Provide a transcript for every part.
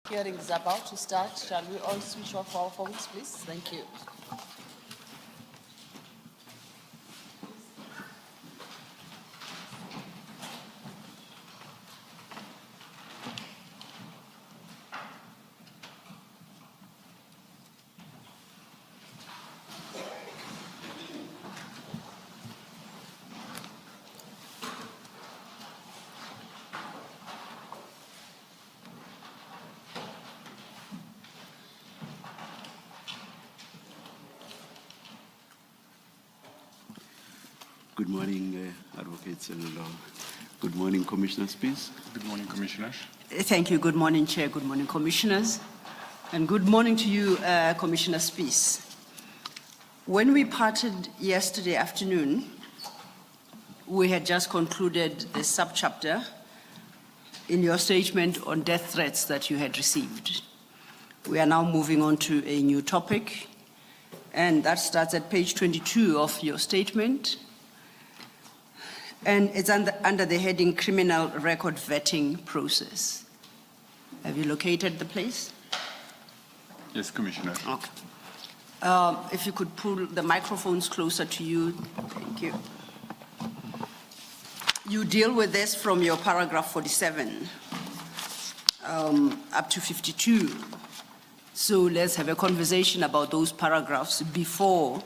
Hearing is about to start. Shall we all switch off our phones, please? Thank you. Good morning, advocates and law. Good morning, commissioners, please. Good morning, commissioners. Thank you. Good morning, Chair. Good morning, commissioners. And good morning to you, Commissioner Spies. When we parted yesterday afternoon, we had just concluded the subchapter in your statement on death threats that you had received. We are now moving on to a new topic, and that starts at page 22 of your statement. And it's under the heading Criminal Record Vetting Process. Have you located the place? Yes, Commissioner. Okay. If you could pull the microphones closer to you, thank you. You deal with this from your paragraph 47 up to 52. So let's have a conversation about those paragraphs before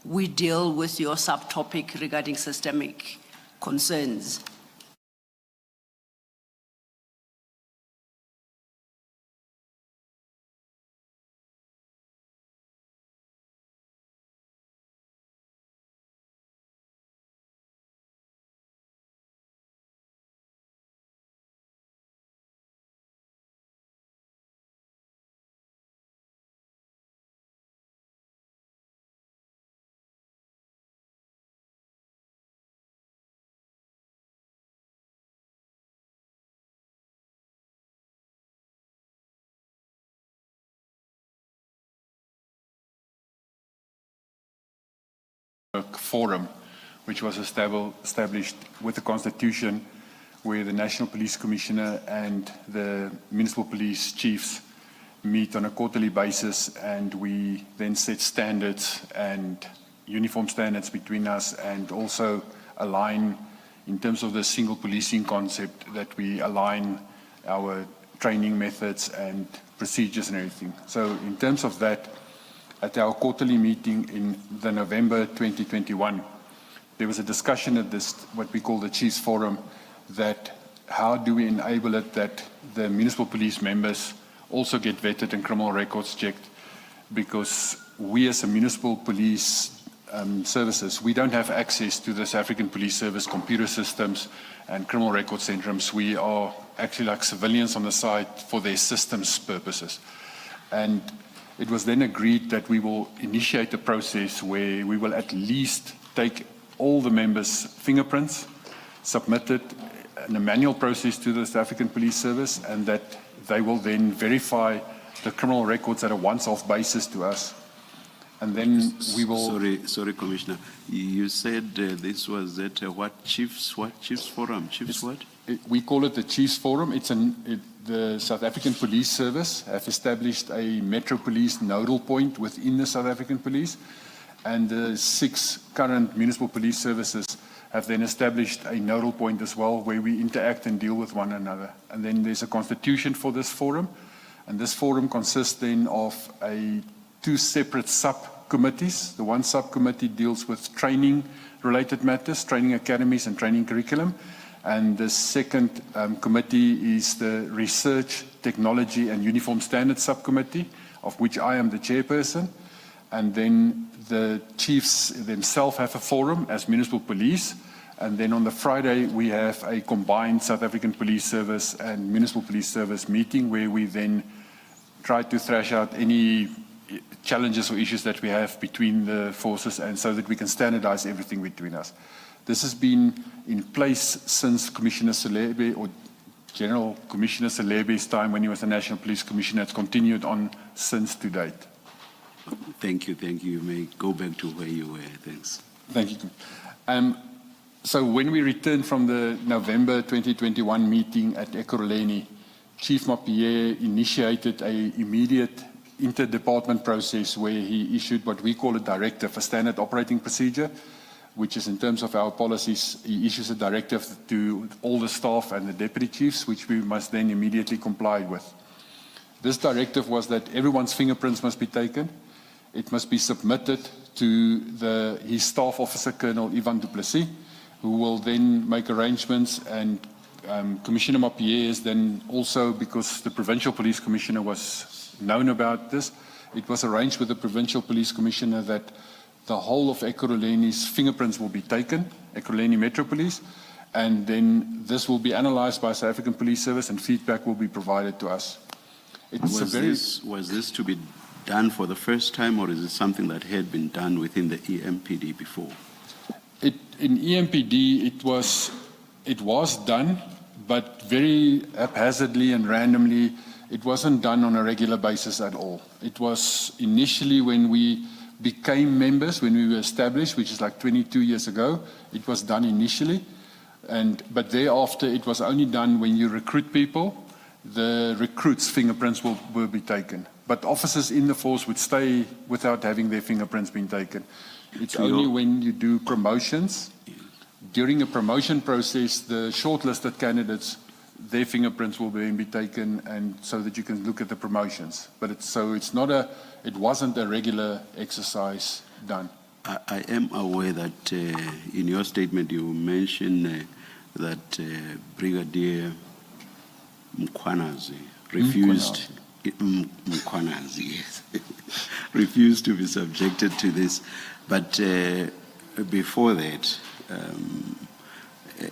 we deal with your subtopic regarding systemic concerns. Forum, which was established with the Constitution, where the National Police Commissioner and the municipal police chiefs meet on a quarterly basis, and we then set standards and uniform standards between us, and also align in terms of the single policing concept, that we align our training methods and procedures and everything. So in terms of that, at our quarterly meeting in the November 2021, there was a discussion at this, what we call the Chiefs Forum, that how do we enable it that the municipal police members also get vetted and criminal records checked, because we as a municipal police services, we don't have access to the South African Police Service computer systems and criminal record centrums. We are actually like civilians on the side for their systems purposes. And it was then agreed that we will initiate a process where we will at least take all the members' fingerprints, submit it in a manual process to the South African Police Service, and that they will then verify the criminal records at a once-off basis to us. And then we will... Sorry, Commissioner. You said this was at what Chiefs Forum? Chiefs what? We call it the Chiefs Forum. The South African Police Service have established a Metro Police nodal point within the South African Police, and the 6 current municipal police services have then established a nodal point as well, where we interact and deal with one another. And then there's a constitution for this forum, and this forum consists then of 2 separate subcommittees. The one subcommittee deals with training-related matters, training academies and training curriculum. And the second committee is the Research, Technology and Uniform Standards Subcommittee, of which I am the chairperson. And then the chiefs themselves have a forum as municipal police. And then on the Friday, we have a combined South African Police Service and Municipal Police Service meeting, where we then try to thrash out any challenges or issues that we have between the forces, and so that we can standardize everything between us. This has been in place since Commissioner Selebe, or General Commissioner Selebe's time when he was the National Police Commissioner. It's continued on since to date. Thank you. You may go back to where you were. Thanks. Thank you. So when we returned from the November 2021 meeting at Ekurhuleni, Chief Mappier initiated an immediate inter-department process where he issued what we call a directive, a standard operating procedure, which is in terms of our policies, he issues a directive to all the staff and the deputy chiefs, which we must then immediately comply with. This directive was that everyone's fingerprints must be taken. It must be submitted to his staff officer, Colonel Ivan du Plessis, who will then make arrangements, and Commissioner Mappier is then also, because the Provincial Police Commissioner was known about this, it was arranged with the Provincial Police Commissioner that the whole of Ekurhuleni's fingerprints will be taken, Ekurhuleni Metro Police, and then this will be analyzed by South African Police Service and feedback will be provided to us. Was this to be done for the first time, or is it something that had been done within the EMPD before? In EMPD, it was done, but very haphazardly and randomly. It wasn't done on a regular basis at all. It was initially when we became members, when we were established, which is like 22 years ago, it was done initially. But thereafter, it was only done when you recruit people. The recruits' fingerprints will be taken. But officers in the force would stay without having their fingerprints being taken. It's only when you do promotions. During a promotion process, the shortlisted candidates, their fingerprints will be taken, and so that you can look at the promotions. But it wasn't a regular exercise done. I am aware that in your statement you mentioned that Brigadier Mkhwanazi refused. Mkhwanazi, yes, refused to be subjected to this. But before that,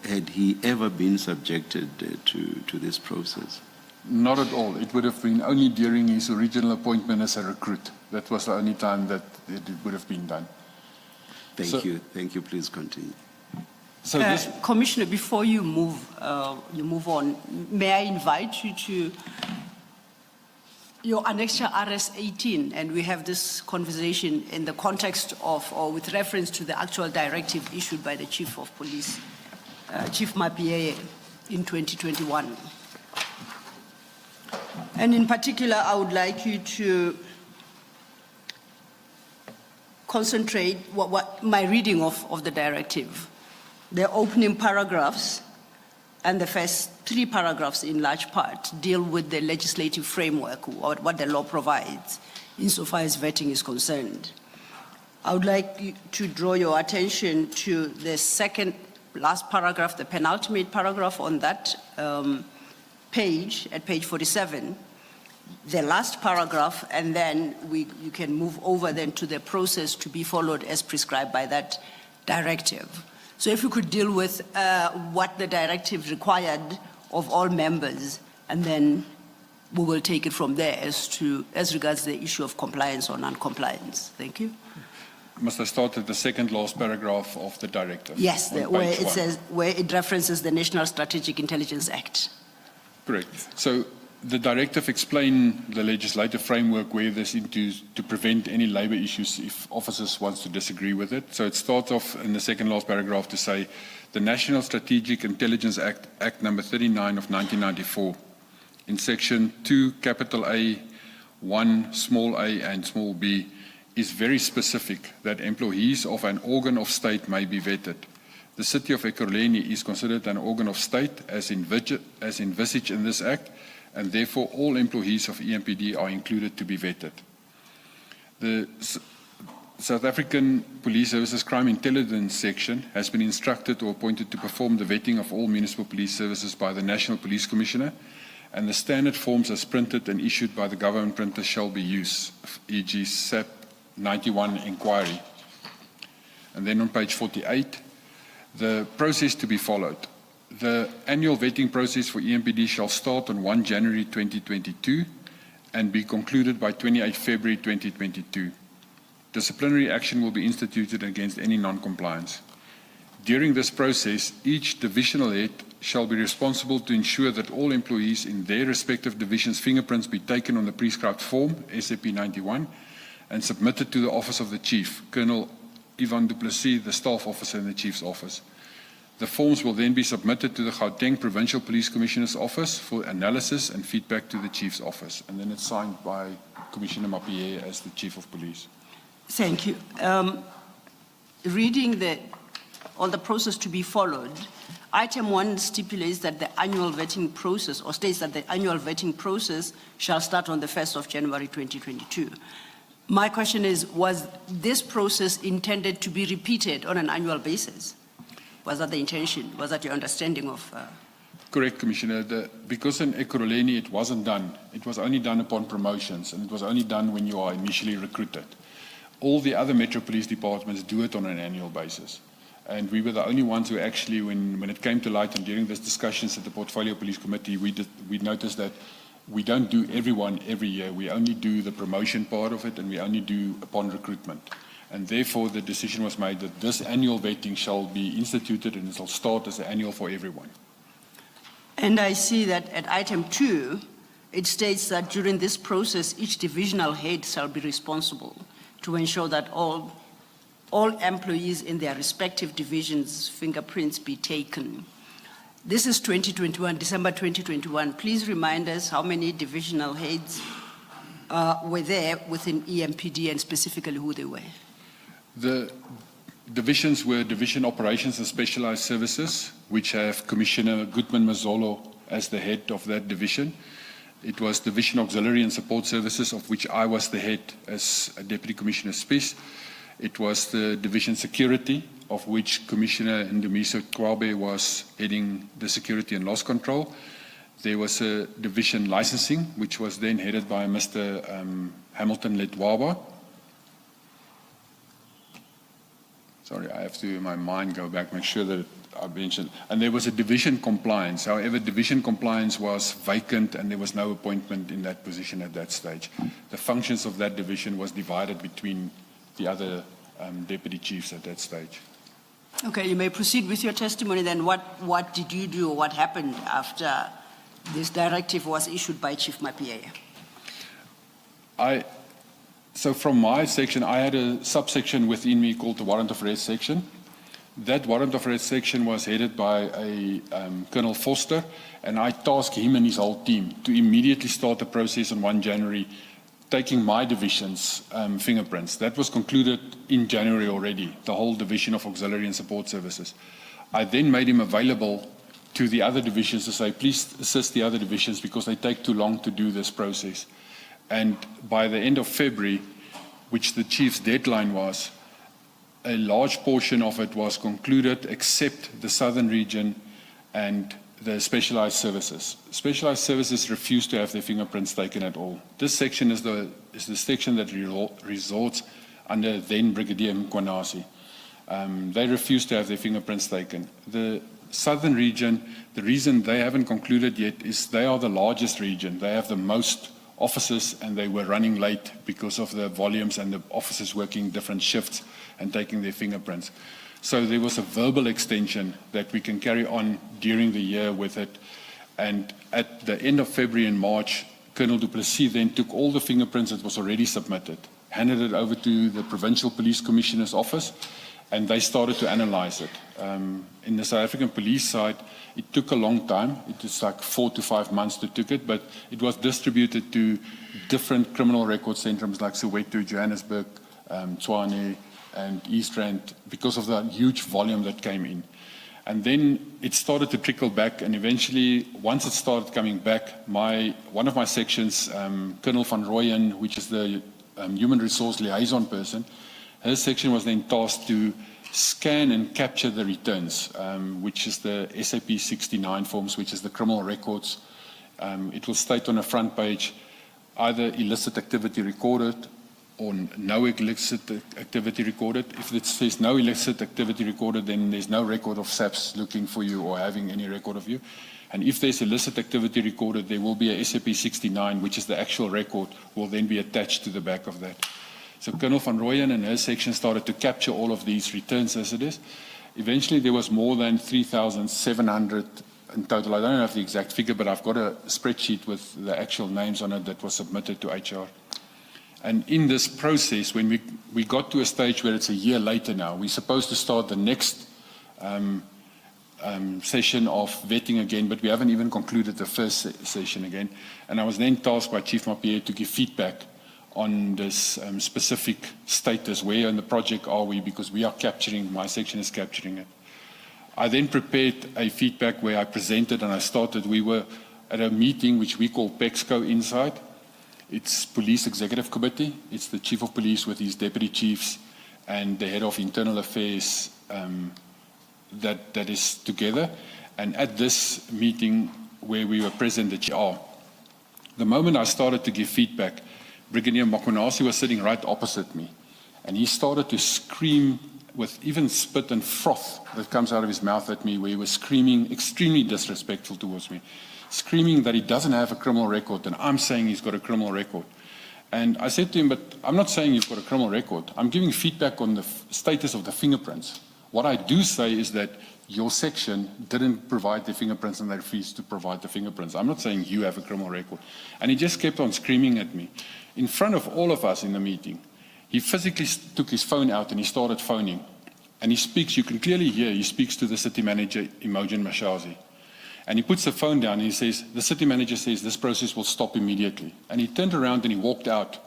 had he ever been subjected to this process? Not at all. It would have been only during his original appointment as a recruit. That was the only time that it would have been done. Thank you. Thank you. Please continue. So Commissioner, before you move on, may I invite you to your annexure RS 18, and we have this conversation in the context of, or with reference to the actual directive issued by the Chief of Police, Chief Mappier, in 2021. And in particular, I would like you to concentrate what my reading of the directive. The opening paragraphs and the first 3 paragraphs in large part deal with the legislative framework, what the law provides, insofar as vetting is concerned. I would like you to draw your attention to the second last paragraph, the penultimate paragraph on that page, at page 47, the last paragraph, and then you can move over then to the process to be followed as prescribed by that directive. So if you could deal with what the directive required of all members, and then we will take it from there as regards the issue of compliance or non-compliance. Thank you. Must I start at the second last paragraph of the directive? Yes, where it references the National Strategic Intelligence Act. Correct. So the directive explains the legislative framework where this into to prevent any labor issues if officers want to disagree with it. So it starts off in the second last paragraph to say the National Strategic Intelligence Act, Act number 39 of 1994, in section 2, capital A, 1, small a and small b, is very specific that employees of an organ of state may be vetted. The city of Ekurhuleni is considered an organ of state as envisaged in this act, and therefore all employees of EMPD are included to be vetted. The South African Police Services Crime Intelligence Section has been instructed or appointed to perform the vetting of all municipal police services by the National Police Commissioner, and the standard forms as printed and issued by the government printer shall be used, e.g. SAP 91 inquiry. And then on page 48, the process to be followed. The annual vetting process for EMPD shall start on 1 January 2022 and be concluded by 28 February 2022. Disciplinary action will be instituted against any non-compliance. During this process, each divisional head shall be responsible to ensure that all employees in their respective divisions' fingerprints be taken on the prescribed form, SAP 91, and submitted to the office of the Chief, Colonel Ivan du Plessis, the staff officer in the Chief's office. The forms will then be submitted to the Gauteng Provincial Police Commissioner's Office for analysis and feedback to the Chief's Office. And then it's signed by Commissioner Mapie as the Chief of Police. Thank you. Reading all the process to be followed, item 1 stipulates that the annual vetting process, or states that the annual vetting process shall start on the 1st of January 2022. My question is, was this process intended to be repeated on an annual basis? Was that the intention? Was that your understanding of? Correct, Commissioner. Because in Ekurhuleni it wasn't done. It was only done upon promotions, and it was only done when you are initially recruited. All the other Metro Police departments do it on an annual basis. And we were the only ones who actually, when it came to light and during these discussions at the Portfolio Police Committee, we noticed that we don't do everyone every year. We only do the promotion part of it, and we only do upon recruitment. And therefore, the decision was made that this annual vetting shall be instituted and it will start as an annual for everyone. And I see that at item 2, it states that during this process, each divisional head shall be responsible to ensure that all employees in their respective divisions' fingerprints be taken. This is 2021, December 2021. Please remind us how many divisional heads were there within EMPD and specifically who they were. The divisions were Division Operations and Specialized Services, which have Commissioner Goodman Mazolo as the head of that division. It was Division Auxiliary and Support Services, of which I was the head as a Deputy Commissioner Spies. It was the Division Security, of which Commissioner Ndumiso Kwabe was heading the Security and Loss Control. There was a Division Licensing, which was then headed by Mr. Hamilton Letwaba. Sorry, I have to, in my mind, go back, make sure that I mentioned. And there was a Division Compliance. However, Division Compliance was vacant and there was no appointment in that position at that stage. The functions of that division was divided between the other deputy chiefs at that stage. Okay, you may proceed with your testimony then. What did you do or what happened after this directive was issued by Chief Mapie? So from my section, I had a subsection within me called the Warrant of Arrest section. That Warrant of Arrest section was headed by a Colonel Foster, and I tasked him and his whole team to immediately start the process on 1 January, taking my division's fingerprints. That was concluded in January already, the whole division of Auxiliary and Support Services. I then made him available to the other divisions to say, please assist the other divisions because they take too long to do this process. And by the end of February, which the chief's deadline was, a large portion of it was concluded except the southern region and the specialized services. Specialized services refused to have their fingerprints taken at all. This section is the section that resorts under then Brigadier Mkwanasi. They refused to have their fingerprints taken. The southern region, the reason they haven't concluded yet is they are the largest region. They have the most officers and they were running late because of the volumes and the officers working different shifts and taking their fingerprints. So there was a verbal extension that we can carry on during the year with it. And at the end of February and March, Colonel du Plessis then took all the fingerprints that was already submitted, handed it over to the Provincial Police Commissioner's Office, and they started to analyze it. In the South African police side, it took a long time. It was like 4 to 5 months to take it, but it was distributed to different criminal record centres like Soweto, Johannesburg, Tshwane, and East Rand because of the huge volume that came in. And then it started to trickle back, and eventually, once it started coming back, one of my sections, Colonel van Rooyen, which is the human resource liaison person, his section was then tasked to scan and capture the returns, which is the SAP 69 forms, which is the criminal records. It will state on the front page either illicit activity recorded or no illicit activity recorded. If it says no illicit activity recorded, then there's no record of SAPS looking for you or having any record of you. And if there's illicit activity recorded, there will be a SAP 69, which is the actual record, will then be attached to the back of that. So Colonel van Rooyen and his section started to capture all of these returns as it is. Eventually, there was more than 3,700 in total. I don't have the exact figure, but I've got a spreadsheet with the actual names on it that was submitted to HR. And in this process, when we got to a stage where it's a year later now, we're supposed to start the next session of vetting again, but we haven't even concluded the first session again. And I was then tasked by Chief Mapie to give feedback on this specific status, where in the project are we, because we are capturing, my section is capturing it. I then prepared a feedback where I presented and I started. We were at a meeting which we call PEXCO Inside. It's Police Executive Committee. It's the Chief of Police with his deputy chiefs and the head of internal affairs that is together. And at this meeting where we were present, the moment I started to give feedback, Brigadier Makonasi was sitting right opposite me. And he started to scream with even spit and froth that comes out of his mouth at me, where he was screaming extremely disrespectful towards me, screaming that he doesn't have a criminal record, and I'm saying he's got a criminal record. And I said to him, but I'm not saying you've got a criminal record. I'm giving feedback on the status of the fingerprints. What I do say is that your section didn't provide the fingerprints and they refused to provide the fingerprints. I'm not saying you have a criminal record. And he just kept on screaming at me. In front of all of us in the meeting, he physically took his phone out and he started phoning. And he speaks, you can clearly hear, he speaks to the city manager, Imogen Mashazi. And he puts the phone down and he says, the city manager says this process will stop immediately. And he turned around and he walked out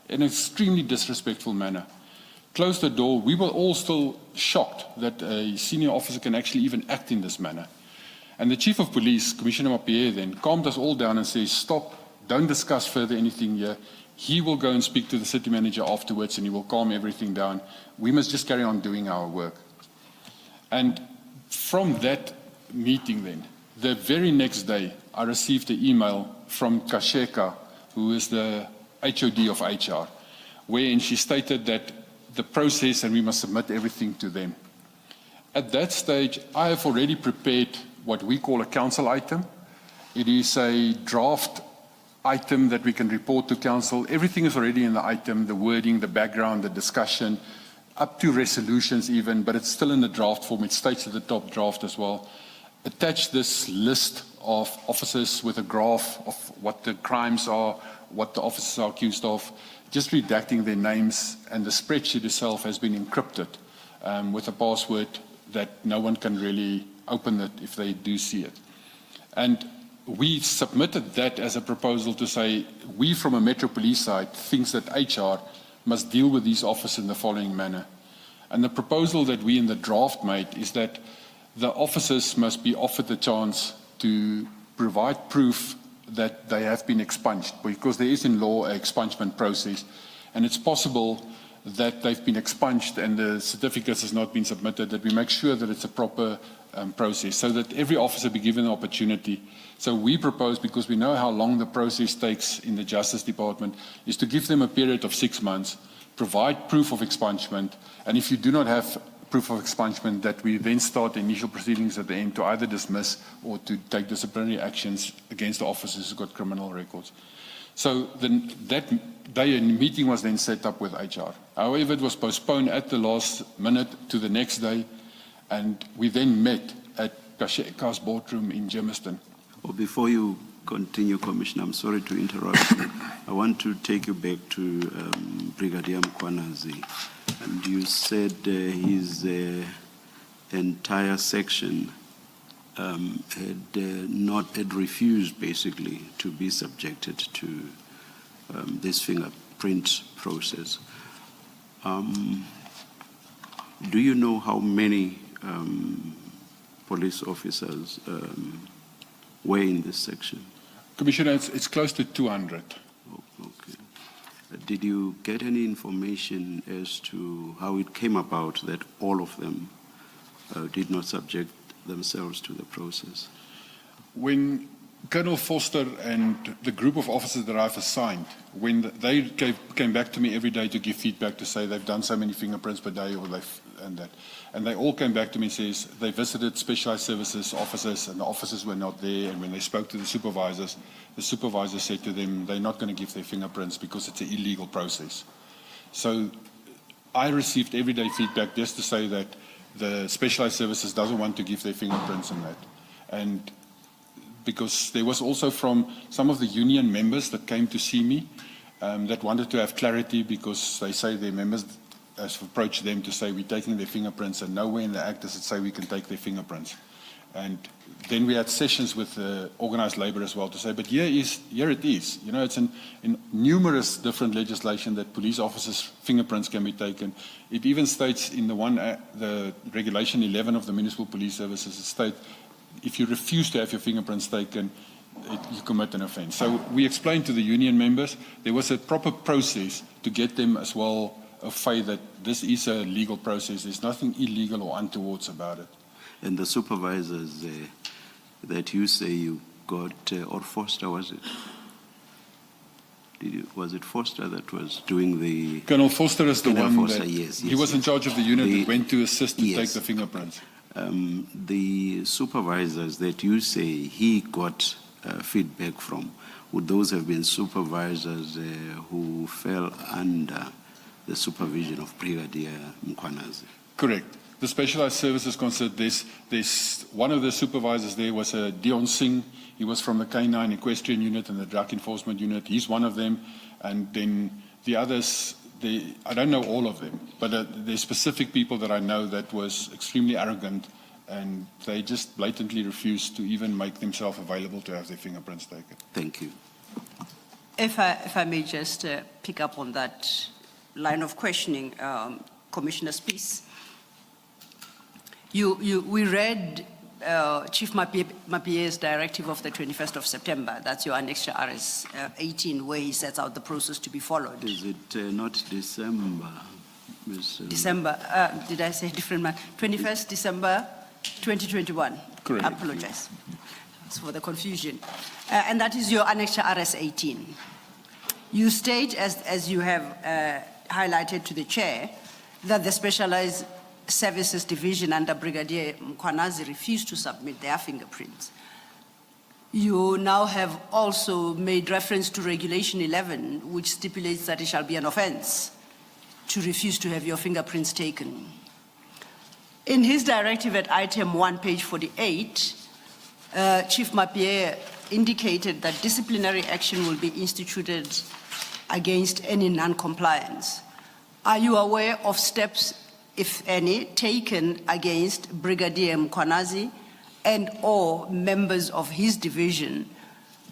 in an extremely disrespectful manner. Closed the door. We were all still shocked that a senior officer can actually even act in this manner. And the Chief of Police, Commissioner Mapie, then calmed us all down and says, stop, don't discuss further anything here. He will go and speak to the city manager afterwards and he will calm everything down. We must just carry on doing our work. And from that meeting then, the very next day, I received an email from Kasheka, who is the HOD of HR, wherein she stated that the process and we must submit everything to them. At that stage, I have already prepared what we call a council item. It is a draft item that we can report to council. Everything is already in the item, the wording, the background, the discussion, up to resolutions even, but it's still in the draft form. It states at the top draft as well. Attach this list of officers with a graph of what the crimes are, what the officers are accused of, just redacting their names, and the spreadsheet itself has been encrypted with a password that no one can really open it if they do see it. And we submitted that as a proposal to say, we from a Metro Police side thinks that HR must deal with these officers in the following manner. And the proposal that we in the draft made is that the officers must be offered the chance to provide proof that they have been expunged, because there is in law an expungement process, and it's possible that they've been expunged and the certificates has not been submitted, that we make sure that it's a proper process, so that every officer be given the opportunity. So we propose, because we know how long the process takes in the Justice Department, is to give them a period of 6 months, provide proof of expungement, and if you do not have proof of expungement, that we then start the initial proceedings at the end to either dismiss or to take disciplinary actions against the officers who got criminal records. So then that day a meeting was then set up with HR. However, it was postponed at the last minute to the next day, and we then met at Kasheka's boardroom in Germiston. Well, before you continue, Commissioner, I'm sorry to interrupt you. I want to take you back to Brigadier Mkwanazi. And you said his entire section had refused basically to be subjected to this fingerprint process. Do you know how many police officers were in this section? Commissioner, it's close to 200. Oh, okay. Did you get any information as to how it came about that all of them did not subject themselves to the process? When Colonel Foster and the group of officers that I've assigned, when they came back to me every day to give feedback to say they've done so many fingerprints per day and they all came back to me and says they visited specialized services officers and the officers were not there, and when they spoke to the supervisor said to them they're not going to give their fingerprints because it's an illegal process. So I received everyday feedback just to say that the specialized services doesn't want to give their fingerprints on that. And because there was also from some of the union members that came to see me that wanted to have clarity, because they say their members have approached them to say we're taking their fingerprints, and nowhere in the Act does it say we can take their fingerprints. And then we had sessions with organized labor as well to say, but here it is. You know, it's in numerous different legislation that police officers' fingerprints can be taken. It even states in the Regulation 11 of the Municipal Police Services, it states if you refuse to have your fingerprints taken, you commit an offense. So we explained to the union members there was a proper process to get them as well of faith that this is a legal process. There's nothing illegal or untowards about it. And the supervisors that you say you got, or Foster, was it? Was it Foster that was doing the... Colonel Foster is the Colonel one Foster, that yes, he was in charge of the unit that went to assist to yes. take the fingerprints. The supervisors that you say he got feedback from, would those have been supervisors who fell under the supervision of Brigadier Mkhwanazi? Correct. The specialized services concert, there's one of the supervisors there was Dion Singh. He was from the K9 Equestrian Unit and the Drug Enforcement Unit. He's one of them. And then the others, I don't know all of them, but there's specific people that I know that was extremely arrogant and they just blatantly refused to even make themselves available to have their fingerprints taken. Thank you. If I may just pick up on that line of questioning, Commissioner Spies. We read Chief Mapie's directive of the 21st of September. That's your Annexure RS 18, where he sets out the process to be followed. Is it not December? December, did I say different month? 21st December 2021. Correct. I apologize for the confusion. And that is your Annexure RS 18. You state, as you have highlighted to the chair, that the Specialized Services Division under Brigadier Mkhwanazi refused to submit their fingerprints. You now have also made reference to Regulation 11, which stipulates that it shall be an offense to refuse to have your fingerprints taken. In his directive at item 1, page 48, Chief Mapie indicated that disciplinary action will be instituted against any non-compliance. Are you aware of steps, if any, taken against Brigadier Mkhwanazi and or members of his division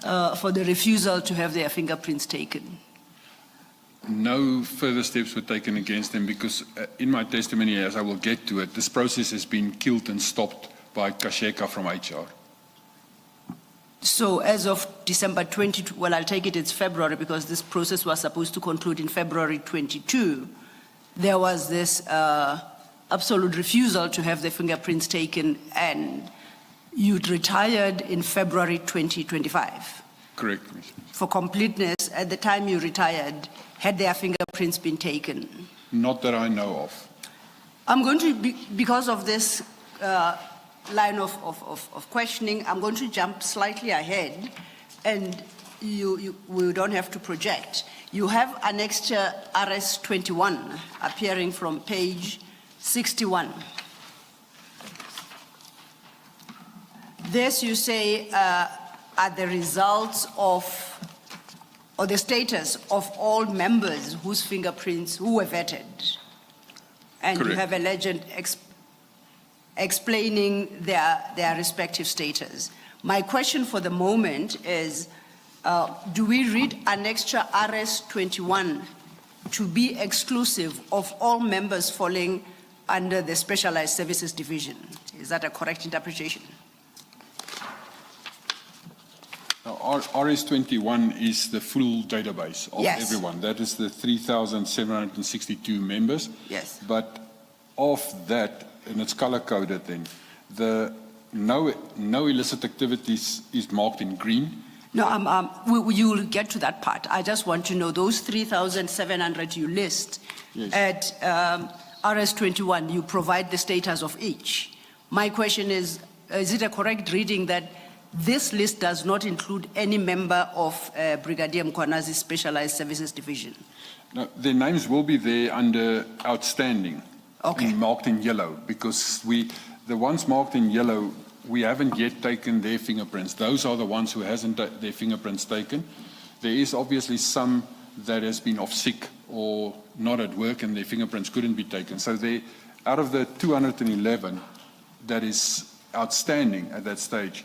for the refusal to have their fingerprints taken? No further steps were taken against them because in my testimony, as I will get to it, this process has been killed and stopped by Kasheka from HR. So as of December 22, well, I'll take it's February because this process was supposed to conclude in February 22. There was this absolute refusal to have the fingerprints taken, and you'd retired in February 2025. Correct. For completeness, at the time you retired, had their fingerprints been taken? Not that I know of. I'm going to, because of this line of questioning, I'm going to jump slightly ahead, and we don't have to project. You have Annexure RS 21 appearing from page 61. This, you say, are the results of, or the status of all members whose fingerprints, who were vetted. And Correct. You have a legend explaining their respective status. My question for the moment is, do we read Annexure RS 21 to be exclusive of all members falling under the Specialized Services Division? Is that a correct interpretation? Now, RS 21 is the full database of Yes. everyone. That is the 3,762 members. Yes. But of that, and it's color-coded then, the no illicit activities is marked in green. No, you will get to that part. I just want to know those 3,700 you list. Yes. At RS 21, you provide the status of each. My question is it a correct reading that this list does not include any member of Brigadier Mkhwanazi's Specialized Services Division? Now, their names will be there under outstanding, Okay. and marked in yellow, because the ones marked in yellow, we haven't yet taken their fingerprints. Those are the ones who hasn't their fingerprints taken. There is obviously some that has been off sick or not at work and their fingerprints couldn't be taken. So out of the 211 that is outstanding at that stage,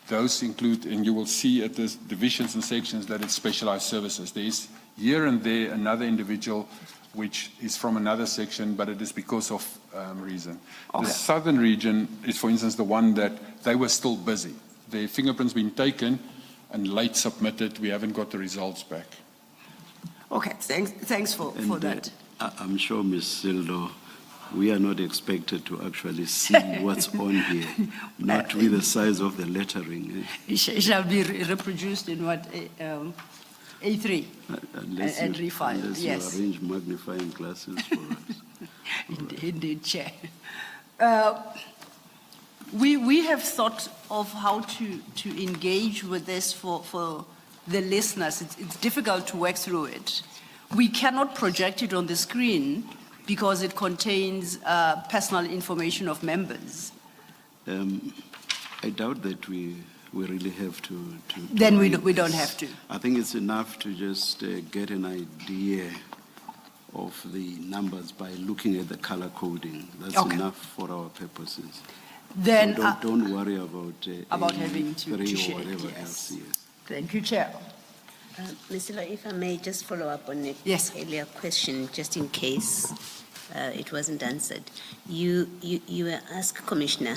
those include, and you will see at the divisions and sections that it's specialized services. There is here and there another individual which is from another section, but it is because of reason. Okay. The southern region is, for instance, the one that they were still busy. Their fingerprints been taken and late submitted. We haven't got the results back. Okay, thanks for that. I'm sure, Ms. Sildo, we are not expected to actually see what's on here, not with the size of the lettering. It shall be reproduced in what, A3 Unless and you, refiled, unless yes. you arrange magnifying glasses for us. Indeed, Chair. We have thought of how to engage with this for the listeners. It's difficult to work through it. We cannot project it on the screen because it contains personal information of members. I doubt that we really have to Then we read don't this. have to. I think it's enough to just get an idea of the numbers by looking at the color coding. That's Okay. enough for our purposes. Then, So don't worry about having to three share or it, whatever yes. else. Yes. Thank you, Chair. Mr. Law, if I may just follow up on an Yes. earlier question, just in case it wasn't answered. You were asked, Commissioner,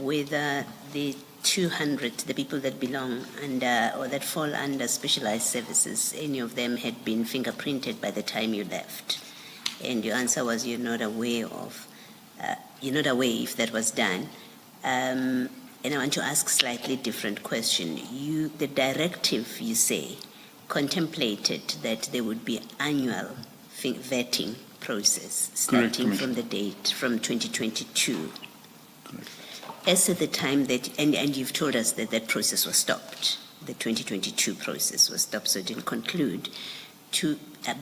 whether the 200, the people that belong under or that fall under specialized services, any of them had been fingerprinted by the time you left. And your answer was you're not aware if that was done. And I want to ask slightly different question. The directive, you say, contemplated that there would be annual vetting process starting Correct, from the date from 2022. As at the time that, and you've told us that that process was stopped, the 2022 process was stopped, so it didn't conclude.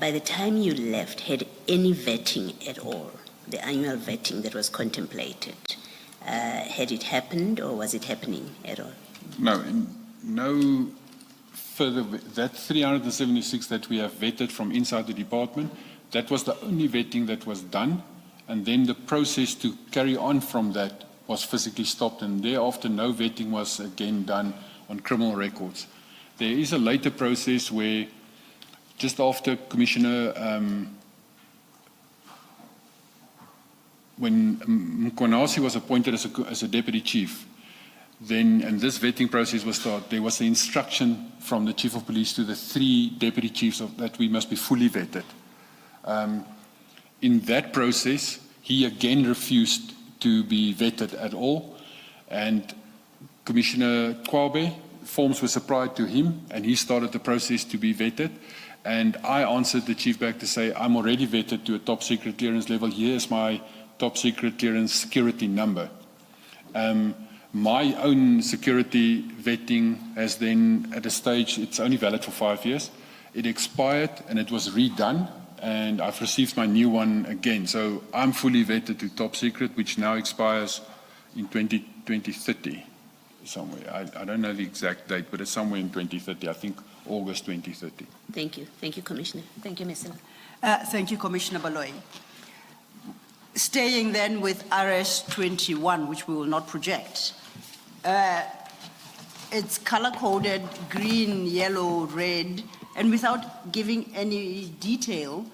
By the time you left, had any vetting at all, the annual vetting that was contemplated, had it happened or was it happening at all? No further, that 376 that we have vetted from inside the department, that was the only vetting that was done, and then the process to carry on from that was physically stopped, and thereafter no vetting was again done on criminal records. There is a later process where just after Commissioner, when Mkonasi was appointed as a deputy chief, then, and this vetting process was started, there was an instruction from the chief of police to the 3 deputy chiefs that we must be fully vetted. In that process, he again refused to be vetted at all, and Commissioner Kwabe, forms were supplied to him, and he started the process to be vetted. And I answered the chief back to say, I'm already vetted to a top secret clearance level. Here's my top secret clearance security number. My own security vetting has then, at a stage, it's only valid for 5 years. It expired and it was redone, and I've received my new one again. So I'm fully vetted to top secret, which now expires in 2030 somewhere. I don't know the exact date, but it's somewhere in 2030, I think August 2030. Thank you. Thank you, Commissioner. Thank you, Mr. Thank you, Commissioner Baloyi. Staying then with RS21, which we will not project. It's color-coded, green, yellow, red, and without giving any detail,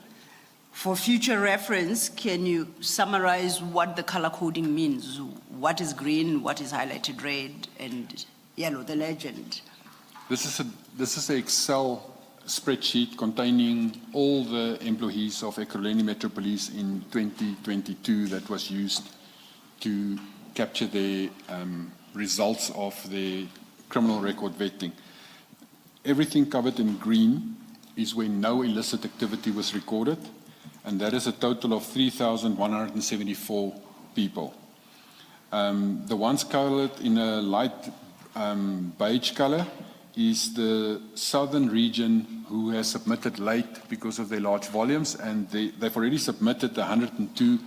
for future reference, can you summarize what the color coding means? What is green, what is highlighted red, and yellow, the legend? This is an Excel spreadsheet containing all the employees of Ekurhuleni Metro Police in 2022 that was used to capture the results of the criminal record vetting. Everything covered in green is where no illicit activity was recorded, and that is a total of 3,174 people. The ones colored in a light beige color is the southern region who has submitted late because of their large volumes, and they've already submitted 102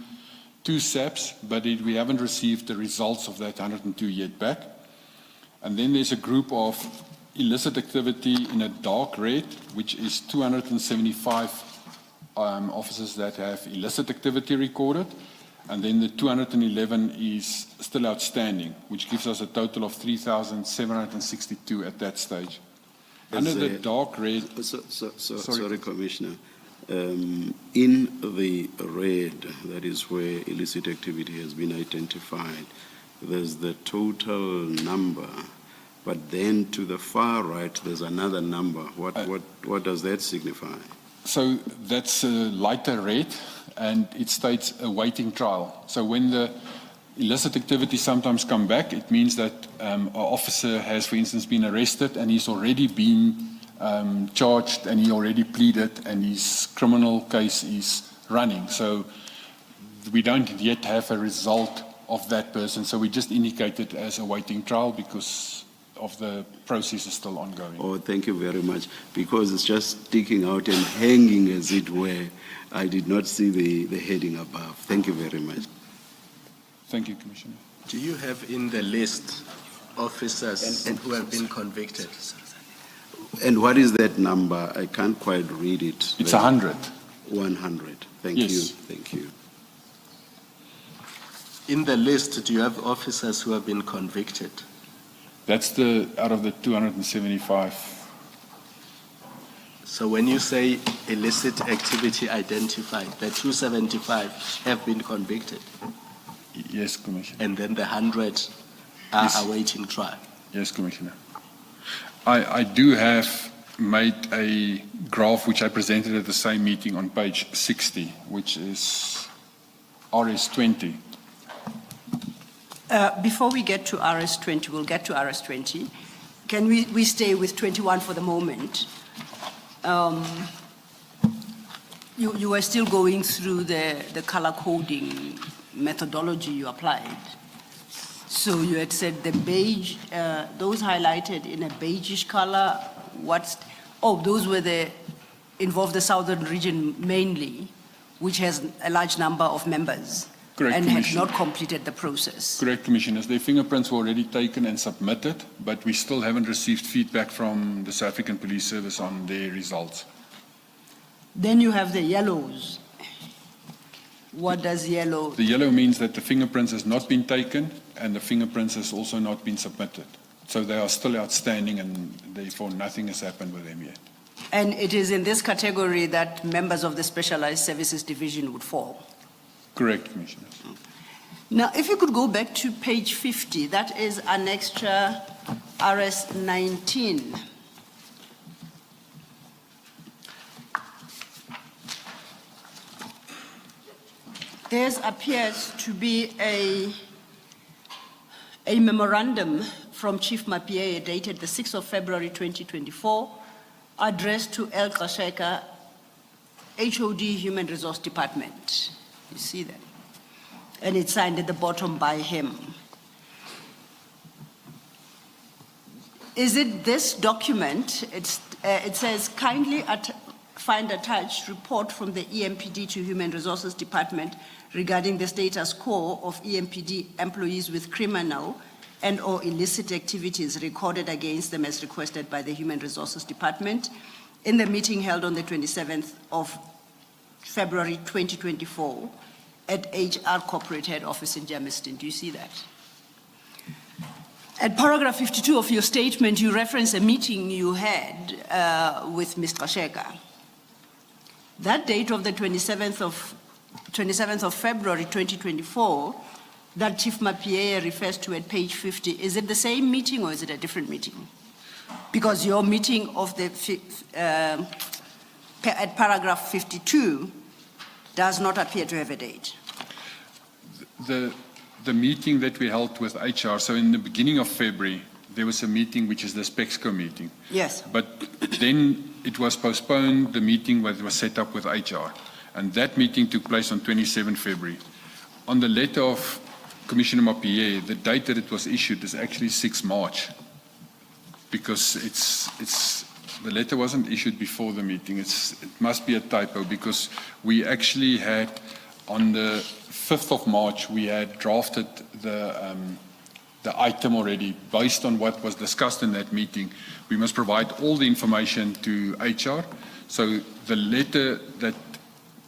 SAPs, but we haven't received the results of that 102 yet back. And then there's a group of illicit activity in a dark red, which is 275 officers that have illicit activity recorded, And then the 211 is still outstanding, which gives us a total of 3,762 at that stage. Under the dark red, Sorry, Commissioner. In the red, that is where illicit activity has been identified, there's the total number, but then to the far right, there's another number. What does that signify? so that's a lighter red, and it states awaiting trial. So when the illicit activities sometimes come back, it means that an officer has, for instance, been arrested and he's already been charged and he already pleaded and his criminal case is running. So we don't yet have a result of that person. So we just indicate it as awaiting trial because of the process is still ongoing. Oh, thank you very much. Because it's just sticking out and hanging, as it were. I did not see the heading above. Thank you very much. Thank you, Commissioner. Do you have in the list officers who have been convicted? And what is that number? I can't quite read it. It's 100. 100. Thank Yes. you. Thank you. In the list, do you have officers who have been convicted? That's out of the 275. So when you say illicit activity identified, the 275 have been convicted, Yes, Commissioner. and then the 100 are Yes. awaiting trial. Yes, Commissioner. I do have made a graph which I presented at the same meeting on page 60, which is RS20. Before we get to RS20, we'll get to RS20. Can we stay with 21 for the moment? You were still going through the color coding methodology you applied. So you had said the beige, those highlighted in a beigeish color, those were involved the southern region mainly, which has a large number of members. Correct, and had Commissioner. not completed the process. Correct, Commissioners. Their fingerprints were already taken and submitted, but we still haven't received feedback from the South African Police Service on their results. Then you have the yellows. What does yellow? The yellow means that the fingerprints has not been taken and the fingerprints has also not been submitted. So they are still outstanding and therefore nothing has happened with them yet. And it is in this category that members of the Specialized Services Division would fall. Correct, Commissioners. Now, if you could go back to page 50, that is an extra RS19. There appears to be a memorandum from Chief Mapieye dated the 6th of February 2024, addressed to El Kasheka, HOD Human Resource Department. You see that? And it's signed at the bottom by him. Is it this document? It says, kindly find attached report from the EMPD to Human Resources Department regarding the status quo of EMPD employees with criminal and/or illicit activities recorded against them as requested by the Human Resources Department in the meeting held on the 27th of February 2024 at HR Corporate Head Office in Germiston. Do you see that? At paragraph 52 of your statement, you reference a meeting you had with Mr. Sheka. That date of the 27th of February 2024, that Chief Mapieye refers to at page 50, is it the same meeting or is it a different meeting? Because your meeting of at paragraph 52 does not appear to have a date. The meeting that we held with HR, so in the beginning of February, there was a meeting which is the SPEXCO meeting. Yes. But then it was postponed, the meeting that was set up with HR. And that meeting took place on 27 February. On the letter of Commissioner Mapieye, the date that it was issued is actually 6 March. Because the letter wasn't issued before the meeting. It must be a typo because we actually had, on the 5th of March, we had drafted the item already based on what was discussed in that meeting. We must provide all the information to HR. So the letter that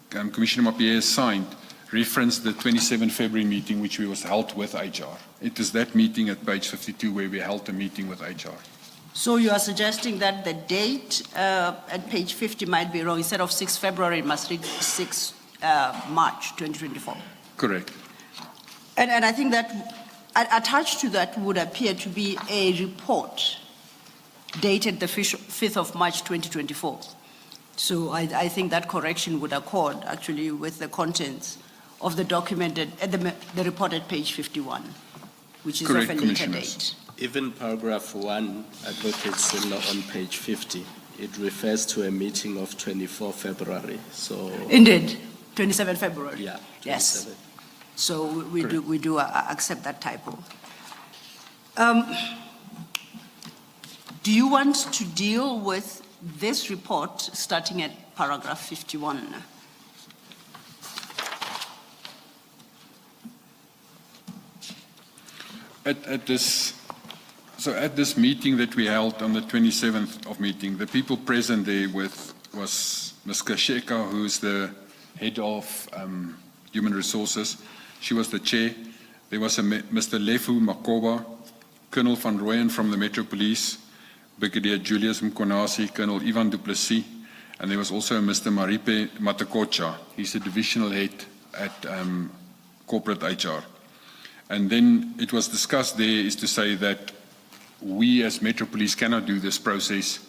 Commissioner Mapieye signed referenced the 27 February meeting which we was held with HR. It is that meeting at page 52 where we held a meeting with HR. So you are suggesting that the date at page 50 might be wrong. Instead of 6 February, it must read 6 March 2024. Correct. And I think that attached to that would appear to be a report dated the 5th of March 2024. So I think that correction would accord actually with the contents of the document at the report at page 51, which is Correct, of a later Commissioners. date. Even paragraph 1, Advocate Similar on page 50, it refers to a meeting of 24 February. So, Indeed, 27 February. yeah, Yes. 27. So we do accept that typo. Do you want to deal with this report starting at paragraph 51? At this meeting that we held on the 27th of meeting, the people present there was Ms. Kasheka, who's the head of human resources. She was the chair. There was Mr. Lefu Makoba, Colonel Van Rooyen from the Metro Police, Brigadier Julius Mkonasi, Colonel Ivan Duplessis, and there was also Mr. Maripe Matakocha. He's the divisional head at corporate HR. And then it was discussed there is to say that we as Metro Police cannot do this process.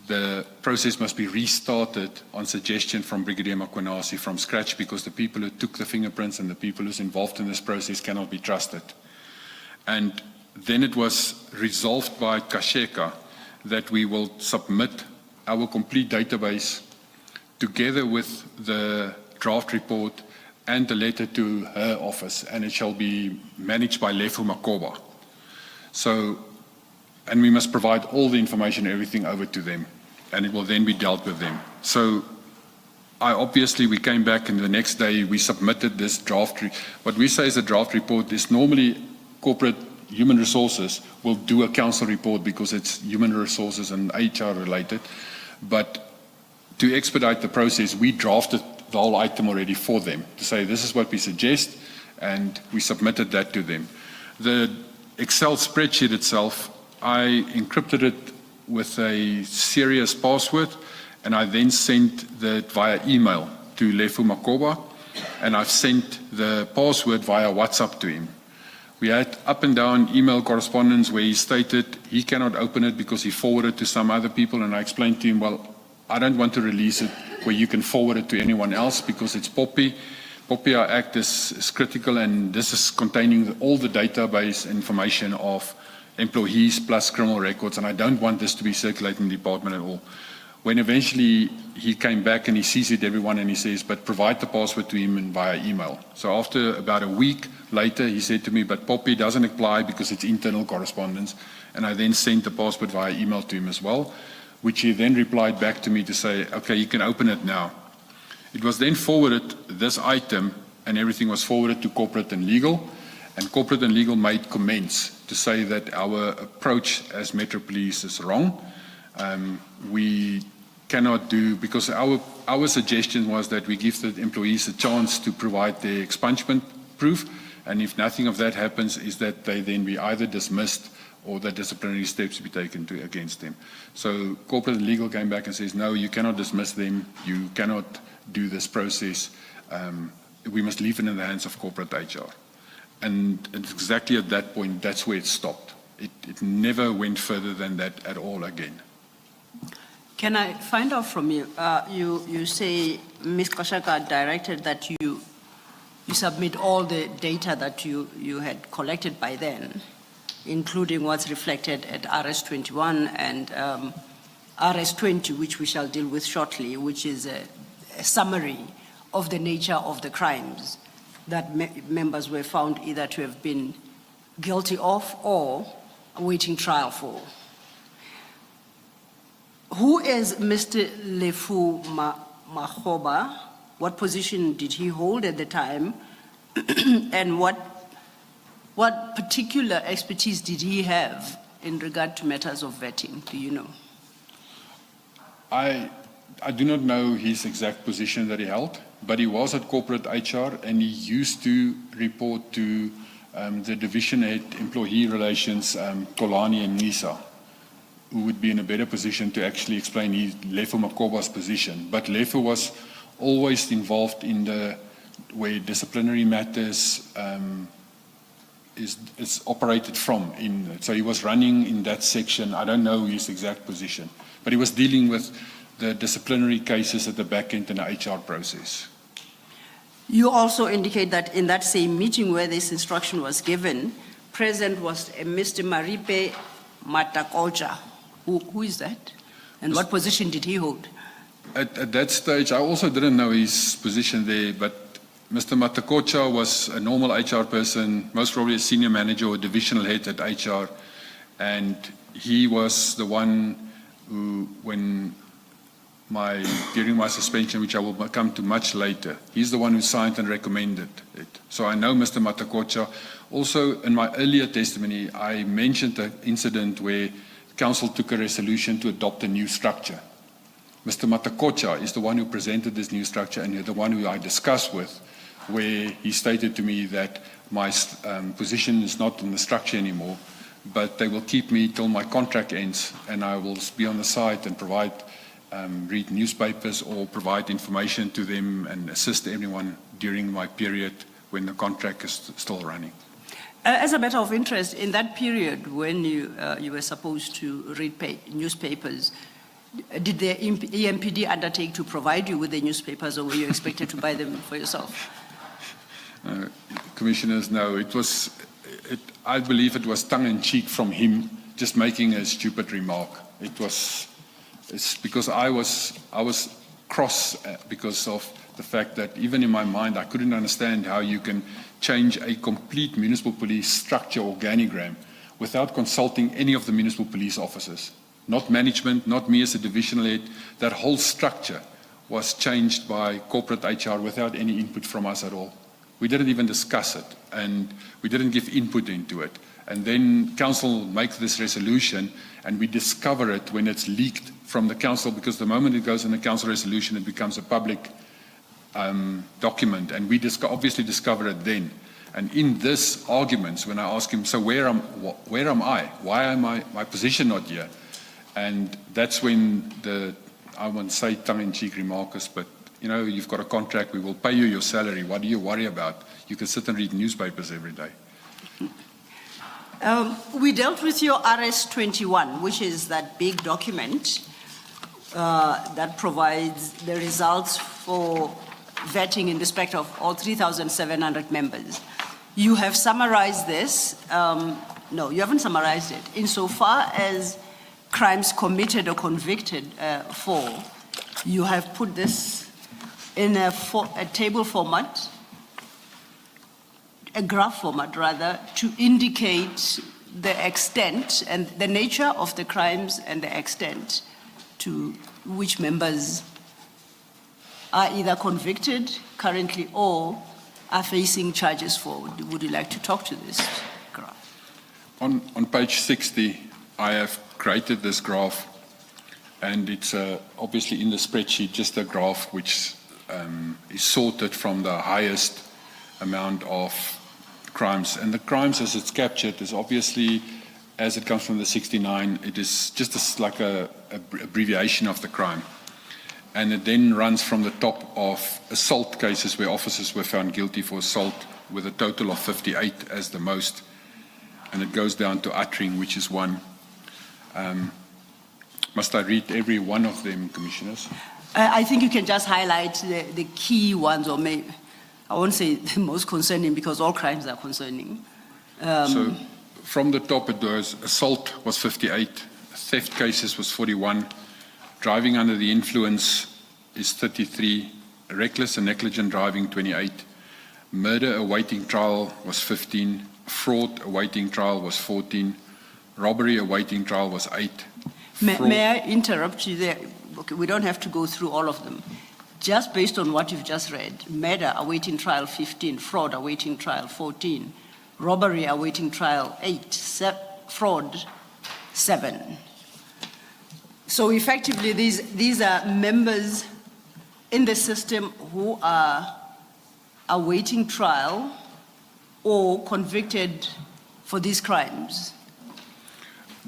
The process must be restarted on suggestion from Brigadier Mkonasi from scratch because the people who took the fingerprints and the people who's involved in this process cannot be trusted. And then it was resolved by Kasheka that we will submit our complete database together with the draft report and the letter to her office, and it shall be managed by Lefu Makoba. So, and we must provide all the information, everything over to them, and it will then be dealt with them. So, obviously we came back and the next day we submitted this draft. What we say is a draft report is normally corporate human resources will do a council report because it's human resources and HR related. But to expedite the process, we drafted the whole item already for them to say this is what we suggest, and we submitted that to them. The Excel spreadsheet itself, I encrypted it with a serious password, and I then sent that via email to Lefu Makoba, and I've sent the password via WhatsApp to him. We had up and down email correspondence where he stated he cannot open it because he forwarded to some other people, and I explained to him, well, I don't want to release it where you can forward it to anyone else because it's POPI. POPI Act is critical, and this is containing all the database information of employees plus criminal records, and I don't want this to be circulating in the department at all. When eventually he came back and he CC'd everyone and he says, but provide the password to him and via email. So after about a week later, he said to me, but POPI doesn't apply because it's internal correspondence. And I then sent the password via email to him as well, which he then replied back to me to say, okay, you can open it now. It was then forwarded, this item, and everything was forwarded to corporate and legal. And corporate and legal made comments to say that our approach as Metro Police is wrong. We cannot do, because our suggestion was that we give the employees a chance to provide their expungement proof, and if nothing of that happens, is that they then be either dismissed or that disciplinary steps be taken against them. So corporate and legal came back and says, no, you cannot dismiss them, you cannot do this process, we must leave it in the hands of corporate HR. And exactly at that point, that's where it stopped. It never went further than that at all again. Can I find out from you, you say Ms. Kashaka directed that you submit all the data that you had collected by then, including what's reflected at RS21 and RS20, which we shall deal with shortly, which is a summary of the nature of the crimes that members were found either to have been guilty of or awaiting trial for. Who is Mr. Lefu Makoba? What position did he hold at the time? And what particular expertise did he have in regard to matters of vetting? Do you know? I do not know his exact position that he held. but he was at corporate HR, and he used to report to the division head employee relations, Kolani and Nisa, who would be in a better position to actually explain Lefo Makoba's position. But Lefo was always involved in where disciplinary matters is operated from. So he was running in that section. I don't know his exact position, but he was dealing with the disciplinary cases at the back end in the HR process. You also indicate that in that same meeting where this instruction was given, present was a Mr. Maripe Matakocha. Who is that? And what position did he hold? At that stage, I also didn't know his position there, but Mr. Matakocha was a normal HR person, most probably a senior manager or divisional head at HR, and he was the one who, during my suspension, which I will come to much later, he's the one who signed and recommended it. So I know Mr. Matakocha. Also, in my earlier testimony, I mentioned an incident where Council took a resolution to adopt a new structure. Mr. Matakocha is the one who presented this new structure, and the one who I discussed with, where he stated to me that my position is not in the structure anymore, but they will keep me till my contract ends, and I will be on the side and provide read newspapers or provide information to them and assist everyone during my period when the contract is still running. As a matter of interest, in that period when you were supposed to read newspapers, did the EMPD undertake to provide you with the newspapers, or were you expected to buy them for yourself? Commissioners, no. I believe it was tongue-in-cheek from him, just making a stupid remark. It's because I was cross because of the fact that even in my mind I couldn't understand how you can change a complete municipal police structure organigram without consulting any of the municipal police officers. Not management, not me as a divisional head. That whole structure was changed by corporate HR without any input from us at all. We didn't even discuss it, and we didn't give input into it. And then council makes this resolution, and we discover it when it's leaked from the council, because the moment it goes in the council resolution, it becomes a public document, and we obviously discover it then. And in this arguments, when I ask him, so where am I? Why am my position not here? And that's when I won't say tongue-in-cheek remark is, but you've got a contract, we will pay you your salary, what do you worry about? You can sit and read newspapers every day. We dealt with your RS-21, which is that big document that provides the results for vetting in respect of all 3,700 members. You have summarized this. No, you haven't summarized it. Insofar as crimes committed or convicted for, you have put this in a table format, a graph format rather, to indicate the extent and the nature of the crimes and the extent to which members are either convicted currently or are facing charges for. Would you like to talk to this graph? On page 60, I have created this graph, and it's obviously in the spreadsheet just a graph which is sorted from the highest amount of crimes. And the crimes as it's captured is obviously, as it comes from the 69, it is just like a abbreviation of the crime. And it then runs from the top of assault cases where officers were found guilty for assault with a total of 58 as the most. And it goes down to uttering, which is 1. Must I read every one of them, Commissioners? I think you can just highlight the key ones, or maybe, I won't say the most concerning, because all crimes are concerning. So from the top it goes, assault was 58, theft cases was 41, driving under the influence is 33, reckless and negligent driving 28, murder awaiting trial was 15, fraud awaiting trial was 14, robbery awaiting trial was 8. May I interrupt you there? Okay, we don't have to go through all of them. Just based on what you've just read, murder awaiting trial 15, fraud awaiting trial 14, robbery awaiting trial 8, fraud 7. So effectively, these are members in the system who are awaiting trial or convicted for these crimes,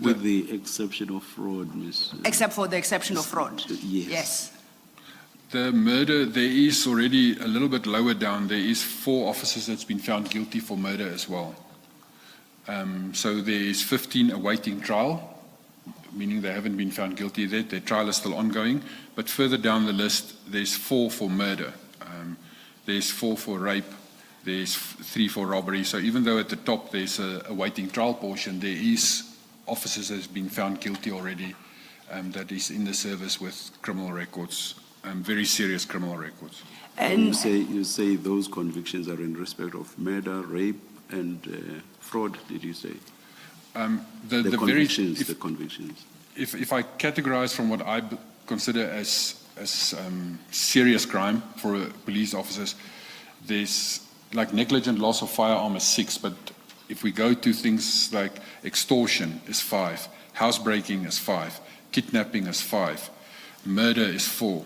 With the exception of fraud, Ms. except for the exception of fraud? Yes. Yes. The murder, there is already a little bit lower down, there is 4 officers that's been found guilty for murder as well. So there is 15 awaiting trial, meaning they haven't been found guilty yet. Their trial is still ongoing. But further down the list, there's 4 for murder. There's 4 for rape. There's 3 for robbery. So even though at the top there's a awaiting trial portion, there is officers that have been found guilty already that is in the service with criminal records, very serious criminal records. And you say those convictions are in respect of murder, rape, and fraud, did you say? The convictions. If I categorize from what I consider as serious crime for police officers, there's like negligent loss of firearm is 6, but if we go to things like extortion is 5, housebreaking is 5, kidnapping is 5, murder is 4,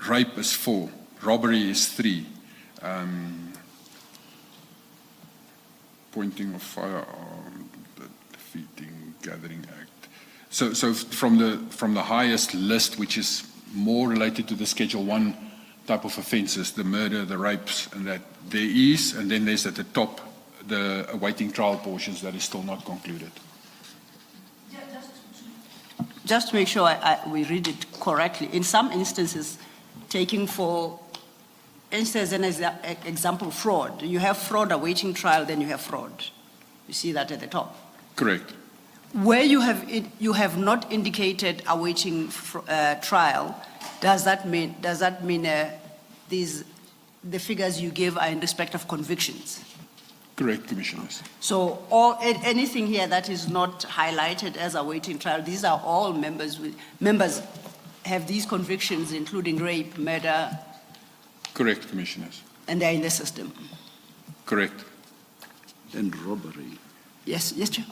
rape is 4, robbery is 3, pointing of firearm, the defeating, gathering act. So from the highest list, which is more related to the Schedule 1 type of offences, the murder, the rapes, and that there is, and then there's at the top the awaiting trial portions that is still not concluded. Just to make sure we read it correctly, in some instances, taking for instance an example, fraud, you have fraud awaiting trial, then you have fraud. You see that at the top. Correct. Where you have not indicated awaiting trial, does that mean the figures you give are in respect of convictions? Correct, Commissioners. So anything here that is not highlighted as awaiting trial, these are all members have these convictions, including rape, murder. Correct, Commissioners. And they're in the system. Correct. And robbery. Yes, Chair.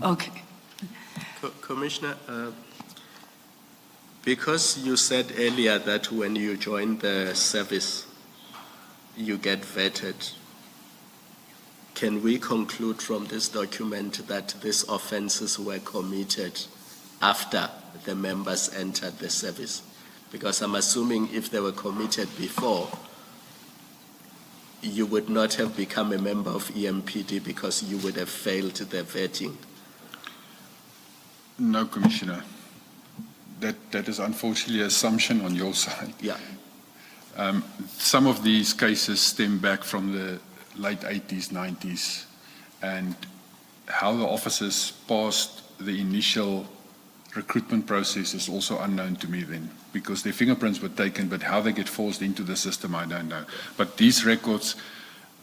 Okay. Commissioner, because you said earlier that when you join the service, you get vetted, can we conclude from this document that these offenses were committed after the members entered the service? Because I'm assuming if they were committed before, you would not have become a member of EMPD because you would have failed the vetting. No, Commissioner. That is unfortunately an assumption on your side. Yeah. Some of these cases stem back from the late 80s, 90s, and how the officers passed the initial recruitment process is also unknown to me then, because their fingerprints were taken, but how they get forced into the system, I don't know. But these records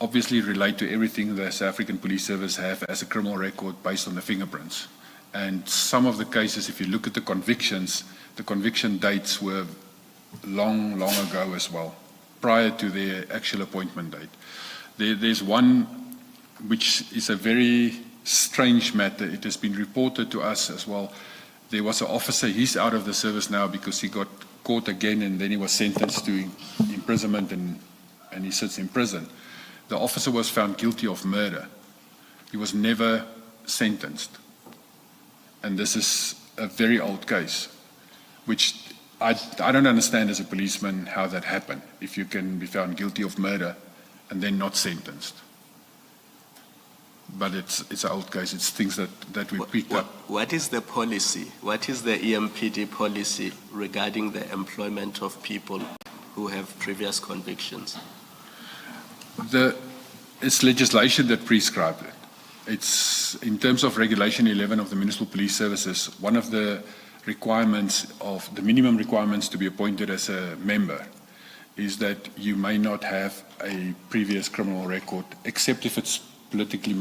obviously relate to everything the South African Police Service have as a criminal record based on the fingerprints. And some of the cases, if you look at the convictions, the conviction dates were long, long ago as well, prior to their actual appointment date. There's one which is a very strange matter. It has been reported to us as well. There was an officer, he's out of the service now because he got caught again and then he was sentenced to imprisonment and he sits in prison. The officer was found guilty of murder. He was never sentenced. And this is a very old case, which I don't understand as a policeman how that happened, if you can be found guilty of murder and then not sentenced. But it's an old case. It's things that we picked up. What is the policy? What is the EMPD policy regarding the employment of people who have previous convictions? It's legislation that prescribes it. It's in terms of Regulation 11 of the Municipal Police Services, one of the requirements of the minimum requirements to be appointed as a member is that you may not have a previous criminal record, except if it's politically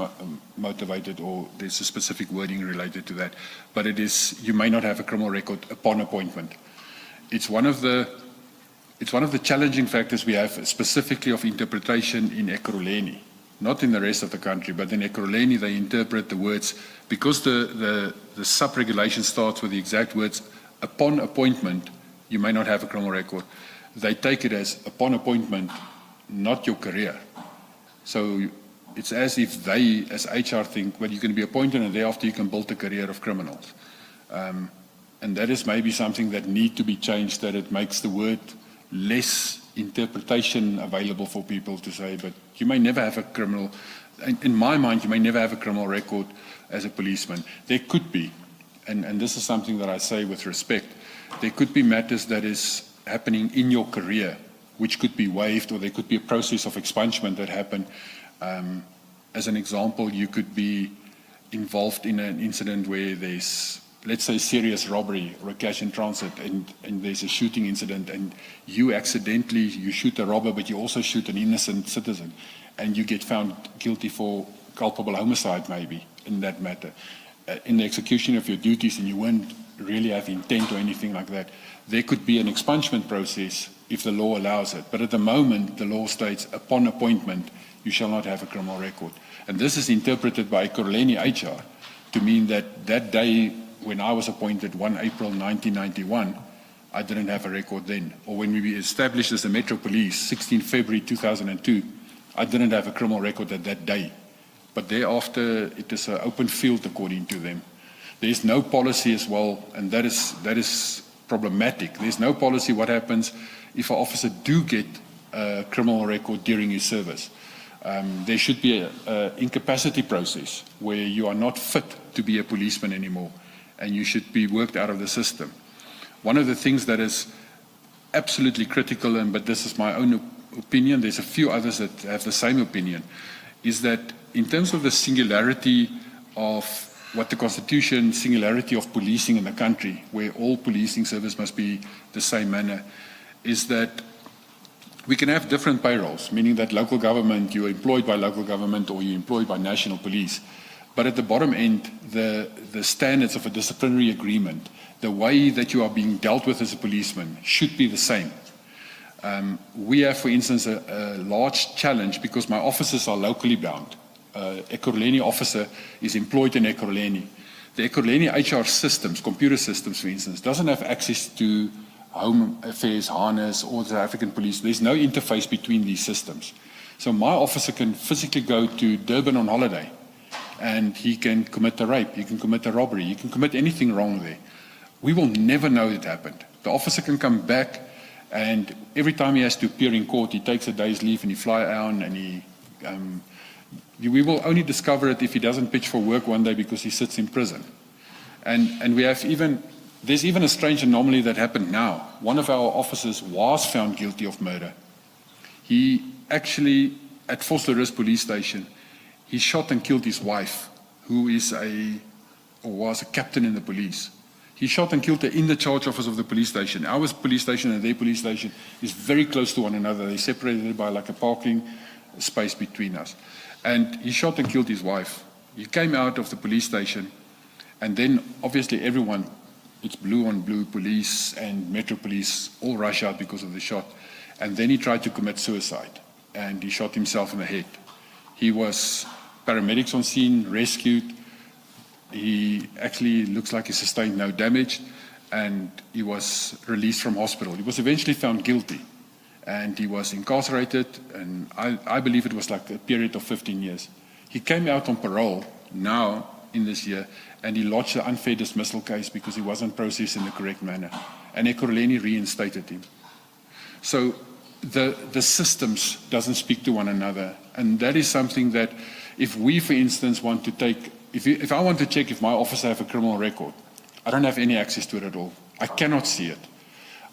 motivated or there's a specific wording related to that. But you may not have a criminal record upon appointment. It's one of the challenging factors we have, specifically of interpretation in Ekurhuleni, not in the rest of the country, but in Ekurhuleni they interpret the words, because the sub-regulation starts with the exact words upon appointment, you may not have a criminal record. They take it as upon appointment, not your career. So it's as if they, as HR, think, well, you can be appointed and thereafter you can build a career of criminals. And that is maybe something that need to be changed, that it makes the word less interpretation available for people to say, but you may never have a criminal, in my mind, you may never have a criminal record as a policeman. There could be, and this is something that I say with respect, there could be matters that is happening in your career, which could be waived, or there could be a process of expungement that happened. As an example, you could be involved in an incident where there's, let's say, serious robbery or a cash in transit, and there's a shooting incident, and you accidentally, you shoot a robber, but you also shoot an innocent citizen, and you get found guilty for culpable homicide maybe in that matter. In the execution of your duties, and you won't really have intent or anything like that, there could be an expungement process if the law allows it. But at the moment, the law states, upon appointment, you shall not have a criminal record. And this is interpreted by Ekurhuleni HR to mean that that day when I was appointed, 1 April 1991, I didn't have a record then. Or when we established as the Metro Police, 16 February 2002, I didn't have a criminal record at that day. But thereafter, it is an open field according to them. There is no policy as well, and that is problematic. There's no policy what happens if an officer do get a criminal record during his service. There should be an incapacity process where you are not fit to be a policeman anymore, and you should be worked out of the system. One of the things that is absolutely critical, but this is my own opinion, there's a few others that have the same opinion, is that in terms of the singularity of what the Constitution, singularity of policing in the country, where all policing service must be the same manner, is that we can have different payrolls, meaning that local government, you're employed by local government or you're employed by national police. But at the bottom end, the standards of a disciplinary agreement, the way that you are being dealt with as a policeman should be the same. We have, for instance, a large challenge because my officers are locally bound. Ekurhuleni officer is employed in Ekurhuleni. The Ekurhuleni HR systems, computer systems, for instance, doesn't have access to Home Affairs, Harness, or the African Police. There's no interface between these systems. So my officer can physically go to Durban on holiday, and he can commit a rape, he can commit a robbery, he can commit anything wrong there. We will never know it happened. The officer can come back, and every time he has to appear in court, he takes a day's leave and he fly out, and we will only discover it if he doesn't pitch for work one day because he sits in prison. And we have there's even a strange anomaly that happened now. One of our officers was found guilty of murder. He actually, at Vosloorus police station, he shot and killed his wife, who is was a captain in the police. He shot and killed her in the charge office of the police station. Our police station and their police station is very close to one another. They're separated by like a parking space between us. And he shot and killed his wife. He came out of the police station, and then obviously everyone, it's blue on blue, police and Metro Police, all rush out because of the shot. And then he tried to commit suicide, and he shot himself in the head. He was paramedics on scene, rescued. He actually looks like he sustained no damage, and he was released from hospital. He was eventually found guilty, and he was incarcerated, and I believe it was like a period of 15 years. He came out on parole now in this year, and he lodged an unfair dismissal case because he wasn't processed in the correct manner, and Ekurhuleni reinstated him. So the systems doesn't speak to one another, and that is something that if we, for instance, want to take, if I want to check if my officer have a criminal record, I don't have any access to it at all. I cannot see it.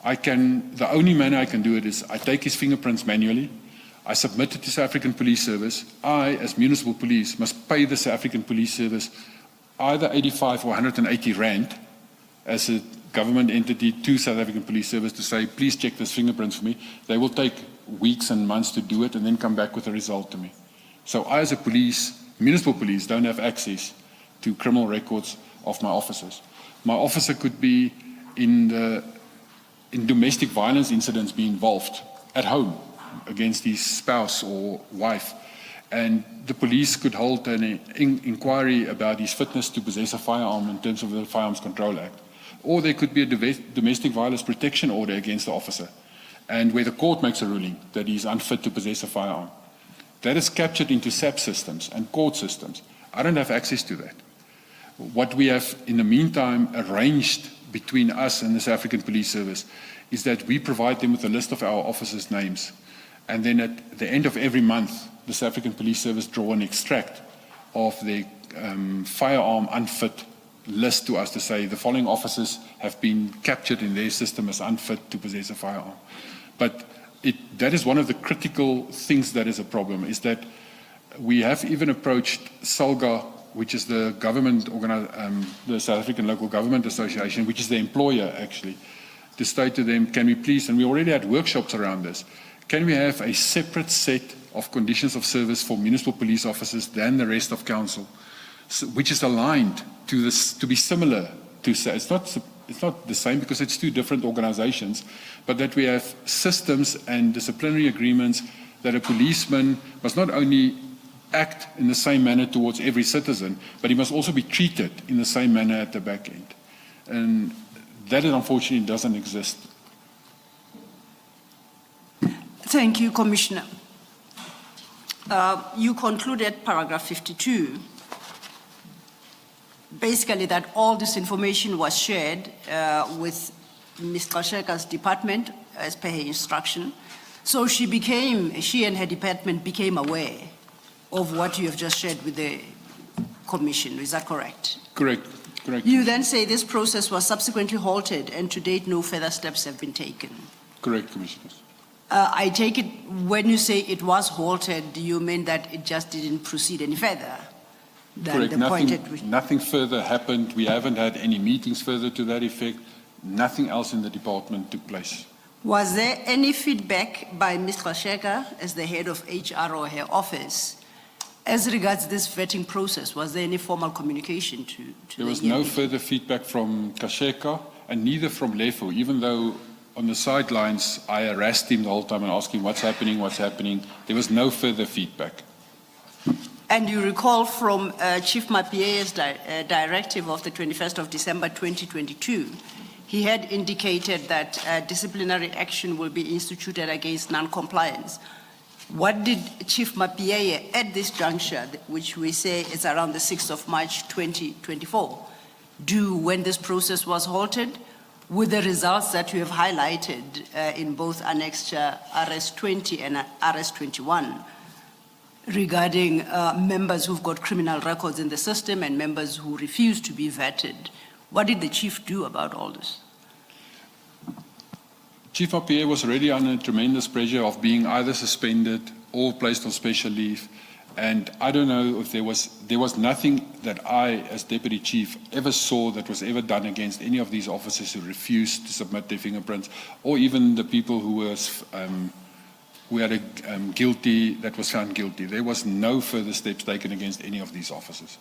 The only manner I can do it is I take his fingerprints manually, I submit it to South African Police Service. I, as municipal police, must pay the South African Police Service either 85 or 180 rand as a government entity to South African Police Service to say, please check this fingerprints for me. They will take weeks and months to do it and then come back with a result to me. So I, as a police, municipal police, don't have access to criminal records of my officers. My officer could be in domestic violence incidents, be involved at home against his spouse or wife, and the police could hold an inquiry about his fitness to possess a firearm in terms of the Firearms Control Act. Or there could be a domestic violence protection order against the officer, and where the court makes a ruling that he's unfit to possess a firearm. That is captured into SAP systems and court systems. I don't have access to that. What we have in the meantime arranged between us and the South African Police Service is that we provide them with a list of our officers' names. And then at the end of every month, the South African Police Service draw an extract of the firearm unfit list to us to say the following officers have been captured in their system as unfit to possess a firearm. But that is one of the critical things that is a problem, is that we have even approached SALGA, which is the the South African Local Government Association, which is the employer actually, to say to them, can we please, and we already had workshops around this, can we have a separate set of conditions of service for municipal police officers than the rest of council, which is aligned to this, to be similar to, it's not the same because it's two different organizations, but that we have systems and disciplinary agreements that a policeman must not only act in the same manner towards every citizen, but he must also be treated in the same manner at the back end. And that unfortunately doesn't exist. Thank you, Commissioner. You concluded paragraph 52, basically that all this information was shared with Ms. Kasheka's department as per her instruction. So she and her department became aware of what you have just shared with the Commission. Is that correct? Correct. Correct. You then say this process was subsequently halted and to date no further steps have been taken. Correct, Commissioners. I take it when you say it was halted, do you mean that it just didn't proceed any further than Correct. the point at which? Nothing further happened. We haven't had any meetings further to that effect. Nothing else in the department took place. Was there any feedback by Ms. Kasheka as the head of HR or her office as regards this vetting process? Was there any formal communication to There was no further feedback from Kasheka and neither from Lefo, even though on the sidelines I harassed him the whole time and asked him what's happening, what's happening. There was no further feedback. And you recall from Chief Mapie's directive of the 21st of December 2022, he had indicated that disciplinary action will be instituted against non-compliance. What did Chief Mapie at this juncture, which we say is around the 6th of March 2024, do when this process was halted with the results that you have highlighted in both Annexure RS20 and RS21 regarding members who've got criminal records in the system and members who refuse to be vetted? What did the chief do about all this? Chief Mapie was already under tremendous pressure of being either suspended or placed on special leave. And I don't know if there was nothing that I, as deputy chief, ever saw that was ever done against any of these officers who refused to submit their fingerprints, or even the people who had a guilty that was found guilty. There was no further steps taken against any of these officers.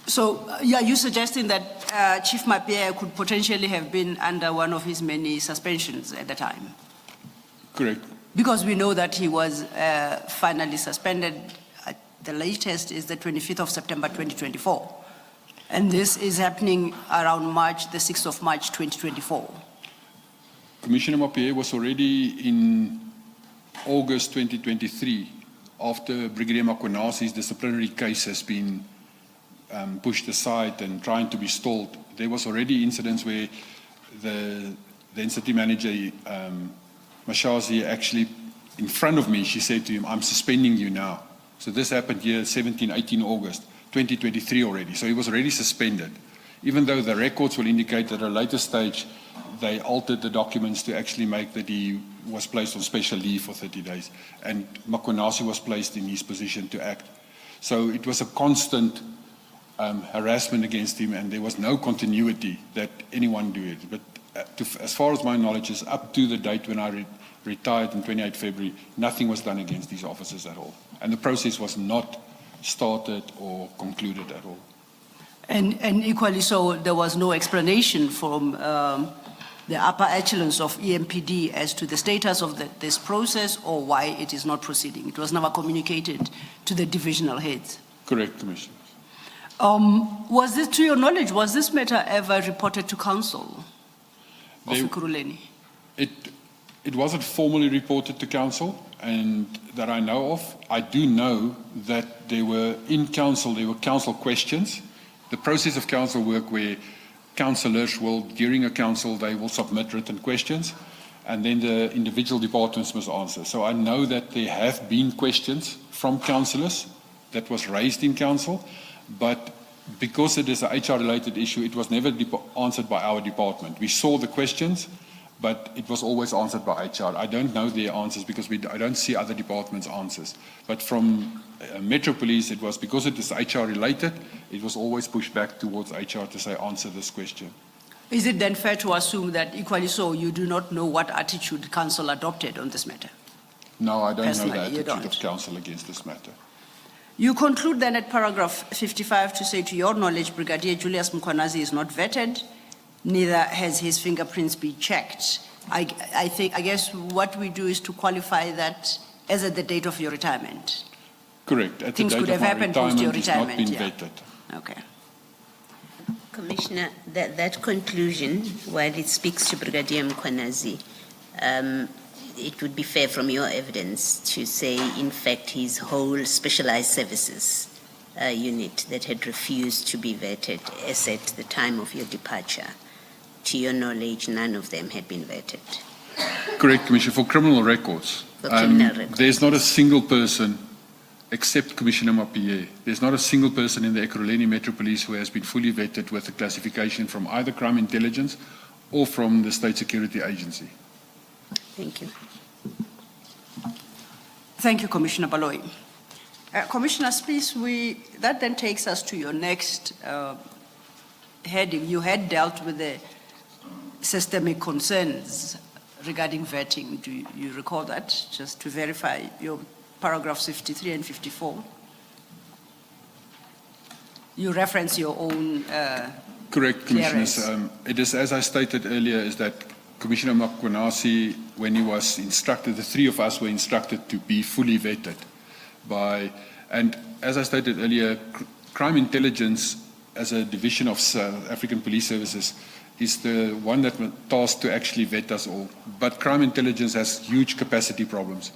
So, yeah, you're suggesting that Chief Mapie could potentially have been under one of his many suspensions at the time? Correct. Because we know that he was finally suspended. The latest is the 25th of September 2024. And this is happening around the 6th of March 2024. Commissioner Mapie was already in August 2023, after Brigadier Makonasi's disciplinary case has been pushed aside and trying to be stalled. There was already incidents where the then city manager, Mashazi, actually in front of me, she said to him, I'm suspending you now. So this happened here 17, 18 August 2023 already. So he was already suspended. Even though the records will indicate at a later stage they altered the documents to actually make that he was placed on special leave for 30 days. And Makonasi was placed in his position to act. So it was a constant harassment against him, and there was no continuity that anyone do it. But as far as my knowledge is, up to the date when I retired on 28 February, nothing was done against these officers at all. And the process was not started or concluded at all. And equally so, there was no explanation from the upper echelons of EMPD as to the status of this process or why it is not proceeding. It was never communicated to the divisional heads. Correct, Commissioner. Was this, to your knowledge, was this matter ever reported to council of They- Ekurhuleni? It wasn't formally reported to council, and that I know of. I do know that there were council questions. The process of council work where councillors will, during a council, they will submit written questions, and then the individual departments must answer. So I know that there have been questions from councillors that was raised in council, but because it is an HR-related issue, it was never answered by our department. We saw the questions, but it was always answered by HR. I don't know their answers because I don't see other departments' answers. But from Metro Police, it was because it is HR-related, it was always pushed back towards HR to say, answer this question. Is it then fair to assume that equally so, you do not know what attitude council adopted on this matter? No, I don't know Personally, the you attitude don't. of council against this matter. You conclude then at paragraph 55 to say, to your knowledge, Brigadier Julius Mkhwanazi is not vetted, neither has his fingerprints been checked. I guess what we do is to qualify that as at the date of your retirement. Correct. At Things the could date of have my happened post your retirement, he's not been retirement, vetted. Okay. Commissioner, that conclusion, while it speaks to Brigadier Mkhwanazi, it would be fair from your evidence to say, in fact, his whole specialized services unit that had refused to be vetted as at the time of your departure. To your knowledge, none of them had been vetted. Correct, Commissioner. For criminal records, For criminal records. there's not a single person, except Commissioner Mapie, there's not a single person in the Ekurhuleni Metro Police who has been fully vetted with a classification from either crime intelligence or from the State Security Agency. Thank you. Thank you, Commissioner Baloyi. Commissioner Spies, that then takes us to your next heading. You had dealt with the systemic concerns regarding vetting. Do you recall that? Just to verify your paragraphs 53 and 54. You reference your own Correct, Commissioners. Clearance. It is, as I stated earlier, is that Commissioner Mkhwanazi, when he was instructed, the three of us were instructed to be fully vetted by, and as I stated earlier, crime intelligence as a division of South African Police Services is the one that was tasked to actually vet us all. But crime intelligence has huge capacity problems.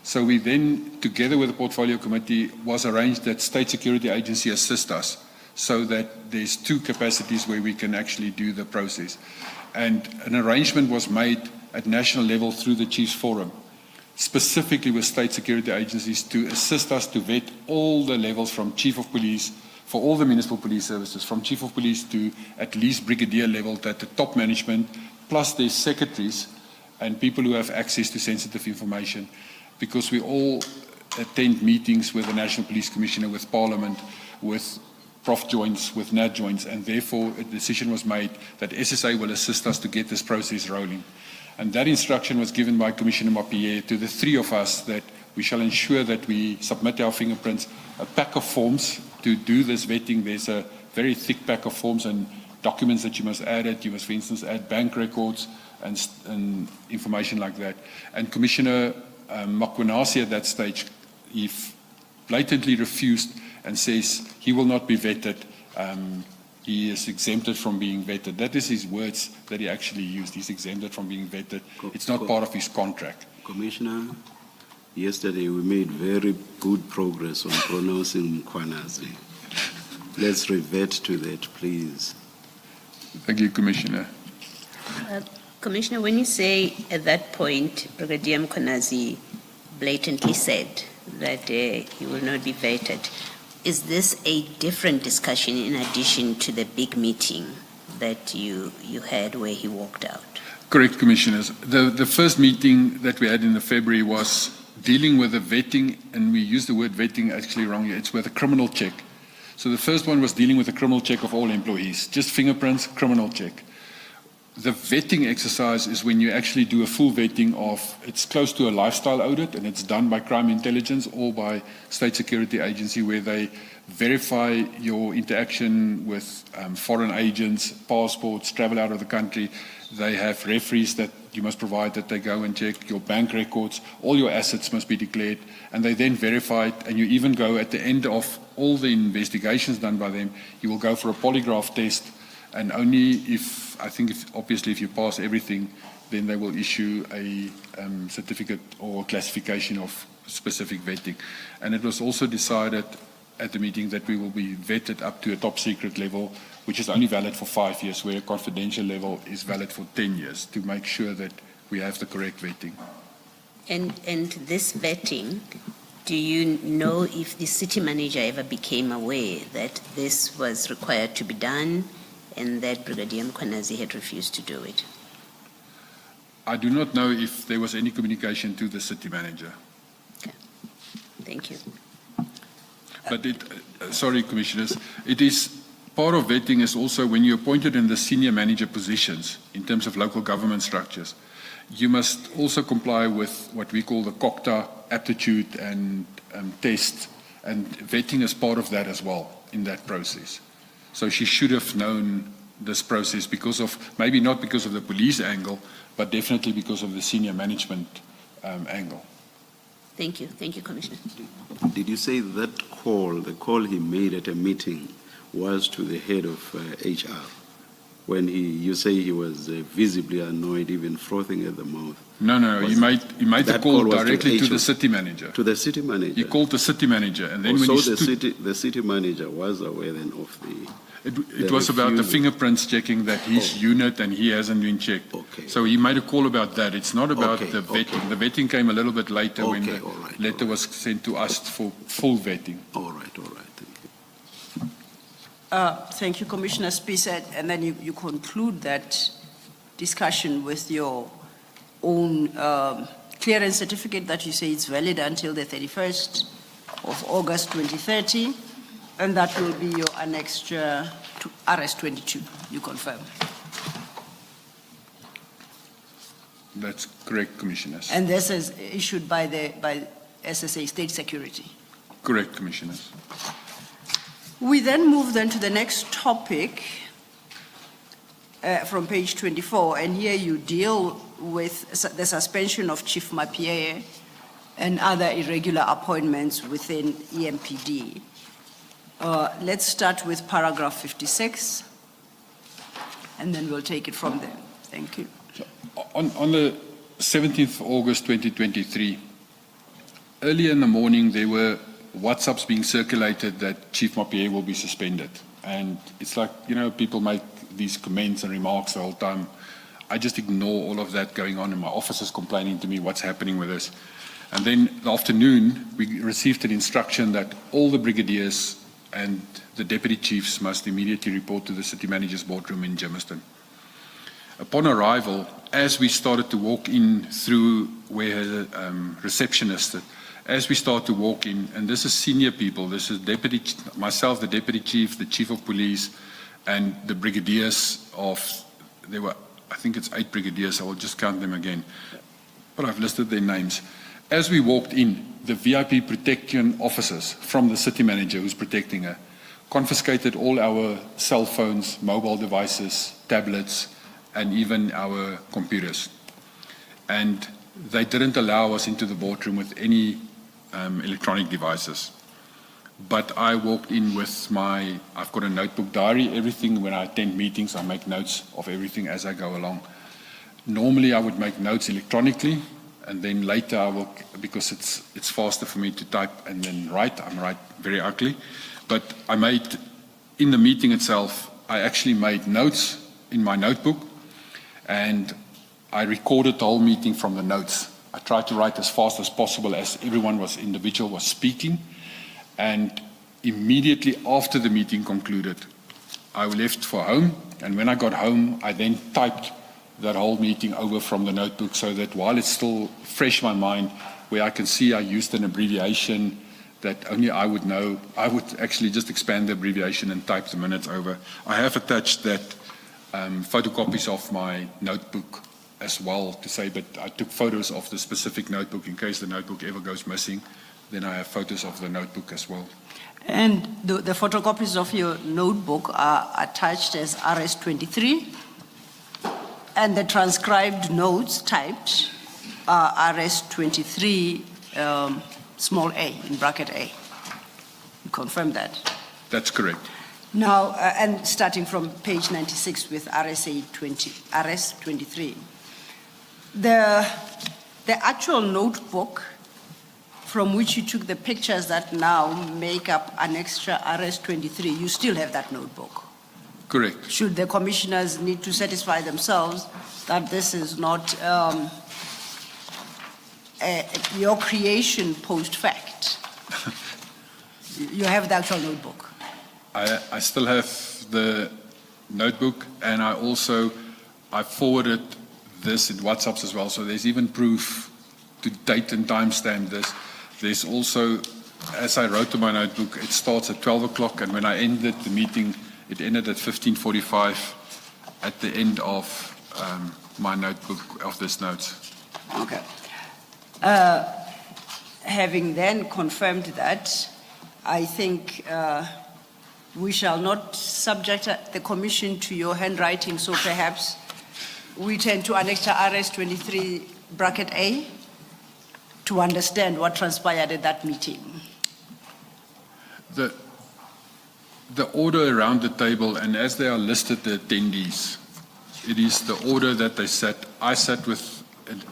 So we then, together with the portfolio committee, was arranged that State Security Agency assist us so that there's two capacities where we can actually do the process. And an arrangement was made at national level through the Chiefs Forum, specifically with state security agencies to assist us to vet all the levels from Chief of Police for all the municipal police services, from Chief of Police to at least Brigadier level, that the top management, plus their secretaries and people who have access to sensitive information, because we all attend meetings with the National Police Commissioner, with Parliament, with Prof joints, with NAT joints, and therefore a decision was made that SSA will assist us to get this process rolling. And that instruction was given by Commissioner Mapie to the three of us that we shall ensure that we submit our fingerprints, a pack of forms to do this vetting. There's a very thick pack of forms and documents that you must add it. You must, for instance, add bank records and information like that. And Commissioner Mkhwanazi at that stage, he blatantly refused and says he will not be vetted. He is exempted from being vetted. That is his words that he actually used. He's exempted from being vetted. It's not part of his contract. Commissioner, yesterday we made very good progress on pronouncing Mkhwanazi. Let's revert to that, please. Thank you, Commissioner. Commissioner, when you say at that point, Brigadier Mkhwanazi blatantly said that he will not be vetted, is this a different discussion in addition to the big meeting that you had where he walked out? Correct, Commissioners. The first meeting that we had in the February was dealing with the vetting, and we used the word vetting actually wrong here. It's with a criminal check. So the first one was dealing with a criminal check of all employees, just fingerprints, criminal check. The vetting exercise is when you actually do a full vetting of, it's close to a lifestyle audit, and it's done by crime intelligence or by state security agency, where they verify your interaction with foreign agents, passports, travel out of the country. They have referees that you must provide, that they go and check your bank records, all your assets must be declared, and they then verify it, and you even go at the end of all the investigations done by them, you will go for a polygraph test, and only if, I think obviously if you pass everything, then they will issue a certificate or classification of specific vetting. And it was also decided at the meeting that we will be vetted up to a top secret level, which is only valid for 5 years, where a confidential level is valid for 10 years, to make sure that we have the correct vetting. And this vetting, do you know if the city manager ever became aware that this was required to be done and that Brigadier Mkhwanazi had refused to do it? I do not know if there was any communication to the city manager. Okay. Thank you. But sorry, Commissioners, it is part of vetting is also when you're appointed in the senior manager positions in terms of local government structures, you must also comply with what we call the COCTA aptitude and test, and vetting is part of that as well in that process. So she should have known this process because of, maybe not because of the police angle, but definitely because of the senior management angle. Thank you, Commissioner. Did you say that the call he made at a meeting was to the head of HR? When you say he was visibly annoyed, even frothing at the mouth? No, he made the call directly to the city manager. To the city manager? He called the city manager, and then so when he the city manager was aware then of the... It was about the fingerprints checking that his unit and he hasn't been checked. Okay. So he made a call about that. It's not about the vetting. Okay. The vetting came a little bit later when the right, letter was sent to us for full vetting. All right, thank you. Thank you, Commissioner Spies, and then you conclude that discussion with your own clearance certificate that you say it's valid until the 31st of August 2030, and that will be your annex to RS22, you confirm? That's correct, Commissioners. And this is issued by SSA, State Security? Correct, Commissioners. We then move to the next topic from page 24, and here you deal with the suspension of Chief Mapie and other irregular appointments within EMPD. Let's start with paragraph 56, and then we'll take it from there. Thank you. So, on the 17th of August 2023, early in the morning there were WhatsApps being circulated that Chief Mapie will be suspended. And it's like, people make these comments and remarks the whole time. I just ignore all of that going on, and my office is complaining to me what's happening with this. And then the afternoon, we received an instruction that all the brigadiers and the deputy chiefs must immediately report to the city manager's boardroom in Germiston. Upon arrival, as we started to walk in through where the receptionist, as we start to walk in, and this is senior people, this is myself, the deputy chief, the chief of police, and the brigadiers there were, I think it's 8 brigadiers, I will just count them again, but I've listed their names. As we walked in, the VIP protection officers from the city manager who's protecting her confiscated all our cell phones, mobile devices, tablets, and even our computers. And they didn't allow us into the boardroom with any electronic devices. But I walked in with I've got a notebook diary, everything. When I attend meetings, I make notes of everything as I go along. Normally, I would make notes electronically, and then later I will, because it's faster for me to type and then write. I'm write very ugly. But in the meeting itself, I actually made notes in my notebook, and I recorded the whole meeting from the notes. I tried to write as fast as possible as individual was speaking. And immediately after the meeting concluded, I left for home. And when I got home, I then typed that whole meeting over from the notebook, so that while it's still fresh in my mind, where I can see I used an abbreviation that only I would know, I would actually just expand the abbreviation and type the minutes over. I have attached that photocopies of my notebook as well to say, but I took photos of the specific notebook in case the notebook ever goes missing. Then I have photos of the notebook as well. And the photocopies of your notebook are attached as RS-23, and the transcribed notes typed are RS-23 small a, in bracket A. You confirm that? That's correct. Now, and starting from page 96 with RS-23. The actual notebook from which you took the pictures that now make up an extra RS-23, you still have that notebook? Correct. Should the commissioners need to satisfy themselves that this is not your creation post fact? You have the actual notebook? I still have the notebook, and I forwarded this in WhatsApps as well, so there's even proof to date and timestamp this. There's also, as I wrote to my notebook, it starts at 12 o'clock, and when I ended the meeting, it ended at 15:45 at the end of my notebook of these notes. Okay. Having then confirmed that, I think we shall not subject the commission to your handwriting, so perhaps we turn to Annexure RS-23 bracket A to understand what transpired at that meeting. The order around the table, and as they are listed, the attendees, it is the order that they sat. I sat with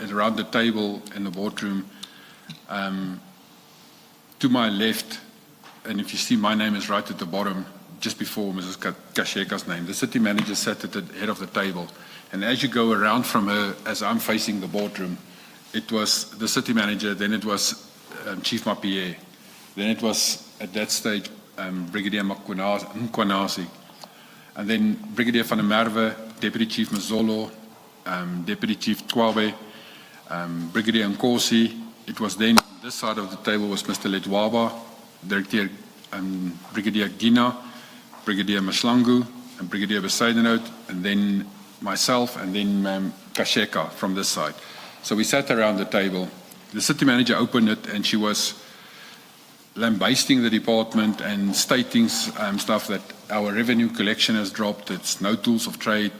around the table in the boardroom to my left, and if you see, my name is right at the bottom, just before Mrs. Kasheka's name. The city manager sat at the head of the table. And as you go around from her, as I'm facing the boardroom, it was the city manager, then it was Chief Mapie, then it was, at that stage, Brigadier Mkwanasi, and then Brigadier van der Merwe, Deputy Chief Mazolo, Deputy Chief Twabe, Brigadier Nkosi. It was then, on this side of the table was Mr. Letwaba, Brigadier Gina, Brigadier Maslangu, and Brigadier Besaidenout, and then myself, and then Kasheka from this side. So we sat around the table. The city manager opened it, and she was lambasting the department and stating stuff that our revenue collection has dropped, it's no tools of trade.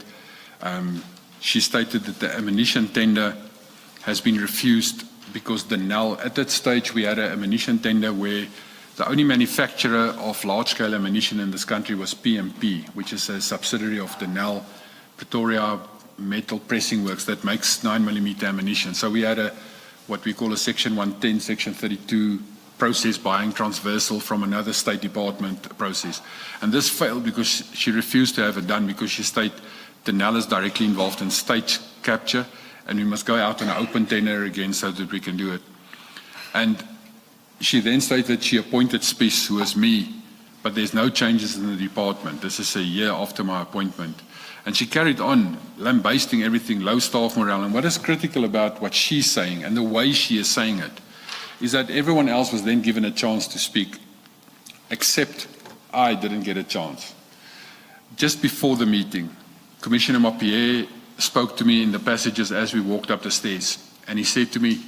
She stated that the ammunition tender has been refused because the NEL, at that stage we had an ammunition tender where the only manufacturer of large-scale ammunition in this country was PMP, which is a subsidiary of the NEL, Pretoria Metal Pressing Works, that makes 9mm ammunition. So we had what we call a Section 110, Section 32 process buying transversal from another State Department process. And this failed because she refused to have it done because she stated the NEL is directly involved in state capture and we must go out on an open tender again so that we can do it. And she then stated she appointed Spies, who was me, but there's no changes in the department. This is a year after my appointment. And she carried on lambasting everything, low staff morale. And what is critical about what she's saying and the way she is saying it is that everyone else was then given a chance to speak, except I didn't get a chance. Just before the meeting, Commissioner Mapie spoke to me in the passages as we walked up the stairs. And he said to me,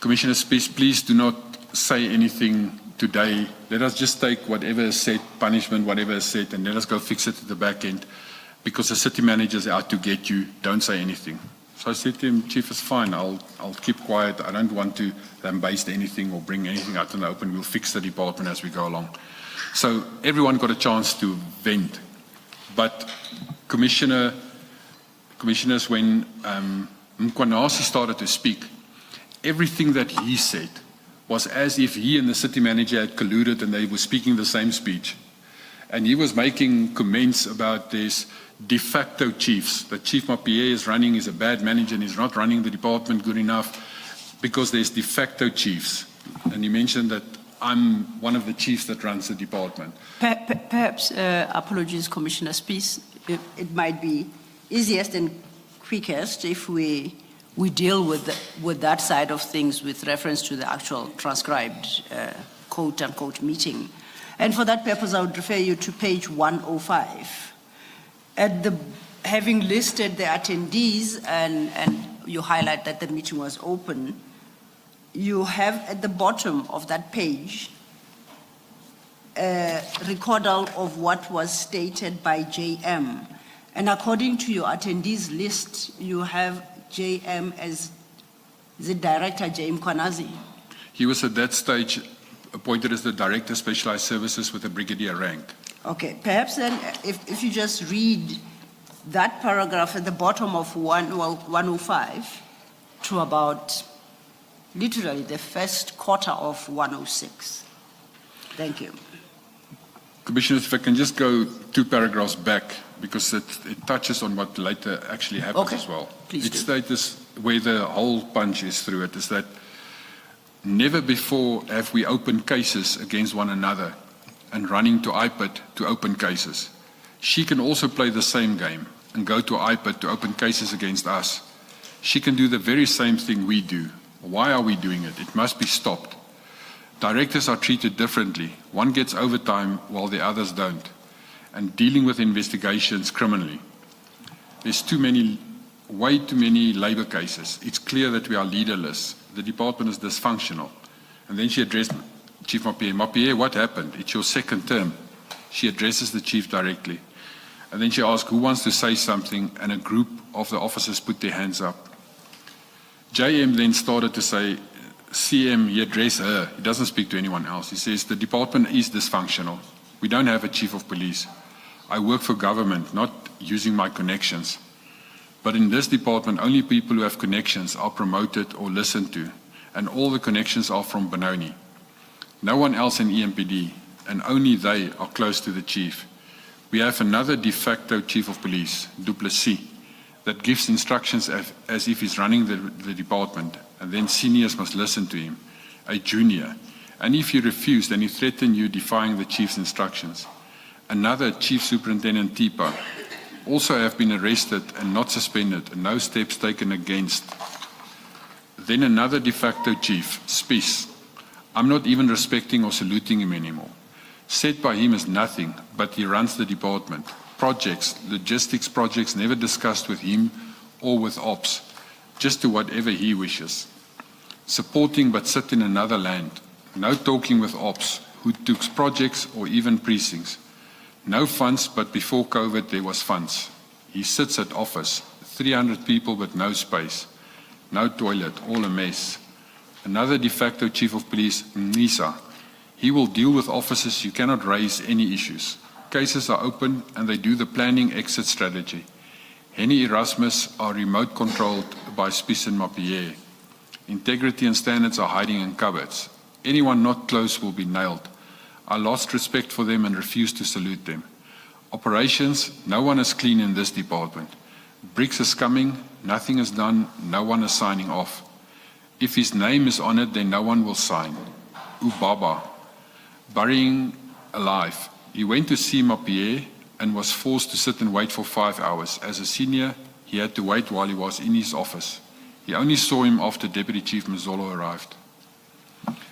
Commissioner Spies, please do not say anything today. Let us just take whatever is said, punishment, whatever is said, and let us go fix it at the back end. Because the city manager is out to get you, don't say anything. So I said to him, Chief, it's fine, I'll keep quiet. I don't want to lambaste anything or bring anything out in the open. We'll fix the department as we go along. So everyone got a chance to vent. But commissioners, when Mkwanasi started to speak, everything that he said was as if he and the city manager had colluded and they were speaking the same speech. And he was making comments about this de facto chiefs, that Chief Mapie is running, is a bad manager and he's not running the department good enough because there's de facto chiefs. And he mentioned that I'm one of the chiefs that runs the department. Perhaps, apologies, Commissioner Spies, it might be easiest and quickest if we deal with that side of things with reference to the actual transcribed quote-unquote meeting. And for that purpose, I would refer you to page 105. At the having listed the attendees and you highlight that the meeting was open, you have at the bottom of that page a recordal of what was stated by JM. And according to your attendees list, you have JM as the director, JM Kwanazi. He was at that stage appointed as the Director of Specialized Services with a brigadier rank. Okay, perhaps then if you just read that paragraph at the bottom of 105 to about literally the first quarter of 106. Thank you. Commissioners, if I can just go 2 paragraphs back, because it touches on what later actually happens Okay, as well. please It do. states where the whole punch is through it, is that never before have we opened cases against one another and running to IPID to open cases. She can also play the same game and go to IPID to open cases against us. She can do the very same thing we do. Why are we doing it? It must be stopped. Directors are treated differently. One gets overtime while the others don't. And dealing with investigations criminally. There's way too many labor cases. It's clear that we are leaderless. The department is dysfunctional. And then she addressed Chief Mapie. Mapie, what happened? It's your second term. She addresses the chief directly. And then she asked, who wants to say something? And a group of the officers put their hands up. JM then started to say, CM, he addressed her. He doesn't speak to anyone else. He says, the department is dysfunctional. We don't have a chief of police. I work for government, not using my connections. But in this department, only people who have connections are promoted or listened to. And all the connections are from Benoni. No one else in EMPD, and only they are close to the chief. We have another de facto chief of police, Duplessis, that gives instructions as if he's running the department, and then seniors must listen to him, a junior. And if you refuse, then he threatens you defying the chief's instructions. Another chief superintendent, Tipa, also have been arrested and not suspended, and no steps taken against. Then another de facto chief, Spies. I'm not even respecting or saluting him anymore. Said by him as nothing, but he runs the department. Projects, logistics projects never discussed with him or with ops, just to whatever he wishes. Supporting but sit in another land. No talking with ops, who took projects or even precincts. No funds, but before COVID there was funds. He sits at office, 300 people but no space. No toilet, all a mess. Another de facto chief of police, Nisa. He will deal with officers you cannot raise any issues. Cases are open and they do the planning exit strategy. Henny Erasmus are remote controlled by Spies and Mapie. Integrity and standards are hiding in cupboards. Anyone not close will be nailed. I lost respect for them and refused to salute them. Operations, no one is clean in this department. Bricks is coming, nothing is done, no one is signing off. If his name is on it, then no one will sign. Ubaba, burying alive. He went to see Mapie and was forced to sit and wait for 5 hours. As a senior, he had to wait while he was in his office. He only saw him after Deputy Chief Mazolo arrived.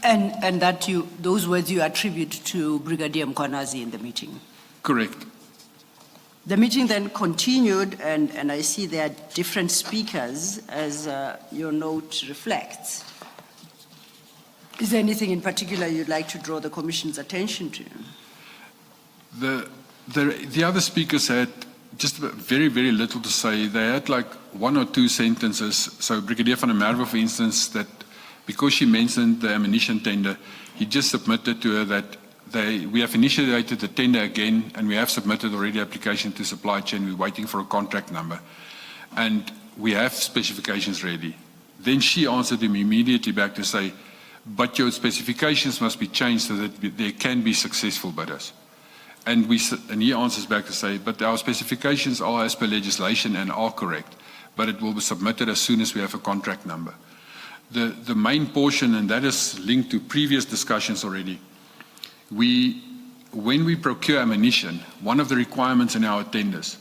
And that those words you attribute to Brigadier Mkwanazi in the meeting? Correct. The meeting then continued, and I see there are different speakers, as your note reflects. Is there anything in particular you'd like to draw the Commission's attention to? The other speakers had just very, very little to say. They had like 1 or 2 sentences. So Brigadier van der Merwe, for instance, that because she mentioned the ammunition tender, he just submitted to her that we have initiated the tender again, and we have submitted already application to supply chain. We're waiting for a contract number. And we have specifications ready. Then she answered him immediately back to say, but your specifications must be changed so that there can be successful bidders. And he answers back to say, but our specifications are as per legislation and are correct, but it will be submitted as soon as we have a contract number. The main portion, and that is linked to previous discussions already, when we procure ammunition, one of the requirements in our tenders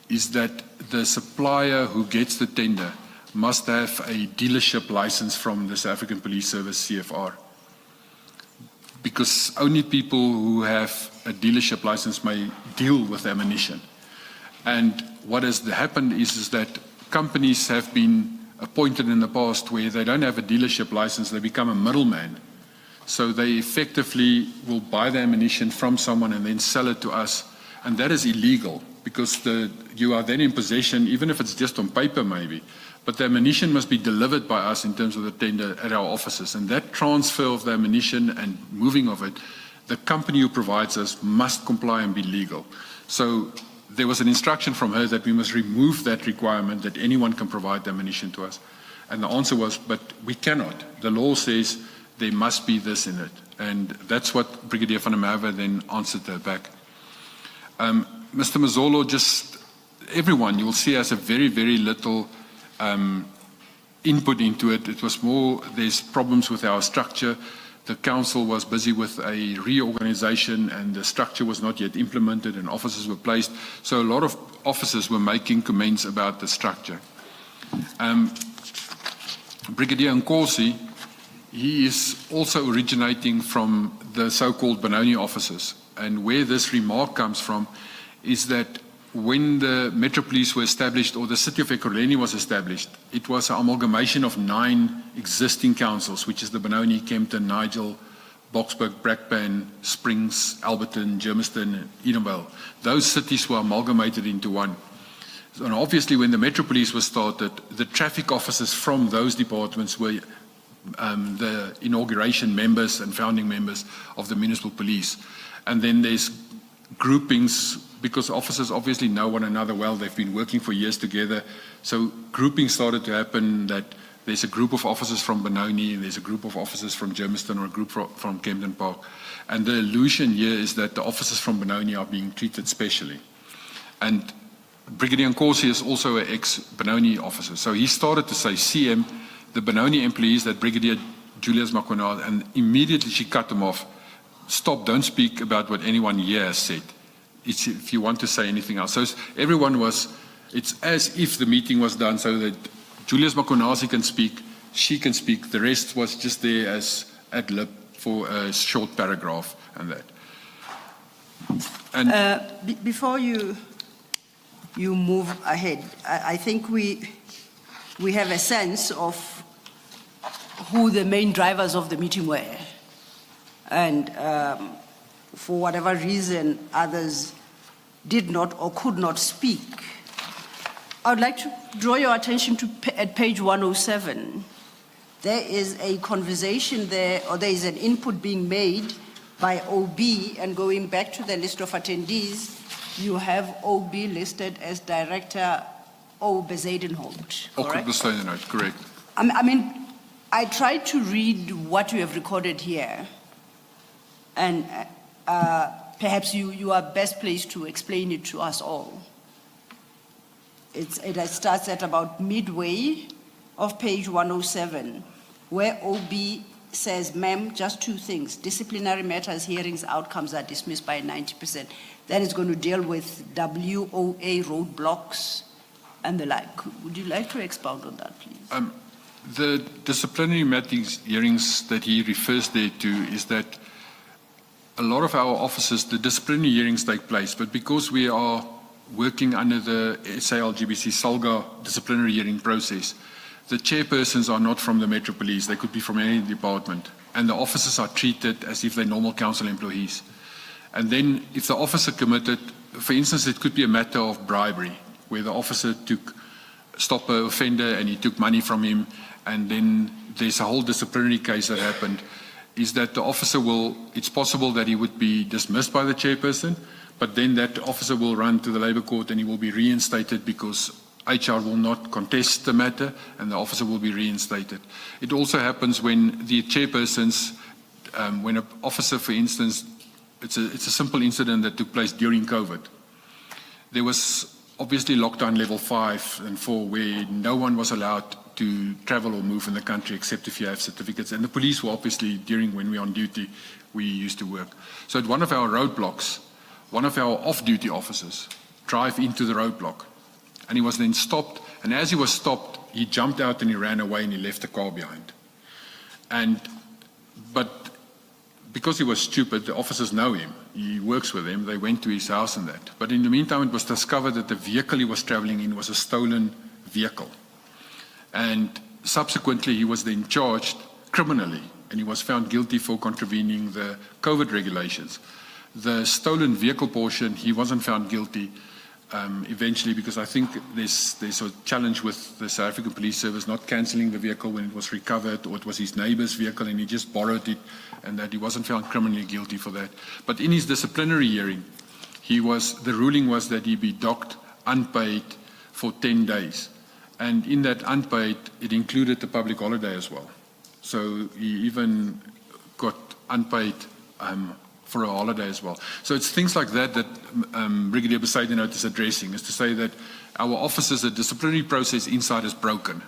is that the supplier who gets the tender must have a dealership license from the South African Police Service, CFR. Because only people who have a dealership license may deal with ammunition. And what has happened is that companies have been appointed in the past where they don't have a dealership license, they become a middleman. So they effectively will buy the ammunition from someone and then sell it to us. And that is illegal because you are then in possession, even if it's just on paper maybe. But the ammunition must be delivered by us in terms of the tender at our offices. And that transfer of the ammunition and moving of it, the company who provides us must comply and be legal. So there was an instruction from her that we must remove that requirement that anyone can provide the ammunition to us. And the answer was, but we cannot. The law says there must be this in it. And that's what Brigadier van der Merwe then answered her back. Mr. Mazzolo, just everyone, you'll see has a very, very little input into it. It was more, there's problems with our structure. The council was busy with a reorganization and the structure was not yet implemented and officers were placed. So a lot of officers were making comments about the structure. Brigadier Nkosi, he is also originating from the so-called Benoni officers. And where this remark comes from is that when the Metro Police were established, or the city of Ekurhuleni was established, it was an amalgamation of 9 existing councils, which is the Benoni, Kempton, Nigel, Boksburg, Brakpan, Springs, Alberton, Germiston, Edenvale. Those cities were amalgamated into one. And obviously when the Metro Police was started, the traffic officers from those departments were the inauguration members and founding members of the municipal police. And then there's groupings, because officers obviously know one another well, they've been working for years together. So groupings started to happen, that there's a group of officers from Benoni, there's a group of officers from Germiston, or a group from Kempton Park. And the illusion here is that the officers from Benoni are being treated specially. And Brigadier Nkosi is also an ex-Benoni officer. So he started to say, CM, the Benoni employees, that Brigadier Julius Makwana, and immediately she cut him off. Stop, don't speak about what anyone here has said. It's if you want to say anything else. So everyone was, it's as if the meeting was done so that Julius Makonasi can speak, she can speak, the rest was just there as ad lib for a short paragraph and that. And before you move ahead, I think we have a sense of who the main drivers of the meeting were. And for whatever reason, others did not or could not speak. I would like to draw your attention to at page 107. There is a conversation there, or there is an input being made by OB, and going back to the list of attendees, you have OB listed as Director O. Bezuidenhout, correct? Bezuidenhout, correct. I mean, I tried to read what you have recorded here, and perhaps you are best placed to explain it to us all. It starts at about midway of page 107, where OB says, ma'am, just 2 things. Disciplinary matters, hearings, outcomes are dismissed by 90%. That is going to deal with WOA roadblocks and the like. Would you like to expound on that, please? The disciplinary matters hearings that he refers there to is that a lot of our officers, the disciplinary hearings take place, but because we are working under the SALGBC SALGA disciplinary hearing process, the chairpersons are not from the Metro Police, they could be from any department, and the officers are treated as if they're normal council employees. And then if the officer committed, for instance, it could be a matter of bribery, where the officer stopped an offender and he took money from him, and then there's a whole disciplinary case that happened, is that the officer it's possible that he would be dismissed by the chairperson, but then that officer will run to the Labour Court and he will be reinstated because HR will not contest the matter and the officer will be reinstated. It also happens when the chairpersons, when an officer, for instance, it's a simple incident that took place during COVID. There was obviously lockdown level 5 and 4 where no one was allowed to travel or move in the country except if you have certificates. And the police were obviously, when we were on duty, we used to work. So at one of our roadblocks, one of our off-duty officers drove into the roadblock. And he was then stopped. And as he was stopped, he jumped out and he ran away and he left the car behind. But because he was stupid, the officers know him. He works with them. They went to his house and that. But in the meantime, it was discovered that the vehicle he was traveling in was a stolen vehicle. And subsequently, he was then charged criminally, and he was found guilty for contravening the COVID regulations. The stolen vehicle portion, he wasn't found guilty eventually, because I think there's a challenge with the South African Police Service not cancelling the vehicle when it was recovered, or it was his neighbour's vehicle and he just borrowed it, and that he wasn't found criminally guilty for that. But in his disciplinary hearing, the ruling was that he be docked unpaid for 10 days. And in that unpaid, it included the public holiday as well. So he even got unpaid for a holiday as well. So it's things like that that Brigadier Besaidenout is addressing, is to say that our officers, the disciplinary process inside is broken,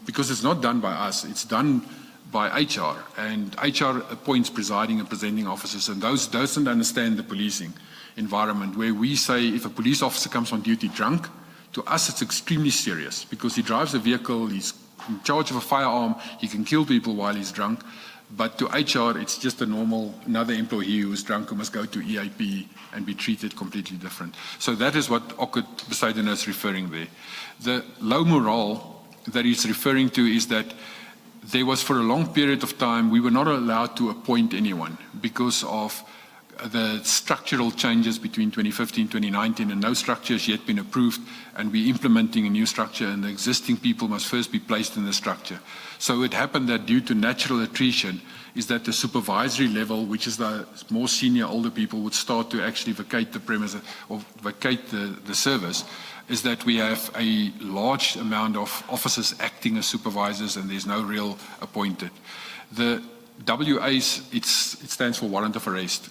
because it's not done by us, it's done by HR, and HR appoints presiding and presenting officers, and those doesn't understand the policing environment, where we say if a police officer comes on duty drunk, to us it's extremely serious, because he drives a vehicle, he's in charge of a firearm, he can kill people while he's drunk. But to HR, it's just another employee who is drunk who must go to EAP and be treated completely different. So that is what Okkut Besaidenout is referring there. The low morale that he's referring to is that there was, for a long period of time, we were not allowed to appoint anyone because of the structural changes between 2015 and 2019, and no structure has yet been approved, and we're implementing a new structure, and the existing people must first be placed in the structure. So it happened that due to natural attrition, is that the supervisory level, which is the more senior older people, would start to actually vacate the premises or vacate the service, is that we have a large amount of officers acting as supervisors, and there's no real appointed. The WAs, it stands for warrant of arrest.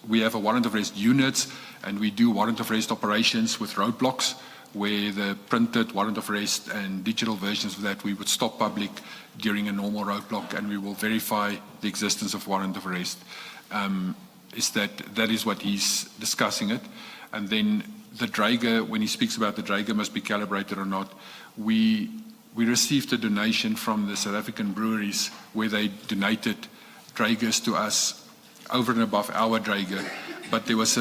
We have a warrant of arrest units, and we do warrant of arrest operations with roadblocks, where the printed warrant of arrest and digital versions of that, we would stop public during a normal roadblock, and we will verify the existence of warrant of arrest. That is what he's discussing it. And then the Draeger, when he speaks about the Draeger must be calibrated or not, we received a donation from the South African breweries where they donated Draegers to us over and above our Draeger, but there was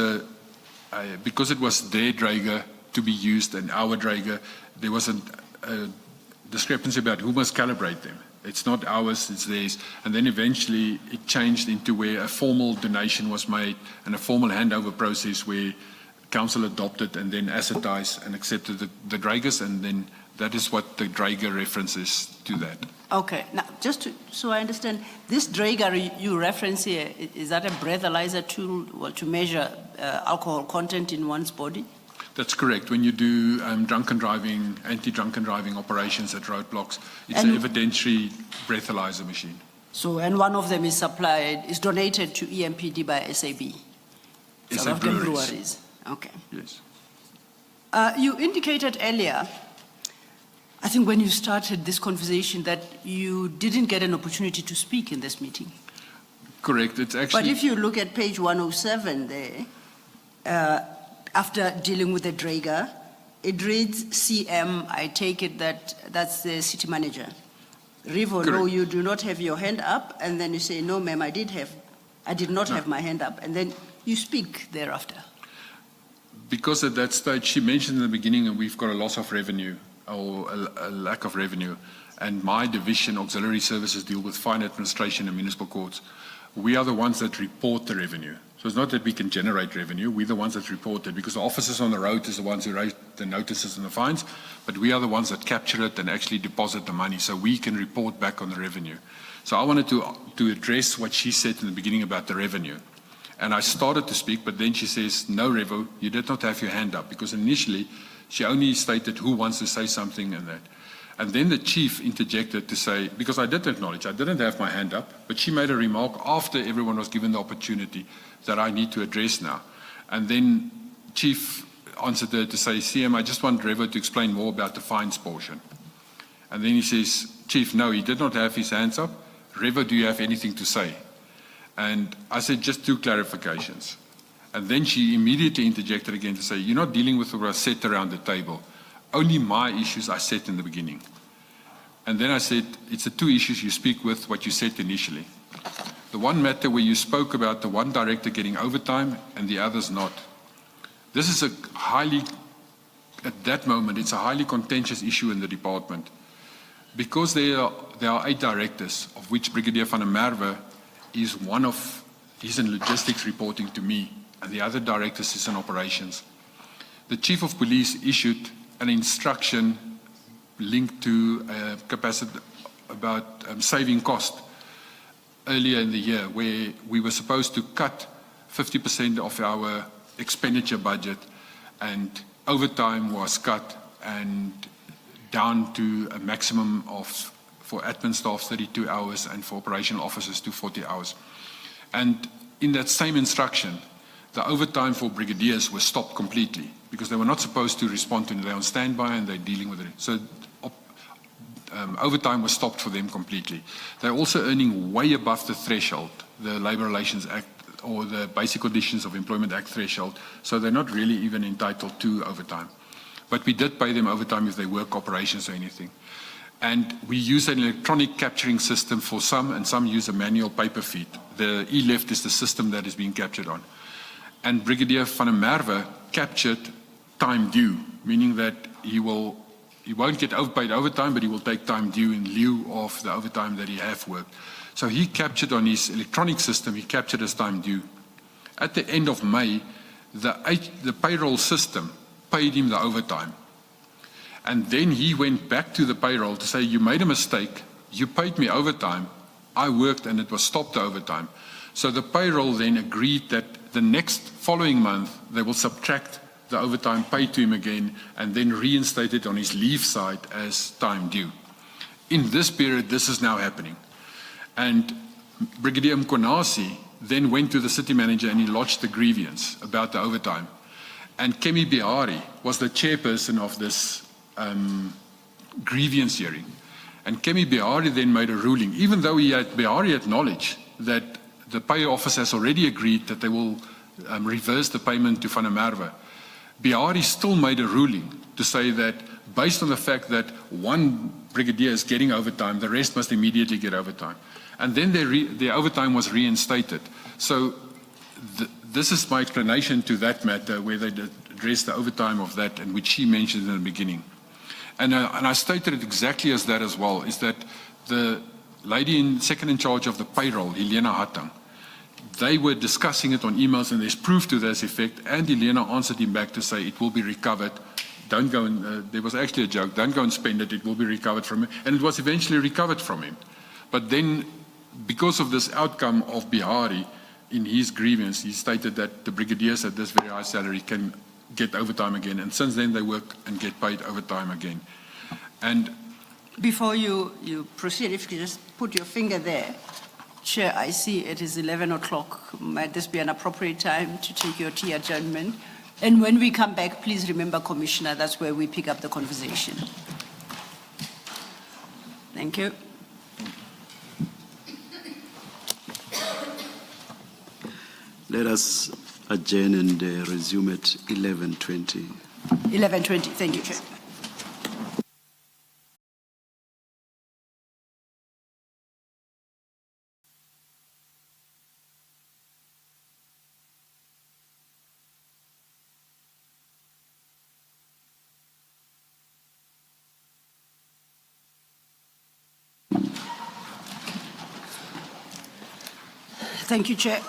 because it was their Draeger to be used and our Draeger, there was a discrepancy about who must calibrate them. It's not ours, it's theirs. And then eventually it changed into where a formal donation was made and a formal handover process where council adopted and then assetized and accepted the Draegers, and then that is what the Draeger references to that. Okay, now so I understand, this Draeger you reference here, is that a breathalyzer tool to measure alcohol content in one's body? That's correct. When you do drunken driving, anti-drunken driving operations at roadblocks, it's an evidentiary breathalyzer machine. So, and one of them is donated to EMPD by SAB? South African Breweries. Okay. Yes. You indicated earlier, I think when you started this conversation, that you didn't get an opportunity to speak in this meeting. Correct. It's actually. But if you look at page 107 there, after dealing with the Draeger, it reads CM, I take it that's the city manager. Rivo, no, you do not have your hand up, and then you say, no, ma'am, I did not have my hand up, and then you speak thereafter. Because at that stage, she mentioned in the beginning, and we've got a loss of revenue, or a lack of revenue, and my division, auxiliary services, deal with fine administration and municipal courts. We are the ones that report the revenue. So it's not that we can generate revenue, we're the ones that report it, because the officers on the road is the ones who write the notices and the fines, but we are the ones that capture it and actually deposit the money, so we can report back on the revenue. So I wanted to address what she said in the beginning about the revenue. And I started to speak, but then she says, no, Revo, you did not have your hand up, because initially she only stated who wants to say something and that. And then the chief interjected to say, because I did acknowledge, I didn't have my hand up, but she made a remark after everyone was given the opportunity that I need to address now. And then chief answered her to say, CM, I just want Revo to explain more about the fines portion. And then he says, Chief, no, he did not have his hands up. Revo, do you have anything to say? And I said, just 2 clarifications. And then she immediately interjected again to say, you're not dealing with what I said around the table. Only my issues I said in the beginning. And then I said, it's the 2 issues you speak with what you said initially. The one matter where you spoke about the one director getting overtime and the others not. This is at that moment, it's a highly contentious issue in the department. Because there are 8 directors, of which Brigadier van der Merwe is he's in logistics reporting to me, and the other directors is in operations. The Chief of Police issued an instruction linked to capacity about saving cost earlier in the year, where we were supposed to cut 50% of our expenditure budget, and overtime was cut and down to a maximum of, for admin staff, 32 hours, and for operational officers to 40 hours. And in that same instruction, the overtime for brigadiers was stopped completely, because they were not supposed to respond to it. They're on standby and they're dealing with it. So overtime was stopped for them completely. They're also earning way above the threshold, the Labour Relations Act or the Basic Conditions of Employment Act threshold, so they're not really even entitled to overtime. But we did pay them overtime if they work operations or anything. And we use an electronic capturing system for some, and some use a manual paper feed. The E-Left is the system that is being captured on. And Brigadier van der Merwe captured time due, meaning that he won't get paid overtime, but he will take time due in lieu of the overtime that he have worked. So he captured on his electronic system, he captured his time due. At the end of May, the payroll system paid him the overtime. And then he went back to the payroll to say, you made a mistake, you paid me overtime, I worked and it was stopped the overtime. So the payroll then agreed that the next following month, they will subtract the overtime paid to him again and then reinstate it on his leave side as time due. In this period, this is now happening. And Brigadier Mkonasi then went to the city manager and he lodged the grievance about the overtime. And Kemi Bihari was the chairperson of this grievance hearing. And Kemi Bihari then made a ruling, even though Bihari acknowledged that the pay office has already agreed that they will reverse the payment to Van der Merwe. Bihari still made a ruling to say that based on the fact that one brigadier is getting overtime, the rest must immediately get overtime. And then their overtime was reinstated. So this is my explanation to that matter, where they addressed the overtime of that, and which she mentioned in the beginning. And I stated it exactly as that as well, is that the lady second in charge of the payroll, Helena Hatang, they were discussing it on emails, and there's proof to this effect, and Helena answered him back to say it will be recovered. Don't go and, there was actually a joke, don't go and spend it, it will be recovered from him. And it was eventually recovered from him. But then, because of this outcome of Bihari, in his grievance, he stated that the brigadiers at this very high salary can get overtime again. And since then, they work and get paid overtime again. And before you proceed, if you just put your finger there. Chair, I see it is 11 o'clock. Might this be an appropriate time to take your tea adjournment? And when we come back, please remember, Commissioner, that's where we pick up the conversation. Thank you. Let us adjourn and resume at 11:20. 11:20, thank you, Chair. Thank you, Chair.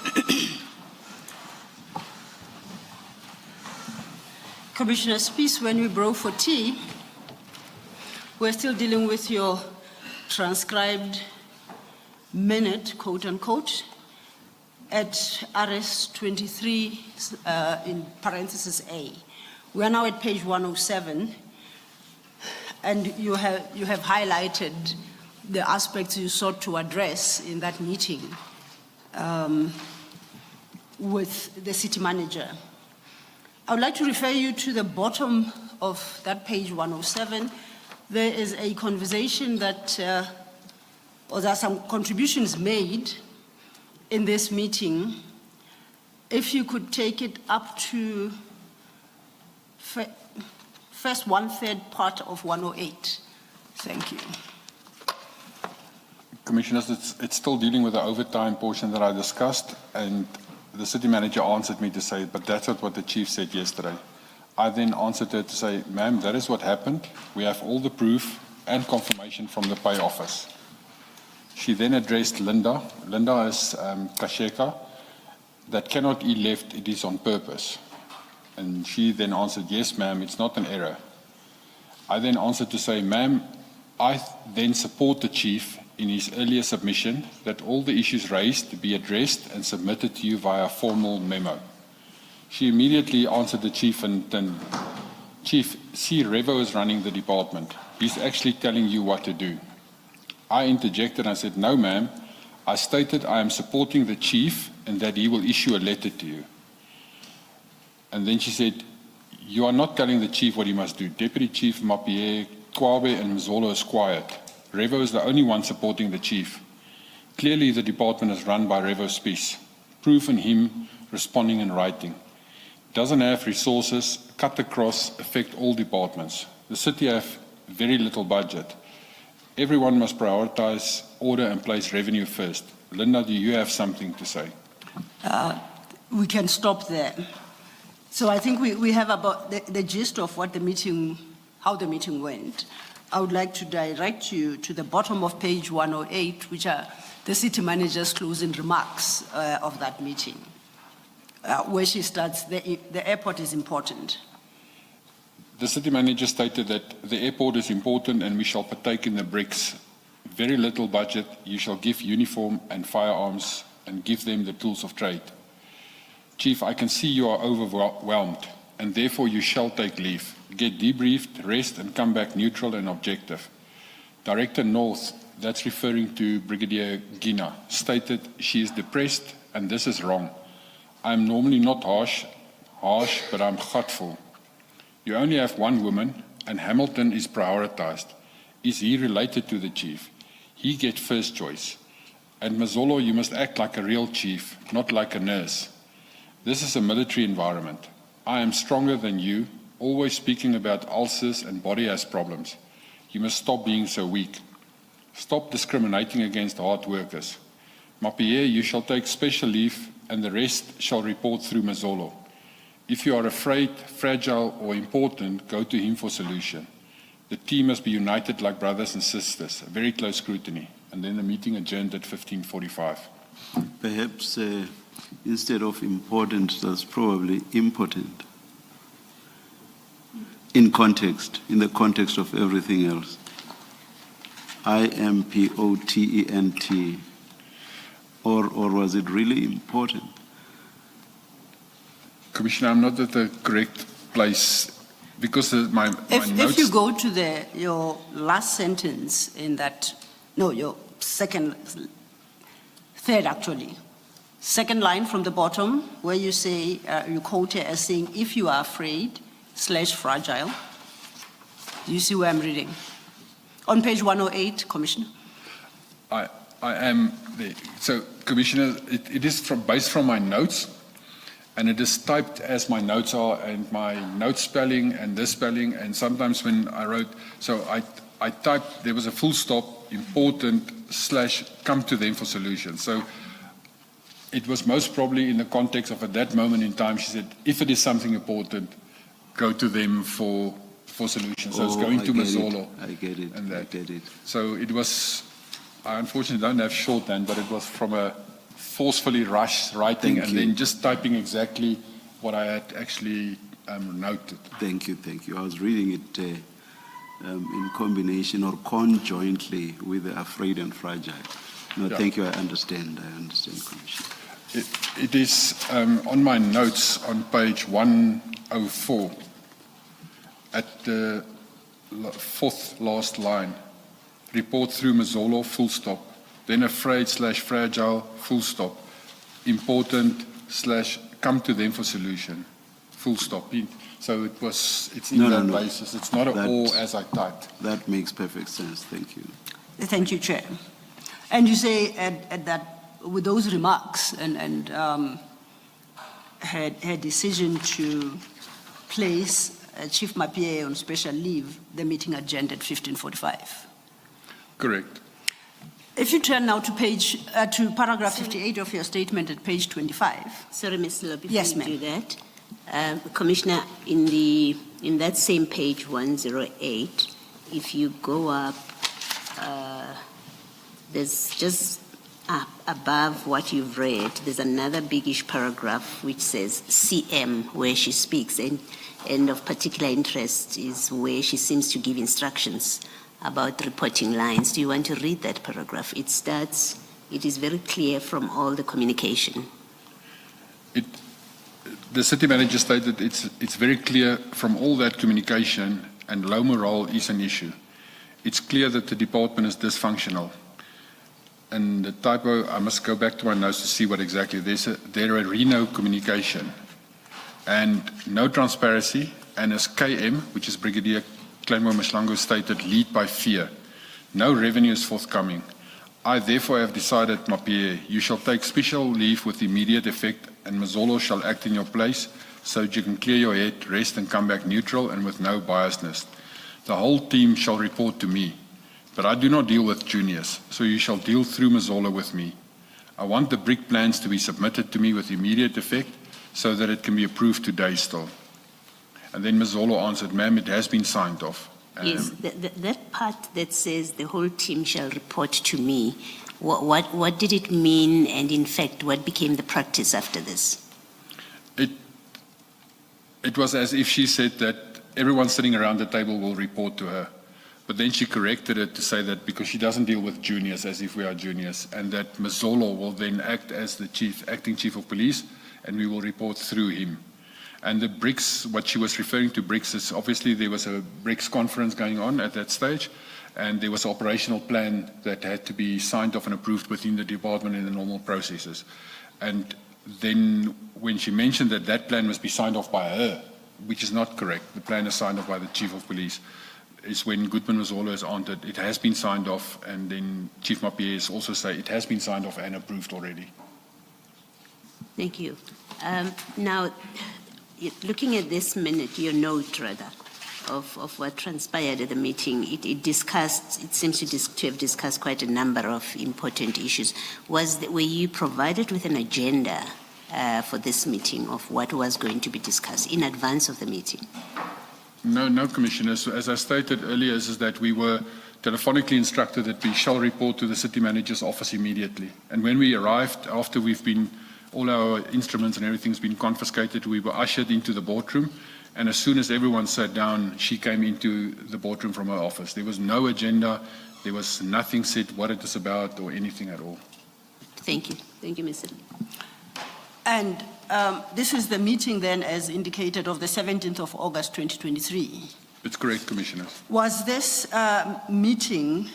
Commissioner Spies, when we broke for tea, we're still dealing with your transcribed minute, quote unquote, at RS 23 in parenthesis A. We are now at page 107, and you have highlighted the aspects you sought to address in that meeting with the city manager. I would like to refer you to the bottom of that page 107. There is a conversation that, or there are some contributions made in this meeting. If you could take it up to first 1/3 part of 108. Thank you. Commissioners, it's still dealing with the overtime portion that I discussed, and the city manager answered me to say, but that's not what the chief said yesterday. I then answered her to say, ma'am, that is what happened. We have all the proof and confirmation from the pay office. She then addressed Linda. Linda is Kasheka. That cannot be left, it is on purpose. And she then answered, yes, ma'am, it's not an error. I then answered to say, ma'am, I then support the chief in his earlier submission that all the issues raised be addressed and submitted to you via formal memo. She immediately answered the chief and then, Chief, see, Revo is running the department. He's actually telling you what to do. I interjected and I said, no, ma'am. I stated I am supporting the chief and that he will issue a letter to you. And then she said, you are not telling the chief what he must do. Deputy Chief Mapie, Kwabe and Mzolo is quiet. Revo is the only one supporting the chief. Clearly the department is run by Revo Spies. Proof in him responding in writing. Doesn't have resources, cut across, affect all departments. The city have very little budget. Everyone must prioritize order and place revenue first. Linda, do you have something to say? We can stop there. So I think we have about the gist of what the meeting, how the meeting went. I would like to direct you to the bottom of page 108, which are the city manager's closing remarks of that meeting, where she starts, the airport is important. The city manager stated that the airport is important and we shall partake in the BRICS. Very little budget, you shall give uniform and firearms and give them the tools of trade. Chief, I can see you are overwhelmed and therefore you shall take leave. Get debriefed, rest and come back neutral and objective. Director North, that's referring to Brigadier Gina, stated she is depressed and this is wrong. I am normally not harsh, but I'm hurtful. You only have one woman and Hamilton is prioritized. Is he related to the chief? He gets first choice. And Mazolo, you must act like a real chief, not like a nurse. This is a military environment. I am stronger than you, always speaking about ulcers and body has problems. You must stop being so weak. Stop discriminating against hard workers. Mapie, you shall take special leave and the rest shall report through Mazolo. If you are afraid, fragile or important, go to him for solution. The team must be united like brothers and sisters, a very close scrutiny. And then the meeting adjourned at 15:45. Perhaps instead of important, that's probably impotent. In the context of everything else. IMPOTENT. Or was it really important? Commissioner, I'm not at the correct place because my notes... If you go to your last sentence in that, no, your third actually, second line from the bottom where you say, you quote it as saying, if you are afraid / fragile. Do you see where I'm reading? On page 108, Commissioner. I am there. So, Commissioner, it is based from my notes. And it is typed as my notes are and my note spelling and this spelling. And sometimes when I wrote, so I typed, there was a full stop, important / come to them for solutions. So it was most probably in the context of at that moment in time, she said, if it is something important, go to them for solutions. So it's going to Mazolo. I get it. And that. I get it. So it was, I unfortunately don't have shorthand, but it was from a forcefully rushed writing then just typing exactly what I had actually noted. Thank you. I was reading it in combination or conjointly with the afraid and fragile. No, yeah. Thank you. I understand, Commissioner. It is on my notes on page 104 at the fourth last line. Report through Mazolo, full stop. Then afraid / fragile, full stop. Important / come to them for solution, full stop. So it's in that basis. It's not all as I typed. That makes perfect sense. Thank you. Thank you, Chair. And you say at that, with those remarks and her decision to place Chief Mapie on special leave, the meeting adjourned at 15:45. Correct. If you turn now to paragraph 58 of your statement at page 25. Sorry, Ms. Law, before Yes, you ma'am. do that, Commissioner, in that same page 108, if you go up, there's just above what you've read, there's another biggish paragraph which says CM, where she speaks, and of particular interest is where she seems to give instructions about reporting lines. Do you want to read that paragraph? It starts, it is very clear from all the communication. The city manager stated it's very clear from all that communication, and low morale is an issue. It's clear that the department is dysfunctional. And the typo, I must go back to my notes to see what exactly, there are Reno communication and no transparency, and as KM, which is Brigadier Claymore Mashlango stated, lead by fear. No revenue is forthcoming. I therefore have decided, Mapie, you shall take special leave with immediate effect, and Mazolo shall act in your place so that you can clear your head, rest and come back neutral and with no biasness. The whole team shall report to me, but I do not deal with juniors, so you shall deal through Mazolo with me. I want the brick plans to be submitted to me with immediate effect so that it can be approved today still. And then Mazolo answered, ma'am, it has been signed off. Yes, that part that says the whole team shall report to me, what did it mean, and in fact, what became the practice after this? It was as if she said that everyone sitting around the table will report to her. But then she corrected it to say that because she doesn't deal with juniors as if we are juniors, and that Mazolo will then act as the acting chief of police, and we will report through him. And the BRICS, what she was referring to BRICS is obviously there was a BRICS conference going on at that stage, and there was an operational plan that had to be signed off and approved within the department in the normal processes. And then when she mentioned that that plan must be signed off by her, which is not correct, the plan is signed off by the chief of police, is when Goodman was always answered, it has been signed off, and then Chief Mapie is also say it has been signed off and approved already. Thank you. Now, looking at this minute, your note rather, of what transpired at the meeting, it seems to have discussed quite a number of important issues. Were you provided with an agenda for this meeting of what was going to be discussed in advance of the meeting? No, Commissioner. So as I stated earlier, is that we were telephonically instructed that we shall report to the city manager's office immediately. And when we arrived, after all our instruments and everything's been confiscated, we were ushered into the boardroom. And as soon as everyone sat down, she came into the boardroom from her office. There was no agenda. There was nothing said what it is about or anything at all. Thank you. Thank you, Mr. And this is the meeting then, as indicated, of the 17th of August 2023. It's correct, Commissioner. Was this meeting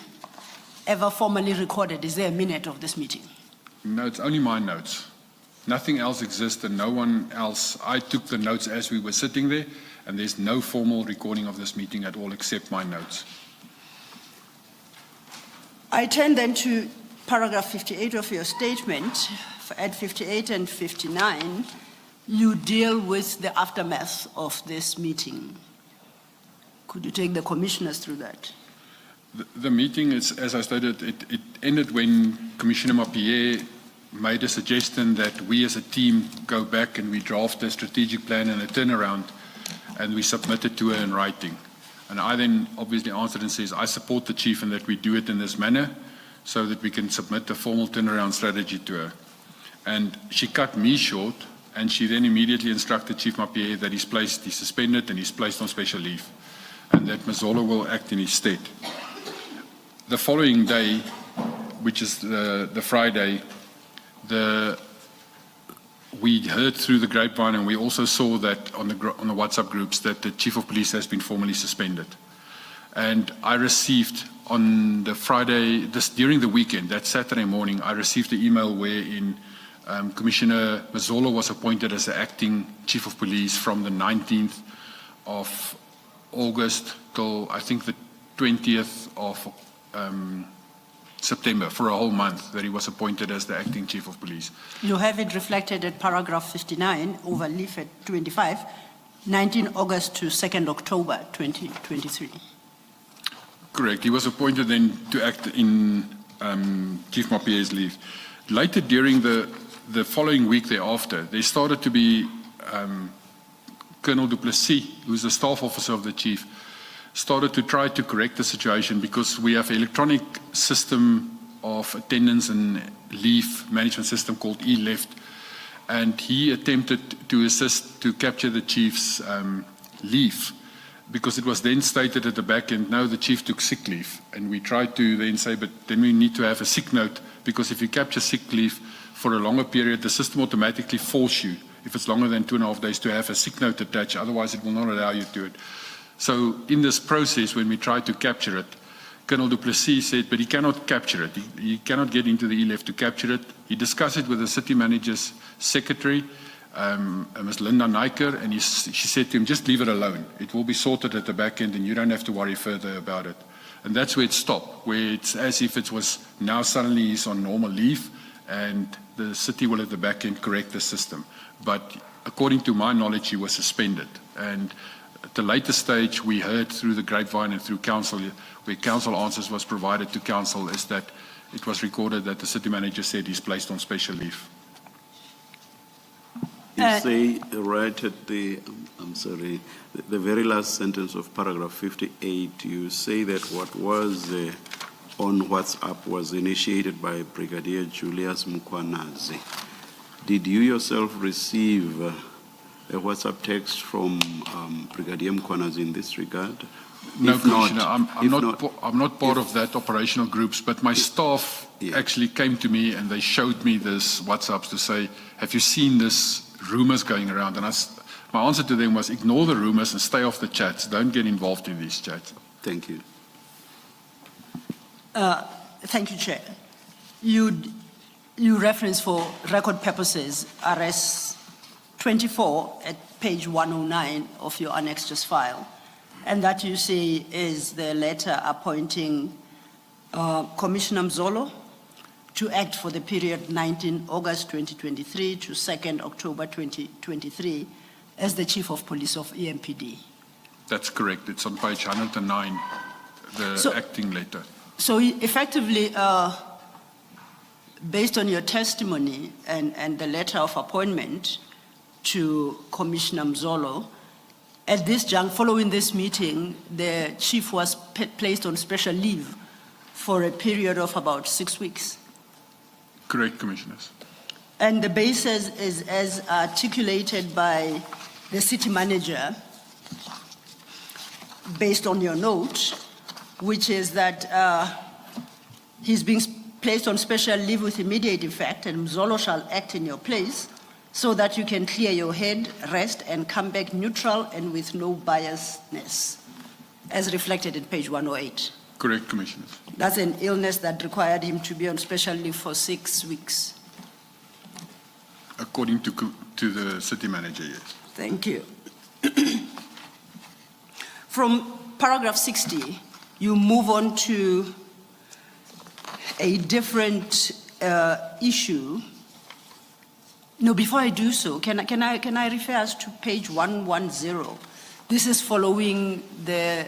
ever formally recorded? Is there a minute of this meeting? No, it's only my notes. Nothing else exists and no one else. I took the notes as we were sitting there, and there's no formal recording of this meeting at all except my notes. I turn then to paragraph 58 of your statement. At 58 and 59, you deal with the aftermath of this meeting. Could you take the commissioners through that? The meeting is, as I stated, it ended when Commissioner Mapie made a suggestion that we as a team go back and we draft a strategic plan and a turnaround, and we submit it to her in writing. And I then obviously answered and says, I support the chief in that we do it in this manner so that we can submit a formal turnaround strategy to her. And she cut me short, and she then immediately instructed Chief Mapie that he's suspended and he's placed on special leave, and that Mazolo will act in his stead. The following day, which is the Friday, we heard through the grapevine, and we also saw that on the WhatsApp groups, that the Chief of Police has been formally suspended. And I received on the Friday, during the weekend, that Saturday morning, I received an email wherein Commissioner Mazolo was appointed as the acting Chief of Police from the 19th of August till I think the 20th of September, for a whole month that he was appointed as the acting Chief of Police. You have it reflected at paragraph 59, overleaf at 25, 19 August to 2nd October 2023. Correct. He was appointed then to act Chief Mapie's leave. Later during the following week thereafter, there started to be Colonel Du Plessis, who's the staff officer of the chief, started to try to correct the situation because we have an electronic system of attendance and leave management system called eLeft, and he attempted to assist to capture the chief's leave, because it was then stated at the back end, no, the chief took sick leave. And we tried to then say, but then we need to have a sick note, because if you capture sick leave for a longer period, the system automatically forces you, if it's longer than 2.5 days, to have a sick note attached, otherwise it will not allow you to do it. So in this process, when we tried to capture it, Colonel Du Plessis said, but he cannot capture it. He cannot get into the eLeft to capture it. He discussed it with the city manager's secretary, Ms. Linda Nyker, and she said to him, just leave it alone. It will be sorted at the back end and you don't have to worry further about it. And that's where it stopped, where it's as if it was now suddenly he's on normal leave and the city will at the back end correct the system. But according to my knowledge, he was suspended. And at the later stage, we heard through the grapevine and through council, where council answers was provided to council, is that it was recorded that the city manager said he's placed on special leave. You say right at the, I'm sorry, the very last sentence of paragraph 58, you say that what was on WhatsApp was initiated by Brigadier Julius Mkwanazi. Did you yourself receive a WhatsApp text from Brigadier Mkwanazi in this regard? No, If Commissioner, not, I'm not part of that operational groups, but my staff actually came to me and they showed me this WhatsApps to say, have you seen this rumors going around? And my answer to them was, ignore the rumors and stay off the chats. Don't get involved in these chats. Thank you. Thank you, Chair. You reference for record purposes RS 24 at page 109 of your annexed file, and that you say is the letter appointing Commissioner Mzolo to act for the period 19 August 2023 to 2nd October 2023 as the Chief of Police of EMPD. That's correct. It's on page 109, the acting letter. So effectively, based on your testimony and the letter of appointment to Commissioner Mzolo, at this juncture, following this meeting, the chief was placed on special leave for a period of about 6 weeks. Correct, Commissioners. And the basis is as articulated by the city manager, based on your note, which is that he's being placed on special leave with immediate effect, and Mzolo shall act in your place so that you can clear your head, rest, and come back neutral and with no biasness, as reflected in page 108. Correct, Commissioners. That's an illness that required him to be on special leave for 6 weeks. According to the city manager, yes. Thank you. From paragraph 60, you move on to a different issue. No, before I do so, can I refer us to page 110? This is following the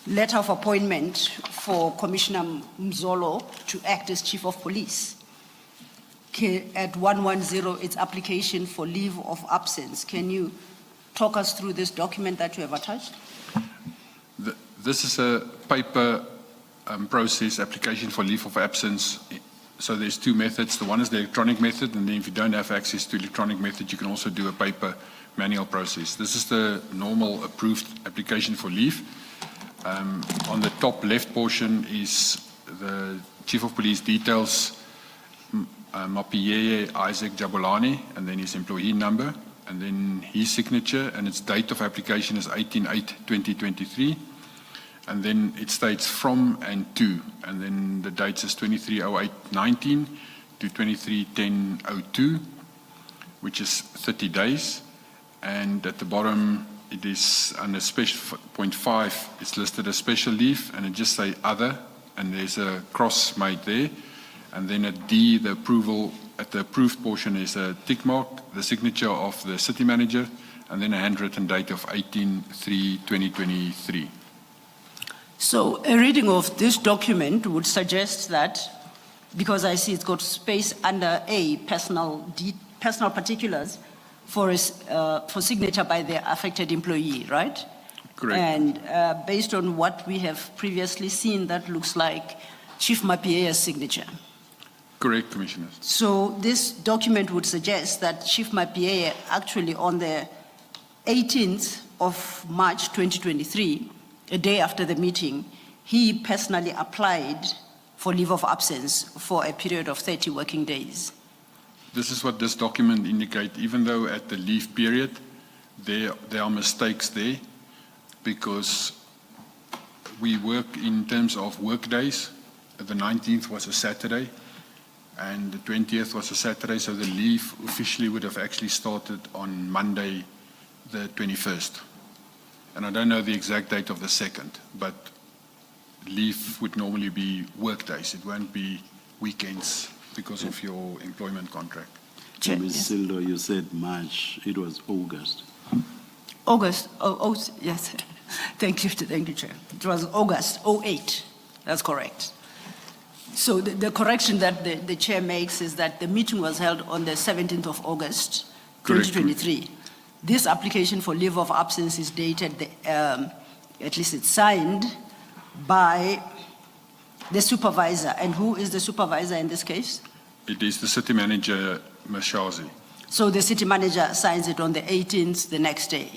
letter of appointment for Commissioner Mzolo to act as Chief of Police. At 110, it's application for leave of absence. Can you talk us through this document that you have attached? This is a paper process, application for leave of absence. So there's two methods. The one is the electronic method, and then if you don't have access to electronic method, you can also do a paper manual process. This is the normal approved application for leave. On the top left portion is the Chief of Police details, Mapiyeye Isaac Jabulani, and then his employee number, and then his signature, and its date of application is 18/8/2023. And then it states from and to, and then the dates is 23/08/19 to 23/10/02, which is 30 days. And at the bottom, it is under special point 5, it's listed as special leave, and it just say other, and there's a cross made there. And then at D, the approval, at the approved portion is a tick mark, the signature of the city manager, and then a handwritten date of 18/3/2023. So a reading of this document would suggest that because I see it's got space under A, personal particulars for signature by the affected employee, right? Correct. And based on what we have previously seen, that looks like Chief Mapiea's signature. Correct, Commissioners. So this document would suggest that Chief Mapiea actually on the 18th of March 2023, a day after the meeting, he personally applied for leave of absence for a period of 30 working days. This is what this document indicates, even though at the leave period, there are mistakes there, because we work in terms of work days. The 19th was a Saturday, and the 20th was a Saturday, so the leave officially would have actually started on Monday, the 21st. And I don't know the exact date of the 2nd, but leave would normally be work days. It won't be weekends because of your employment contract. Chair, Ms. yes. Sildo, you said March, it was August. August, yes. Thank you, Chair. It was August 08, that's correct. So the correction that the Chair makes is that the meeting was held on the 17th of August, Correct. 2023. This application for leave of absence is dated, at least it's signed by the supervisor. And who is the supervisor in this case? It is the city manager, Mashazi. So the city manager signs it on the 18th, the next day,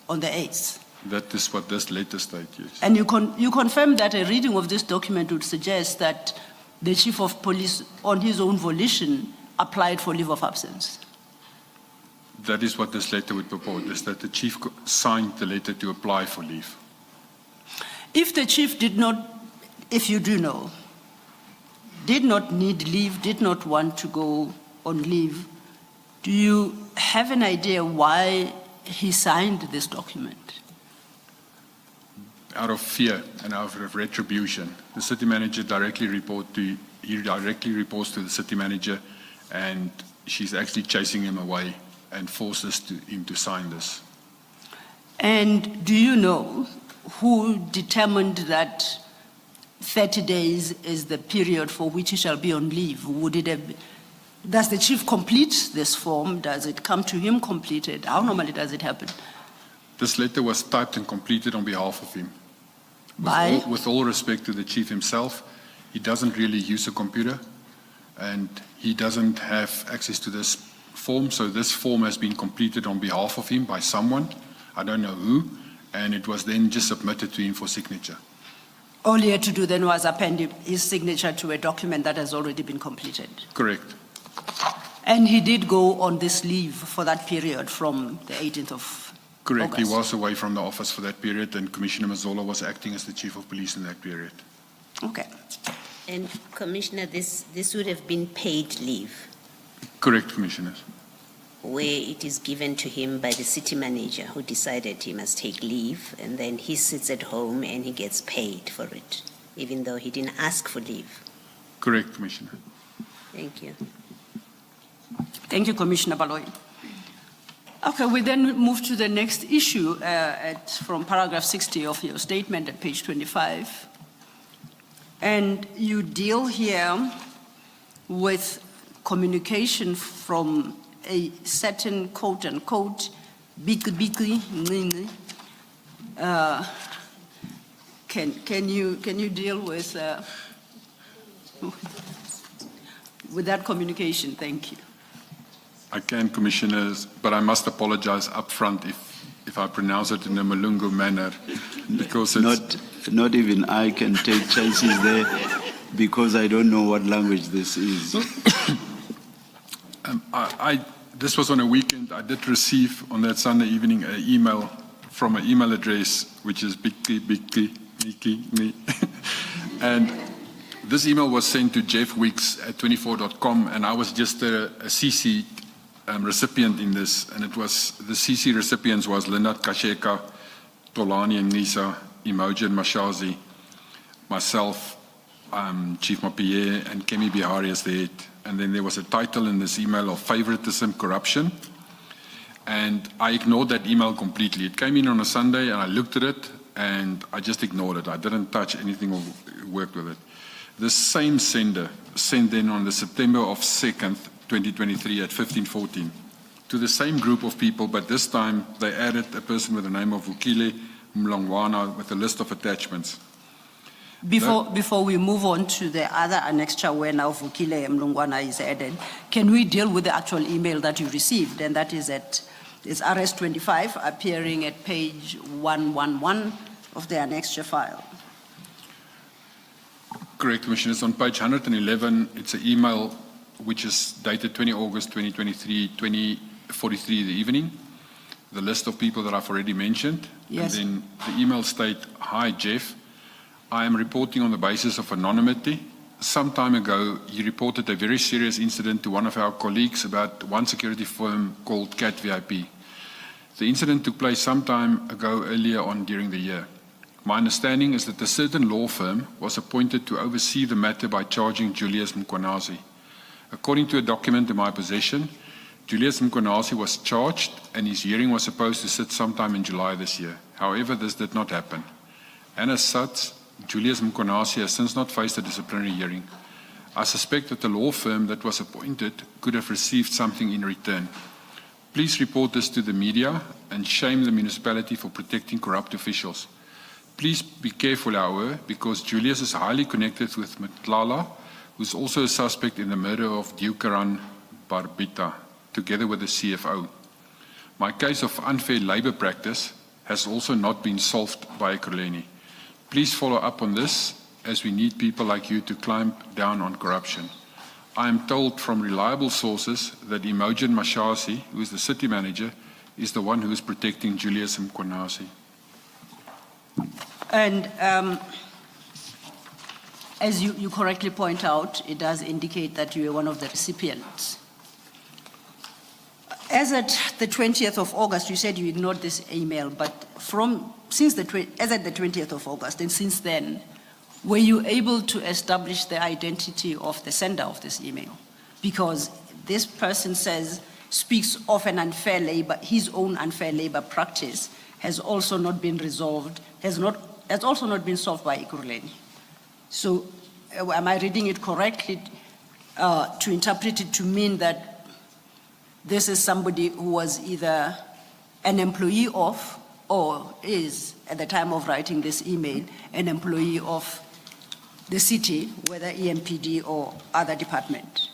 on the 8th. That is what this letter states, yes. And you confirm that a reading of this document would suggest that the chief of police, on his own volition, applied for leave of absence. That is what this letter would purport, is that the chief signed the letter to apply for leave. If the chief did not, if you do know, did not need leave, did not want to go on leave, do you have an idea why he signed this document? Out of fear and out of retribution, the city manager directly reports to the city manager, and she's actually chasing him away and forces him to sign this. And do you know who determined that 30 days is the period for which he shall be on leave? Does the chief complete this form? Does it come to him completed? How normally does it happen? This letter was typed and completed on behalf of him. By? With all respect to the chief himself, he doesn't really use a computer, and he doesn't have access to this form, so this form has been completed on behalf of him by someone, I don't know who, and it was then just submitted to him for signature. All he had to do then was append his signature to a document that has already been completed. Correct. And he did go on this leave for that period from the 18th of Correct. August. He was away from the office for that period, and Commissioner Mazzola was acting as the chief of police in that period. Okay. And Commissioner, this would have been paid leave, Correct, Commissioners. where it is given to him by the city manager who decided he must take leave, and then he sits at home and he gets paid for it, even though he didn't ask for leave. Correct, Commissioner. Thank you. Thank you, Commissioner Baloyi. Okay, we then move to the next issue from paragraph 60 of your statement at page 25. And you deal here with communication from a certain quote unquote big. Can you deal with that communication? Thank you. I can, Commissioners, but I must apologize up front if I pronounce it in a Malungu manner, because it's Not even I can take chances there, because I don't know what language this is. This was on a weekend. I did receive on that Sunday evening an email from an email address, which is me. And this email was sent to Jeff Weeks at 24.com, and I was just a CC recipient in this, and it was, the CC recipients was Linda Kasheka, Tolani and Nisa, Imogen Mashazi, myself, Chief Mapie, and Kemi Bihari as the head. And then there was a title in this email of favoritism, corruption. And I ignored that email completely. It came in on a Sunday, and I looked at it, and I just ignored it. I didn't touch anything or work with it. The same sender sent then on the September of 2nd, 2023 at 15:14 to the same group of people, but this time they added a person with the name of Vukile Mlongwana with a list of attachments. Before we move on to the other annexure where now Vukile Mlongwana is added, can we deal with the actual email that you received? And that is it's RS25 appearing at page 111 of the annexure file. Correct, Commissioner. It's on page 111. It's an email which is dated 20 August 2023, 20:43 in the evening. The list of people that I've already mentioned. Yes. And then the email state, "Hi Jeff, I am reporting on the basis of anonymity. Some time ago, you reported a very serious incident to one of our colleagues about one security firm called Cat VIP. The incident took place some time ago earlier on during the year. My understanding is that a certain law firm was appointed to oversee the matter by charging Julius Mkwanazi. According to a document in my possession, Julius Mkwanazi was charged and his hearing was supposed to sit sometime in July this year. However, this did not happen. And as such, Julius Mkwanazi has since not faced a disciplinary hearing. I suspect that the law firm that was appointed could have received something in return. Please report this to the media and shame the municipality for protecting corrupt officials. Please be careful, however, because Julius is highly connected with Madlanga, who is also a suspect in the murder of Dukaran Barbita, together with the CFO. My case of unfair labor practice has also not been solved by Ekurhuleni. Please follow up on this, as we need people like you to climb down on corruption. I am told from reliable sources that Imogen Mashasi, who is the city manager, is the one who is protecting Julius Mkwanazi." And as you correctly point out, it does indicate that you are one of the recipients. As at the 20th of August, you said you ignored this email, but as at the 20th of August and since then, were you able to establish the identity of the sender of this email? Because this person speaks of an unfair labor, his own unfair labor practice has also not been resolved, has also not been solved by Ekurhuleni. So am I reading it correctly to interpret it to mean that this is somebody who was either an employee of or is, at the time of writing this email, an employee of the city, whether EMPD or other department?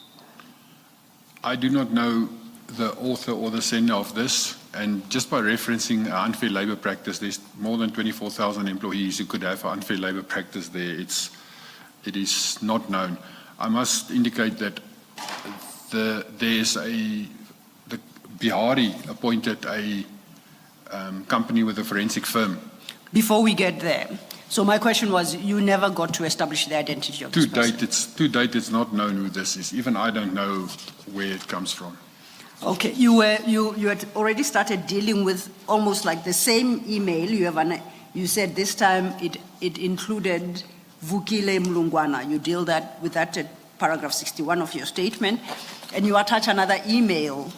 I do not know the author or the sender of this, and just by referencing unfair labor practice, there's more than 24,000 employees who could have unfair labor practice there. It is not known. I must indicate that the Bihari appointed a company with a forensic firm. Before we get there, so my question was, you never got to establish the identity of this person? To date, it's not known who this is. Even I don't know where it comes from. Okay, you had already started dealing with almost like the same email. You said this time it included Vukile Mlongwana. You deal with that at paragraph 61 of your statement, and you attach another email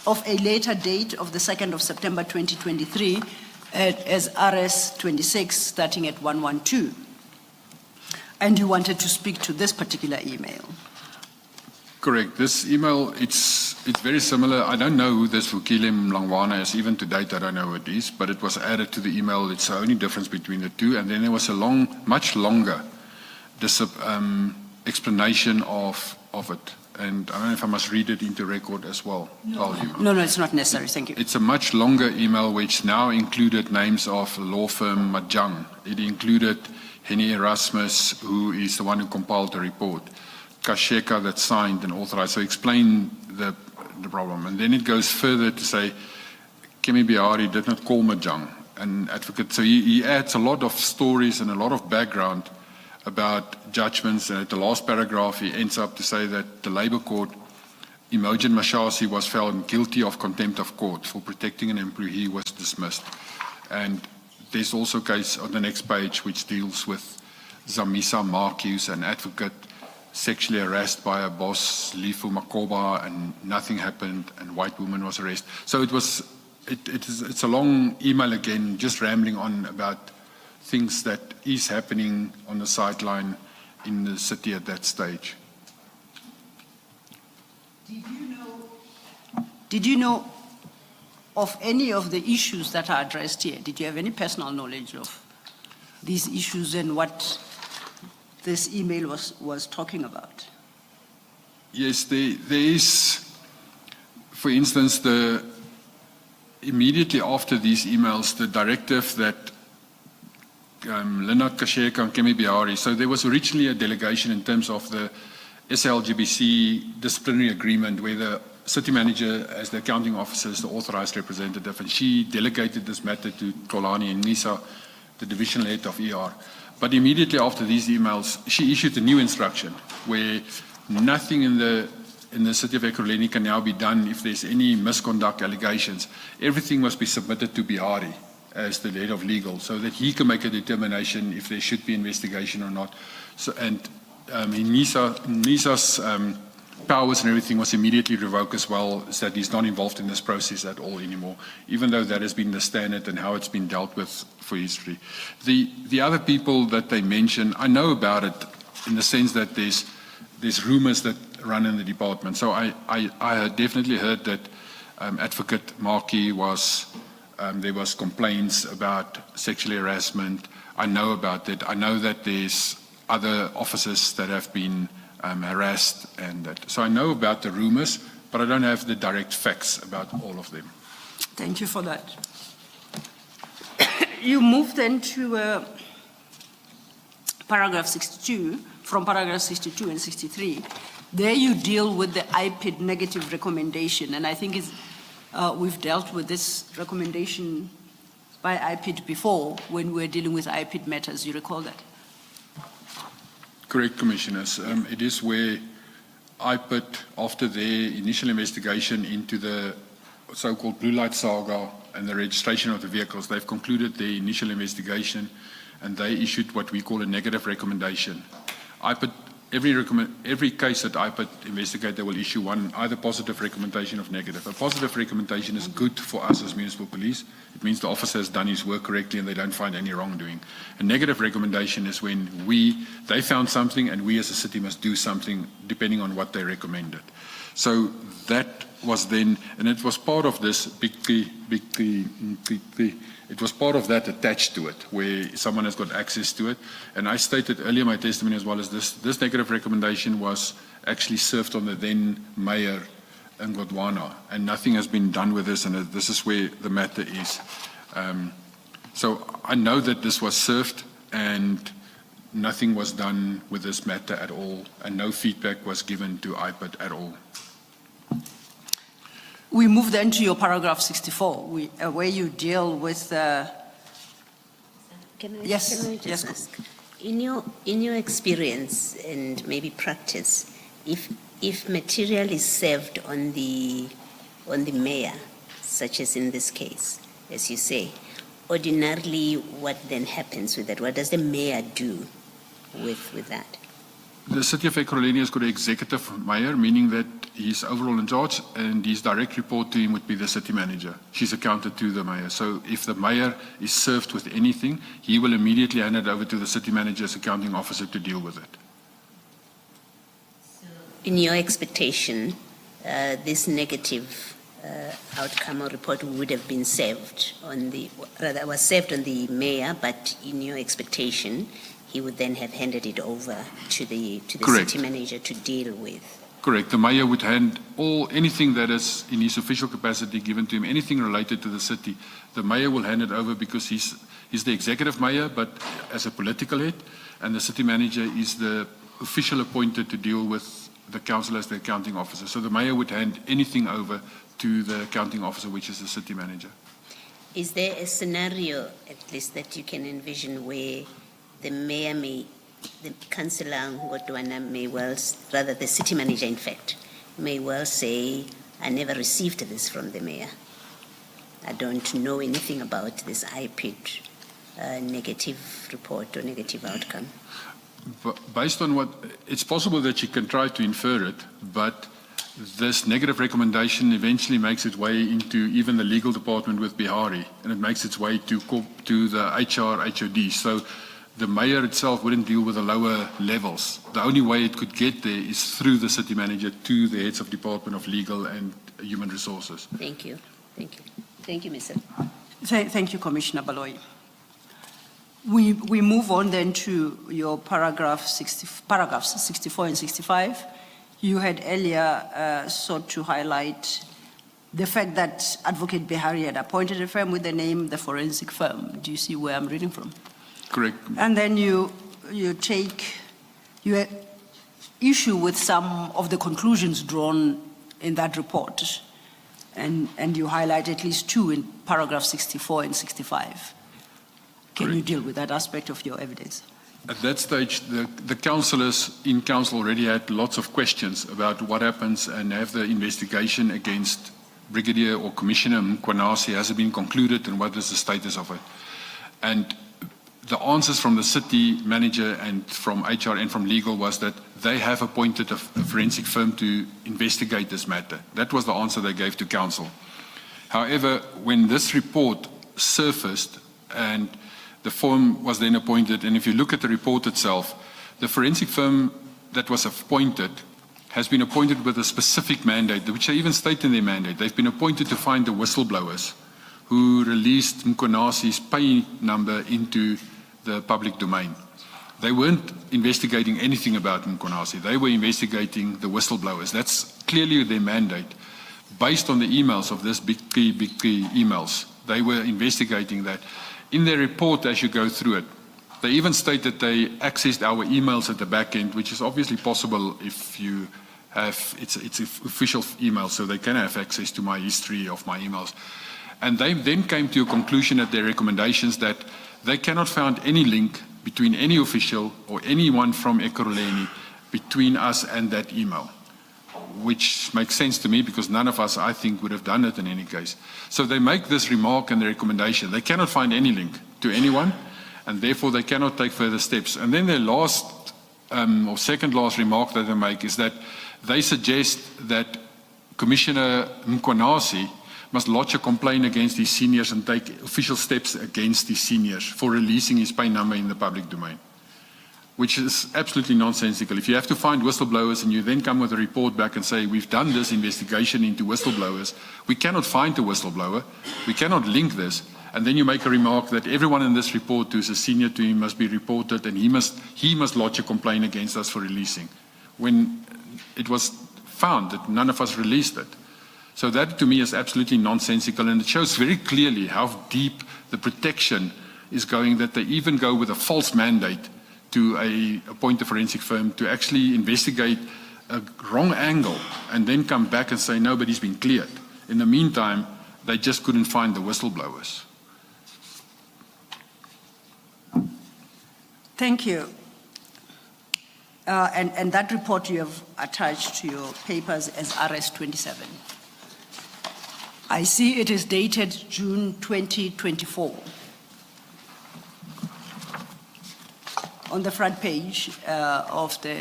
of a later date of the 2nd of September 2023 as RS26 starting at 112. And you wanted to speak to this particular email. Correct. This email, it's very similar. I don't know who this Vukile Mlongwana is. Even to date, I don't know who it is, but it was added to the email. It's the only difference between the two. And then there was a much longer explanation of it. And I don't know if I must read it into record as well. No, it's not necessary. Thank you. It's a much longer email which now included names of law firm Madjang. It included Henny Erasmus, who is the one who compiled the report, Kasheka that signed and authorized. So explain the problem. And then it goes further to say, Kemi Bihari did not call Madjang an advocate. So he adds a lot of stories and a lot of background about judgments, and at the last paragraph he ends up to say that the Labour Court, Imogen Mashasi, was found guilty of contempt of court for protecting an employee who was dismissed. And there's also a case on the next page which deals with Zamisa Marcus, an advocate, sexually harassed by a boss, Lifu Makoba, and nothing happened, and white woman was arrested. So it's a long email again, just rambling on about things that is happening on the sideline in the city at that stage. Did you know of any of the issues that are addressed here? Did you have any personal knowledge of these issues and what this email was talking about? Yes, there is, for instance, immediately after these emails, the directive that Lynette Kasheka and Kemi Bihari, so there was originally a delegation in terms of the SLGBC disciplinary agreement where the city manager as the accounting officer is the authorized representative, and she delegated this matter to Kolani and Nisa, the divisional head of ER. But immediately after these emails, she issued a new instruction where nothing in the city of Ekurhuleni can now be done if there's any misconduct allegations. Everything must be submitted to Bihari as the head of legal so that he can make a determination if there should be investigation or not. So, and Nisa's powers and everything was immediately revoked as well, so that he's not involved in this process at all anymore, even though that has been the standard and how it's been dealt with for history. The other people that they mention, I know about it in the sense that there's rumors that run in the department. So I definitely heard that Advocate Markey there was complaints about sexual harassment. I know about that. I know that there's other officers that have been harassed and that. So I know about the rumors, but I don't have the direct facts about all of them. Thank you for that. You move then to paragraph 62, from paragraph 62 and 63. There you deal with the IPID negative recommendation, and I think we've dealt with this recommendation by IPID before when we were dealing with IPID matters. You recall that? Correct, Commissioners. It is where IPID, after their initial investigation into the so-called blue light saga and the registration of the vehicles, they've concluded their initial investigation and they issued what we call a negative recommendation. IPID, every case that IPID investigate, they will issue one, either positive recommendation or negative. A positive recommendation is good for us as municipal police. It means the officer has done his work correctly and they don't find any wrongdoing. A negative recommendation is when they found something and we as a city must do something depending on what they recommended. So that was then, and it was part of this it was part of that attached to it, where someone has got access to it. And I stated earlier in my testimony as well as this negative recommendation was actually served on the then mayor in Godwana, and nothing has been done with this, and this is where the matter is. So I know that this was served and nothing was done with this matter at all, and no feedback was given to IPID at all. We move then to your paragraph 64, where you deal with... Can I just ask, in your experience and maybe practice, if material is served on the mayor, such as in this case, as you say, ordinarily what then happens with that? What does the mayor do with that? The city of Ekurhuleni has got an executive mayor, meaning that he's overall in charge, and his direct report to him would be the city manager. She's accounted to the mayor. So if the mayor is served with anything, he will immediately hand it over to the city manager's accounting officer to deal with it. In your expectation, this negative outcome or report would have been served on the mayor, but in your expectation, he would then have handed it over to the city manager to deal with. Correct. The mayor would hand anything that is in his official capacity given to him, anything related to the city. The mayor will hand it over because he's the executive mayor, but as a political head, and the city manager is the official appointed to deal with the council as the accounting officer. So the mayor would hand anything over to the accounting officer, which is the city manager. Is there a scenario, at least, that you can envision where the mayor the councillor Godwana may well, rather the city manager in fact, may well say, I never received this from the mayor. I don't know anything about this IPID negative report or negative outcome. But based on it's possible that you can try to infer it, but this negative recommendation eventually makes its way into even the legal department with Bihari, and it makes its way to the HR, HOD. So the mayor itself wouldn't deal with the lower levels. The only way it could get there is through the city manager to the heads of Department of Legal and Human Resources. Thank you. Thank you. Thank you, Mr. Thank you, Commissioner Baloyi. We move on then to your paragraphs 64 and 65. You had earlier sought to highlight the fact that Advocate Behari had appointed a firm with the name the forensic firm. Do you see where I'm reading from? Correct. And then you issue with some of the conclusions drawn in that report, and you highlight at least two in paragraph 64 and 65. Can you deal with that aspect of your evidence? At that stage, the councillors in council already had lots of questions about what happens and have the investigation against Brigadier or Commissioner Mkwanasi, has it been concluded and what is the status of it? And the answers from the city manager and from HR and from legal was that they have appointed a forensic firm to investigate this matter. That was the answer they gave to council. However, when this report surfaced and the firm was then appointed, and if you look at the report itself, the forensic firm that was appointed has been appointed with a specific mandate, which they even state in their mandate. They've been appointed to find the whistleblowers who released Mkwanasi's pay number into the public domain. They weren't investigating anything about Mkwanasi. They were investigating the whistleblowers. That's clearly their mandate. Based on the emails of this big key emails, they were investigating that. In their report, as you go through it, they even state that they accessed our emails at the back end, which is obviously possible if you have, it's official email, so they can have access to my history of my emails. And they then came to a conclusion at their recommendations that they cannot find any link between any official or anyone from Ekurhuleni between us and that email, which makes sense to me because none of us, I think, would have done it in any case. So they make this remark and the recommendation. They cannot find any link to anyone, and therefore they cannot take further steps. And then their last or second last remark that they make is that they suggest that Commissioner Mkwanasi must lodge a complaint against his seniors and take official steps against his seniors for releasing his pay number in the public domain, which is absolutely nonsensical. If you have to find whistleblowers and you then come with a report back and say, we've done this investigation into whistleblowers, we cannot find the whistleblower, we cannot link this, and then you make a remark that everyone in this report who's a senior to him must be reported and he must lodge a complaint against us for releasing, when it was found that none of us released it. So that to me is absolutely nonsensical, and it shows very clearly how deep the protection is going, that they even go with a false mandate to appoint a forensic firm to actually investigate a wrong angle and then come back and say nobody's been cleared. In the meantime, they just couldn't find the whistleblowers. Thank you. And that report you have attached to your papers as RS-27. I see it is dated June 2024. On the front page of the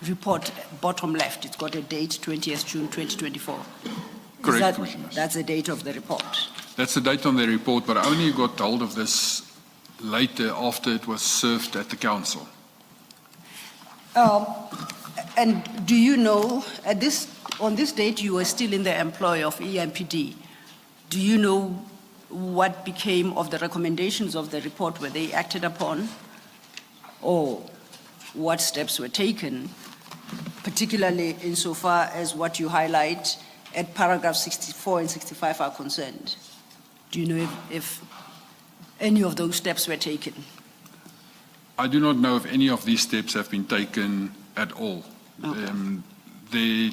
report, bottom left, it's got a date, 20th June 2024. Correct, Commissioner. That's the date of the report. That's the date on the report, but I only got hold of this later after it was served at the council. And do you know, on this date you were still in the employ of EMPD. Do you know what became of the recommendations of the report? Were they acted upon? Or what steps were taken, particularly insofar as what you highlight at paragraph 64 and 65 are concerned? Do you know if any of those steps were taken? I do not know if any of these steps have been taken at all. Okay.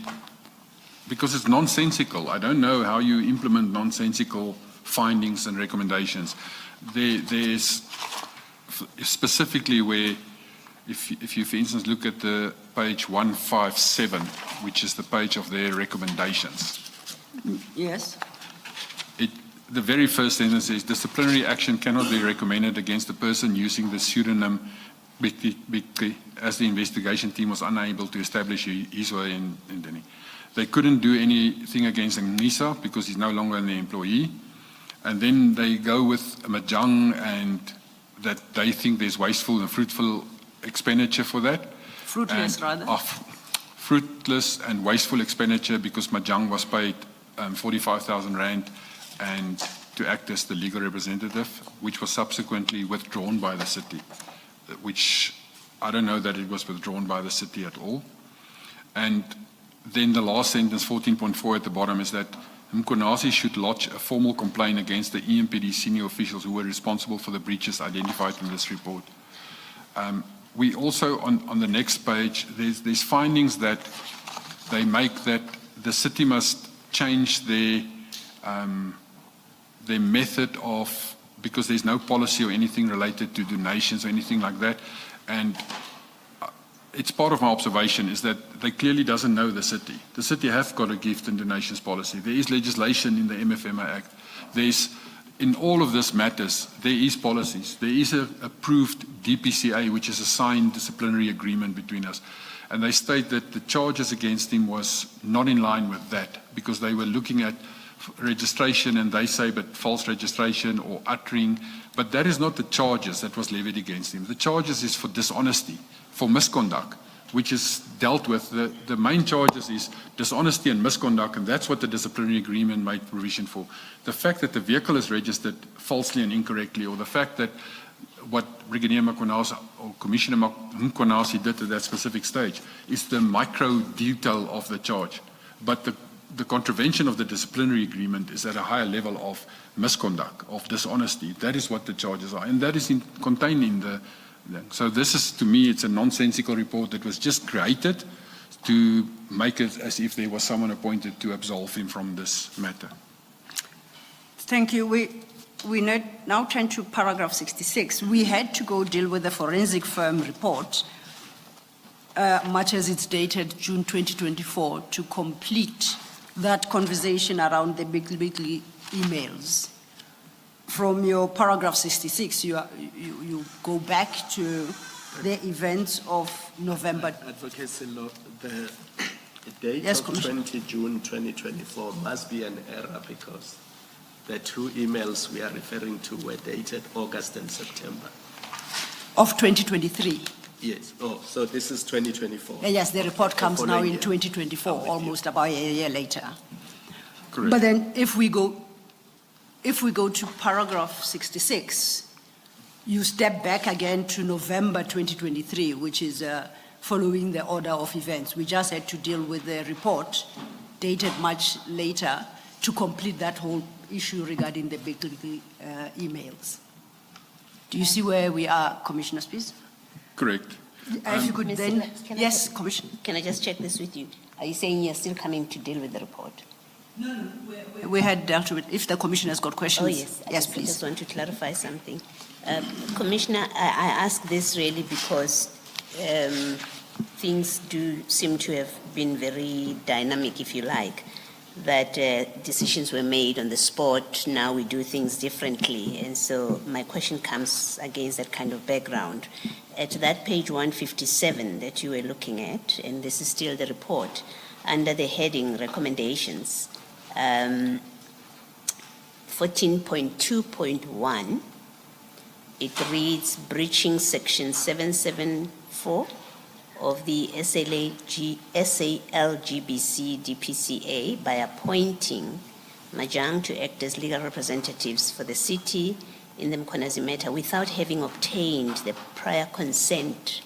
Because it's nonsensical. I don't know how you implement nonsensical findings and recommendations. There's specifically where, if you, for instance, look at the page 157, which is the page of their recommendations. Yes. The very first sentence is, disciplinary action cannot be recommended against a person using the pseudonym Biki, as the investigation team was unable to establish his or her identity. They couldn't do anything against Nisa because he's no longer an employee. And then they go with Majang and that they think there's wasteful and fruitful expenditure for that. Fruitless, And rather. of fruitless and wasteful expenditure because Majang was paid 45,000 rand and to act as the legal representative, which was subsequently withdrawn by the city, which I don't know that it was withdrawn by the city at all. And then the last sentence, 14.4 at the bottom, is that Mkonasi should lodge a formal complaint against the EMPD senior officials who were responsible for the breaches identified in this report. We also, on the next page, there's findings that they make that the city must change their method of, because there's no policy or anything related to donations or anything like that. And it's part of my observation is that they clearly doesn't know the city. The city have got a gift and donations policy. There is legislation in the MFMA Act. In all of this matters, there is policies. There is a approved DPCA, which is a signed disciplinary agreement between us. And they state that the charges against him was not in line with that because they were looking at registration and they say, but false registration or uttering. But that is not the charges that was levied against him. The charges is for dishonesty, for misconduct, which is dealt with. The main charges is dishonesty and misconduct, and that's what the disciplinary agreement made provision for. The fact that the vehicle is registered falsely and incorrectly, or the fact that what Brigadier Mkonasi or Commissioner Mkonasi did at that specific stage is the micro detail of the charge. But the contravention of the disciplinary agreement is at a higher level of misconduct, of dishonesty. That is what the charges are, and that is contained in the. So this is, to me, it's a nonsensical report that was just created to make it as if there was someone appointed to absolve him from this matter. Thank you. We now turn to paragraph 66. We had to go deal with the forensic firm report, much as it's dated June 2024, to complete that conversation around the weekly emails. From your paragraph 66, you go back to the events of November. Advocacy law, the date Yes, of Commissioner. 20 June 2024 must be an error because the two emails we are referring to were dated August and September. Of 2023. Yes. Oh, so this is 2024. Yes, the report comes now following in year. 2024, I'm with you. almost about a year later. Correct. But then if we go to paragraph 66, you step back again to November 2023, which is following the order of events. We just had to deal with the report dated much later to complete that whole issue regarding the big emails. Do you see where we are, Commissioner Spies? Correct. If you could Ms. then, Simmons, can I yes, just- Commissioner. Can I just check this with you? Are you saying you're still coming to deal with the report? No, we had dealt with it. If the Commissioner has got questions. Oh, yes. I Yes, just please. want to clarify something. Commissioner, I ask this really because things do seem to have been very dynamic, if you like, that decisions were made on the spot. Now we do things differently. And so my question comes against that kind of background. At that page 157 that you were looking at, and this is still the report, under the heading recommendations, 14.2.1, it reads breaching section 774 of the SALGBC DPCA by appointing Majang to act as legal representatives for the city in the Mkhwanazi matter without having obtained the prior consent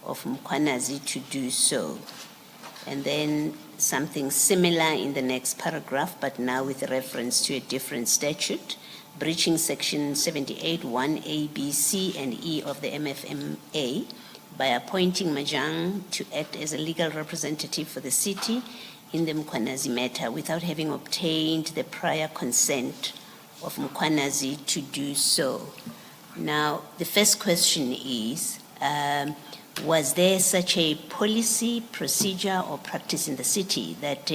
of Mkhwanazi to do so. And then something similar in the next paragraph, but now with reference to a different statute, breaching section 78(1)A, B, C, and E of the MFMA by appointing Majang to act as a legal representative for the city in the Mkhwanazi matter without having obtained the prior consent of Mkhwanazi to do so. Now, the first question is, was there such a policy, procedure, or practice in the city that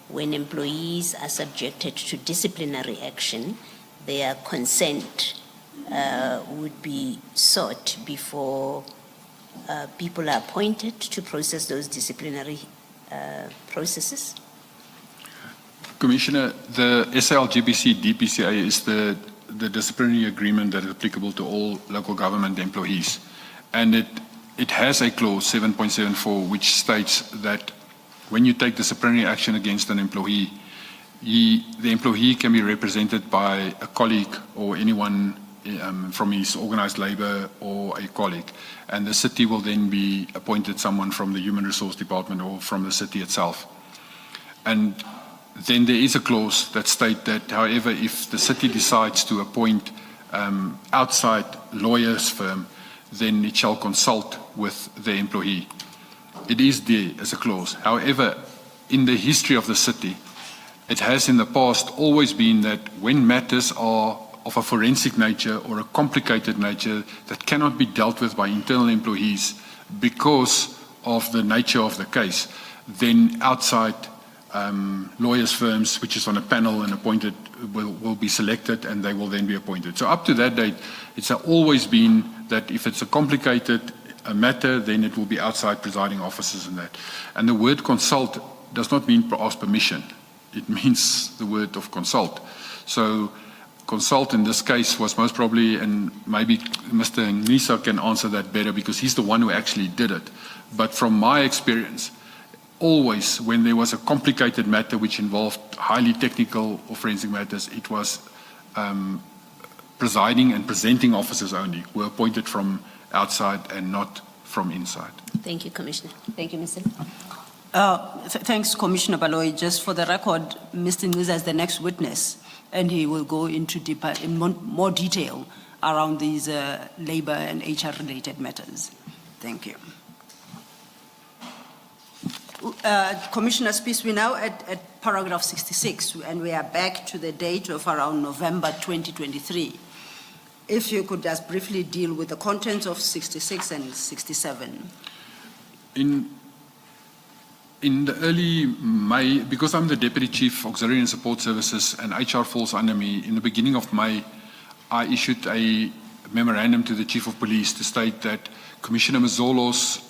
when employees are subjected to disciplinary action, their consent would be sought before people are appointed to process those disciplinary processes? Commissioner, the SLGBC DPCA is the the disciplinary agreement that is applicable to all local government employees. And it has a clause, 7.74, which states that when you take disciplinary action against an employee, the employee can be represented by a colleague or anyone from his organized labor or a colleague. And the city will then be appointed someone from the Human Resource Department or from the city itself. And then there is a clause that states that, however, if the city decides to appoint outside lawyers firm, then it shall consult with the employee. It is there as a clause. However, in the history of the city, it has in the past always been that when matters are of a forensic nature or a complicated nature that cannot be dealt with by internal employees because of the nature of the case, then outside lawyers firms, which is on a panel and appointed, will be selected and they will then be appointed. So up to that date, it's always been that if it's a complicated matter, then it will be outside presiding officers and that. And the word consult does not mean ask permission. It means the word of consult. So consult in this case was most probably, and maybe Mr. Nisa can answer that better because he's the one who actually did it. But from my experience, always when there was a complicated matter which involved highly technical or forensic matters, it was presiding and presenting officers only were appointed from outside and not from inside. Thank you, Commissioner. Thank you, Mr. Thanks, Commissioner Baloyi. Just for the record, Mr. Ngiza is the next witness, and he will go into deeper, in more detail around these labor and HR-related matters. Thank you. Commissioner Spies, we're now at paragraph 66, and we are back to the date of around November 2023. If you could just briefly deal with the contents of 66 and 67. In the early May, because I'm the Deputy Chief Auxiliary and Support Services and HR falls under me, in the beginning of May, I issued a memorandum to the Chief of Police to state that Commissioner Mazolo's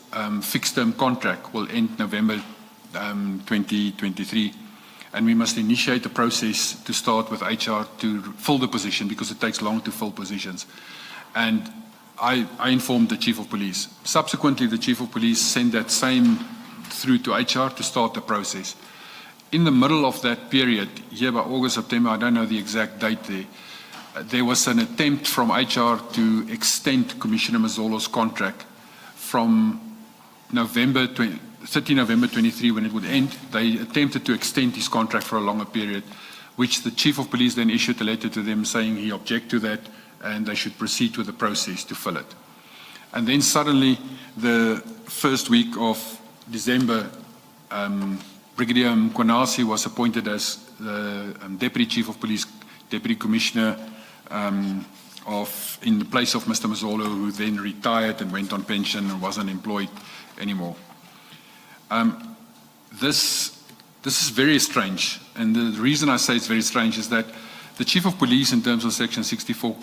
fixed-term contract will end November 2023, and we must initiate the process to start with HR to fill the position because it takes long to fill positions. And I informed the Chief of Police. Subsequently, the Chief of Police sent that same through to HR to start the process. In the middle of that period, here by August, September, I don't know the exact date there was an attempt from HR to extend Commissioner Mazolo's contract from 30 November 23 when it would end. They attempted to extend his contract for a longer period, which the Chief of Police then issued a letter to them saying he objected to that and they should proceed with the process to fill it. And then suddenly, the first week of December, Brigadier Mkwanasi was appointed as the Deputy Chief of Police, Deputy Commissioner in the place of Mr. Mazolo, who then retired and went on pension and wasn't employed anymore. This is very strange, and the reason I say it's very strange is that the Chief of Police, in terms of Section 64,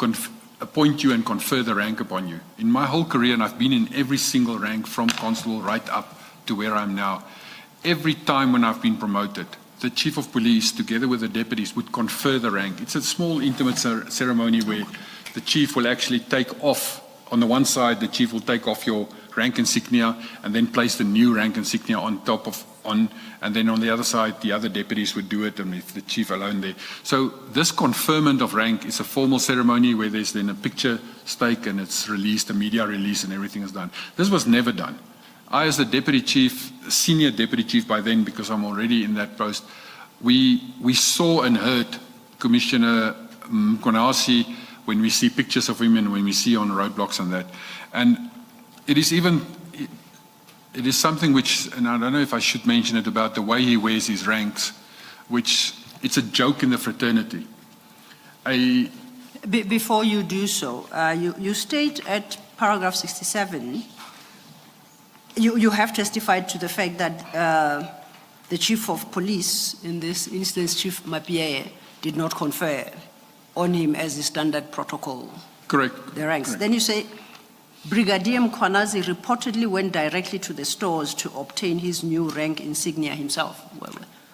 appoint you and confer the rank upon you. In my whole career, and I've been in every single rank from constable right up to where I'm now, every time when I've been promoted, the Chief of Police, together with the deputies, would confer the rank. It's a small, intimate ceremony where the Chief will actually take off. On the one side, the Chief will take off your rank insignia and then place the new rank insignia on top of, and then on the other side, the other deputies would do it, and if the Chief alone there. So this conferment of rank is a formal ceremony where there's then a picture stake and it's released, a media release, and everything is done. This was never done. I, as the Deputy Chief, Senior Deputy Chief by then, because I'm already in that post, we saw and heard Commissioner Mkwanasi when we see pictures of him and when we see on roadblocks and that. And it is something which, and I don't know if I should mention it, about the way he wears his ranks, which it's a joke in the fraternity. Before you do so, you state at paragraph 67, you have testified to the fact that the Chief of Police, in this instance, Chief Mapie, did not confer on him as the standard protocol. Correct. The ranks. Correct. Then you say, Brigadier Mkwanasi reportedly went directly to the stores to obtain his new rank insignia himself.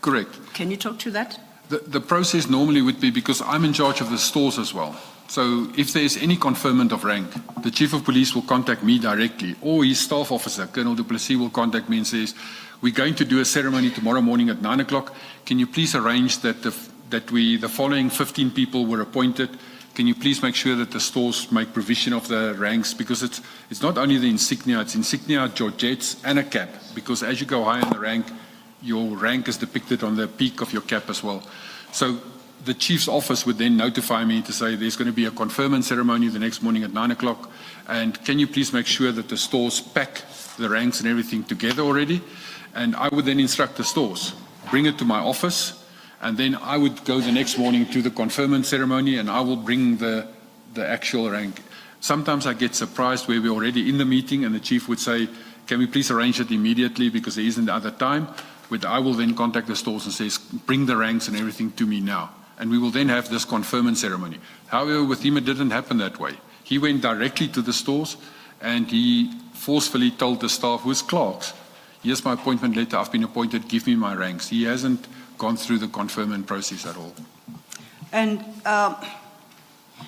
Correct. Can you talk to that? The process normally would be, because I'm in charge of the stores as well, So if there's any conferment of rank, the Chief of Police will contact me directly, or his staff officer, Colonel du Plessis, will contact me and says, we're going to do a ceremony tomorrow morning at 9 o'clock. Can you please arrange that the following 15 people were appointed? Can you please make sure that the stores make provision of the ranks? Because it's not only the insignia, it's insignia, georgettes, and a cap. Because as you go higher in the rank, your rank is depicted on the peak of your cap as well. So the chief's office would then notify me to say there's going to be a conferment ceremony the next morning at 9 o'clock. And can you please make sure that the stores pack the ranks and everything together already? And I would then instruct the stores, bring it to my office, and then I would go the next morning to the conferment ceremony and I will bring the actual rank. Sometimes I get surprised where we're already in the meeting and the chief would say, can we please arrange it immediately because there isn't other time? But I will then contact the stores and say, bring the ranks and everything to me now. And we will then have this conferment ceremony. However, with him it didn't happen that way. He went directly to the stores and he forcefully told the staff, who's clerks, here's my appointment letter, I've been appointed, give me my ranks. He hasn't gone through the conferment process at all. And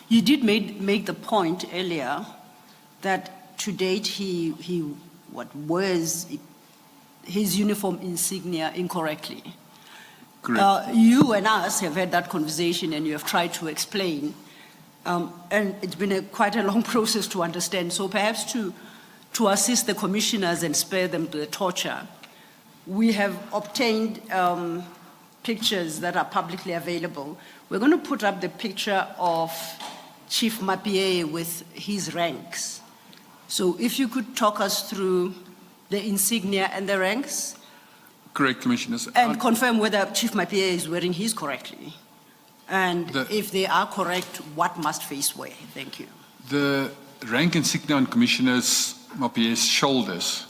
you did make the point earlier that to date he wears his uniform insignia incorrectly. Correct. You and us have had that conversation and you have tried to explain, and it's been quite a long process to understand. So perhaps to assist the commissioners and spare them the torture, we have obtained pictures that are publicly available. We're going to put up the picture of Chief Mapie with his ranks. So if you could talk us through the insignia and the ranks. Correct, Commissioners. And confirm whether Chief Mapie is wearing his correctly. And if they are correct, what must face where? Thank you. The rank insignia on Commissioners Mapie's shoulders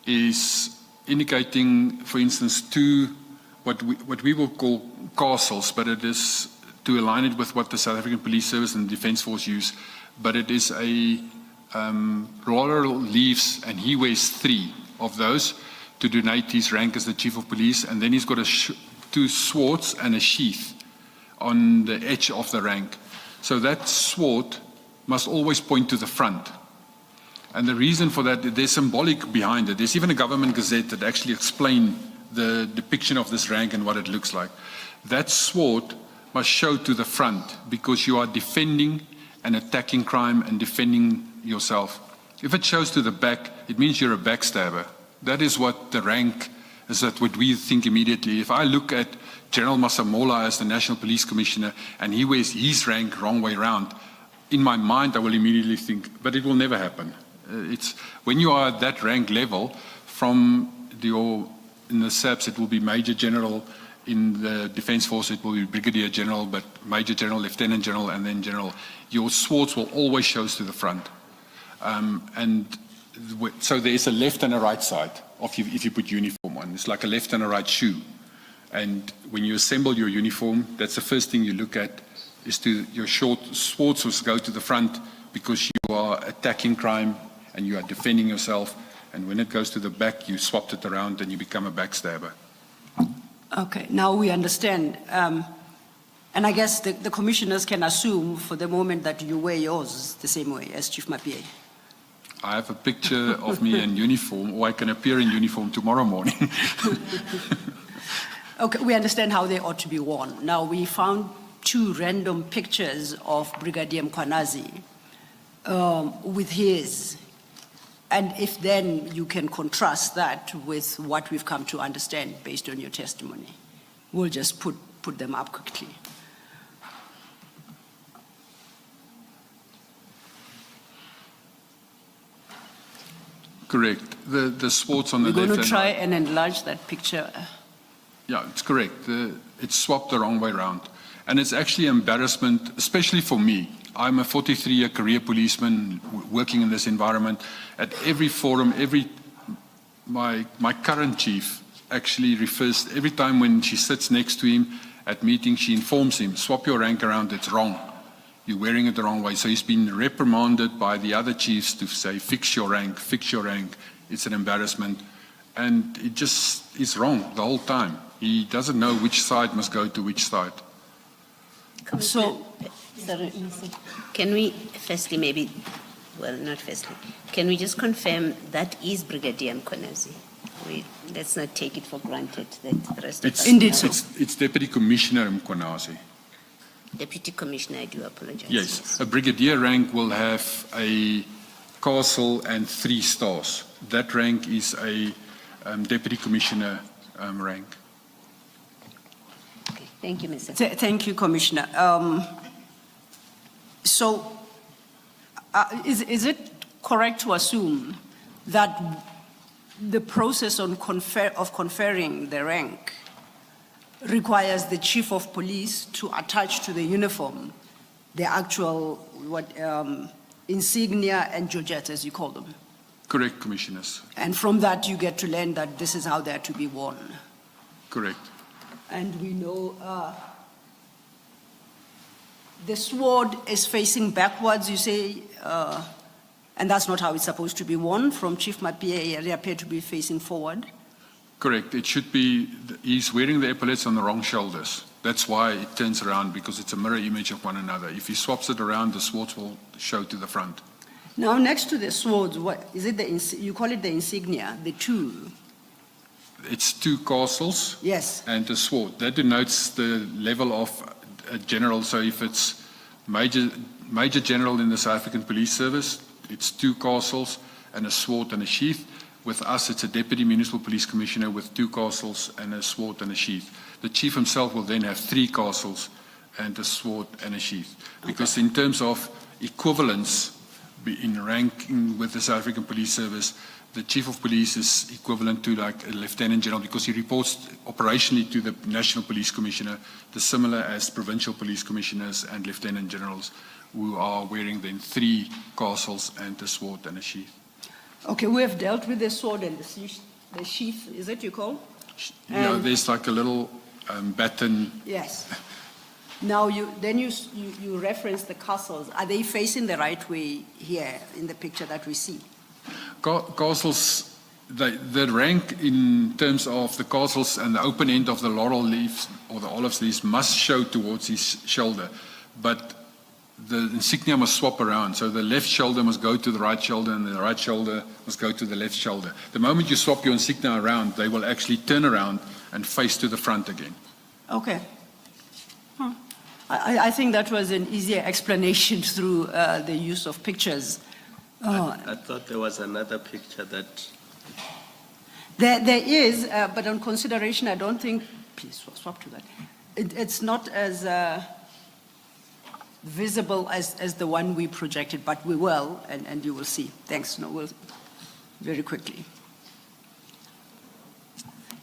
is indicating, for instance, two what we will call castles, but it is to align it with what the South African Police Service and Defence Force use. But it is a laurel leaves, and he wears 3 of those to donate his rank as the Chief of Police, and then he's got 2 swords and a sheath on the edge of the rank. So that sword must always point to the front. And the reason for that, there's symbolic behind it. There's even a government gazette that actually explains the depiction of this rank and what it looks like. That sword must show to the front because you are defending and attacking crime and defending yourself. If it shows to the back, it means you're a backstabber. That is what the rank is, that what we think immediately. If I look at General Masamola as the National Police Commissioner and he wears his rank wrong way around, in my mind I will immediately think, but it will never happen. It's when you are at that rank level, from in the SAPS it will be Major General, in the Defence Force it will be Brigadier General, but Major General, Lieutenant General, and then General. Your swords will always show to the front. So there is a left and a right side if you put uniform on. It's like a left and a right shoe. And when you assemble your uniform, that's the first thing you look at, is to your short swords will go to the front because you are attacking crime and you are defending yourself. And when it goes to the back, you swapped it around and you become a backstabber. Okay, now we understand. And I guess the commissioners can assume for the moment that you wear yours the same way as Chief Mapie. I have a picture of me in uniform, or I can appear in uniform tomorrow morning. Okay, we understand how they ought to be worn. Now, we found 2 random pictures of Brigadier Mkhwanazi with his. And if then you can contrast that with what we've come to understand based on your testimony, we'll just put them up quickly. Correct. The swords on the left. We're going to try and enlarge that picture. Yeah, it's correct. It's swapped the wrong way around. And it's actually embarrassment, especially for me. I'm a 43-year career policeman working in this environment. At every forum, my current chief actually refers, every time when she sits next to him at meetings, she informs him, swap your rank around, it's wrong. You're wearing it the wrong way. So he's been reprimanded by the other chiefs to say, fix your rank, it's an embarrassment. And it just is wrong the whole time. He doesn't know which side must go to which side. So, Sorry, can we firstly maybe, well, not firstly, can we just confirm that is Brigadier Mkhwanazi? Let's not take it for granted that the rest of us Indeed know. so. It's Deputy Commissioner Mkhwanazi. Deputy Commissioner, I do apologize. Yes, a brigadier rank will have a castle and 3 stars. That rank is a Deputy Commissioner rank. Okay, thank you, Mr. Thank you, Commissioner. So, is it correct to assume that the process of conferring the rank requires the Chief of Police to attach to the uniform the actual insignia and georgette, as you call them? Correct, Commissioners. And from that, you get to learn that this is how they are to be worn. Correct. And we know the sword is facing backwards, you say, and that's not how it's supposed to be worn. From Chief Mapie, they appear to be facing forward. Correct. It should be, he's wearing the epaulets on the wrong shoulders. That's why it turns around, because it's a mirror image of one another. If he swaps it around, the swords will show to the front. Now, next to the swords, what is it? You call it the insignia, the two? It's 2 castles. Yes. And a sword. That denotes the level of a general. So if it's Major General in the South African Police Service, it's 2 castles and a sword and a sheath. With us, it's a Deputy Municipal Police Commissioner with 2 castles and a sword and a sheath. The Chief himself will then have 3 castles and a sword and a sheath. Because in terms of equivalence in ranking with the South African Police Service, the Chief of Police is equivalent to like a Lieutenant General because he reports operationally to the National Police Commissioner, the similar as Provincial Police Commissioners and Lieutenant Generals who are wearing then 3 castles and a sword and a sheath. Okay, we have dealt with the sword and the sheath, is it you call? No, And- there's like a little baton. Yes. Now, you reference the castles. Are they facing the right way here in the picture that we see? Castles, the rank in terms of the castles and the open end of the laurel leaves or the olive leaves must show towards his shoulder, but the insignia must swap around. So the left shoulder must go to the right shoulder and the right shoulder must go to the left shoulder. The moment you swap your insignia around, they will actually turn around and face to the front again. Okay. I think that was an easier explanation through the use of pictures. I thought there was another picture that. There is, but on consideration, I don't think, please swap to that. It's not as visible as the one we projected, but we will, and you will see. Thanks. No, we'll very quickly.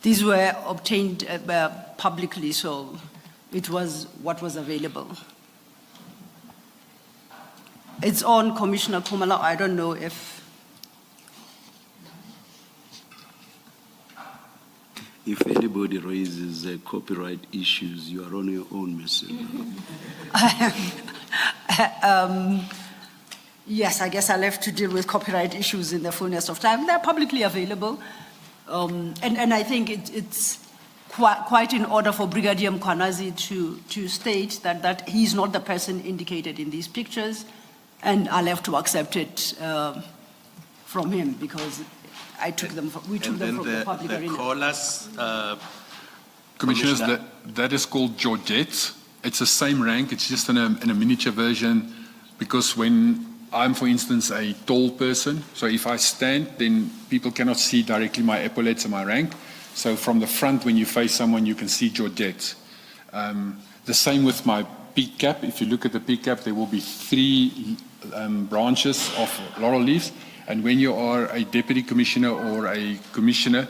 These were obtained publicly, so it was what was available. It's on Commissioner Khumalo. I don't know if. If anybody raises copyright issues, you are on your own, Ms. Yes, I guess I'll have to deal with copyright issues in the fullness of time. They're publicly available. And I think it's quite in order for Brigadier Mkhwanazi to state that he's not the person indicated in these pictures, and I'll have to accept it from him because we took them from the public arena. The callers, Commissioners, Commissioner. that is called georgette. It's the same rank, it's just in a miniature version, because when I'm, for instance, a tall person, so if I stand, then people cannot see directly my epaulets and my rank. So from the front, when you face someone, you can see georgette. The same with my peak cap. If you look at the peak cap, there will be 3 branches of laurel leaves. And when you are a deputy commissioner or a commissioner,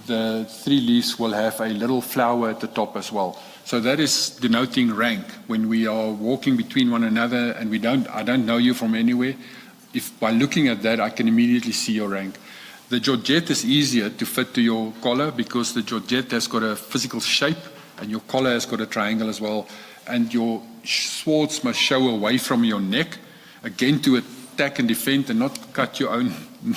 the 3 leaves will have a little flower at the top as well. So that is denoting rank. When we are walking between one another and I don't know you from anywhere, if by looking at that, I can immediately see your rank. The georgette is easier to fit to your collar because the georgette has got a physical shape and your collar has got a triangle as well. And your swords must show away from your neck, again to attack and defend and not cut your own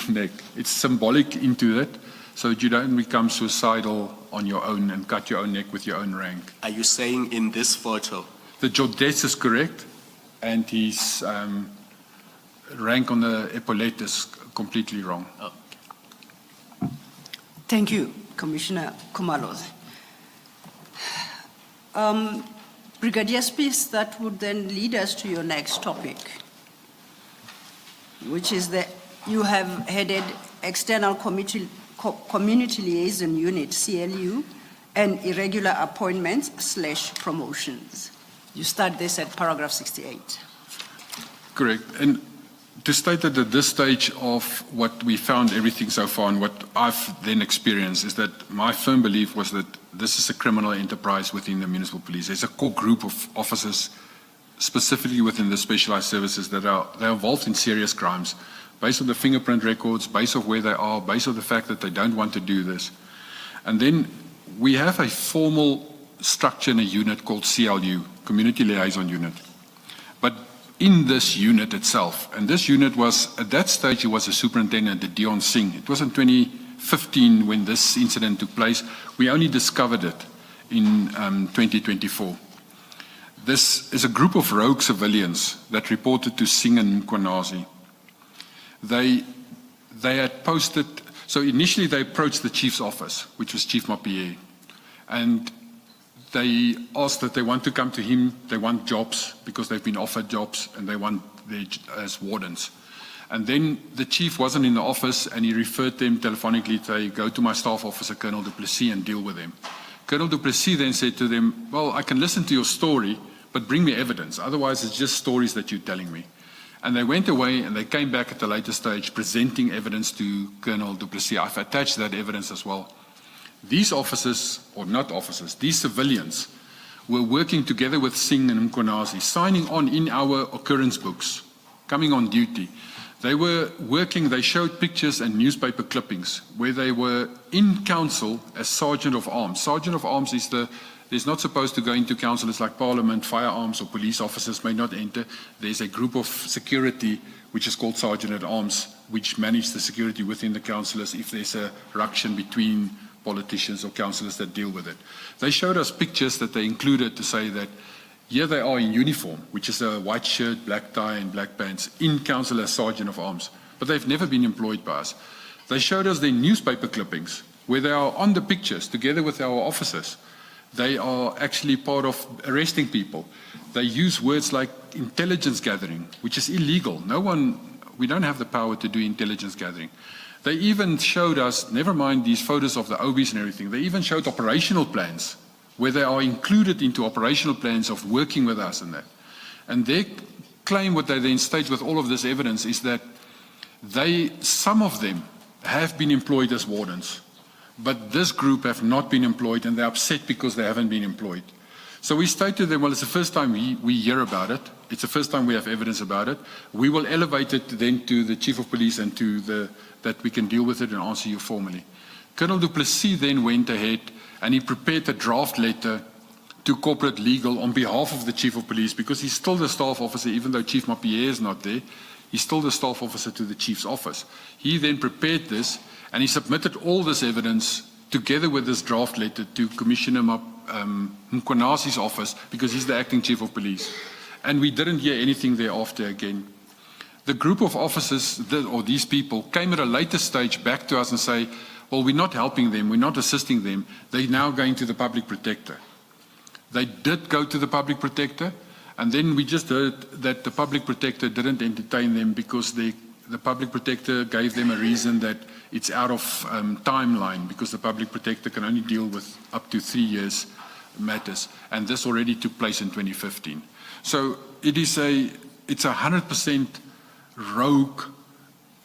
neck. It's symbolic into that, so that you don't become suicidal on your own and cut your own neck with your own rank. are you saying in this photo? The georgette is correct. and his rank on the epaulette is completely wrong. Thank you, Commissioner Kumaloth. Brigadier Spies, that would then lead us to your next topic, which is that you have headed External Community Liaison Unit, CLU, and irregular appointments/promotions. You start this at paragraph 68. Correct. And to state that at this stage of what we found everything so far and what I've then experienced is that my firm belief was that this is a criminal enterprise within the municipal police. There's a core group of officers, specifically within the specialized services, that are involved in serious crimes, based on the fingerprint records, based on where they are, based on the fact that they don't want to do this. And then we have a formal structure in a unit called CLU, Community Liaison Unit. But in this unit itself, and this unit was, at that stage, it was a superintendent, Dion Singh. It was in 2015 when this incident took place. We only discovered it in 2024. This is a group of rogue civilians that reported to Singh and Mkwanazi. They had posted, so initially they approached the chief's office, which was Chief Mapie, and they asked that they want to come to him, they want jobs because they've been offered jobs and they want their as wardens. And then the chief wasn't in the office and he referred them telephonically to go to my staff officer, Colonel Du Plessis, and deal with them. Colonel Du Plessis then said to them, well, I can listen to your story, but bring me evidence. Otherwise, it's just stories that you're telling me. And they went away and they came back at a later stage presenting evidence to Colonel Du Plessis. I've attached that evidence as well. These officers, or not officers, these civilians were working together with Singh and Mkwanazi, signing on in our occurrence books, coming on duty. They were working, they showed pictures and newspaper clippings where they were in council as Sergeant of Arms. Sergeant of Arms is there's not supposed to go into council, it's like Parliament, firearms or police officers may not enter. There's a group of security which is called Sergeant at Arms, which manage the security within the councillors if there's a ruction between politicians or councillors that deal with it. They showed us pictures that they included to say that here they are in uniform, which is a white shirt, black tie and black pants, in council as Sergeant of Arms, but they've never been employed by us. They showed us their newspaper clippings where they are on the pictures together with our officers. They are actually part of arresting people. They use words like intelligence gathering, which is illegal. We don't have the power to do intelligence gathering. They even showed us, never mind these photos of the OBs and everything, they even showed operational plans where they are included into operational plans of working with us and that. And their claim, what they then state with all of this evidence, is that some of them have been employed as wardens, but this group have not been employed and they're upset because they haven't been employed. So we state to them, well, it's the first time we hear about it. It's the first time we have evidence about it. We will elevate it then to the Chief of Police and to that we can deal with it and answer you formally. Colonel Du Plessis then went ahead and he prepared a draft letter to corporate legal on behalf of the Chief of Police, because he's still the staff officer, even though Chief Mapie is not there. He's still the staff officer to the Chief's office. He then prepared this and he submitted all this evidence together with this draft letter to Commissioner Mkwanazi's office, because he's the acting Chief of Police. And we didn't hear anything thereafter again. The group of officers, or these people, came at a later stage back to us and say, well, we're not helping them, we're not assisting them, they're now going to the public protector. They did go to the public protector, and then we just heard that the public protector didn't entertain them because the public protector gave them a reason that it's out of timeline, because the public protector can only deal with up to 3 years matters, and this already took place in 2015. So it's 100% rogue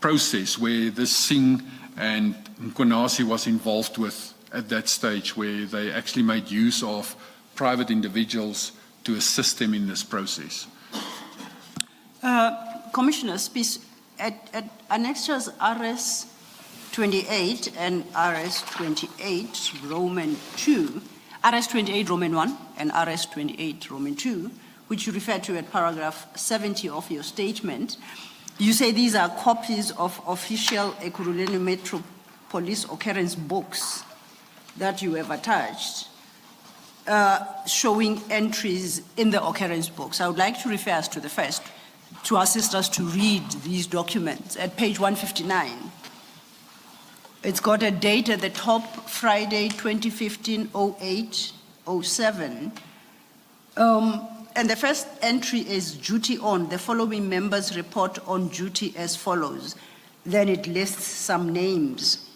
process where this Singh and Mkwanazi was involved with at that stage, where they actually made use of private individuals to assist them in this process. Commissioner Spies, at annexures RS 28 and RS 28 Roman 2, RS 28 Roman 1 and RS 28 Roman 2, which you refer to at paragraph 70 of your statement, you say these are copies of official Ekurhuleni Metro Police occurrence books that you have attached. showing entries in the occurrence books. I would like to refer us to the first, to assist us to read these documents at page 159. It's got a date at the top, Friday, 2015-08-07. And the first entry is duty on. The following members report on duty as follows. Then it lists some names.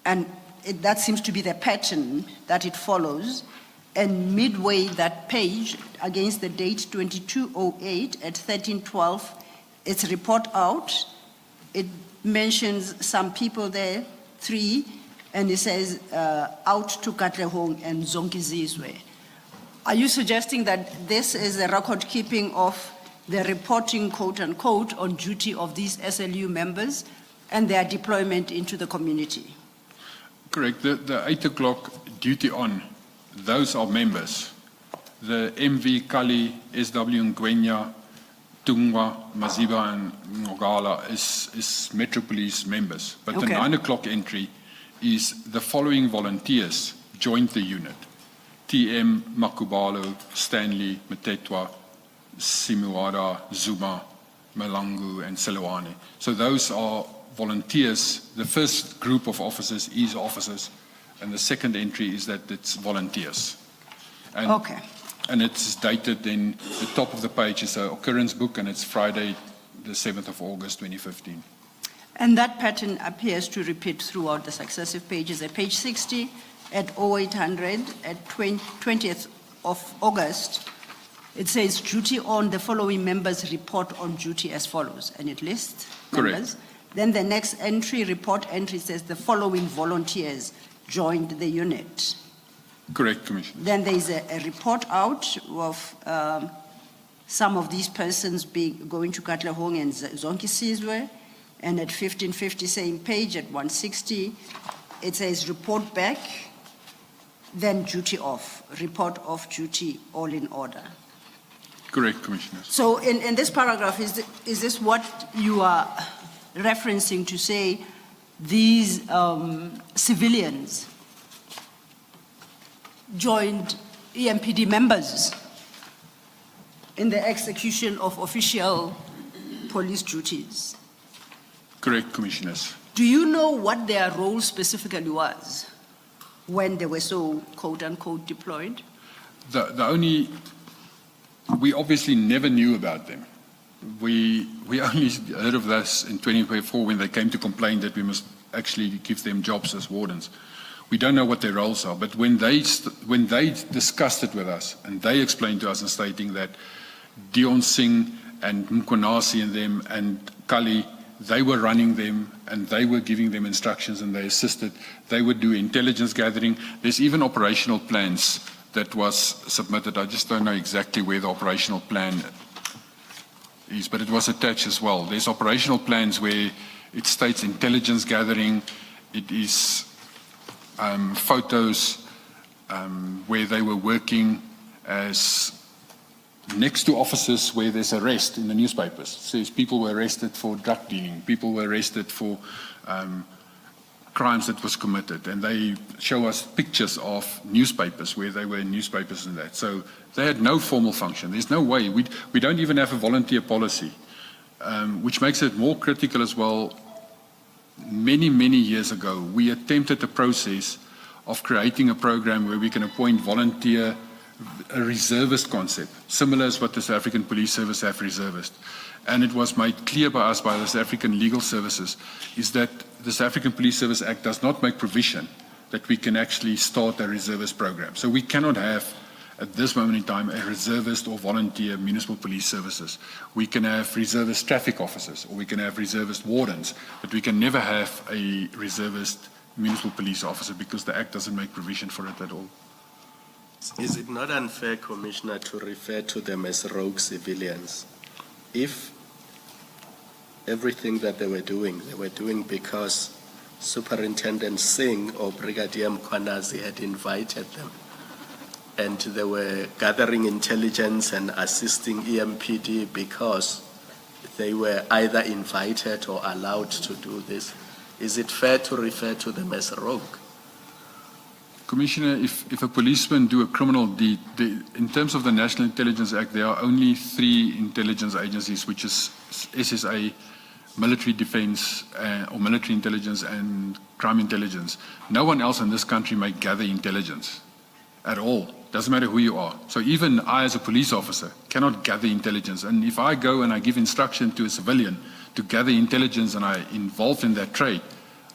And that seems to be the pattern that it follows. And midway that page, against the date 2208 at 1312, it's report out. It mentions some people there, 3, and it says out to Katlehong and Zonkizizwe. Are you suggesting that this is a record keeping of the reporting, quote unquote, on duty of these SLU members and their deployment into the community? Correct. The 8 o'clock duty on, those are members. The MV Kali, SW Ngwenya, Tungwa, Maziba, and Ngogala is Metro Police members. But the Okay. 9 o'clock entry is the following volunteers joined the unit. TM, Makubalo, Stanley, Matetwa, Simuada, Zuma, Malangu, and Selwane. So those are volunteers. The first group of officers is officers, and the second entry is that it's volunteers. And, Okay. And it's dated then, the top of the page is an occurrence book, and it's Friday, the 7th of August, 2015. And that pattern appears to repeat throughout the successive pages. At page 60, at 0800, at 20th of August, it says duty on, the following members report on duty as follows, and it lists Correct. members. Then the next entry, report entry, says the following volunteers joined the unit. Correct, Commissioner. Then there is a report out of some of these persons going to Katlehong and Zonkisizwe, and at 1550, same page, at 160, it says report back, then duty off, report off, duty, all in order. Correct, Commissioner. So in this paragraph, is this what you are referencing to say these civilians joined EMPD members in the execution of official police duties? Correct, Commissioners. Do you know what their role specifically was when they were so quote-unquote deployed? We obviously never knew about them. We only heard of this in 2024 when they came to complain that we must actually give them jobs as wardens. We don't know what their roles are, but when they discussed it with us, and they explained to us in stating that Dion Singh and Mkonasi and them and Kali, they were running them and they were giving them instructions and they assisted. They would do intelligence gathering. There's even operational plans that was submitted. I just don't know exactly where the operational plan is, but it was attached as well. There's operational plans where it states intelligence gathering. It is photos where they were working as next to officers where there's arrest in the newspapers. It says people were arrested for drug dealing, people were arrested for crimes that was committed, and they show us pictures of newspapers where they were in newspapers and that. So they had no formal function. There's no way. We don't even have a volunteer policy, which makes it more critical as well. Many years ago, we attempted the process of creating a program where we can appoint volunteer, a reservist concept, similar as what the South African Police Service have reservists. And it was made clear by us, by the South African Legal Services, is that the South African Police Service Act does not make provision that we can actually start a reservist program. So we cannot have, at this moment in time, a reservist or volunteer municipal police services. We can have reservist traffic officers, or we can have reservist wardens, but we can never have a reservist municipal police officer because the Act doesn't make provision for it at all. Is it not unfair, Commissioner, to refer to them as rogue civilians? If everything that they were doing because Superintendent Singh or Brigadier Mkwanazi had invited them, and they were gathering intelligence and assisting EMPD because they were either invited or allowed to do this. Is it fair to refer to them as rogue? Commissioner, if a policeman do a criminal deed, in terms of the National Intelligence Act, there are only 3 intelligence agencies, which is SSA, military defense, or military intelligence, and crime intelligence. No one else in this country may gather intelligence at all. Doesn't matter who you are. So even I, as a police officer, cannot gather intelligence. And if I go and I give instruction to a civilian to gather intelligence and I involved in that trade,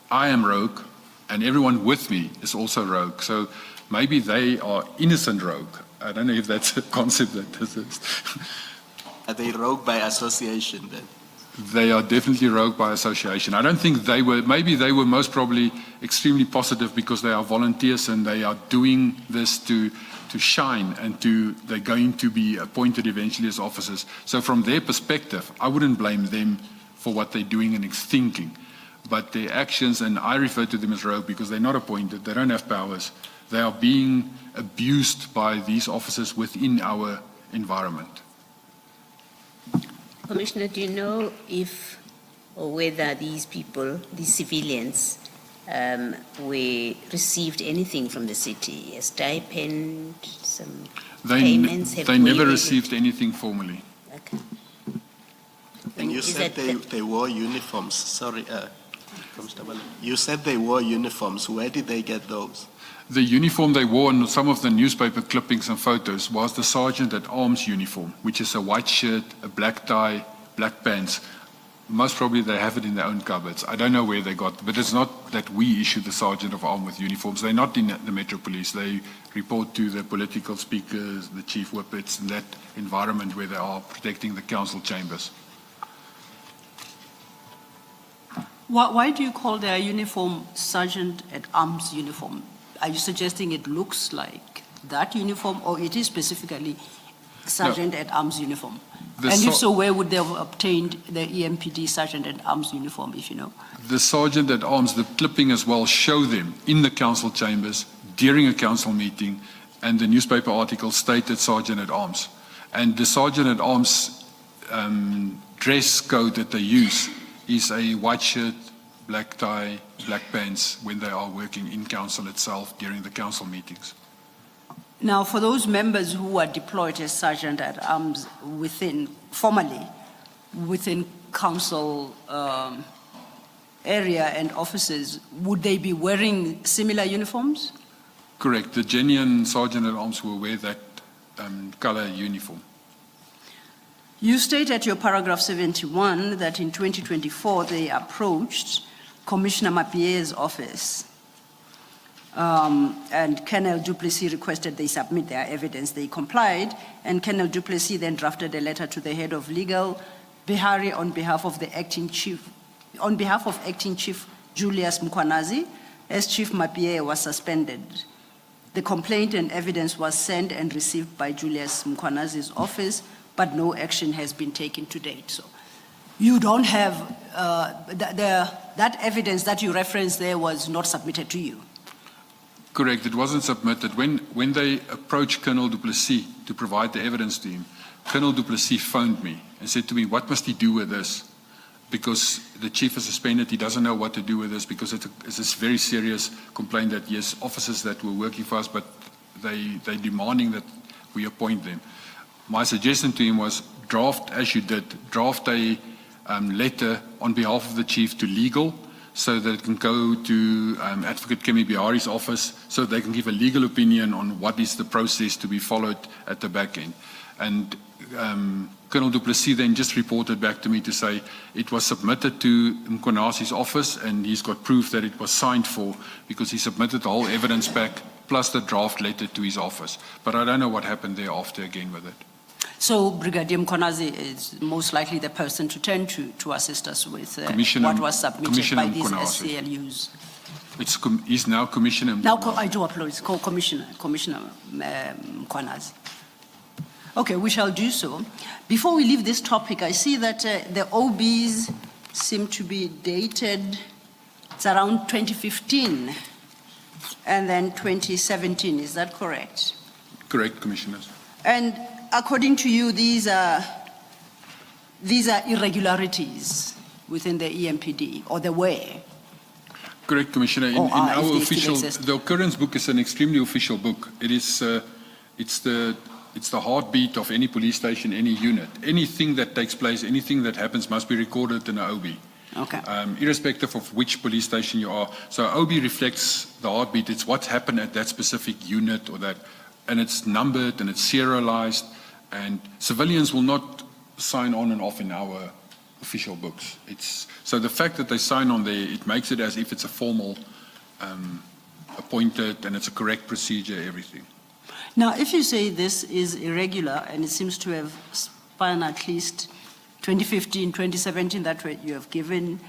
I am rogue, and everyone with me is also rogue. So maybe they are innocent rogue. I don't know if that's a concept that exists. Are they rogue by association then? They are definitely rogue by association. I don't think they were, maybe they were most probably extremely positive because they are volunteers and they are doing this to shine, and they're going to be appointed eventually as officers. So from their perspective, I wouldn't blame them for what they're doing and thinking. But their actions, and I refer to them as rogue because they're not appointed, they don't have powers. They are being abused by these officers within our environment. Commissioner, do you know if or whether these people, these civilians, received anything from the city, a stipend, some payments? They never received anything formally. Okay. And you Is said that they wore uniforms. Sorry, Constable. You said they wore uniforms. Where did they get those? The uniform they wore in some of the newspaper clippings and photos was the Sergeant at Arms uniform, which is a white shirt, a black tie, black pants. Most probably they have it in their own cupboards. I don't know where they got it, but it's not that we issue the Sergeant of Arms with uniforms. They're not in the Metro Police. They report to the political speakers, the chief whippets, in that environment where they are protecting the council chambers. Why do you call their uniform Sergeant at Arms uniform? Are you suggesting it looks like that uniform, or it is specifically Sergeant at Arms uniform? And if so, where would they have obtained the EMPD Sergeant at Arms uniform, if you know? The Sergeant at Arms, the clipping as well, show them in the council chambers during a council meeting, and the newspaper article stated Sergeant at Arms. And the Sergeant at Arms dress code that they use is a white shirt, black tie, black pants when they are working in council itself during the council meetings. Now, for those members who are deployed as Sergeant at Arms formally within council area and offices, would they be wearing similar uniforms? Correct. The genuine Sergeant at Arms will wear that color uniform. You state at your paragraph 71 that in 2024 they approached Commissioner Mapie's office and Colonel Duplessis requested they submit their evidence. They complied, and Colonel Duplessis then drafted a letter to the head of legal, Bihari, on behalf of Acting Chief Julius Mkwanazi, as Chief Mapie was suspended. The complaint and evidence was sent and received by Julius Mkwanazi's office, but no action has been taken to date. So you don't have, that evidence that you referenced there was not submitted to you? Correct, it wasn't submitted. When they approached Colonel Duplessis to provide the evidence to him, Colonel Duplessis phoned me and said to me, what must he do with this? Because the chief is suspended, he doesn't know what to do with this, because it's a very serious complaint that yes, officers that were working for us, but they're demanding that we appoint them. My suggestion to him was draft, as you did, draft a letter on behalf of the chief to legal, so that it can go to Advocate Kemi Bihari's office, so they can give a legal opinion on what is the process to be followed at the back end. And Colonel Duplessis then just reported back to me to say it was submitted to Mkwanazi's office, and he's got proof that it was signed for, because he submitted the whole evidence back plus the draft letter to his office. But I don't know what happened thereafter again with it. So Brigadier Mkwanazi is most likely the person to turn to assist us with what was submitted by these SCLUs. He's now Commissioner. Now, I do apologize, Commissioner Mkwanazi. Okay, we shall do so. Before we leave this topic, I see that the OBs seem to be dated, it's around 2015 and then 2017, is that correct? Correct, Commissioners. And according to you, these are irregularities within the EMPD, or the way? Correct, Commissioner. In Or are, if our they still official, exist? the occurrence book is an extremely official book. It is, it's the heartbeat of any police station, any unit. Anything that takes place, anything that happens must be recorded in an OB. Okay. Irrespective of which police station you are. So OB reflects the heartbeat. It's what's happened at that specific unit or that, and it's numbered and it's serialized, and civilians will not sign on and off in our official books. So the fact that they sign on there, it makes it as if it's a formal appointed and it's a correct procedure, everything. Now, if you say this is irregular, and it seems to have spanned at least 2015, 2017, that way you have given,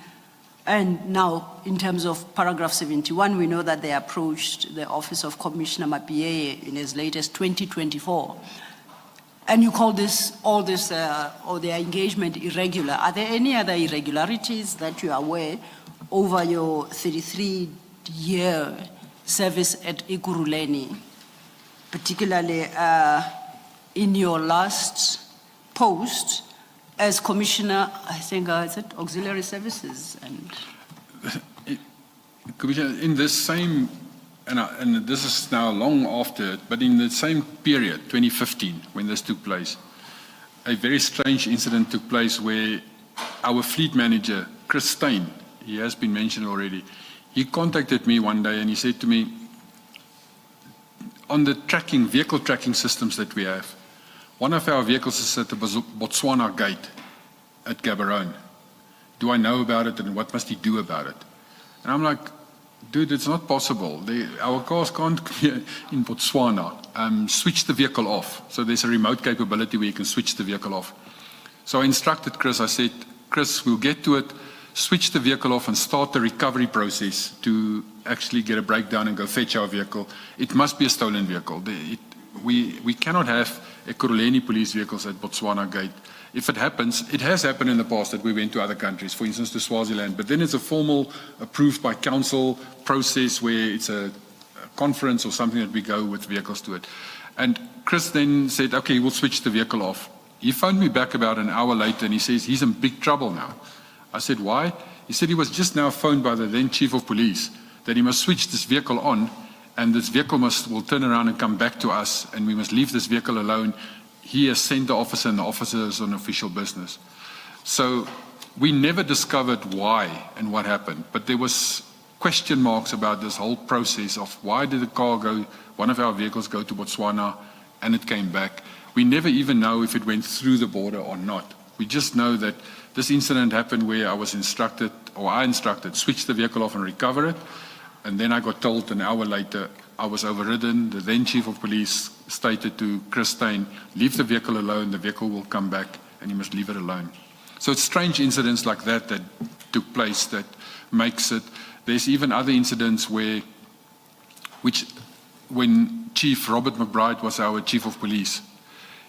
and now in terms of paragraph 71, we know that they approached the office of Commissioner Mapie in as late as 2024. And you call this, all this, or their engagement irregular. Are there any other irregularities that you are aware over your 33-year service at Ekurhuleni, particularly in your last post as Commissioner, I think, is it Auxiliary Services? And Commissioner, in this same, and this is now long after it, but in the same period, 2015, when this took place, a very strange incident took place where our fleet manager, Chris Stein, he has been mentioned already, he contacted me one day and he said to me, on the vehicle tracking systems that we have, one of our vehicles is at the Botswana gate at Gaborone. Do I know about it and what must he do about it? And I'm like, dude, it's not possible. Our cars can't clear in Botswana. Switch the vehicle off. So there's a remote capability where you can switch the vehicle off. So I instructed Chris, I said, Chris, we'll get to it, switch the vehicle off and start the recovery process to actually get a breakdown and go fetch our vehicle. It must be a stolen vehicle. We cannot have Ekurhuleni police vehicles at Botswana gate. If it happens, it has happened in the past that we went to other countries, for instance to Swaziland, but then it's a formal approved by council process where it's a conference or something that we go with vehicles to it. And Chris then said, okay, we'll switch the vehicle off. He phoned me back about an hour later and he says, he's in big trouble now. I said, why? He said he was just now phoned by the then chief of police that he must switch this vehicle on and this vehicle will turn around and come back to us and we must leave this vehicle alone. He has sent the officer and the officer is on official business. So we never discovered why and what happened, but there was question marks about this whole process of why did the car go, one of our vehicles go to Botswana and it came back. We never even know if it went through the border or not. We just know that this incident happened where I instructed, switch the vehicle off and recover it. And then I got told an hour later I was overridden. The then chief of police stated to Chris Stein, leave the vehicle alone, the vehicle will come back and you must leave it alone. So it's strange incidents like that that took place that makes it. There's even other incidents when Chief Robert McBride was our chief of police,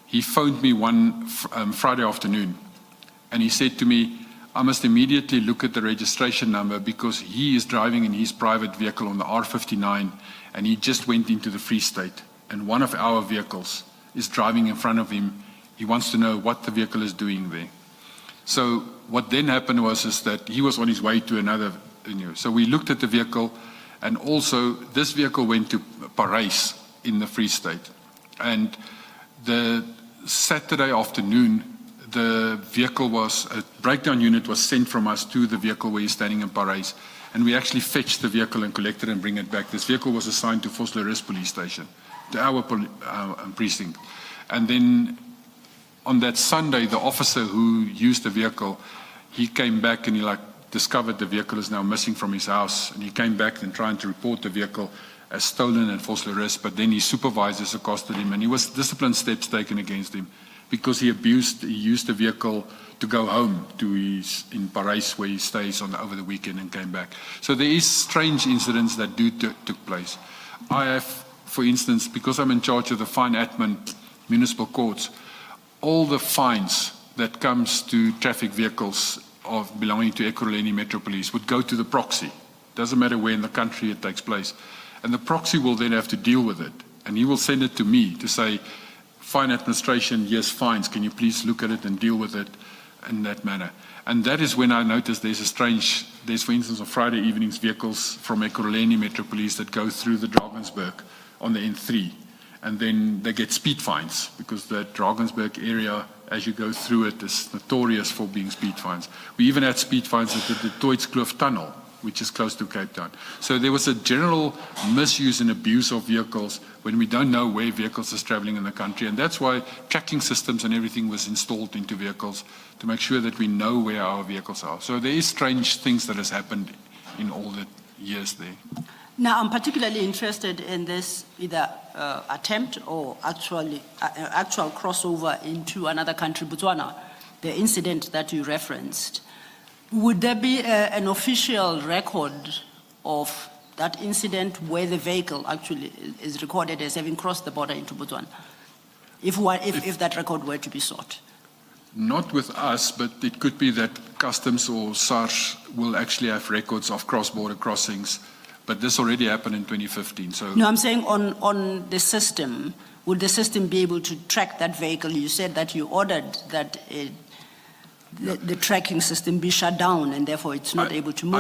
he phoned me one Friday afternoon and he said to me, I must immediately look at the registration number because he is driving in his private vehicle on the R59 and he just went into the Free State and one of our vehicles is driving in front of him. He wants to know what the vehicle is doing there. So what then happened is that he was on his way to another venue. So we looked at the vehicle and also this vehicle went to Parys in the Free State. And the Saturday afternoon, the vehicle a breakdown unit was sent from us to the vehicle where he's standing in Parys. And we actually fetched the vehicle and collected and bring it back. This vehicle was assigned to Vosloorus police station, to our precinct. And then on that Sunday, the officer who used the vehicle, he came back and he discovered the vehicle is now missing from his house. And he came back and trying to report the vehicle as stolen at Vosloorus, but then his supervisors accosted him and he was discipline steps taken against him because he used the vehicle to go home in Parys where he stays over the weekend and came back. So there is strange incidents that took place. I have, for instance, because I'm in charge of the fine admin municipal courts, all the fines that comes to traffic vehicles belonging to Ekurhuleni Metro Police would go to the proxy. Doesn't matter where in the country it takes place. And the proxy will then have to deal with it. And he will send it to me to say, fine administration, yes, fines, can you please look at it and deal with it? in that manner. And that is when I noticed there's, for instance, on Friday evenings, vehicles from Ekurhuleni Metro Police that go through the Drakensberg on the N3. And then they get speed fines because the Drakensberg area, as you go through it, is notorious for being speed fines. We even had speed fines at the Toitskloof Tunnel, which is close to Cape Town. So there was a general misuse and abuse of vehicles when we don't know where vehicles are traveling in the country. And that's why tracking systems and everything was installed into vehicles to make sure that we know where our vehicles are. So there is strange things that has happened in all the years there. Now, I'm particularly interested in this either attempt or actual crossover into another country, Botswana, the incident that you referenced. Would there be an official record of that incident where the vehicle actually is recorded as having crossed the border into Botswana, if that record were to be sought? Not with us, but it could be that Customs or SARS will actually have records of cross-border crossings. But this already happened in 2015. So no, I'm saying on the system, would the system be able to track that vehicle? You said that you ordered that the tracking system be shut down and therefore it's not able to move.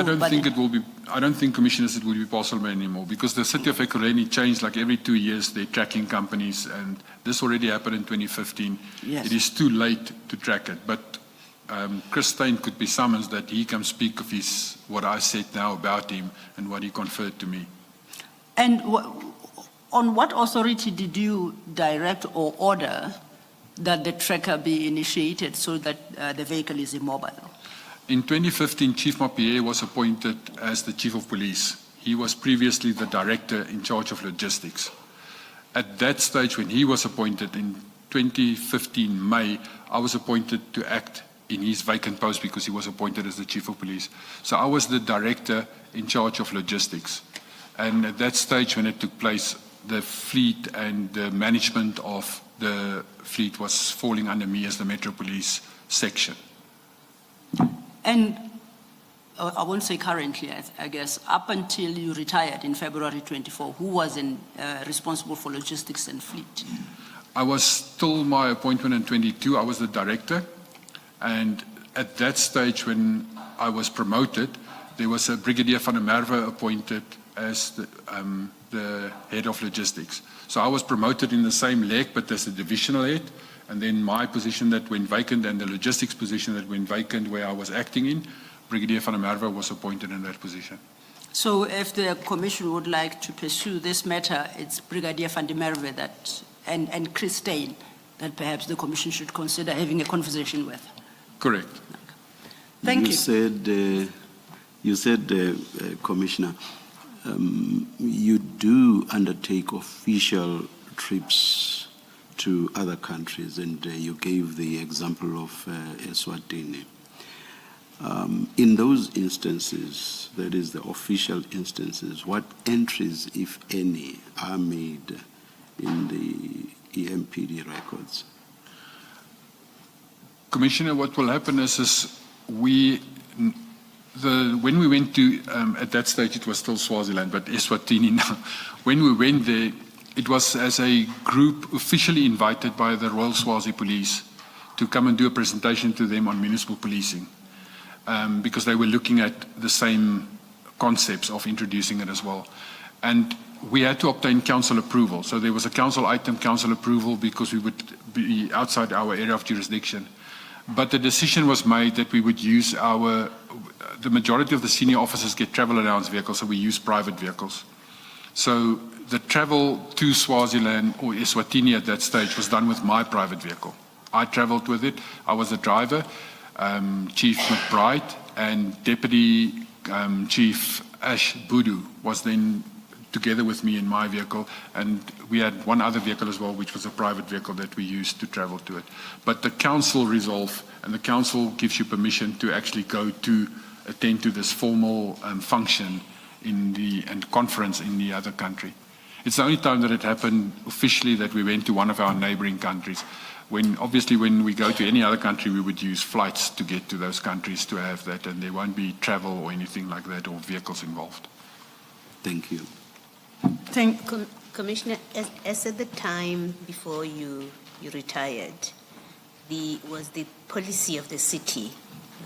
I don't think, Commissioners, it will be possible anymore because the city of Ekurhuleni changed like every 2 years their tracking companies, and this already happened in 2015. Yes. It is too late to track it. But Chris Steyn could be summoned that he can speak of what I said now about him and what he conferred to me. And on what authority did you direct or order that the tracker be initiated so that the vehicle is immobile? In 2015, Chief Mapie was appointed as the Chief of Police. He was previously the Director in charge of logistics. At that stage, when he was appointed in 2015 May, I was appointed to act in his vacant post because he was appointed as the Chief of Police. So I was the Director in charge of logistics. And at that stage when it took place, the fleet and the management of the fleet was falling under me as the Metro Police section. And I won't say currently, I guess, up until you retired in February 24, who was responsible for logistics and fleet? I was till my appointment in 22, I was the Director. And at that stage when I was promoted, there was a Brigadier van der Merwe appointed as the head of logistics. So I was promoted in the same leg, but as a divisional head. And then my position that went vacant and the logistics position that went vacant where I was acting in, Brigadier van der Merwe was appointed in that position. So if the Commission would like to pursue this matter, it's Brigadier van der Merwe and Chris Steyn that perhaps the Commission should consider having a conversation with. Correct. Thank you. You said, Commissioner, you do undertake official trips to other countries, and you gave the example of Eswatini. In those instances, that is the official instances, what entries, if any, are made in the EMPD records? Commissioner, what will happen is when we went to, at that stage it was still Swaziland, but Eswatini now. When we went there, it was as a group officially invited by the Royal Swazi Police to come and do a presentation to them on municipal policing, because they were looking at the same concepts of introducing it as well. And we had to obtain council approval. So there was a council item, council approval, because we would be outside our area of jurisdiction. But the decision was made that we would use the majority of the senior officers get travel allowance vehicles, so we use private vehicles. So the travel to Swaziland or Eswatini at that stage was done with my private vehicle. I traveled with it. I was the driver, Chief McBride, and Deputy Chief Ash Budu was then together with me in my vehicle, and we had one other vehicle as well, which was a private vehicle that we used to travel to it. But the council resolve, and the council gives you permission to actually go to attend to this formal function and conference in the other country. It's the only time that it happened officially that we went to one of our neighboring countries. Obviously when we go to any other country, we would use flights to get to those countries to have that, and there won't be travel or anything like that or vehicles involved. Thank you. Commissioner, as at the time before you retired, was the policy of the city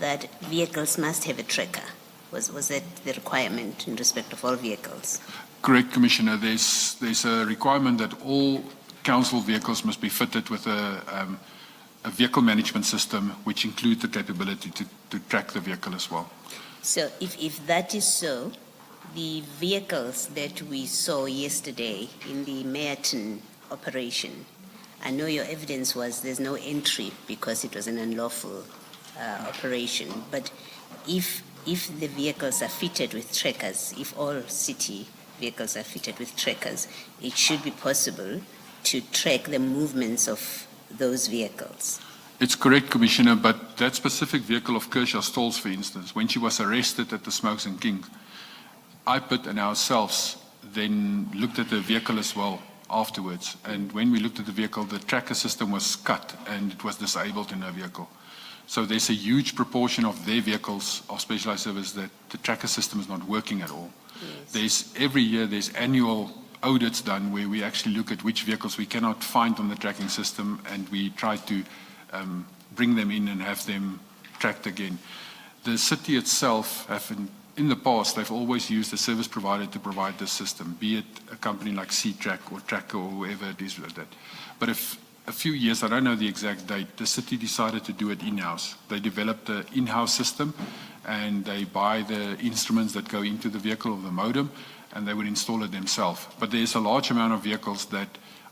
that vehicles must have a tracker? Was that the requirement in respect of all vehicles? Correct, Commissioner. There's a requirement that all council vehicles must be fitted with a vehicle management system, which includes the capability to track the vehicle as well. So if that is so, the vehicles that we saw yesterday in the Mayerton operation, I know your evidence was there's no entry because it was an unlawful operation, but if the vehicles are fitted with trackers, if all city vehicles are fitted with trackers, it should be possible to track the movements of those vehicles. It's correct, Commissioner, but that specific vehicle of Kershaw Stolz, for instance, when she was arrested at the Smokes and King, IPIT and ourselves then looked at the vehicle as well afterwards. And when we looked at the vehicle, the tracker system was cut and it was disabled in her vehicle. So there's a huge proportion of their vehicles of specialized service that the tracker system is not working at all. Yes. Every year there's annual audits done where we actually look at which vehicles we cannot find on the tracking system, and we try to bring them in and have them tracked again. The city itself in the past, they've always used a service provider to provide this system, be it a company like C-Track or Tracker or whoever it is with that. But if a few years, I don't know the exact date, the city decided to do it in-house. They developed an in-house system, and they buy the instruments that go into the vehicle or the modem, and they would install it themselves. But there's a large amount of vehicles that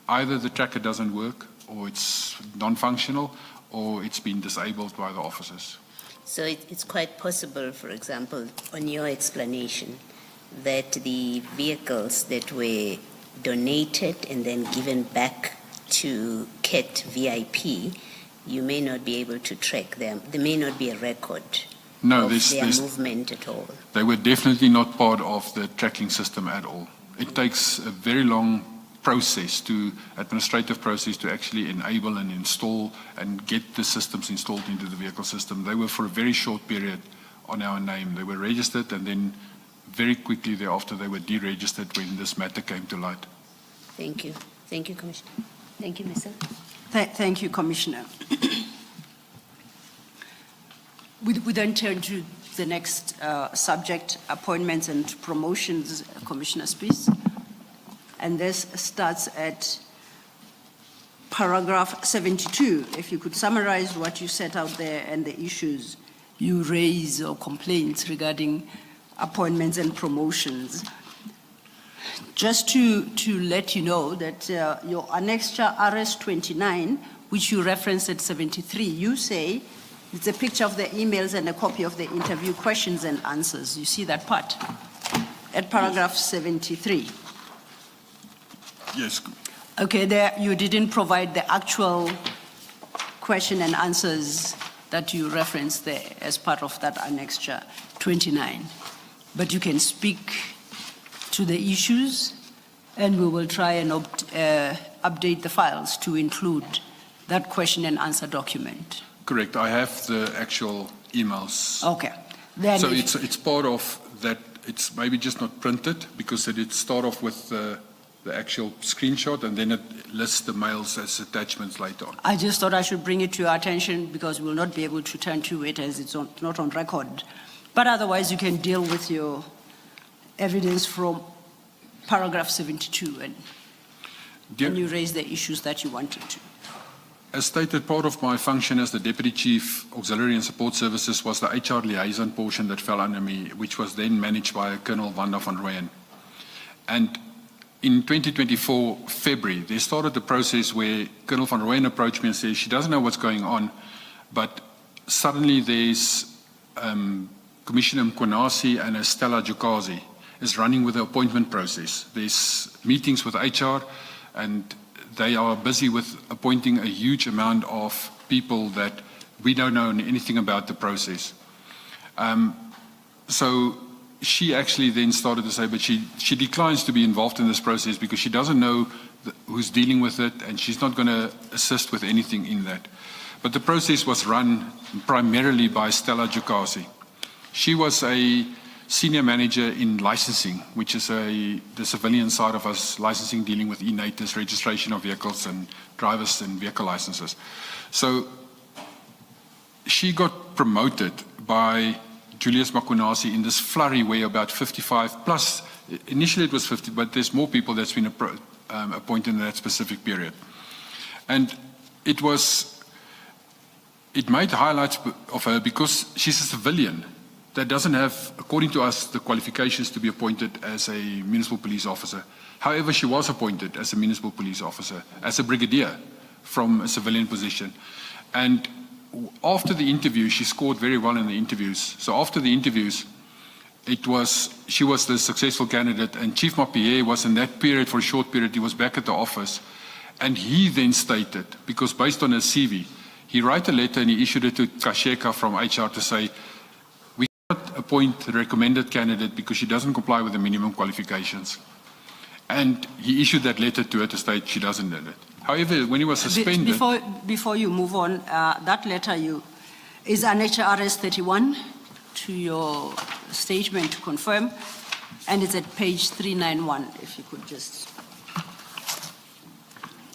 either the tracker doesn't work, or it's non-functional, or it's been disabled by the officers. So it's quite possible, for example, on your explanation, that the vehicles that were donated and then given back to CAT VIP, you may not be able to track them. There may not be a record of their movement at all. They were definitely not part of the tracking system at all. It takes a very long administrative process to actually enable and install and get the systems installed into the vehicle system. They were for a very short period on our name. They were registered, and then very quickly thereafter they were deregistered when this matter came to light. Thank you. Thank you, Commissioner. Thank you, Mr. Thank you, Commissioner. We then turn to the next subject, appointments and promotions, Commissioner Spies. And this starts at paragraph 72. If you could summarize what you set out there and the issues you raise or complaints regarding appointments and promotions. Just to let you know that your annexure RS 29, which you referenced at 73, you say it's a picture of the emails and a copy of the interview questions and answers. You see that part at paragraph 73. Yes. Okay, there you didn't provide the actual question and answers that you referenced there as part of that annexure 29. But you can speak to the issues, and we will try and update the files to include that question and answer document. Correct. I have the actual emails. Okay. Then so it's part of that. It's maybe just not printed because it start off with the actual screenshot, and then it lists the mails as attachments later on. I just thought I should bring it to your attention because we'll not be able to turn to it as it's not on record. But otherwise, you can deal with your evidence from paragraph 72 and you raise the issues that you wanted to. As stated, part of my function as the Deputy Chief Auxiliary and Support Services was the HR liaison portion that fell under me, which was then managed by Colonel Wanda van Rooyen. And in 2024, February, they started the process where Colonel van Rooyen approached me and said she doesn't know what's going on, but suddenly there's Commissioner Mkwanasi and Stella Jukazi is running with the appointment process. There's meetings with HR, and they are busy with appointing a huge amount of people that we don't know anything about the process. So she actually then started to say, but she declines to be involved in this process because she doesn't know who's dealing with it, and she's not going to assist with anything in that. But the process was run primarily by Stella Jukazi. She was a senior manager in licensing, which is the civilian side of us, licensing, dealing with e-NATIS, registration of vehicles and drivers and vehicle licenses. So she got promoted by Julius Makunasi in this flurry where about 55 plus, initially it was 50, but there's more people that's been appointed in that specific period. And it made highlights of her because she's a civilian that doesn't have, according to us, the qualifications to be appointed as a municipal police officer. However, she was appointed as a municipal police officer, as a brigadier from a civilian position. And after the interview, she scored very well in the interviews. So after the interviews, she was the successful candidate, and Chief Mapie was in that period, for a short period, he was back at the office. And he then stated, because based on his CV, he wrote a letter and he issued it to Kasheka from HR to say, we cannot appoint the recommended candidate because she doesn't comply with the minimum qualifications. And he issued that letter to her to state she doesn't do it. However, when he was suspended... Before you move on, that letter is an HRS 31 to your statement to confirm, and it's at page 391, if you could just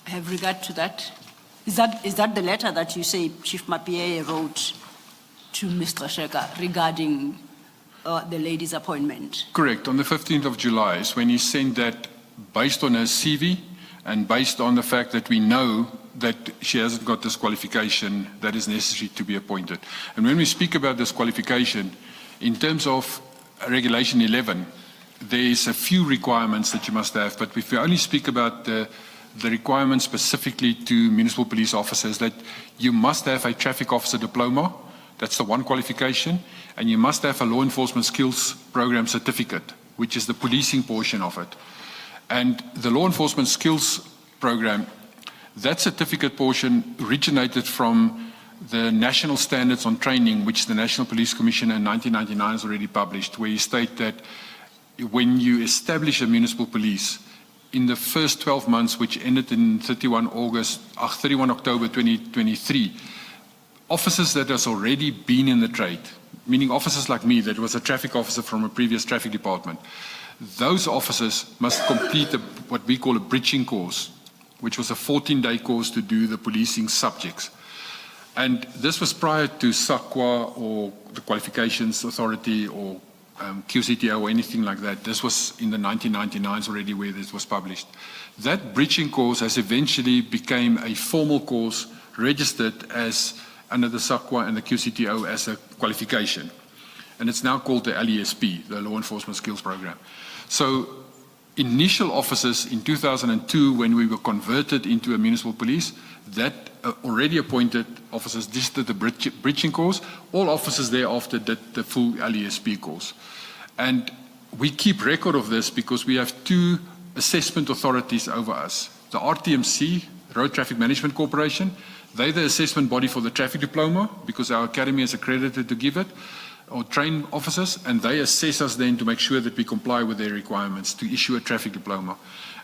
have regard to that. Is that the letter that you say Chief Mapie wrote to Mr. Sheka regarding the lady's appointment? Correct. On the 15th of July is when he sent that based on her CV and based on the fact that we know that she hasn't got this qualification that is necessary to be appointed. And when we speak about this qualification, in terms of Regulation 11, there is a few requirements that you must have, but if we only speak about the requirements specifically to municipal police officers, that you must have a traffic officer diploma, that's the one qualification, and you must have a law enforcement skills program certificate, which is the policing portion of it. And the law enforcement skills program, that certificate portion originated from the National Standards on Training, which the National Police Commission in 1999 has already published, where you state that when you establish a municipal police, in the first 12 months, which ended in 31 October 2023, officers that has already been in the trade, meaning officers like me that was a traffic officer from a previous traffic department, those officers must complete what we call a bridging course, which was a 14-day course to do the policing subjects. And this was prior to SAQA or the Qualifications Authority or QCTO or anything like that. This was in the 1999s already where this was published. That bridging course has eventually become a formal course registered as under the SAQA and the QCTO as a qualification. And it's now called the LESP, the Law Enforcement Skills Program. So initial officers in 2002, when we were converted into a municipal police, that already appointed officers just did the bridging course. All officers thereafter did the full LESP course. And we keep record of this because we have two assessment authorities over us. The RTMC, Road Traffic Management Corporation, they're the assessment body for the traffic diploma because our academy is accredited to give it, or train officers, and they assess us then to make sure that we comply with their requirements to issue a traffic diploma.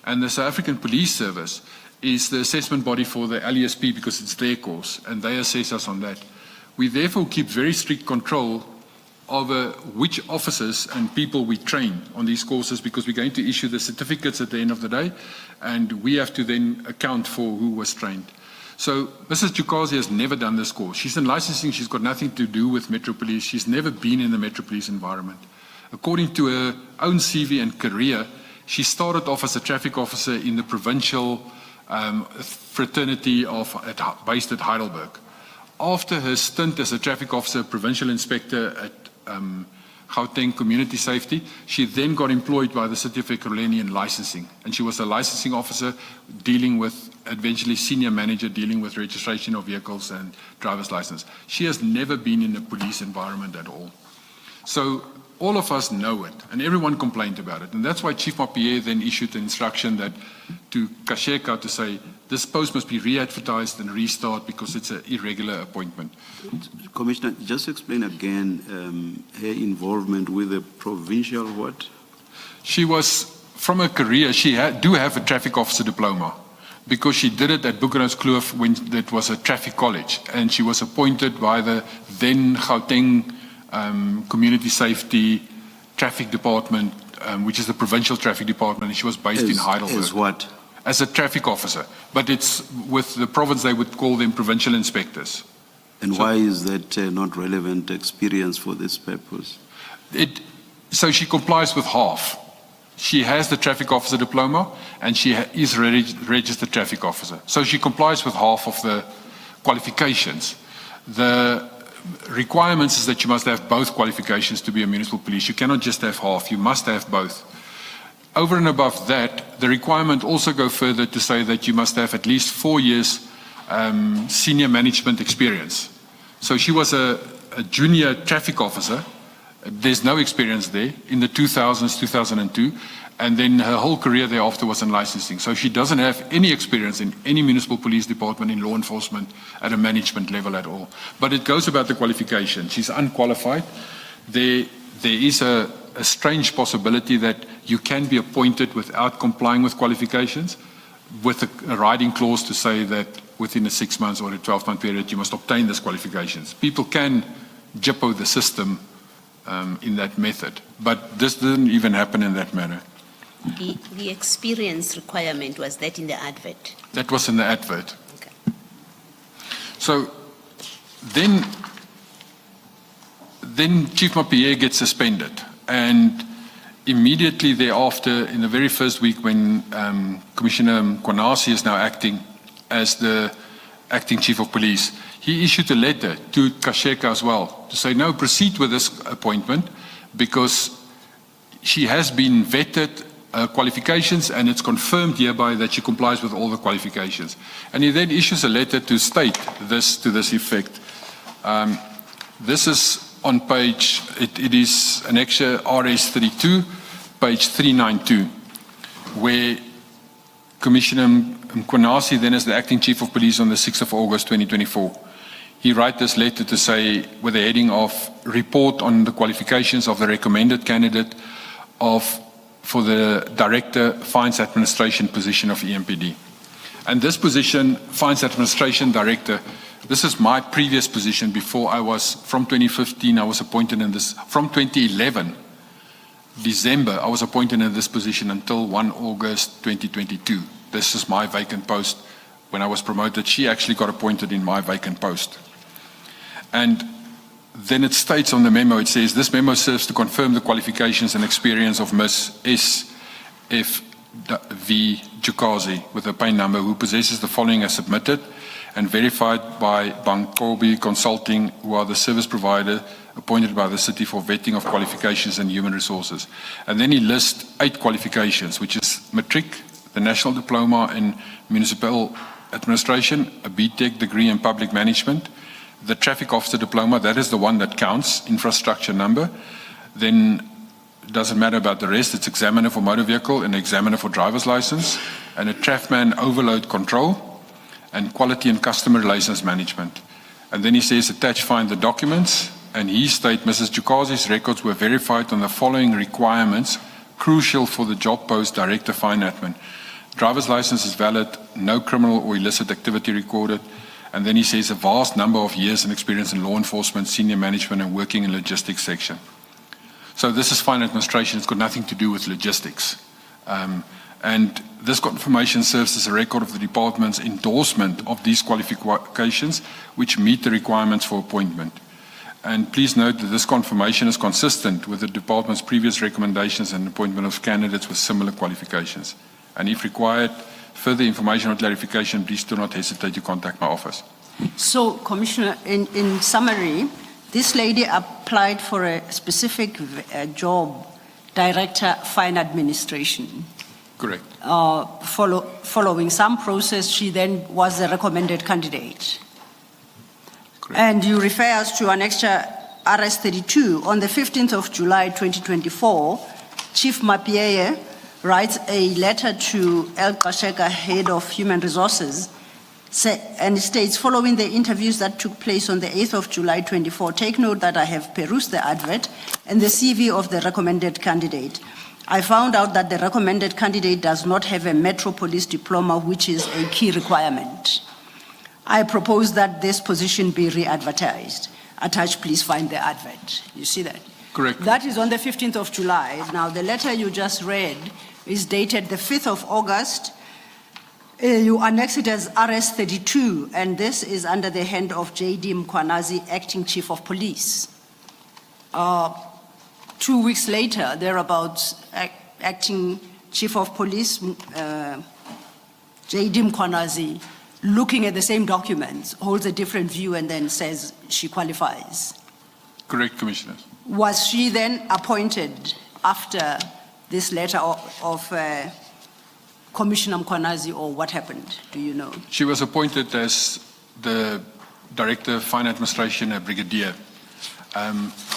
And the South African Police Service is the assessment body for the LESP because it's their course, and they assess us on that. We therefore keep very strict control over which officers and people we train on these courses because we're going to issue the certificates at the end of the day, and we have to then account for who was trained. So Mrs. Chukazi has never done this course. She's in licensing, she's got nothing to do with Metro Police, she's never been in the Metro Police environment. According to her own CV and career, she started off as a traffic officer in the provincial fraternity based at Heidelberg. After her stint as a traffic officer, provincial inspector at Gauteng Community Safety, she then got employed by the City of Ekurhuleni in licensing. And she was a licensing officer dealing with, eventually senior manager dealing with registration of vehicles and driver's license. She has never been in a police environment at all. So all of us know it, and everyone complained about it. And that's why Chief Mapie then issued an instruction that to Kasheka to say, this post must be re-advertised and restart because it's an irregular appointment. Commissioner, just explain again her involvement with the provincial what? She was, from her career, she do have a traffic officer diploma because she did it at Boekenhuiskloof when it was a traffic college, and she was appointed by the then Gauteng Community Safety Traffic Department, which is the provincial traffic department, and she was based in Heidelberg. As what? As a traffic officer, but it's with the province they would call them provincial inspectors. And why is that not relevant experience for this purpose? So she complies with half. She has the traffic officer diploma and she is a registered traffic officer. So she complies with half of the qualifications. The requirements is that you must have both qualifications to be a municipal police. You cannot just have half, you must have both. Over and above that, the requirement also go further to say that you must have at least 4 years senior management experience. So she was a junior traffic officer. There's no experience there in the 2000s, 2002, and then her whole career thereafter was in licensing. So she doesn't have any experience in any municipal police department in law enforcement at a management level at all. But it goes about the qualification. She's unqualified. There is a strange possibility that you can be appointed without complying with qualifications, with a riding clause to say that within a 6 months or a 12-month period you must obtain these qualifications. People can jippo the system in that method, but this didn't even happen in that manner. The experience requirement, was that in the advert? That was in the advert. Okay. So then Chief Mapie gets suspended, and immediately thereafter, in the very first week when Commissioner Mkwanasi is now acting as the acting Chief of Police, he issued a letter to Kasheka as well to say, no, proceed with this appointment because she has been vetted qualifications and it's confirmed hereby that she complies with all the qualifications. And he then issues a letter to state this to this effect. This is on page, it is Annexure RS 32, page 392, where Commissioner Mkwanasi then as the acting Chief of Police on the 6th of August 2024. He wrote this letter to say, with the heading of report on the qualifications of the recommended candidate for the Director Fines Administration position of EMPD. And this position, Fines Administration Director, this is my previous position before I was, from 2015, I was appointed in this, from 2011, December, I was appointed in this position until 1 August 2022. This is my vacant post. When I was promoted, she actually got appointed in my vacant post. And then it states on the memo, it says, this memo serves to confirm the qualifications and experience of Ms. S.F.V. Jukazi with a PAN number who possesses the following as submitted and verified by Bankobi Consulting, who are the service provider appointed by the city for vetting of qualifications and human resources. And then he lists 8 qualifications, which is matric, the national diploma in municipal administration, a BTEC degree in public management, the traffic officer diploma, that is the one that counts, infrastructure number. Then it doesn't matter about the rest, it's examiner for motor vehicle and examiner for driver's license, and a TRAFMAN overload control, and quality and customer relations management. And then he says, attach find the documents, and he states Mrs. Jukazi's records were verified on the following requirements, crucial for the job post Director Fine Admin. Driver's license is valid, no criminal or illicit activity recorded. And then he says a vast number of years and experience in law enforcement, senior management, and working in logistics section. So this is fine administration. It's got nothing to do with logistics. And this confirmation serves as a record of the department's endorsement of these qualifications, which meet the requirements for appointment. And please note that this confirmation is consistent with the department's previous recommendations and appointment of candidates with similar qualifications. And if required, further information or clarification, please do not hesitate to contact my office. So, Commissioner, in summary, this lady applied for a specific job, Director Fine Administration. Correct. Following some process, she then was a recommended candidate. Correct. And you refer us to Annexure RS 32. On the 15th of July 2024, Chief Mapie writes a letter to El Kasheka, Head of Human Resources, and states, following the interviews that took place on the 8th of July 24, take note that I have perused the advert and the CV of the recommended candidate. I found out that the recommended candidate does not have a Metro Police diploma, which is a key requirement. I propose that this position be re-advertised. Attached, please find the advert. You see that? Correct. That is on the 15th of July. Now, the letter you just read is dated the 5th of August You annex it as RS 32, and this is under the hand of J.D. Mkwanazi, Acting Chief of Police. 2 weeks later, thereabouts, Acting Chief of Police, J.D. Mkwanazi, looking at the same documents, holds a different view and then says she qualifies. Correct, Commissioners. Was she then appointed after this letter of Commissioner Mkwanazi, or what happened? Do you know? She was appointed as the Director of Fine Administration, a Brigadier.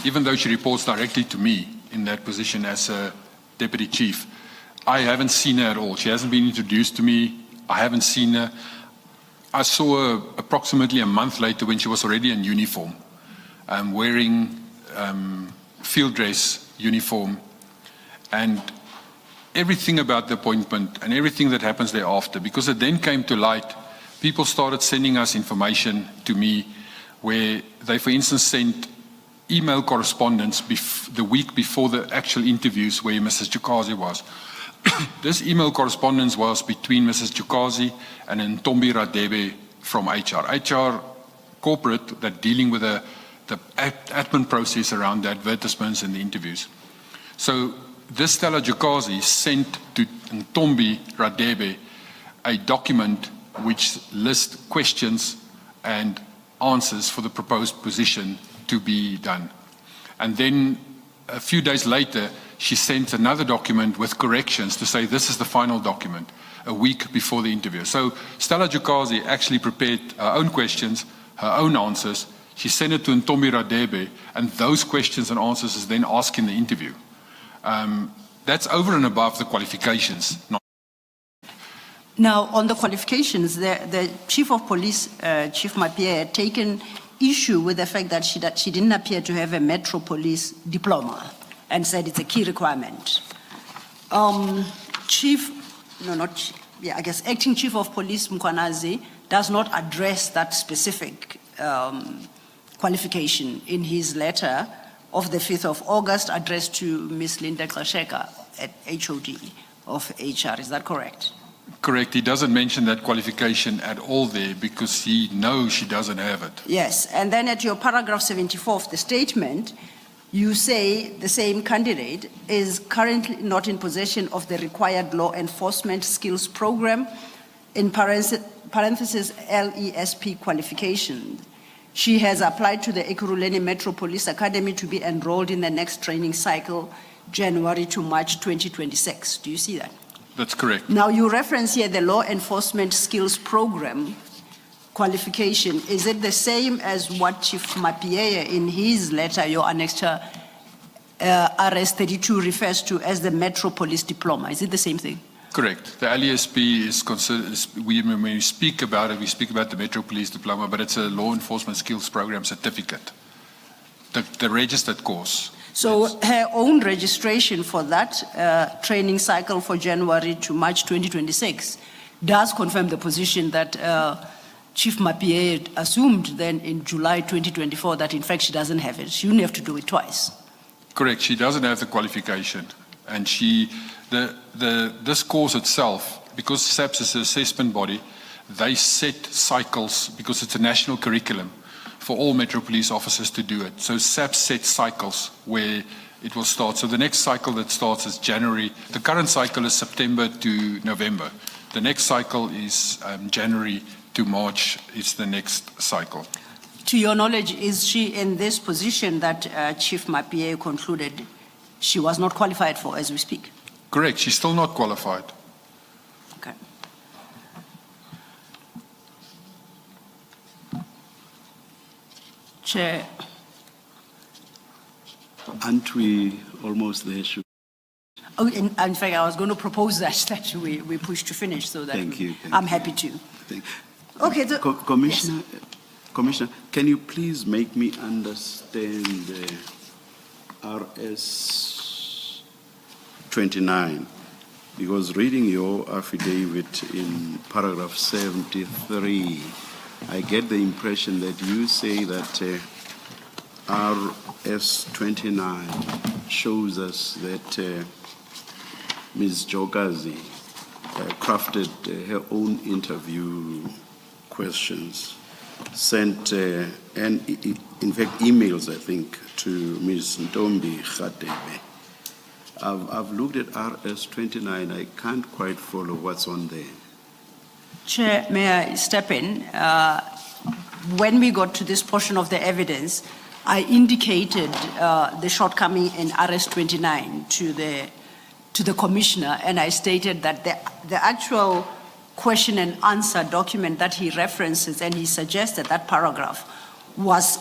Even though she reports directly to me in that position as a Deputy Chief, I haven't seen her at all. She hasn't been introduced to me. I haven't seen her. I saw her approximately a month later when she was already in uniform, wearing field dress uniform, and everything about the appointment and everything that happens thereafter, because it then came to light, people started sending us information to me where they, for instance, sent email correspondence the week before the actual interviews where Mrs. Chukazi was. This email correspondence was between Mrs. Chukazi and Ntombi Radebe from HR. HR corporate that dealing with the admin process around the advertisements and the interviews. So this Stella Chukazi sent to Ntombi Radebe a document which lists questions and answers for the proposed position to be done. And then a few days later, she sent another document with corrections to say this is the final document, a week before the interview. So Stella Chukazi actually prepared her own questions, her own answers. She sent it to Ntombi Radebe, and those questions and answers is then asked in the interview. That's over and above the qualifications. Now, on the qualifications, the Chief of Police, Chief Mapie, had taken issue with the fact that she didn't appear to have a Metro Police diploma and said it's a key requirement. Acting Chief of Police Mkwanazi does not address that specific qualification in his letter of the 5th of August addressed to Ms. Linda Klasheka at HOD of HR. Is that correct? Correct. He doesn't mention that qualification at all there because he knows she doesn't have it. Yes. And then at your paragraph 74 of the statement, you say the same candidate is currently not in possession of the required law enforcement skills program, in parentheses LESP qualification. She has applied to the Ekurhuleni Metro Police Academy to be enrolled in the next training cycle, January to March 2026. Do you see that? That's correct. Now, you reference here the law enforcement skills program qualification. Is it the same as what Chief Mapie in his letter, your annexure RS 32 refers to as the Metro Police diploma? Is it the same thing? Correct. The LESP is considered, when we speak about it, we speak about the Metro Police diploma, but it's a law enforcement skills program certificate, the registered course. So her own registration for that training cycle for January to March 2026 does confirm the position that Chief Mapie assumed then in July 2024 that in fact she doesn't have it. She wouldn't have to do it twice. Correct. She doesn't have the qualification. And this course itself, because SAPS is an assessment body, they set cycles because it's a national curriculum for all Metro Police officers to do it. So SAPS sets cycles where it will start. So the next cycle that starts is January. The current cycle is September to November. The next cycle is January to March is the next cycle. To your knowledge, is she in this position that Chief Mapie concluded she was not qualified for as we speak? Correct. She's still not qualified. Okay. Chair. Aren't we almost there? Oh, in fact, I was going to propose that we push to finish so that Thank you. I'm happy to. Okay. Commissioner, yes. Commissioner, can you please make me understand RS 29? Because reading your affidavit in paragraph 73, I get the impression that you say that RS 29 shows us that Ms. Jokazi crafted her own interview questions, sent, and in fact, emails, I think, to Ms. Ntombi Khatebe. I've looked at RS-29. I can't quite follow what's on there. Chair, may I step in? When we got to this portion of the evidence, I indicated the shortcoming in RS-29 to the commissioner, and I stated that the actual question and answer document that he references and he suggested that paragraph was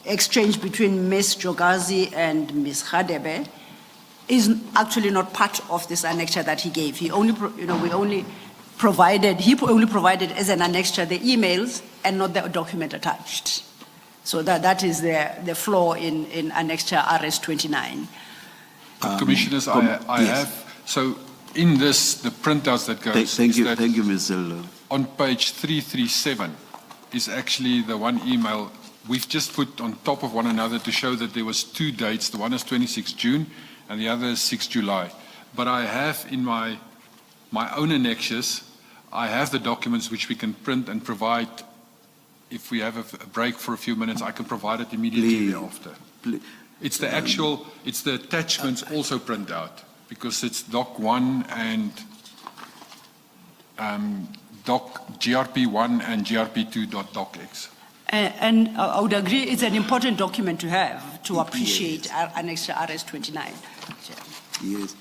exchanged between Ms. Jogazi and Ms. Khatebe is actually not part of this annexure that he gave. He only, he only provided as an annexure the emails and not the document attached. So that is the flaw in annexure RS-29. Commissioners, I yes. have, so in this, the printouts that goes. Thank is you, that Ms. Zillow. On page 337 is actually the one email we've just put on top of one another to show that there was two dates. The one is 26 June and the other is 6 July. But I have in my own annexures, I have the documents which we can print and provide. If we have a break for a few minutes, I can provide it immediately thereafter. It's the actual, it's the attachments also print out because it's doc 1 and doc GRP1 and GRP2.docx. And I would agree it's an important document to have to appreciate our annexure RS-29. Yes,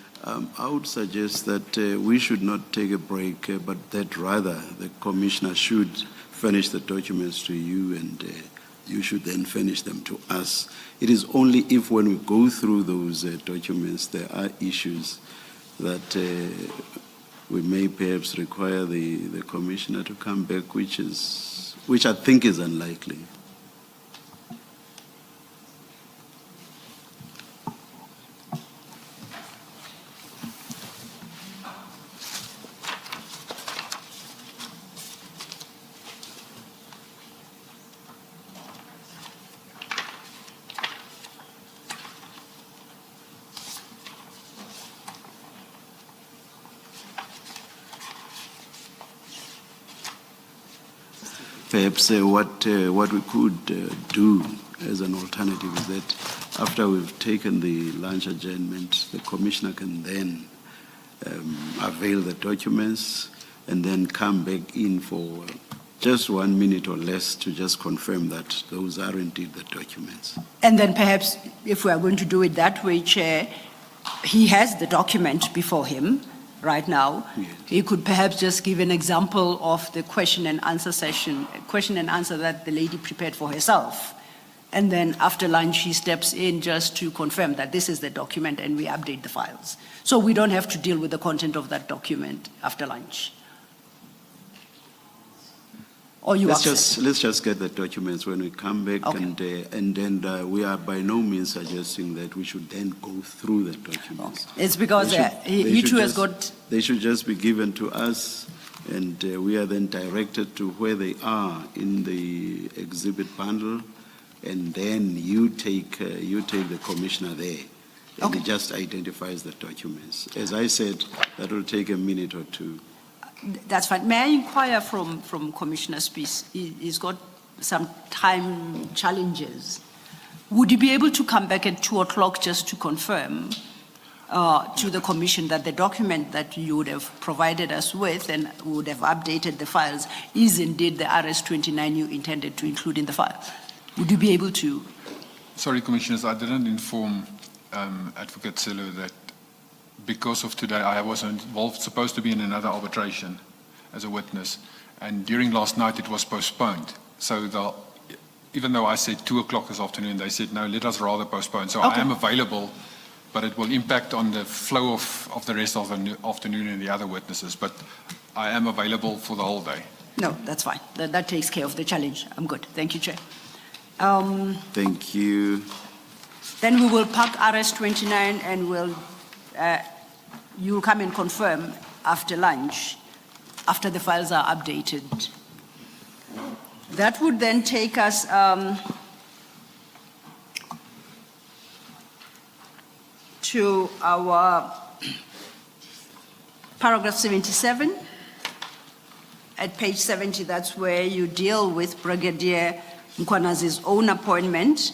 I would suggest that we should not take a break, but that rather the commissioner should furnish the documents to you and you should then furnish them to us. It is only if when we go through those documents there are issues that we may perhaps require the commissioner to come back, which I think is unlikely. Perhaps what we could do as an alternative is that after we've taken the lunch adjournment, the commissioner can then avail the documents and then come back in for just 1 minute or less to just confirm that those are indeed the documents. And then perhaps if we are going to do it that way, Chair, he has the document before him right now. Yes. He could perhaps just give an example of the question and answer session, question and answer that the lady prepared for herself. And then after lunch, he steps in just to confirm that this is the document and we update the files. So we don't have to deal with the content of that document after lunch. Or you let's just get the documents when we come back, okay. And then we are by no means suggesting that we should then go through the documents. Okay. It's because he too has got. They should just be given to us, and we are then directed to where they are in the exhibit bundle, and then you take the commissioner there, and okay. he just identifies the documents. As I said, that will take a minute or two. That's fine. May I inquire from Commissioner Spies? He's got some time challenges. Would you be able to come back at 2 o'clock just to confirm to the Commission that the document that you would have provided us with and would have updated the files is indeed the RS-29 you intended to include in the file? Would you be able to? Sorry, Commissioners, I didn't inform Advocate Sello that because of today, I was involved, supposed to be in another arbitration as a witness, and during last night it was postponed. So even though I said 2 o'clock this afternoon, they said, no, let us rather postpone. So okay. I am available, but it will impact on the flow of the rest of the afternoon and the other witnesses, but I am available for the whole day. No, that's fine. That takes care of the challenge. I'm good. Thank you, Chair. Thank you. Then we will park RS-29 and we'll you'll come and confirm after lunch, after the files are updated. That would then take us to our Paragraph 77, at page 70, that's where you deal with Brigadier Mkwanazi's own appointment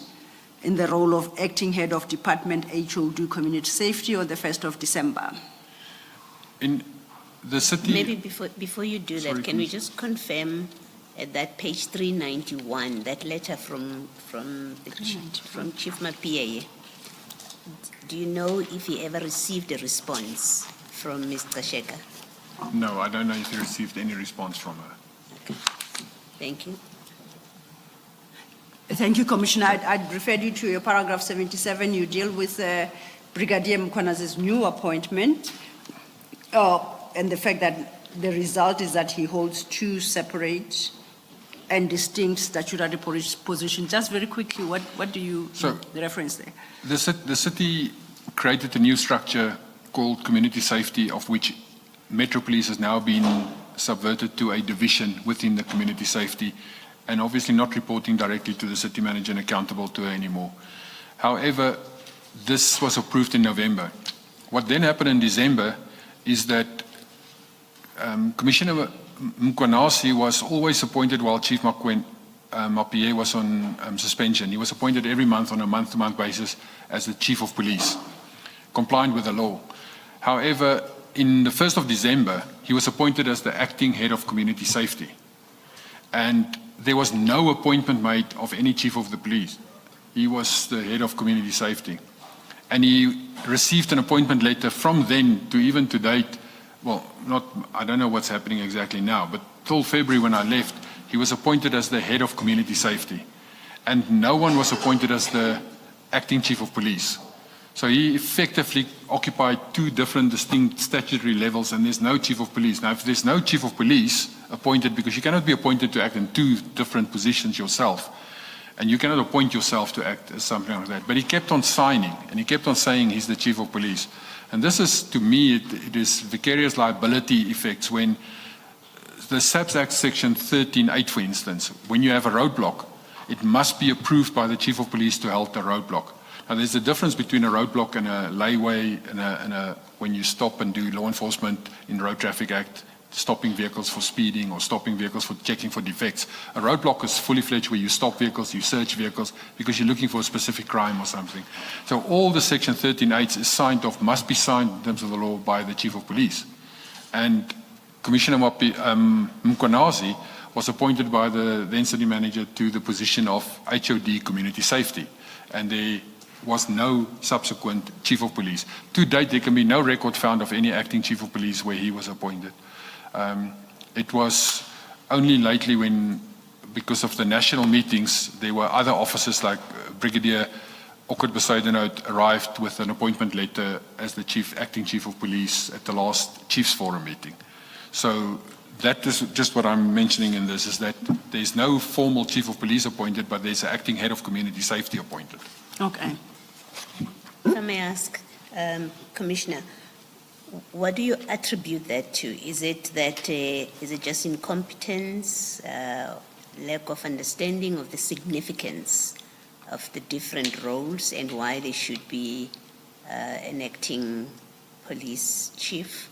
in the role of acting head of department HOD Community Safety on the 1st of December. In the city... Maybe before you do that, Sorry, can we please. just confirm at that page 391, that letter from Chief Mapie, do you know if he ever received a response from Mr. Sheka? No, I don't know if he received any response from her. Okay. Thank you. Thank you, Commissioner. I'd referred you to your paragraph 77. You deal with Brigadier Mkwanazi's new appointment and the fact that the result is that he holds two separate and distinct statutory positions. Just very quickly, what do you the reference there? The city created a new structure called Community Safety, of which Metro Police has now been subverted to a division within the Community Safety, and obviously not reporting directly to the city manager and accountable to her anymore. However, this was approved in November. What then happened in December is that Commissioner Mkwanazi was always appointed while Chief Mapie was on suspension. He was appointed every month on a month-to-month basis as the Chief of Police, compliant with the law. However, in the 1st of December, he was appointed as the acting head of community safety. And there was no appointment made of any chief of the police. He was the head of community safety. And he received an appointment letter from then to even to date. Well, I don't know what's happening exactly now, but till February when I left, he was appointed as the head of community safety. And no one was appointed as the acting chief of police. So he effectively occupied two different distinct statutory levels, and there's no chief of police. Now, if there's no chief of police appointed, because you cannot be appointed to act in two different positions yourself, and you cannot appoint yourself to act as something like that. But he kept on signing, and he kept on saying he's the chief of police. And this is, to me, it is vicarious liability effects when the SAPS Act section 13.8, for instance, when you have a roadblock, it must be approved by the chief of police to halt the roadblock. Now, there's a difference between a roadblock and a layway and when you stop and do law enforcement in the Road Traffic Act, stopping vehicles for speeding or stopping vehicles for checking for defects. A roadblock is fully fledged where you stop vehicles, you search vehicles because you're looking for a specific crime or something. So all the section 13.8 is signed off, must be signed in terms of the law by the chief of police. And Commissioner Mkwanazi was appointed by the then city manager to the position of HOD Community Safety. And there was no subsequent chief of police. To date, there can be no record found of any acting chief of police where he was appointed. It was only lately when, because of the national meetings, there were other officers like Brigadier Okkert Besuidenhout arrived with an appointment letter as the acting chief of police at the last Chiefs Forum meeting. So that is just what I'm mentioning in this, is that there's no formal chief of police appointed, but there's an acting head of community safety appointed. Okay. If I may ask, Commissioner, what do you attribute that to? Is it that, is it just incompetence, lack of understanding of the significance of the different roles and why there should be an acting police chief,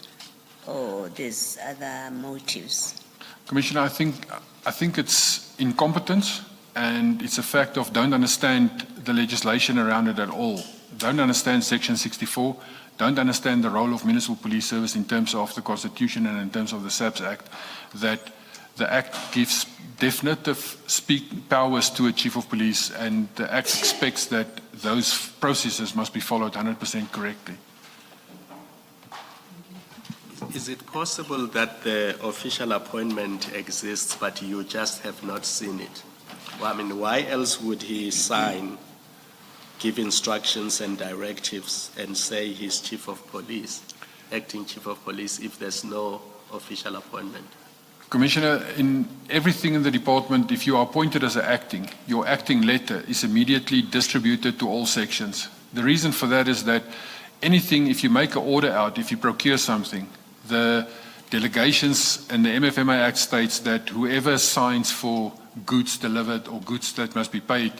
or there's other motives? Commissioner, I think it's incompetence, and it's a fact of don't understand the legislation around it at all. Don't understand Section 64, don't understand the role of municipal police service in terms of the Constitution and in terms of the SAPS Act, that the Act gives definitive powers to a chief of police, and the Act expects that those processes must be followed 100% correctly. Is it possible that the official appointment exists, but you just have not seen it? Well, I mean, why else would he sign, give instructions and directives and say he's chief of police, acting chief of police, if there's no official appointment? Commissioner, in everything in the department, if you are appointed as an acting, your acting letter is immediately distributed to all sections. The reason for that is that anything, if you make an order out, if you procure something, the delegations and the MFMA Act states that whoever signs for goods delivered or goods that must be paid,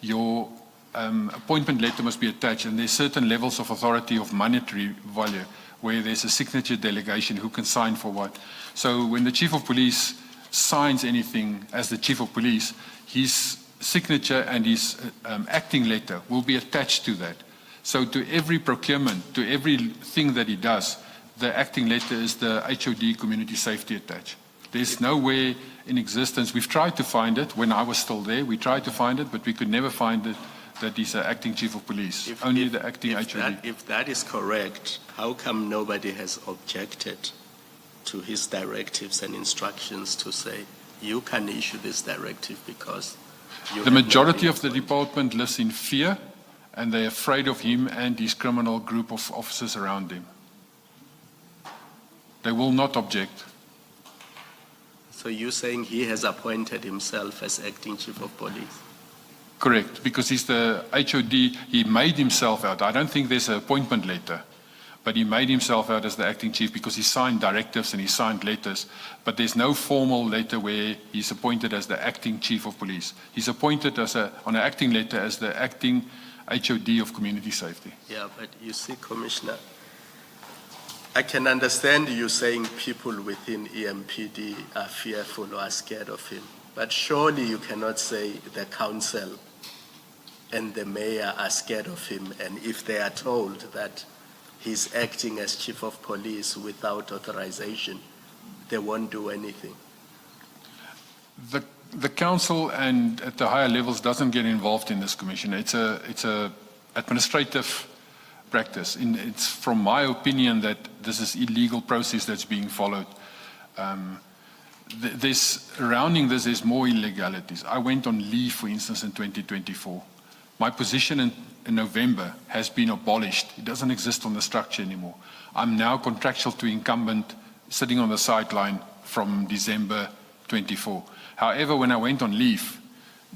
your appointment letter must be attached, and there's certain levels of authority of monetary value where there's a signature delegation who can sign for what. So when the chief of police signs anything as the chief of police, his signature and his acting letter will be attached to that. So to every procurement, to everything that he does, the acting letter is the HOD community safety attached. There's nowhere in existence. We've tried to find it when I was still there. We tried to find it, but we could never find it that he's an acting chief of police. Only the acting HOD. If that is correct, how come nobody has objected to his directives and instructions to say, you can issue this directive because you The majority of the department lives in fear, and they're afraid of him and his criminal group of officers around him. They will not object. So you're saying he has appointed himself as acting chief of police? Correct, because he's the HOD, he made himself out. I don't think there's an appointment letter, but he made himself out as the acting chief because he signed directives and he signed letters, but there's no formal letter where he's appointed as the acting chief of police. He's appointed on an acting letter as the acting HOD of community safety. Yeah, but you see, Commissioner, I can understand you saying people within EMPD are fearful or are scared of him, but surely you cannot say the council and the mayor are scared of him, and if they are told that he's acting as chief of police without authorization, they won't do anything. The council and at the higher levels doesn't get involved in this commission. It's a administrative practice. It's from my opinion that this is illegal process that's being followed. Surrounding this, there's more illegalities. I went on leave, for instance, in 2024. My position in November has been abolished. It doesn't exist on the structure anymore. I'm now contractual to incumbent, sitting on the sideline from December 24. However, when I went on leave,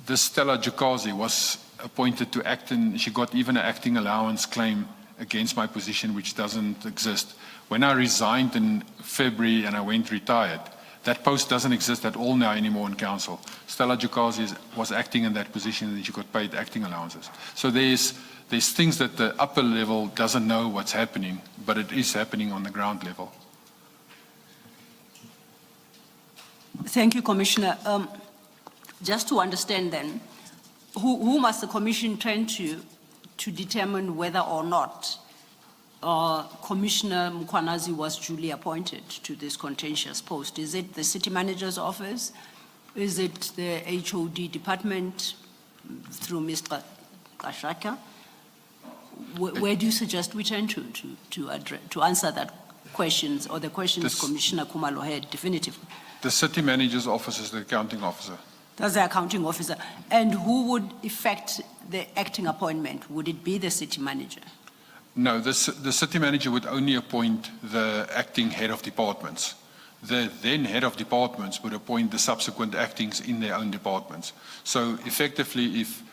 this Stella Jukazi was appointed to act, and she got even an acting allowance claim against my position, which doesn't exist. When I resigned in February and I went retired, that post doesn't exist at all now anymore in council. Stella Jukazi was acting in that position and she got paid acting allowances. So there's things that the upper level doesn't know what's happening, but it is happening on the ground level. Thank you, Commissioner. Just to understand then, who must the commission turn to determine whether or not Commissioner Mkwanazi was duly appointed to this contentious post? Is it the city manager's office? Is it the HOD department through Mr. Kashaka? Where do you suggest we turn to answer that questions, or the questions Commissioner Kumalo had definitively? The city manager's office is the accounting officer. That's the accounting officer. And who would effect the acting appointment? Would it be the city manager? No, the city manager would only appoint the acting head of departments. The then head of departments would appoint the subsequent actings in their own departments. So effectively, if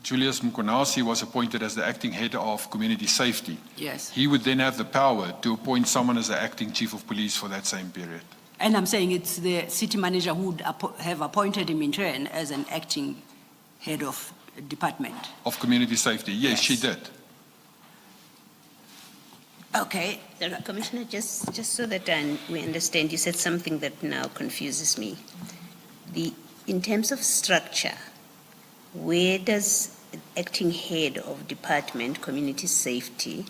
Julius Mkwanazi was appointed as the acting head of community safety, yes, he would then have the power to appoint someone as the acting chief of police for that same period. And I'm saying it's the city manager who would have appointed him in turn as an acting head of department. Of community safety, yes, she did. Okay. Commissioner, just so that we understand, you said something that now confuses me. In terms of structure, where does acting head of department, community safety,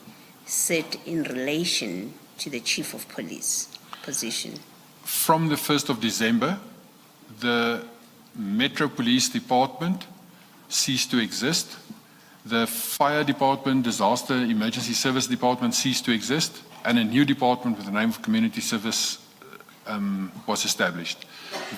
sit in relation to the chief of police position? From the 1st of December, the Metro Police Department ceased to exist. The Fire Department, Disaster Emergency Service Department ceased to exist, and a new department with the name of Community Service was established.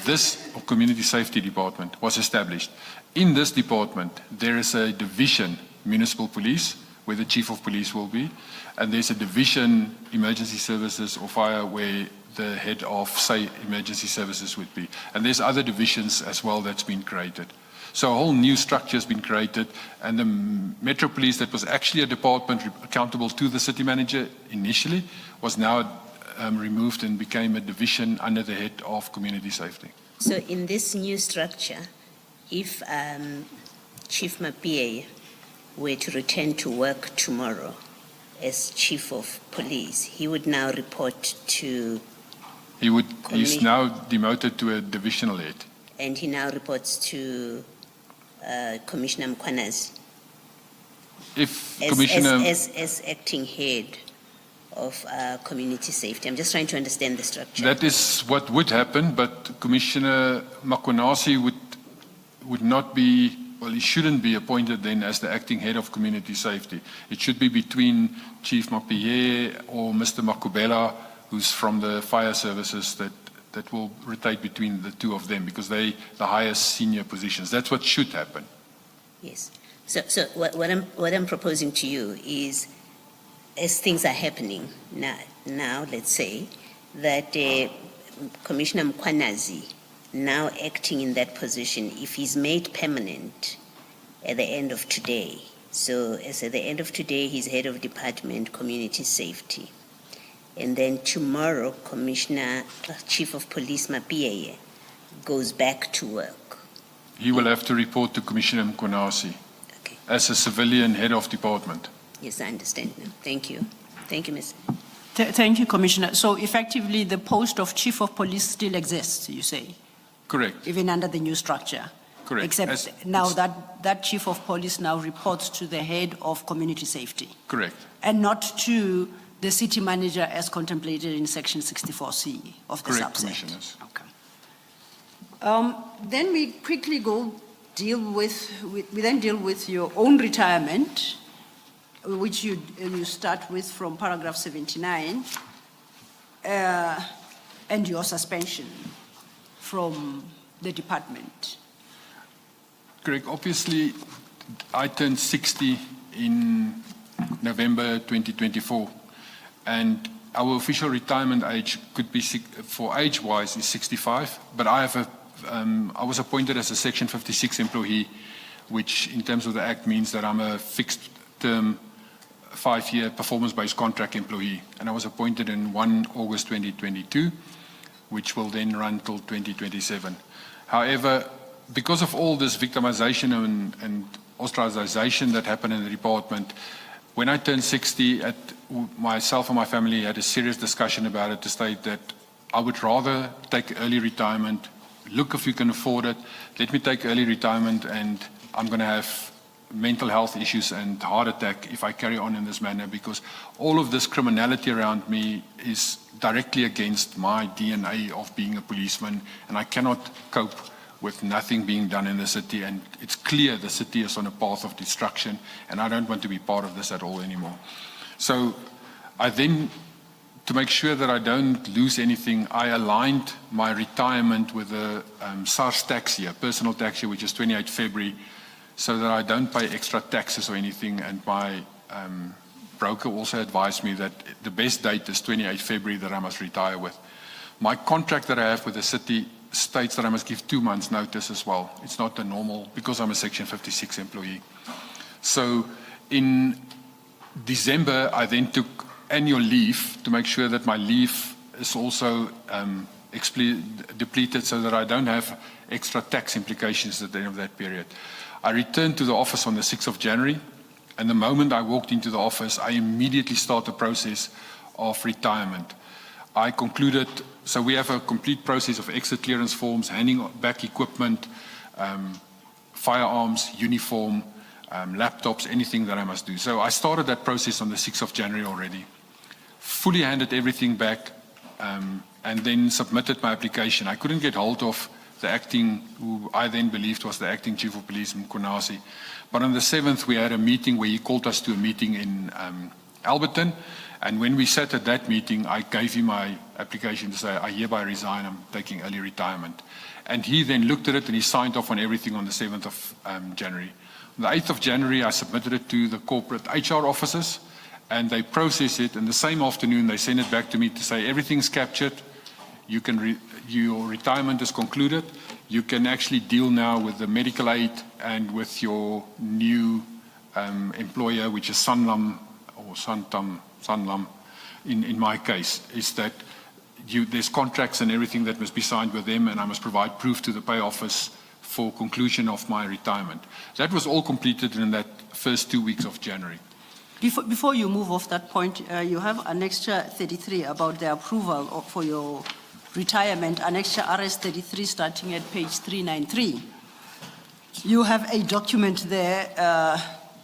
This Community Safety Department was established. In this department, there is a division, Municipal Police, where the Chief of Police will be, and there's a division, Emergency Services or Fire, where the head of, say, Emergency Services would be. And there's other divisions as well that's been created. So a whole new structure has been created, and the Metro Police, that was actually a department accountable to the city manager initially, was now removed and became a division under the head of community safety. So in this new structure, if Chief Mapie were to return to work tomorrow, as Chief of Police, he would now report to, He's now demoted to a divisional head. and he now reports to Commissioner Mkwanazi If as, Commissioner, as acting head of community safety. I'm just trying to understand the structure. that is what would happen, but Commissioner Mkwanazi would not be, well, he shouldn't be appointed then as the acting head of community safety. It should be between Chief Mapiye or Mr. Makubela, who's from the fire services, that will rotate between the two of them because they the highest senior positions. That's what should happen. Yes. So what I'm proposing to you is, as things are happening now let's say that Commissioner Mkwanazi, now acting in that position, if he's made permanent at the end of today, so as at the end of today he's head of department community safety, and then tomorrow Commissioner Chief of Police Mapiye goes back to work. He will have to report to Commissioner Mkwanazi Okay. as a civilian head of department. Yes, I understand now. Thank you. Thank you, Ms. Thank you, Commissioner. So effectively, the post of Chief of Police still exists, you say, Correct. even under the new structure? Correct. Except now that Chief of Police now reports to the head of community safety Correct. and not to the city manager as contemplated in Section 64C of the Correct, subset. Commissioners. Okay. Then we quickly deal with your own retirement, which you start with from paragraph 79, and your suspension from the department. Correct. Obviously, I turned 60 in November 2024, and our official retirement age could be, for age-wise, is 65, but I was appointed as a Section 56 employee, which in terms of the Act means that I'm a fixed-term 5-year performance-based contract employee, and I was appointed in 1 August 2022, which will then run till 2027. However, because of all this victimization and ostracization that happened in the department, when I turned 60, myself and my family had a serious discussion about it to state that I would rather take early retirement, look if you can afford it, let me take early retirement, and I'm going to have mental health issues and heart attack if I carry on in this manner, because all of this criminality around me is directly against my DNA of being a policeman, and I cannot cope with nothing being done in the city, and it's clear the city is on a path of destruction, and I don't want to be part of this at all anymore. So I then, to make sure that I don't lose anything, I aligned my retirement with the SARS tax year, personal tax year, which is 28 February, so that I don't pay extra taxes or anything, and my broker also advised me that the best date is 28 February that I must retire with. My contract that I have with the city states that I must give 2 months notice as well. It's not the normal, because I'm a Section 56 employee. So in December, I then took annual leave to make sure that my leave is also depleted so that I don't have extra tax implications at the end of that period. I returned to the office on the 6th of January, and the moment I walked into the office, I immediately started the process of retirement. I concluded, so we have a complete process of exit clearance forms, handing back equipment, firearms, uniform, laptops, anything that I must do. So I started that process on the 6th of January already. Fully handed everything back, and then submitted my application. I couldn't get hold of the acting, who I then believed was the acting Chief of Police, Mkwanazi. But on the 7th, we had a meeting where he called us to a meeting in Alberton. And when we sat at that meeting, I gave him my application to say, I hereby resign, I'm taking early retirement. And he then looked at it and he signed off on everything on the 7th of January. On the 8th of January, I submitted it to the corporate HR officers, and they processed it, and the same afternoon they sent it back to me to say, everything's captured, your retirement is concluded, you can actually deal now with the medical aid and with your new employer, which is Sanlam, or Sanlam, in my case, is that there's contracts and everything that must be signed with them, and I must provide proof to the pay office for conclusion of my retirement. That was all completed in that first 2 weeks of January. Before you move off that point, you have Annexure 33 about the approval for your retirement, Annexure RS 33 starting at page 393. You have a document there,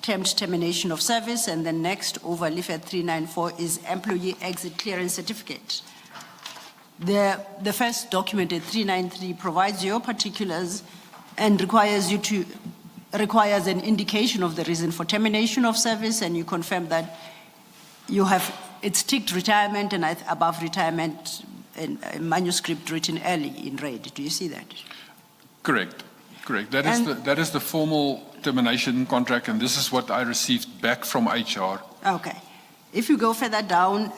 termed termination of service, and then next over leaf at 394 is employee exit clearance certificate. The first document at 393 provides your particulars and requires an indication of the reason for termination of service, and you confirm that it's ticked retirement and above retirement in a manuscript written early in red. Do you see that? Correct. That is the formal termination contract, and this is what I received back from HR. Okay. If you go further down,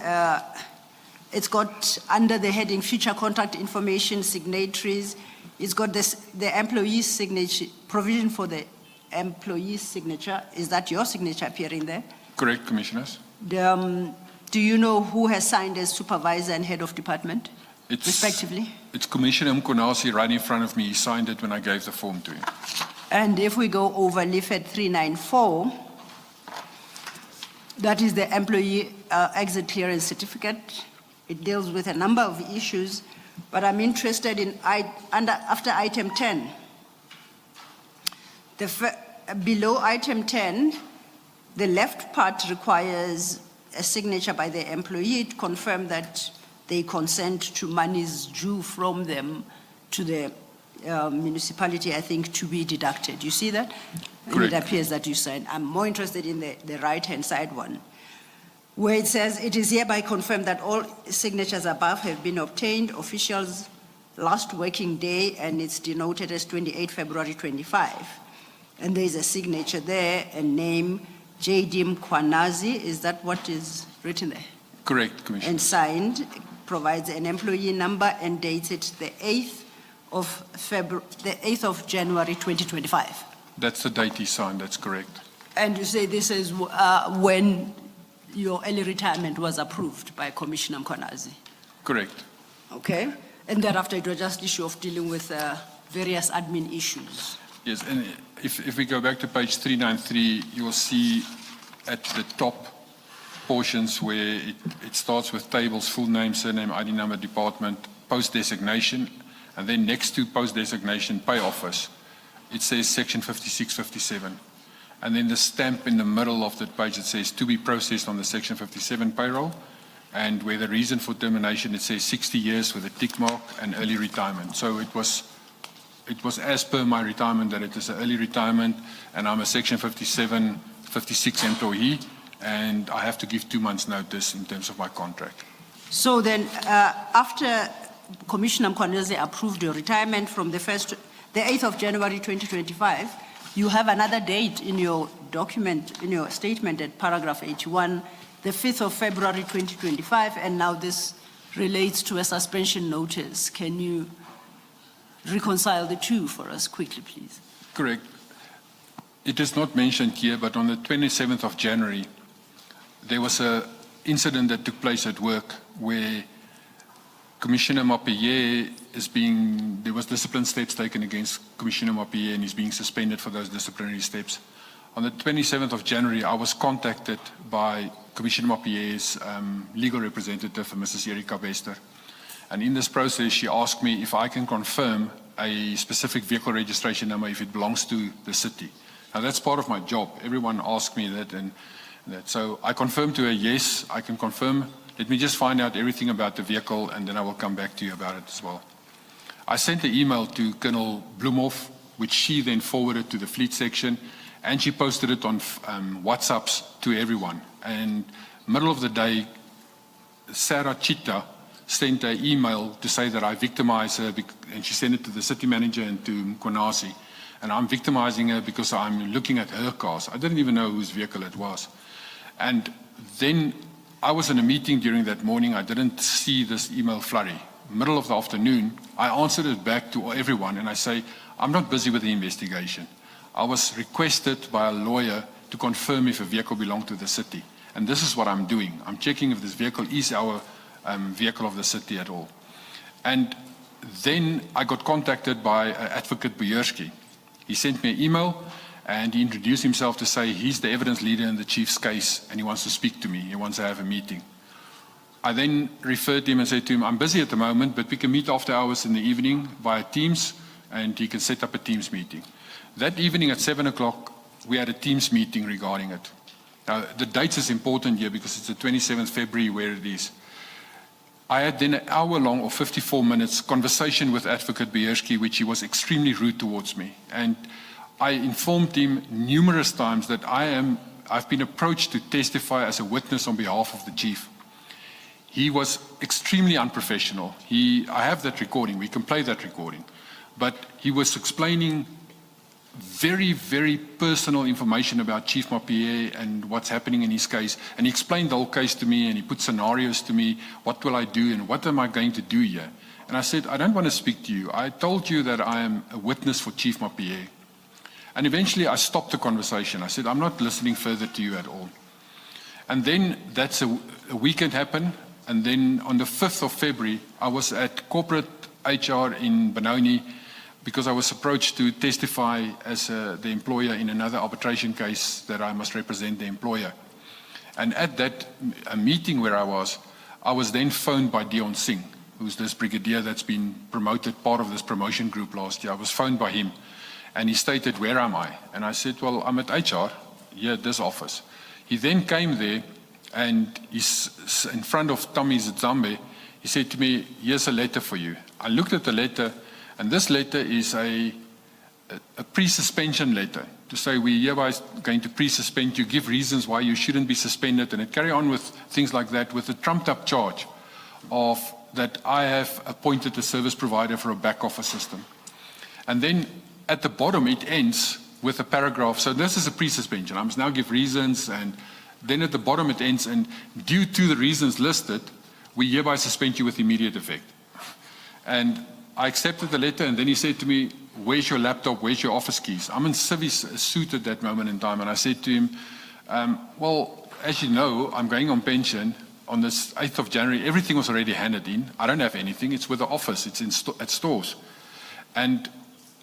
it's got under the heading future contract information, signatories, it's got the employee's signature, provision for the employee's signature. Is that your signature appearing there? Correct, Commissioners. Do you know who has signed as supervisor and head of department, respectively? It's Commissioner Mkonasi right in front of me. He signed it when I gave the form to him. And if we go over leaf at 394, that is the employee exit clearance certificate. It deals with a number of issues, but I'm interested in after item 10. Below item 10, the left part requires a signature by the employee to confirm that they consent to monies due from them to the municipality, I think, to be deducted. You see that? Correct. And it appears that you signed. I'm more interested in the right-hand side one, where it says, it is hereby confirmed that all signatures above have been obtained, officials' last working day, and it's denoted as 28 February 25. And there's a signature there, a name, J.D. Mkwanazi. Is that what is written there? Correct, Commissioner. And signed, provides an employee number and dated the 8th of January 2025. That's the date he signed, that's correct. And you say this is when your early retirement was approved by Commissioner Mkwanazi? Correct. Okay. And thereafter it was just issue of dealing with various admin issues. Yes, and if we go back to page 393, you will see at the top portions where it starts with tables, full name, surname, ID number, department, post designation, and then next to post designation, pay office, it says section 56, 57. And then the stamp in the middle of that page, it says to be processed on the section 57 payroll, and where the reason for termination, it says 60 years with a tick mark and early retirement. So it was as per my retirement that it is an early retirement, and I'm a section 57, 56 employee, and I have to give 2 months notice in terms of my contract. So then after Commissioner Mkwanazi approved your retirement from the 8th of January 2025, you have another date in your document, in your statement at paragraph 81, the 5th of February 2025, and now this relates to a suspension notice. Can you reconcile the two for us quickly, please? Correct. It is not mentioned here, but on the 27th of January, there was an incident that took place at work where Commissioner Mapeye there was discipline steps taken against Commissioner Mapeye, and he's being suspended for those disciplinary steps. On the 27th of January, I was contacted by Commissioner Mapeye's legal representative, Mrs. Erika Bester. And in this process, she asked me if I can confirm a specific vehicle registration number if it belongs to the city. Now, that's part of my job. Everyone asked me that, and that. So I confirmed to her, yes, I can confirm. Let me just find out everything about the vehicle, and then I will come back to you about it as well. I sent an email to Colonel Bloemhoff, which she then forwarded to the fleet section, and she posted it on WhatsApps to everyone. And middle of the day, Sarah Chita sent an email to say that I victimized her, and she sent it to the city manager and to Mkwanazi. And I'm victimizing her because I'm looking at her cars. I didn't even know whose vehicle it was. And then I was in a meeting during that morning. I didn't see this email flurry. Middle of the afternoon, I answered it back to everyone, and I say, I'm not busy with the investigation. I was requested by a lawyer to confirm if a vehicle belonged to the city. And this is what I'm doing. I'm checking if this vehicle is our vehicle of the city at all. And then I got contacted by Advocate Bujurski. He sent me an email, And he introduced himself to say he's the evidence leader in the chief's case and he wants to speak to me. He wants to have a meeting. I then referred to him and said to him, I'm busy at the moment, but we can meet after hours in the evening via Teams, and he can set up a Teams meeting. That evening at 7 o'clock, we had a Teams meeting regarding it. Now, the date is important here because it's the 27th February where it is. I had then an hour-long or 54 minutes conversation with Advocate Beerski, which he was extremely rude towards me. And I informed him numerous times that I've been approached to testify as a witness on behalf of the chief. He was extremely unprofessional. I have that recording, we can play that recording. But he was explaining very, very personal information about Chief Mapie and what's happening in his case. And he explained the whole case to me and he put scenarios to me. What will I do and what am I going to do here? And I said, I don't want to speak to you. I told you that I am a witness for Chief Mapie. And eventually I stopped the conversation. I said, I'm not listening further to you at all. And then that's a weekend happened. And then on the 5th of February, I was at corporate HR in Benoni because I was approached to testify as the employer in another arbitration case that I must represent the employer. And at that meeting where I was then phoned by Dion Singh, who's this brigadier that's been promoted, part of this promotion group last year. I was phoned by him and he stated, where am I? And I said, well, I'm at HR, here at this office. He then came there and he's in front of Tommy Zambé. He said to me, here's a letter for you. I looked at the letter, and this letter is a pre-suspension letter to say we're hereby going to pre-suspend you, give reasons why you shouldn't be suspended, and it carry on with things like that with a trumped-up charge of that I have appointed a service provider for a back office system. And then at the bottom it ends with a paragraph. So this is a pre-suspension. I must now give reasons, and then at the bottom it ends, and due to the reasons listed, we hereby suspend you with immediate effect. And I accepted the letter, and then he said to me, where's your laptop, where's your office keys? I'm in civic suit at that moment in time, and I said to him, well, as you know, I'm going on pension on this 8th of January. Everything was already handed in. I don't have anything. It's with the office. It's at stores. And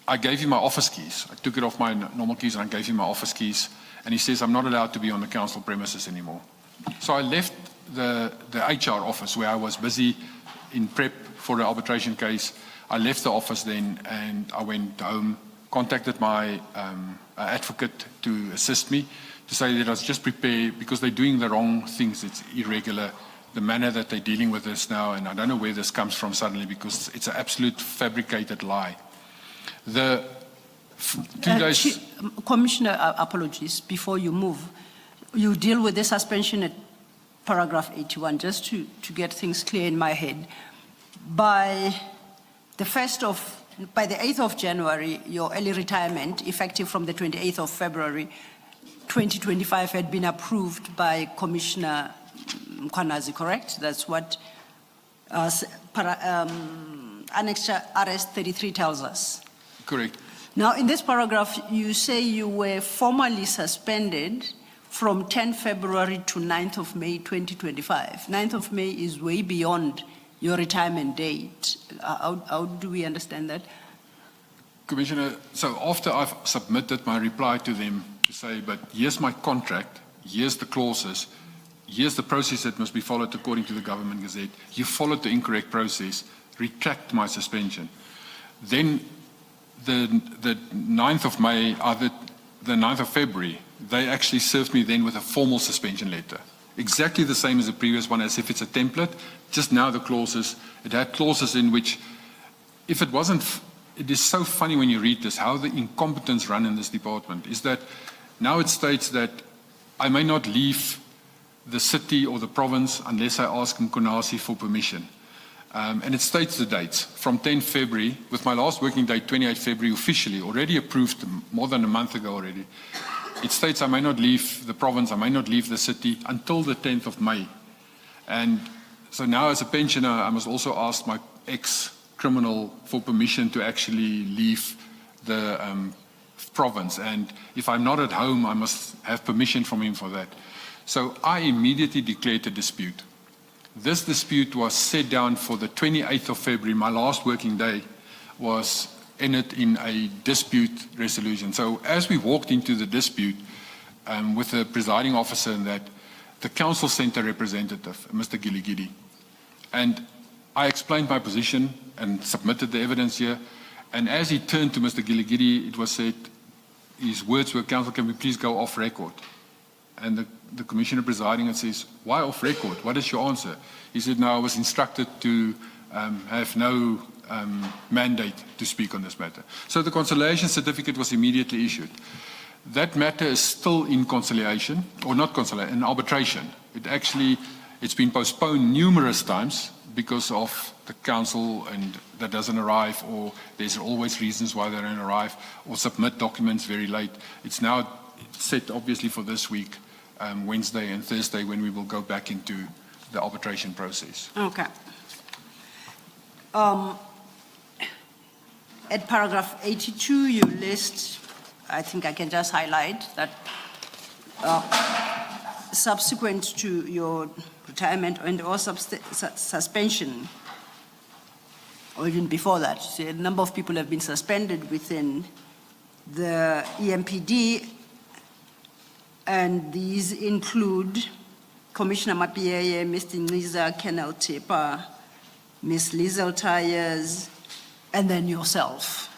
I gave him my office keys. I took it off my normal keys, and I gave him my office keys. And he says, I'm not allowed to be on the council premises anymore. So I left the HR office where I was busy in prep for the arbitration case. I left the office then and I went home, contacted my advocate to assist me, to say that I was just prepared because they're doing the wrong things. It's irregular, the manner that they're dealing with this now, and I don't know where this comes from suddenly because it's an absolute fabricated lie. The 2 days... Commissioner, apologies, before you move, you deal with the suspension at paragraph 81, just to get things clear in my head. By the 8th of January, your early retirement, effective from the 28th of February, 2025, had been approved by Commissioner Mkwanazi, correct? That's what Annex RS 33 tells us. Correct. Now, in this paragraph, you say you were formally suspended from 10 February to 9th of May 2025. 9th of May is way beyond your retirement date. How do we understand that? Commissioner, so after I've submitted my reply to them to say, but here's my contract, here's the clauses, here's the process that must be followed according to the Government Gazette, you followed the incorrect process, retract my suspension. Then the 9th of May, the 9th of February, they actually served me then with a formal suspension letter. Exactly the same as the previous one, as if it's a template. Just now the clauses, it had clauses in which, if it wasn't, it is so funny when you read this, how the incompetence run in this department, is that now it states that I may not leave the city or the province unless I ask Mkonasi for permission. And it states the dates from 10 February, with my last working date, 28 February, officially, already approved more than a month ago already. It states I may not leave the province, I may not leave the city until the 10th of May. And so now as a pensioner, I must also ask my ex-criminal for permission to actually leave the province. And if I'm not at home, I must have permission from him for that. So I immediately declared a dispute. This dispute was set down for the 28th of February. My last working day was ended in a dispute resolution. So as we walked into the dispute with the presiding officer in that, the council sent a representative, Mr. Giligidi. And I explained my position and submitted the evidence here. And as he turned to Mr. Giligidi, it was said, his words were, "Council, can we please go off record?" And the commissioner presiding it says, "Why off record? What is your answer?" He said, "No, I was instructed to have no mandate to speak on this matter." So the conciliation certificate was immediately issued. That matter is still in conciliation, or not conciliation, in arbitration. It's been postponed numerous times because of the council and that doesn't arrive, or there's always reasons why they don't arrive, or submit documents very late. It's now set obviously for this week, Wednesday and Thursday, when we will go back into the arbitration process. Okay. At paragraph 82, you list, I think I can just highlight that subsequent to your retirement and or suspension, or even before that, a number of people have been suspended within the EMPD, and these include Commissioner Mapieye, Mr. Ngiza, Kenel Tepa, Ms. Lizel Tyers, and then yourself.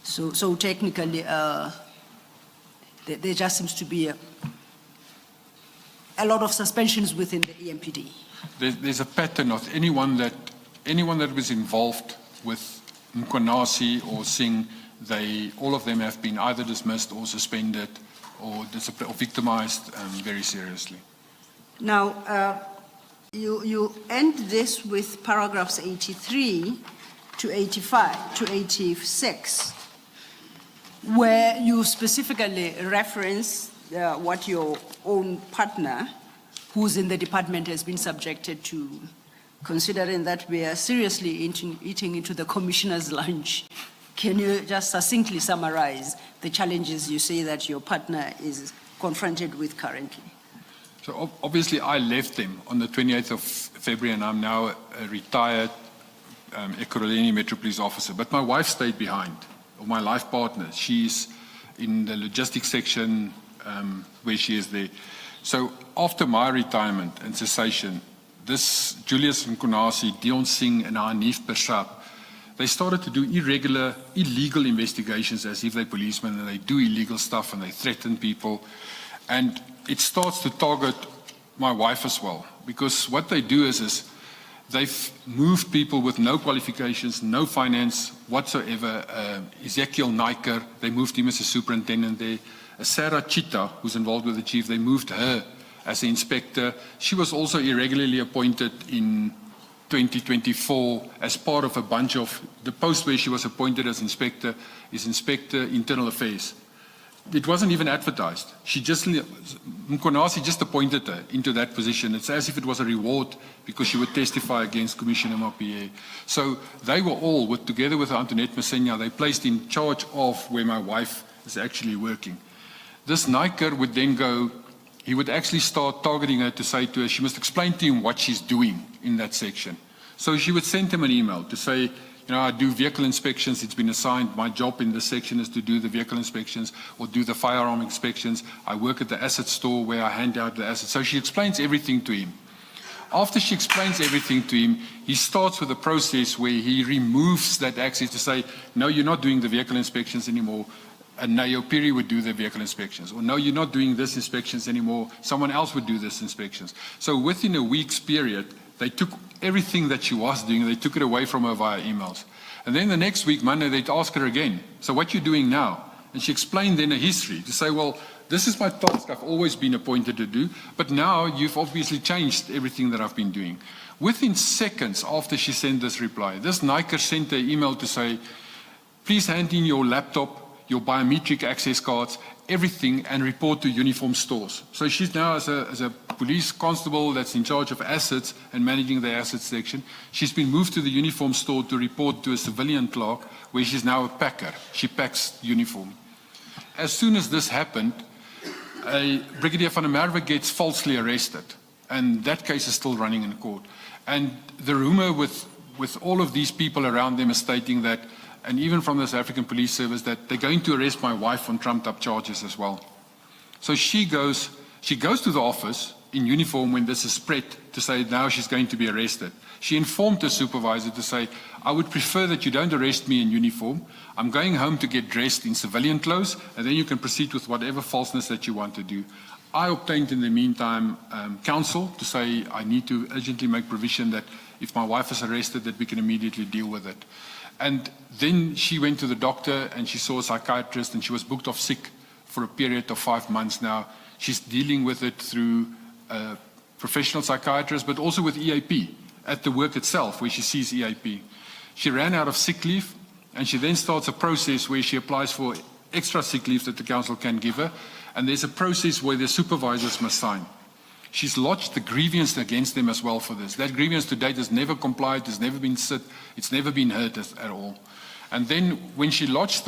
So technically, there just seems to be a lot of suspensions within the EMPD. There's a pattern of anyone that was involved with Mkonasi or Singh, all of them have been either dismissed or suspended or victimized very seriously. Now, you end this with paragraphs 83 to 85 to 86, where you specifically reference what your own partner, who's in the department, has been subjected to, considering that we are seriously eating into the commissioner's lunch. Can you just succinctly summarize the challenges you say that your partner is confronted with currently? So obviously I left them on the 28th of February, and I'm now a retired Ekurhuleni Metro Police officer. But my wife stayed behind, or my life partner. She's in the logistics section where she is there. So after my retirement and cessation, this Julius Mkonasi, Dion Singh, and Hanif Persad, they started to do illegal investigations as if they're policemen, and they do illegal stuff and they threaten people. And it starts to target my wife as well, because what they do is they've moved people with no qualifications, no finance whatsoever. Ezekiel Naiker, they moved him as a superintendent there. Sarah Chita, who's involved with the chief, they moved her as an inspector. She was also irregularly appointed in 2024 as part of a bunch of the post where she was appointed as inspector is Inspector Internal Affairs. It wasn't even advertised. Mkonasi just appointed her into that position. It's as if it was a reward because she would testify against Commissioner Mapieye. So they were all, together with Antoinette Messenia, they placed in charge of where my wife is actually working. This Naiker would then go, he would actually start targeting her to say to her, she must explain to him what she's doing in that section. So she would send him an email to say, I do vehicle inspections. It's been assigned. My job in this section is to do the vehicle inspections or do the firearm inspections. I work at the asset store where I hand out the assets. So she explains everything to him. After she explains everything to him, he starts with a process where he removes that access to say, no, you're not doing the vehicle inspections anymore. And Nayopiri would do the vehicle inspections. Or no, you're not doing this inspections anymore. Someone else would do this inspections. So within a week's period, they took everything that she was doing, they took it away from her via emails. And then the next week, Monday, they'd ask her again, so what are you doing now? And she explained then a history to say, well, this is my task I've always been appointed to do, but now you've obviously changed everything that I've been doing. Within seconds after she sent this reply, this Naiker sent an email to say, please hand in your laptop, your biometric access cards, everything, and report to uniform stores. So she's now, as a police constable that's in charge of assets and managing the assets section, she's been moved to the uniform store to report to a civilian clerk, where she's now a packer. She packs uniform. As soon as this happened, Brigadier van der Merwe gets falsely arrested, and that case is still running in court. And the rumor with all of these people around them is stating that and even from the South African Police Service, that they're going to arrest my wife on trumped-up charges as well. So she goes to the office in uniform when this is spread to say now she's going to be arrested. She informed the supervisor to say, I would prefer that you don't arrest me in uniform. I'm going home to get dressed in civilian clothes, and then you can proceed with whatever falseness that you want to do. I obtained in the meantime counsel to say I need to urgently make provision that if my wife is arrested that we can immediately deal with it. And then she went to the doctor and she saw a psychiatrist and she was booked off sick for a period of 5 months now. She's dealing with it through a professional psychiatrist, but also with EAP at the work itself where she sees EAP. She ran out of sick leave and she then starts a process where she applies for extra sick leave that the council can give her, and there's a process where the supervisors must sign. She's lodged the grievance against them as well for this. That grievance to date has never complied, has never been sit, it's never been heard at all. And then when she lodged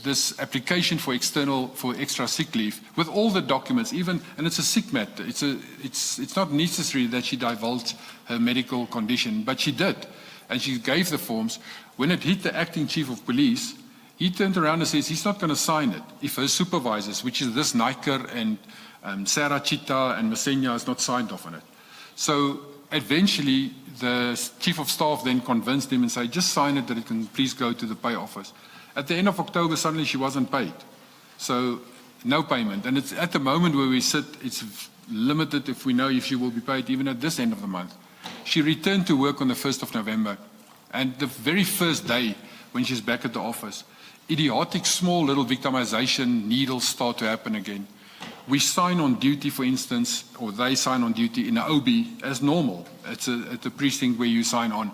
this application for extra sick leave with all the documents, even, and it's a sick matter, it's not necessary that she divulge her medical condition, but she did, and she gave the forms. When it hit the acting chief of police, he turned around and says he's not going to sign it if her supervisors, which is this Naiker and Sarah Chita and Masenya, is not signed off on it. So eventually the chief of staff then convinced him and said, just sign it that it can please go to the pay office. At the end of October, suddenly she wasn't paid. So no payment. And it's at the moment where we sit, it's limited if we know if she will be paid even at this end of the month. She returned to work on the 1st of November. And the very first day when she's back at the office, idiotic small little victimization needles start to happen again. We sign on duty, for instance, or they sign on duty in an OB as normal. It's at the precinct where you sign on.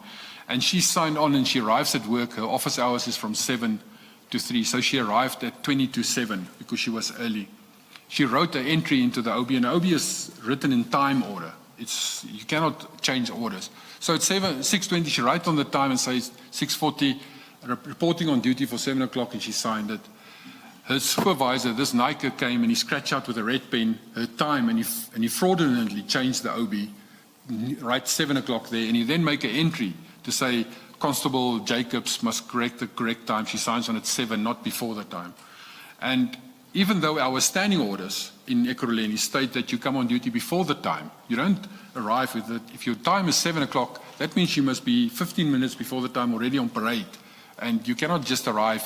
And she signed on and she arrives at work. Her office hours is from 7 to 3. So she arrived at 20 to 7 because she was early. She wrote an entry into the OB, and the OB is written in time order. You cannot change orders. So at 6:20, she writes on the time and says 6:40, reporting on duty for 7 o'clock, and she signed it. Her supervisor, this Naiker, came and he scratched out with a red pen her time, and he fraudulently changed the OB, right 7 o'clock there, and he then make an entry to say Constable Jacobs must correct the correct time. She signs on at 7, not before the time. And even though our standing orders in Ekurhuleni state that you come on duty before the time, you don't arrive with it. If your time is 7 o'clock, that means you must be 15 minutes before the time already on parade. And you cannot just arrive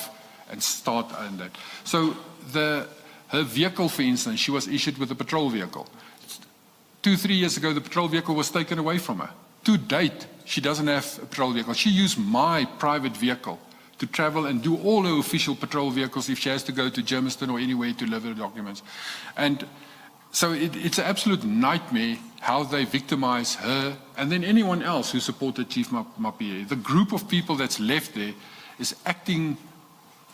and start on that. So her vehicle, for instance, she was issued with a patrol vehicle. 2-3 years ago, the patrol vehicle was taken away from her. To date, she doesn't have a patrol vehicle. She used my private vehicle to travel and do all her official patrol vehicles if she has to go to Germiston or anywhere to deliver documents. And so it's an absolute nightmare how they victimize her and then anyone else who supported Chief Mapie. The group of people that's left there is acting,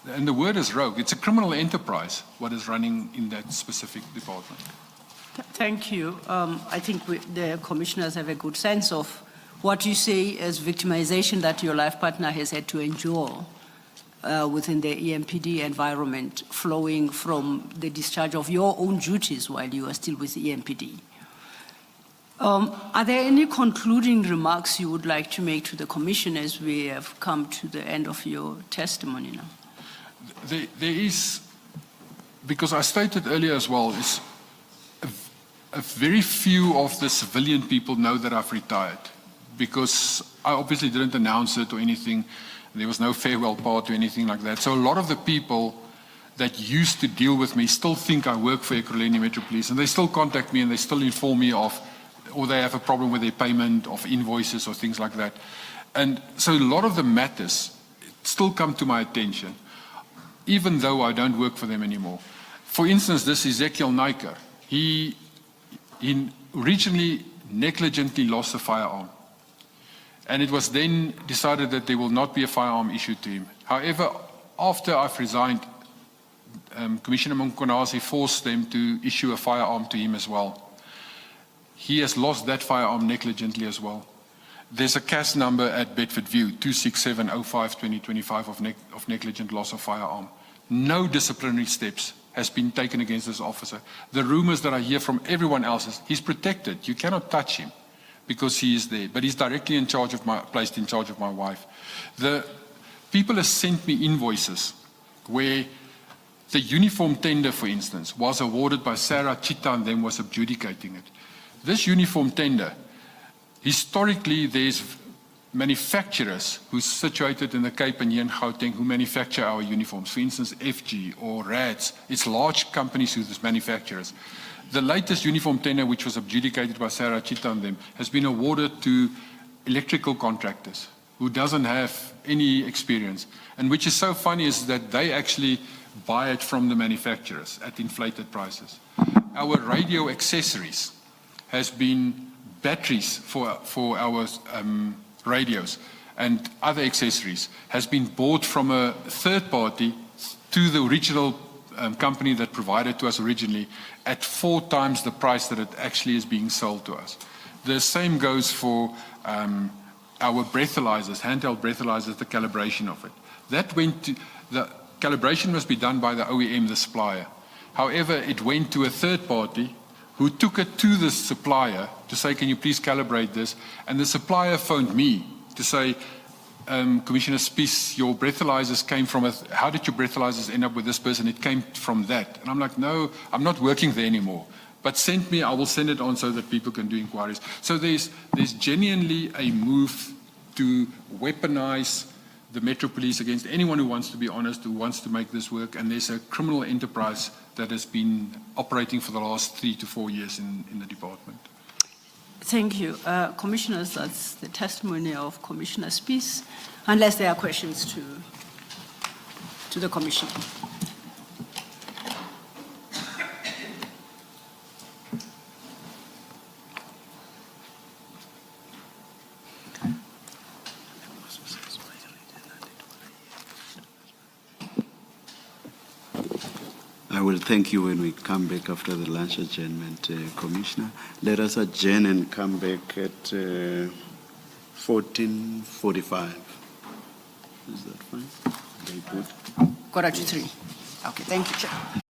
and the word is rogue. It's a criminal enterprise, what is running in that specific department. Thank you. I think the commissioners have a good sense of what you say as victimization that your life partner has had to endure within the EMPD environment, flowing from the discharge of your own duties while you are still with EMPD. Are there any concluding remarks you would like to make to the commission as we have come to the end of your testimony now? There is, because I stated earlier as well, is a very few of the civilian people know that I've retired, because I obviously didn't announce it or anything. There was no farewell party or anything like that. So a lot of the people that used to deal with me still think I work for Ekurhuleni Metro Police, and they still contact me and they still inform me of, or they have a problem with their payment of invoices or things like that. And so a lot of the matters still come to my attention, even though I don't work for them anymore. For instance, this Ezekiel Naiker, he originally negligently lost a firearm. And it was then decided that there will not be a firearm issued to him. However, after I've resigned, Commissioner Munkonasi forced them to issue a firearm to him as well. He has lost that firearm negligently as well. There's a CAS number at Bedford View, 26705-2025 of negligent loss of firearm. No disciplinary steps has been taken against this officer. The rumors that I hear from everyone else is he's protected. You cannot touch him because he is there, but he's directly in charge of placed in charge of my wife. The People have sent me invoices where the uniform tender, for instance, was awarded by Sarah Chita and then was adjudicating it. This uniform tender, historically, there's manufacturers who are situated in the Cape and here in Gauteng who manufacture our uniforms. For instance, FG or RADS. It's large companies who are manufacturers. The latest uniform tender, which was adjudicated by Sarah Chita and them, has been awarded to electrical contractors who doesn't have any experience. And which is so funny is that they actually buy it from the manufacturers at inflated prices. Our radio accessories has been batteries for our radios and other accessories has been bought from a third party to the original company that provided to us originally at 4 times the price that it actually is being sold to us. The same goes for our breathalyzers, handheld breathalyzers, the calibration of it. That went to, the calibration must be done by the OEM, the supplier. However, it went to a third party who took it to the supplier to say, can you please calibrate this? And the supplier phoned me to say, Commissioner Spies, your breathalyzers came from how did your breathalyzers end up with this person? It came from that. And I'm like, no, I'm not working there anymore. But send me, I will send it on so that people can do inquiries. So there's genuinely a move to weaponize the Metro Police against anyone who wants to be honest, who wants to make this work. And there's a criminal enterprise that has been operating for the last 3 to 4 years in the department. Thank you. Commissioners, that's the testimony of Commissioner Spies, unless there are questions to the Commission. I will thank you when we come back after the lunch adjournment, Commissioner. Let us adjourn and come back at 14:45. Is that fine? Very good. 2:45. Okay, thank you, Chair.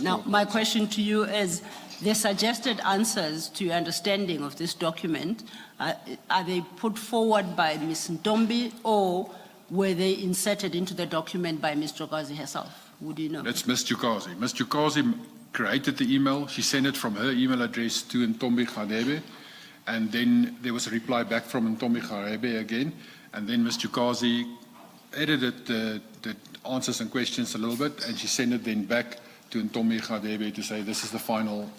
Now, my question to you is, the suggested answers to your understanding of this document, are they put forward by Ms. Ntombi or were they inserted into the document by Ms. Jokazi herself? Would you know? That's Ms. Jukazi. Ms. Jukazi created the email. She sent it from her email address to Ntombi Gadebe. And then there was a reply back from Ntombi Gadebe again. And then Ms. Jukazi edited the answers and questions a little bit. And she sent it then back to Ntombi Gadebe to say this is the final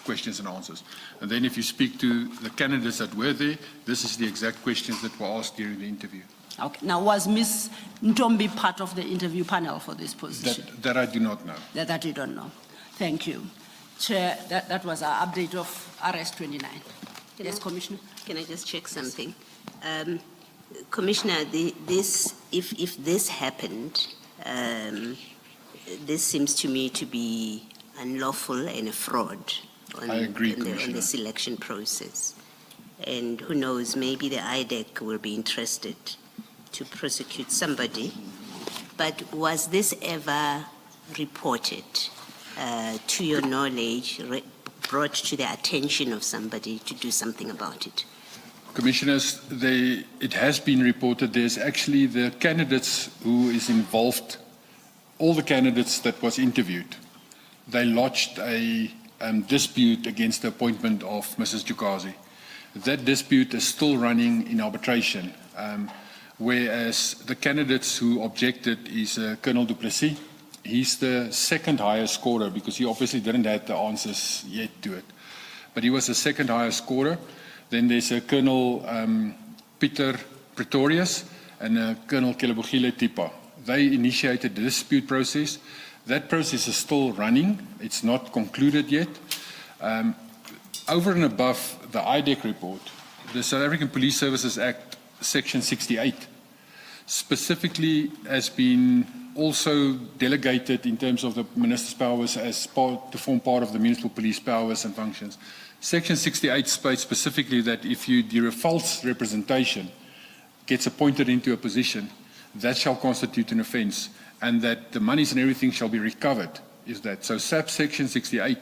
questions and answers. And then if you speak to the candidates that were there, this is the exact questions that were asked during the interview. Okay. Now, was Ms. Ntombi part of the interview panel for this position? That I do not know. That you don't know. Thank you. Chair, that was our update of RS 29. Yes, Commissioner? Can I just check something? Commissioner, if this happened, this seems to me to be unlawful and a fraud I agree, on Commissioner. the selection process. And who knows, maybe the IDEC will be interested to prosecute somebody. But was this ever reported, to your knowledge, brought to the attention of somebody to do something about it? Commissioners, it has been reported. There's actually the candidates who is involved, all the candidates that was interviewed, they lodged a dispute against the appointment of Mrs. Jukazi. That dispute is still running in arbitration, whereas the candidates who objected is Colonel Du Plessis. He's the second highest scorer because he obviously didn't have the answers yet to it. But he was the second highest scorer. Then there's a Colonel Peter Pretorius and a Colonel Kelebogile Tipa. They initiated the dispute process. That process is still running. It's not concluded yet. Over and above the IDEC report, the South African Police Services Act, Section 68, specifically has been also delegated in terms of the minister's powers as to form part of the municipal police powers and functions. Section 68 states specifically that if you do a false representation, gets appointed into a position, that shall constitute an offence, and that the monies and everything shall be recovered. Is that so? SAP Section 68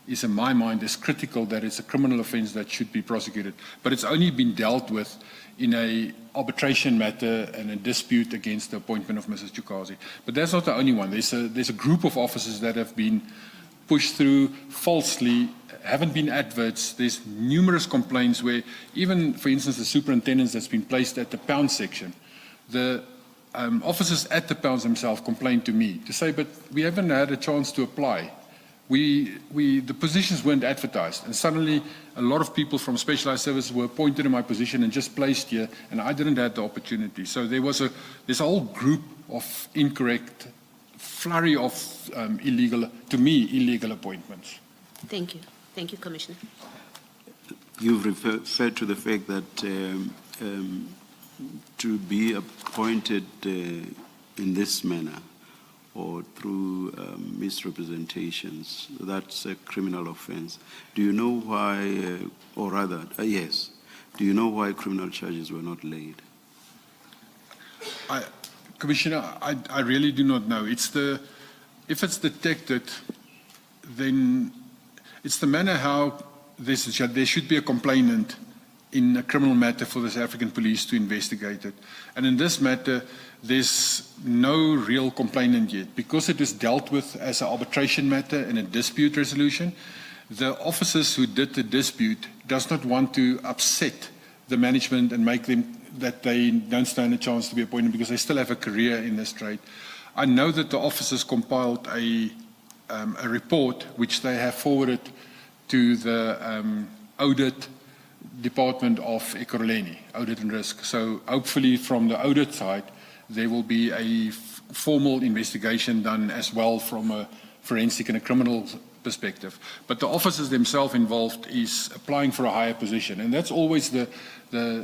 is, in my mind, is critical that it's a criminal offence that should be prosecuted. But it's only been dealt with in a arbitration matter and a dispute against the appointment of Mrs. Jukazi. But that's not the only one. There's a group of officers that have been pushed through falsely, haven't been adverts. There's numerous complaints where even, for instance, the superintendents that's been placed at the pound section, the officers at the pounds themselves complained to me to say, but we haven't had a chance to apply. The positions weren't advertised, and suddenly a lot of people from specialized services were appointed in my position and just placed here, and I didn't have the opportunity. So there's a whole group of incorrect, flurry of illegal appointments. Thank you. Thank you, Commissioner. You've referred to the fact that to be appointed in this manner or through misrepresentations, that's a criminal offense. Do you know why, or rather, yes, do you know why criminal charges were not laid? Commissioner, I really do not know. If it's detected, then it's the manner how there should be a complainant in a criminal matter for the South African police to investigate it. And in this matter, there's no real complainant yet. Because it is dealt with as an arbitration matter and a dispute resolution, the officers who did the dispute does not want to upset the management and make them that they don't stand a chance to be appointed because they still have a career in this trade. I know that the officers compiled a report which they have forwarded to the audit department of Ekurhuleni, Audit and Risk. So hopefully from the audit side, there will be a formal investigation done as well from a forensic and a criminal perspective. But the officers themselves involved is applying for a higher position. And that's always the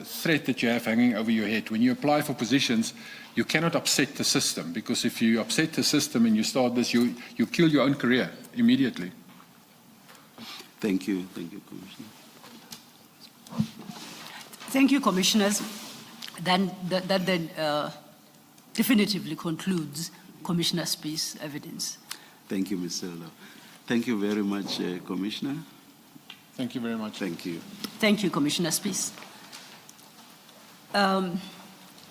threat that you have hanging over your head. When you apply for positions, you cannot upset the system, because if you upset the system and you start this, you kill your own career immediately. Thank you, Commissioner. Thank you, Commissioners. Then that definitively concludes Commissioner Spies' evidence. Thank you, Ms. Sello. Thank you very much, Commissioner. Thank you very much. Thank you. Thank you, Commissioner Spies.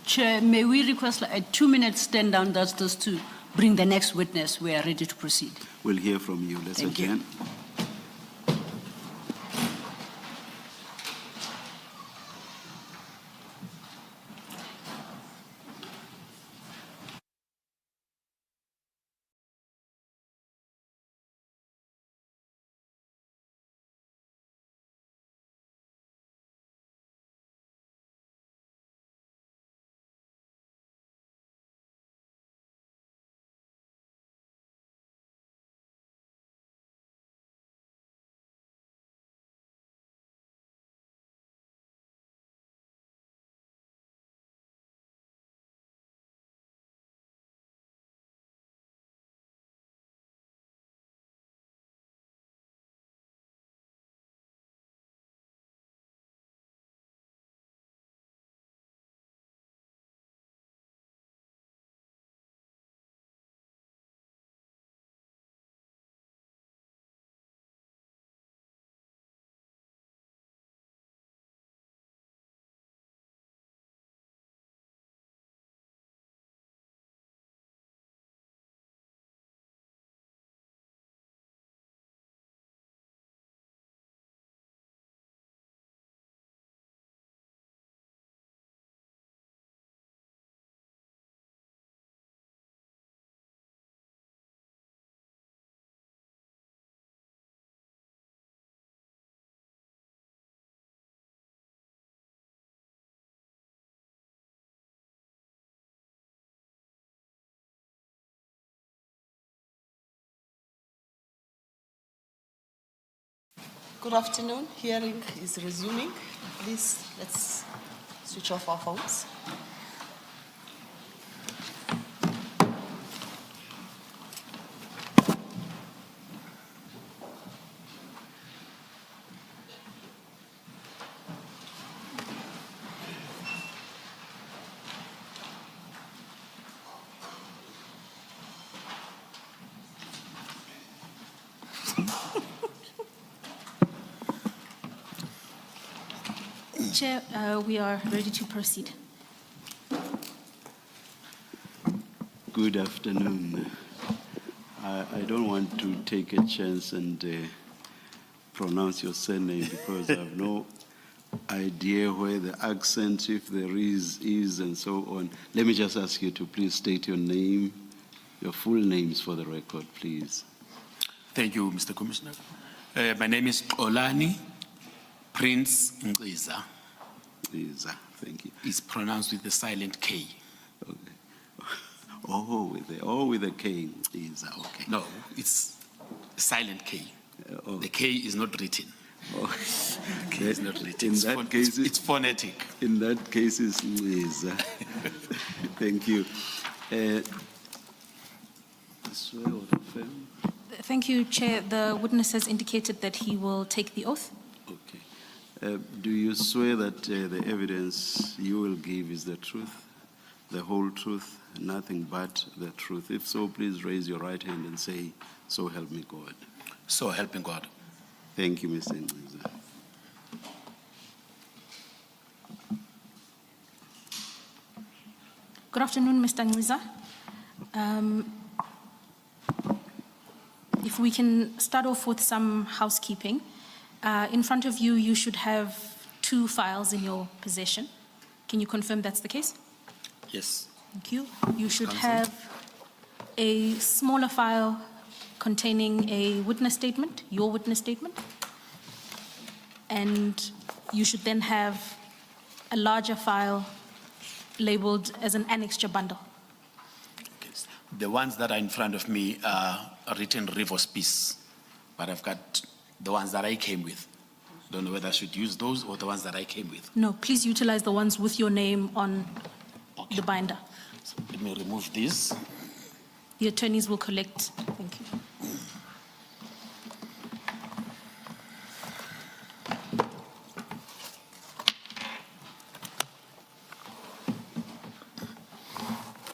Chair, may we request a 2-minute stand down, that's just to bring the next witness, we are ready to proceed. We'll hear from you. Let's Thank you. again. Good afternoon. Hearing is resuming. Please, let's switch off our phones. Chair, we are ready to proceed. Good afternoon. I don't want to take a chance and pronounce your surname because I have no idea where the accent, if there is, and so on. Let me just ask you to please state your name, your full names for the record, please. Thank you, Mr. Commissioner. My name is Olani Prince Ngiza. Please, thank you. It's pronounced with a silent K. Okay. With a K. Is okay. No, it's a silent K. The K is not written. Oh. K is not written. In that case, it's phonetic. In that case, it's thank you. Swear or affirm? Thank you, Chair. The witness has indicated that he will take the oath. Okay. Do you swear that the evidence you will give is the truth, the whole truth, nothing but the truth? If so, please raise your right hand and say, "So help me God." So help me God. Thank you, Mr. Ngiza. Good afternoon, Mr. Ngiza. If we can start off with some housekeeping. In front of you, you should have 2 files in your possession. Can you confirm that's the case? Yes. Thank you. You should Counsel. have a smaller file containing a witness statement, your witness statement. And you should then have a larger file labeled as an annexure bundle. Okay. The ones that are in front of me are written reverse piece, but I've got the ones that I came with. Don't know whether I should use those or the ones that I came with. No, please utilize the ones with your name on Okay. the binder. So let me remove these. The attorneys will collect. Thank you.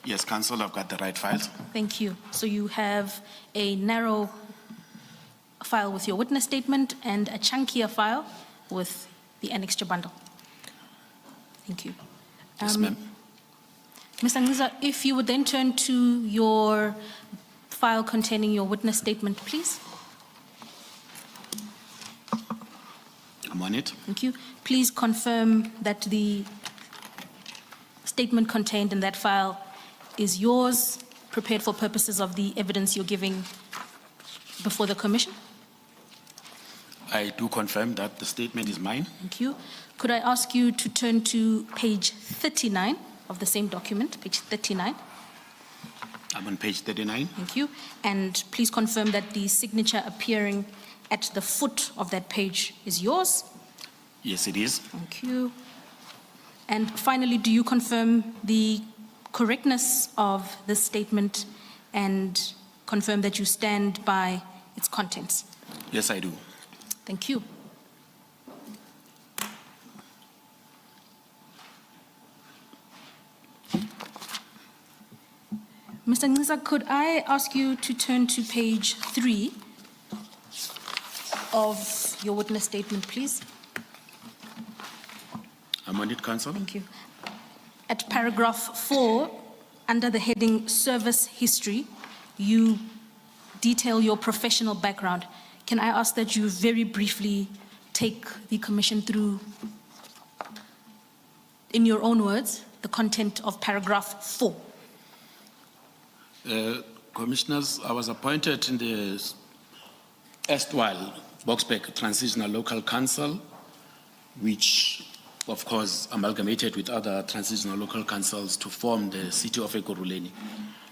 Yes, Counsel, I've got the right files. Thank you. So you have a narrow file with your witness statement and a chunkier file with the annexure bundle. Thank you. Yes, ma'am. Mr. Ngqiza, if you would then turn to your file containing your witness statement, please. I'm on it. Thank you. Please confirm that the statement contained in that file is yours, prepared for purposes of the evidence you're giving before the commission. I do confirm that the statement is mine. Thank you. Could I ask you to turn to page 39 of the same document, page 39? I'm on page 39. Thank you. And please confirm that the signature appearing at the foot of that page is yours. Yes, it is. Thank you. And finally, do you confirm the correctness of this statement and confirm that you stand by its contents? Yes, I do. Thank you. Mr. Ngqiza, could I ask you to turn to page 3 of your witness statement, please? I'm on it, Counsel. Thank you. At paragraph 4, under the heading Service History, you detail your professional background. Can I ask that you very briefly take the commission through, in your own words, the content of paragraph 4? Commissioners, I was appointed in the erstwhile Boksburg Transitional Local Council, which of course amalgamated with other transitional local councils to form the city of Ekurhuleni.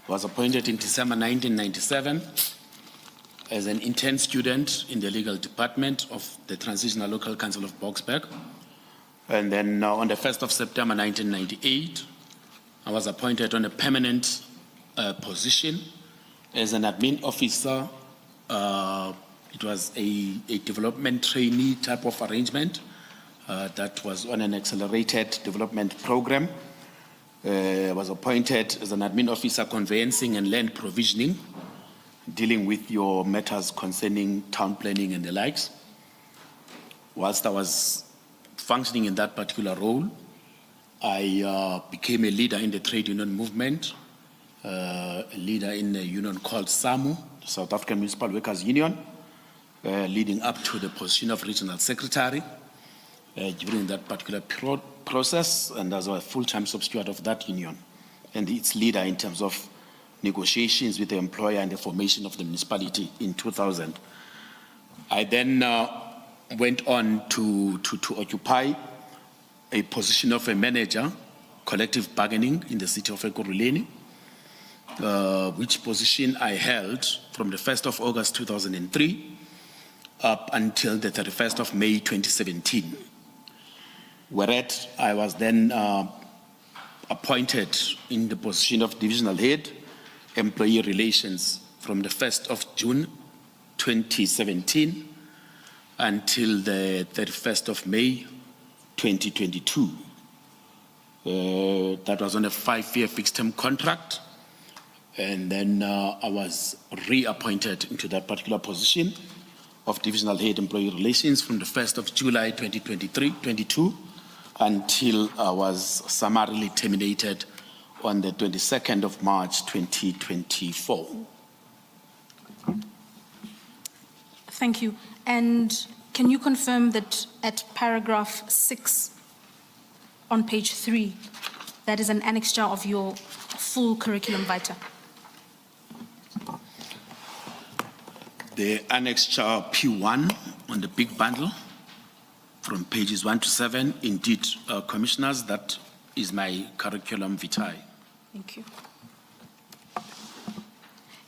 I was appointed in December 1997 as an intern student in the legal department of the Transitional Local Council of Boksburg. And then on the 1st of September 1998, I was appointed on a permanent position as an admin officer. It was a development trainee type of arrangement that was on an accelerated development program. I was appointed as an admin officer conveyancing and land provisioning, dealing with your matters concerning town planning and the likes. Whilst I was functioning in that particular role, I became a leader in the trade union movement, a leader in a union called SAMU, the South African Municipal Workers Union, leading up to the position of regional secretary during that particular process, and as a full-time substitute of that union, and its leader in terms of negotiations with the employer and the formation of the municipality in 2000. I then went on to occupy a position of a manager, collective bargaining in the city of Ekurhuleni, which position I held from the 1st of August 2003 up until the 31st of May 2017. Whereat I was then appointed in the position of divisional head, employee relations, from the 1st of June 2017 until the 31st of May 2022. That was on a 5-year fixed-term contract. And then I was reappointed into that particular position of divisional head employee relations from the 1st of July 2022 until I was summarily terminated on the 22nd of March 2024. Thank you. And can you confirm that at paragraph 6 on page 3, that is an annexure of your full curriculum vitae? The annexure P1 on the big bundle from pages 1 to 7, indeed, commissioners, that is my curriculum vitae. Thank you.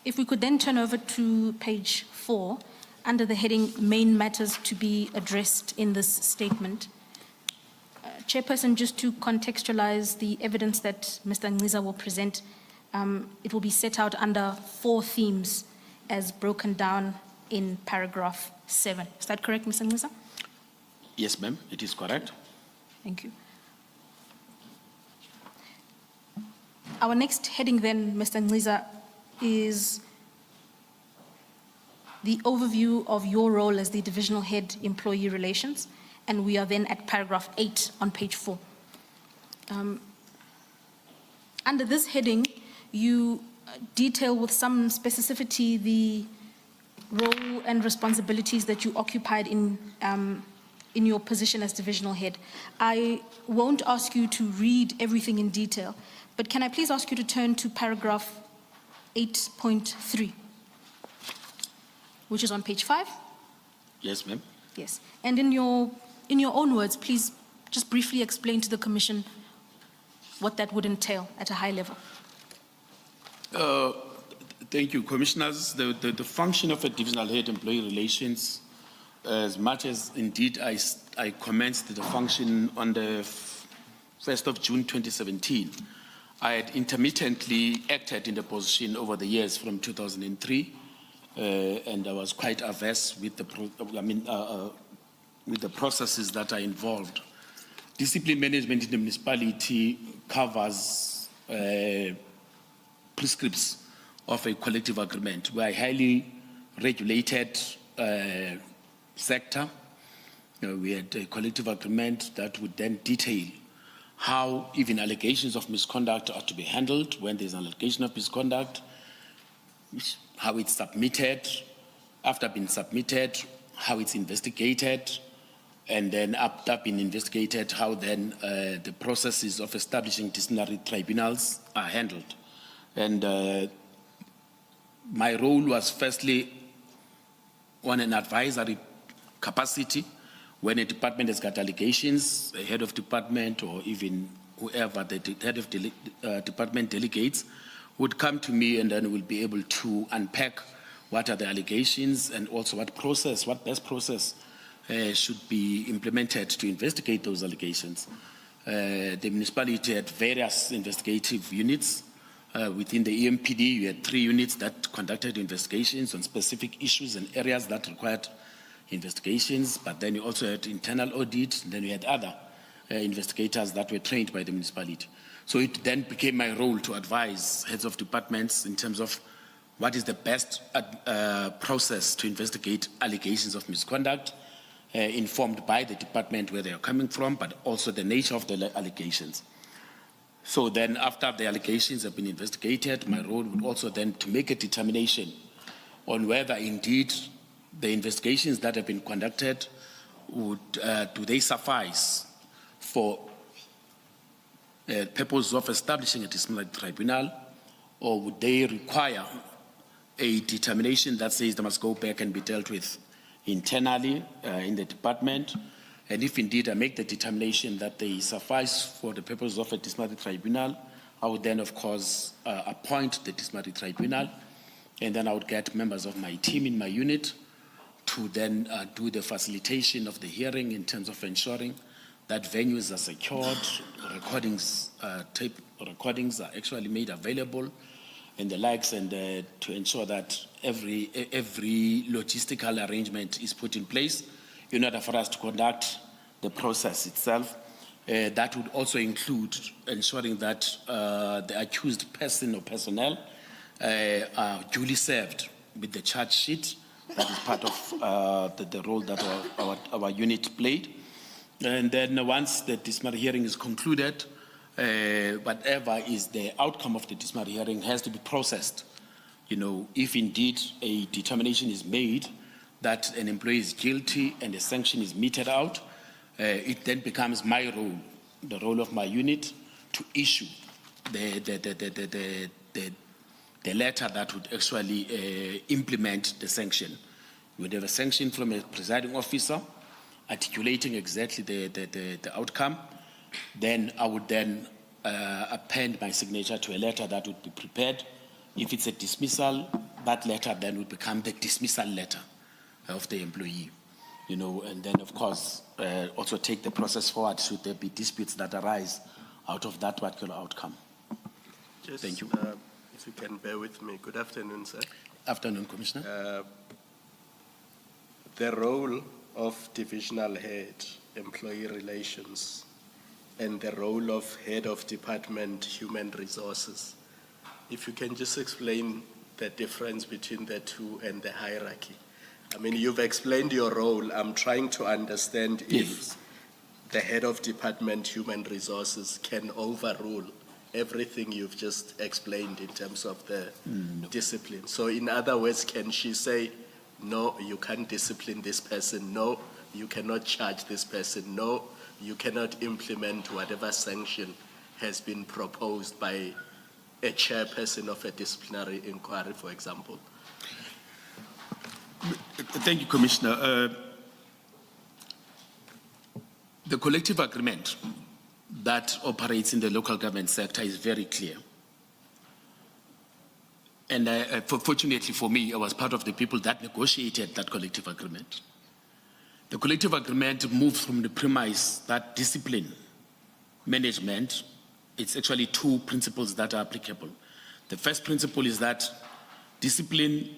If we could then turn over to page 4, under the heading Main Matters to be Addressed in this Statement. Chairperson, just to contextualize the evidence that Mr. Ngqiza will present, it will be set out under 4 themes as broken down in paragraph 7. Is that correct, Mr. Ngqiza? Yes, ma'am, it is correct. Thank you. Our next heading then, Mr. Ngqiza, is the overview of your role as the divisional head employee relations, and we are then at paragraph 8 on page 4. Under this heading, you detail with some specificity the role and responsibilities that you occupied in your position as divisional head. I won't ask you to read everything in detail, but can I please ask you to turn to paragraph 8.3, which is on page 5? Yes, ma'am. Yes. And in your own words, please just briefly explain to the Commission what that would entail at a high level. Thank you, Commissioners. The function of a divisional head, employee relations, as much as indeed I commenced the function on the 1st of June 2017, I had intermittently acted in the position over the years from 2003, and I was quite averse with with the processes that are involved. Discipline management in the municipality covers prescripts of a collective agreement. We are a highly regulated sector. We had a collective agreement that would then detail how even allegations of misconduct are to be handled when there's an allegation of misconduct, how it's submitted, after being submitted, how it's investigated, and then after being investigated, how then the processes of establishing disciplinary tribunals are handled. And my role was firstly on an advisory capacity. When a department has got allegations, a head of department or even whoever the head of department delegates would come to me, and then we'll be able to unpack what are the allegations and also what best process should be implemented to investigate those allegations. The municipality had various investigative units. Within the EMPD, you had 3 units that conducted investigations on specific issues and areas that required investigations, but then you also had internal audit, and then you had other investigators that were trained by the municipality. So it then became my role to advise heads of departments in terms of what is the best process to investigate allegations of misconduct, informed by the department where they are coming from, but also the nature of the allegations. So then after the allegations have been investigated, my role would also then to make a determination on whether indeed the investigations that have been conducted would, do they suffice for purpose of establishing a disciplinary tribunal, or would they require a determination that says they must go back and be dealt with internally in the department? And if indeed I make the determination that they suffice for the purpose of a disciplinary tribunal, I would then, of course, appoint the disciplinary tribunal, and then I would get members of my team in my unit to then do the facilitation of the hearing in terms of ensuring that venues are secured, tape recordings are actually made available, and the likes, and to ensure that every logistical arrangement is put in place in order for us to conduct the process itself. That would also include ensuring that the accused person or personnel are duly served with the charge sheet. That is part of the role that our unit played. And then once the disciplinary hearing is concluded, whatever is the outcome of the disciplinary hearing has to be processed. You know, if indeed a determination is made that an employee is guilty and a sanction is meted out, it then becomes my role, the role of my unit, to issue the letter that would actually implement the sanction. We would have a sanction from a presiding officer articulating exactly the outcome. Then I would then append my signature to a letter that would be prepared. If it's a dismissal, that letter then would become the dismissal letter of the employee, you know, and then of course also take the process forward should there be disputes that arise out of that particular outcome. Just, thank you. If you can bear with me. Good afternoon, sir. Afternoon, Commissioner. The role of divisional head, employee relations, and the role of head of department, human resources. If you can just explain the difference between the two and the hierarchy. I mean, you've explained your role. I'm trying to understand if the head of department, human resources, can overrule everything you've just explained in terms of the discipline. So in other words, can she say, no, you can't discipline this person, no, you cannot charge this person, no, you cannot implement whatever sanction has been proposed by a chairperson of a disciplinary inquiry, for example? Thank you, Commissioner. The collective agreement that operates in the local government sector is very clear. And fortunately for me, I was part of the people that negotiated that collective agreement. The collective agreement moves from the premise that discipline management, it's actually two principles that are applicable. The first principle is that discipline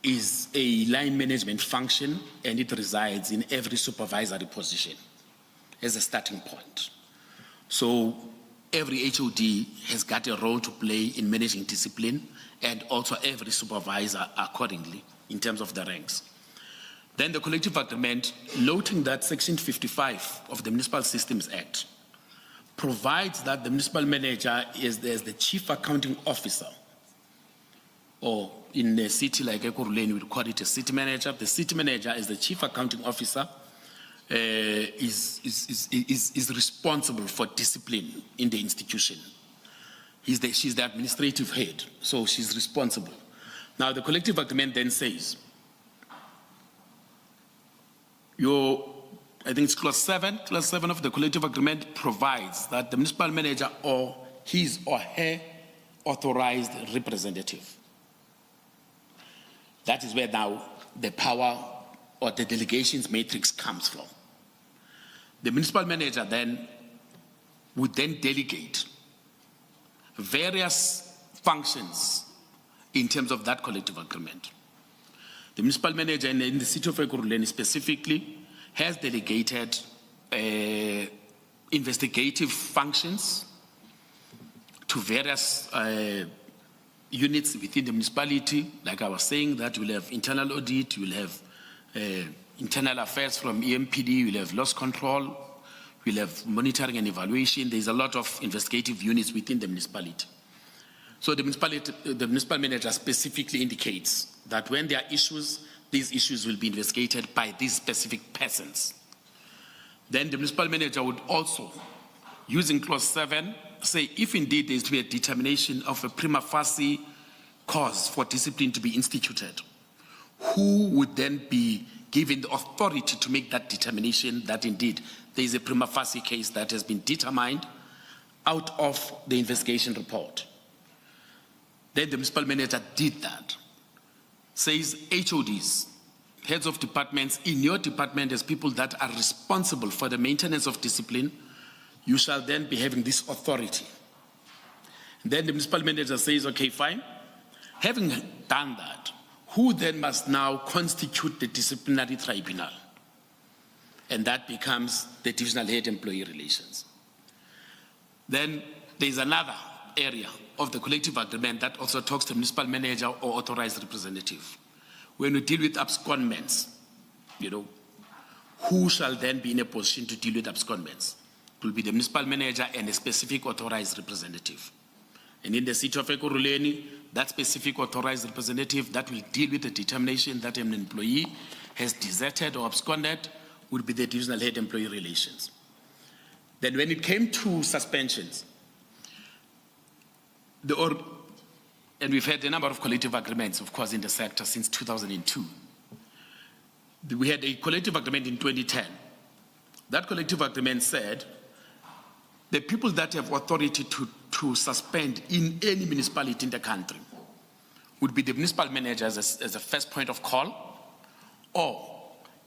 is a line management function and it resides in every supervisory position as a starting point. So every HOD has got a role to play in managing discipline and also every supervisor accordingly in terms of the ranks. Then the collective agreement, noting that Section 55 of the Municipal Systems Act provides that the municipal manager is the chief accounting officer, or in a city like Ekurhuleni, we would call it a city manager. The city manager is the chief accounting officer, is responsible for discipline in the institution. She's the administrative head, so she's responsible. Now, the collective agreement then says, I think it's clause 7 of the collective agreement provides that the municipal manager or his or her authorized representative. That is where now the power or the delegations matrix comes from. The municipal manager then would then delegate various functions in terms of that collective agreement. The municipal manager in the city of Ekurhuleni specifically has delegated investigative functions to various units within the municipality. Like I was saying, that we'll have internal audit, we'll have internal affairs from EMPD, we'll have loss control, we'll have monitoring and evaluation. There's a lot of investigative units within the municipality. So the municipal manager specifically indicates that when there are issues, these issues will be investigated by these specific persons. Then the municipal manager would also, using clause 7, say if indeed there is to be a determination of a prima facie cause for discipline to be instituted, who would then be given the authority to make that determination that indeed there is a prima facie case that has been determined out of the investigation report. Then the municipal manager did that. Says HODs, heads of departments, in your department as people that are responsible for the maintenance of discipline, you shall then be having this authority. And then the municipal manager says, okay, fine. Having done that, who then must now constitute the disciplinary tribunal? And that becomes the divisional head employee relations. Then there's another area of the collective agreement that also talks to municipal manager or authorized representative. When we deal with abscondments, who shall then be in a position to deal with abscondments? It will be the municipal manager and a specific authorized representative. And in the city of Ekurhuleni, that specific authorized representative that will deal with the determination that an employee has deserted or absconded would be the divisional head employee relations. Then when it came to suspensions, and we've had a number of collective agreements, of course, in the sector since 2002. We had a collective agreement in 2010. That collective agreement said the people that have authority to suspend in any municipality in the country would be the municipal manager as a first point of call, or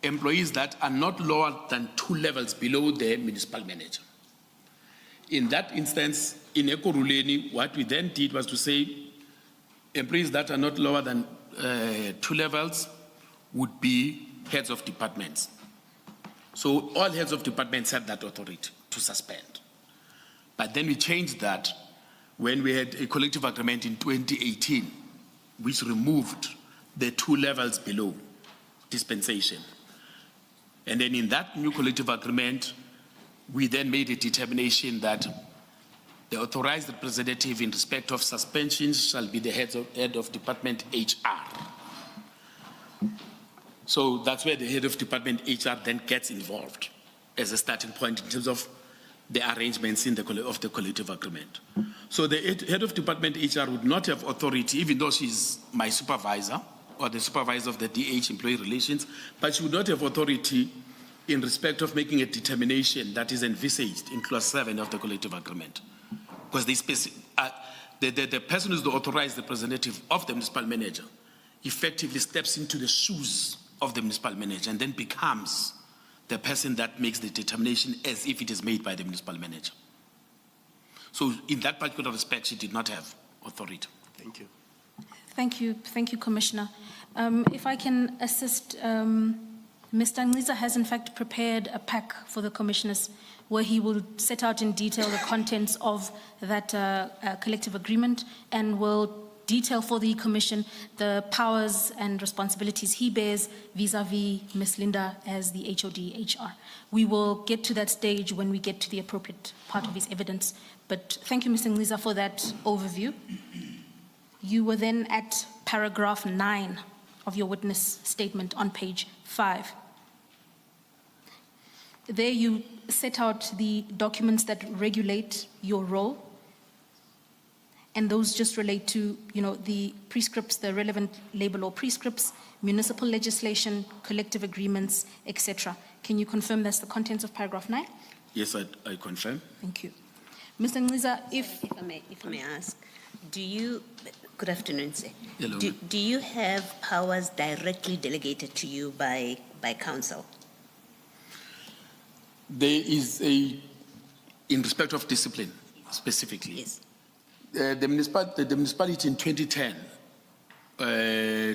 employees that are not lower than 2 levels below the municipal manager. In that instance, in Ekurhuleni, what we then did was to say employees that are not lower than 2 levels would be heads of departments. So all heads of departments had that authority to suspend. But then we changed that when we had a collective agreement in 2018, which removed the 2 levels below dispensation. And then in that new collective agreement, we then made a determination that The authorized representative in respect of suspensions shall be the head of department HR. So that's where the head of department HR then gets involved as a starting point in terms of the arrangements of the collective agreement. So the head of department HR would not have authority, even though she's my supervisor or the supervisor of the DH employee relations, but she would not have authority in respect of making a determination that is envisaged in clause 7 of the collective agreement. Because the person who is the authorized representative of the municipal manager effectively steps into the shoes of the municipal manager and then becomes the person that makes the determination as if it is made by the municipal manager. So in that particular respect, she did not have authority. Thank you. Thank you, Commissioner. If I can assist, Mr. Ngiza has in fact prepared a pack for the commissioners where he will set out in detail the contents of that collective agreement and will detail for the commission the powers and responsibilities he bears vis-a-vis Ms. Linda as the HOD HR. We will get to that stage when we get to the appropriate part of his evidence. But thank you, Mr. Ngiza, for that overview. You were then at paragraph 9 of your witness statement on page 5. There you set out the documents that regulate your role, and those just relate to, the prescripts, the relevant labor law prescripts, municipal legislation, collective agreements, etc. Can you confirm that's the contents of paragraph 9? Yes, I confirm. Thank you. Mr. Ngiza, if I may ask, good afternoon, sir. Hello. Do you have powers directly delegated to you by council? There is in respect of discipline, specifically. Yes. The municipality in 2010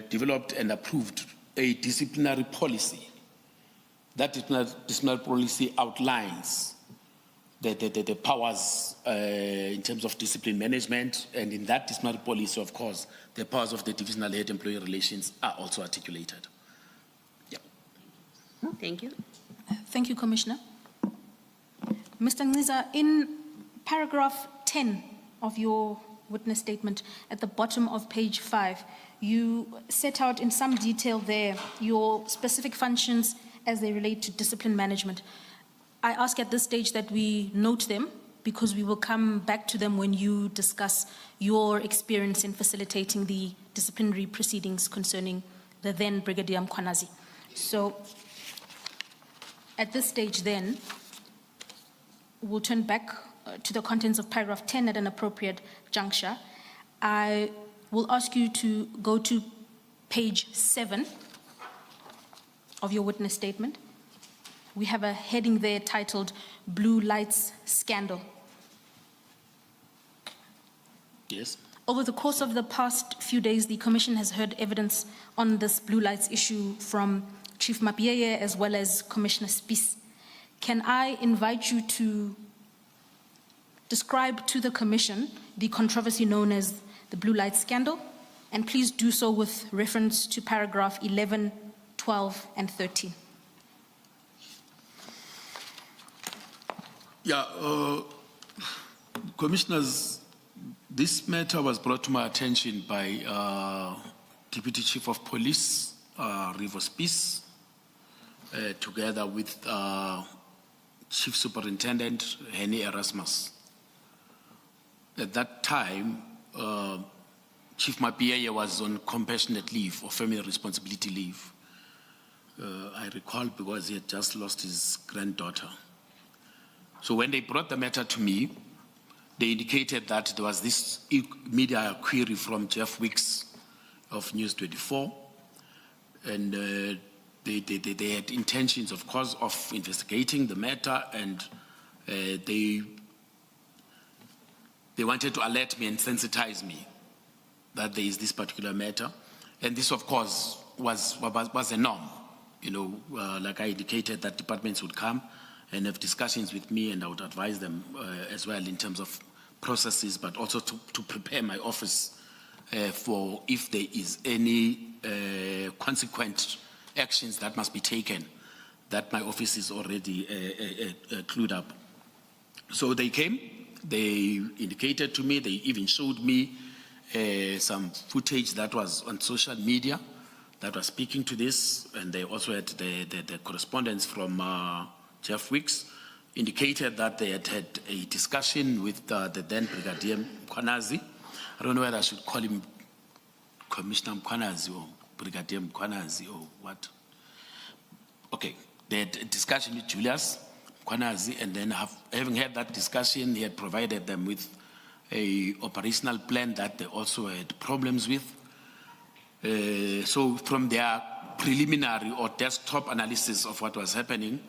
developed and approved a disciplinary policy. That disciplinary policy outlines the powers in terms of discipline management, and in that disciplinary policy, of course, the powers of the divisional head employee relations are also articulated. Yeah. Thank you. Thank you, Commissioner. Mr. Ngiza, in paragraph 10 of your witness statement at the bottom of page 5, you set out in some detail there your specific functions as they relate to discipline management. I ask at this stage that we note them because we will come back to them when you discuss your experience in facilitating the disciplinary proceedings concerning the then Brigadier Mkhwanazi. So at this stage then, we'll turn back to the contents of paragraph 10 at an appropriate juncture. I will ask you to go to page 7 of your witness statement. We have a heading there titled Blue Lights Scandal. Yes. Over the course of the past few days, the Commission has heard evidence on this blue lights issue from Chief Mapieye as well as Commissioner Spies. Can I invite you to describe to the Commission the controversy known as the blue light scandal, and please do so with reference to paragraph 11, 12, and 13. Yeah, Commissioners, this matter was brought to my attention by Deputy Chief of Police, Rivo Spies, together with Chief Superintendent Henny Erasmus. At that time, Chief Mapieye was on compassionate leave or family responsibility leave. I recall because he had just lost his granddaughter. So when they brought the matter to me, they indicated that there was this media query from Jeff Wicks of News 24, and they had intentions, of course, of investigating the matter, and they wanted to alert me and sensitize me that there is this particular matter. And this, of course, was a norm. Like I indicated, that departments would come and have discussions with me, and I would advise them as well in terms of processes, but also to prepare my office for if there is any consequent actions that must be taken, that my office is already clued up. So they came, They indicated to me, they even showed me some footage that was on social media that was speaking to this, and they also had the correspondence from Jeff Wicks, indicated that they had had a discussion with the then Brigadier Mkwanazi. I don't know whether I should call him Commissioner Mkwanazi or Brigadier Mkwanazi or what. Okay, they had a discussion with Julius Mkwanazi, and then having had that discussion, he had provided them with a operational plan that they also had problems with. So from their preliminary or desktop analysis of what was happening,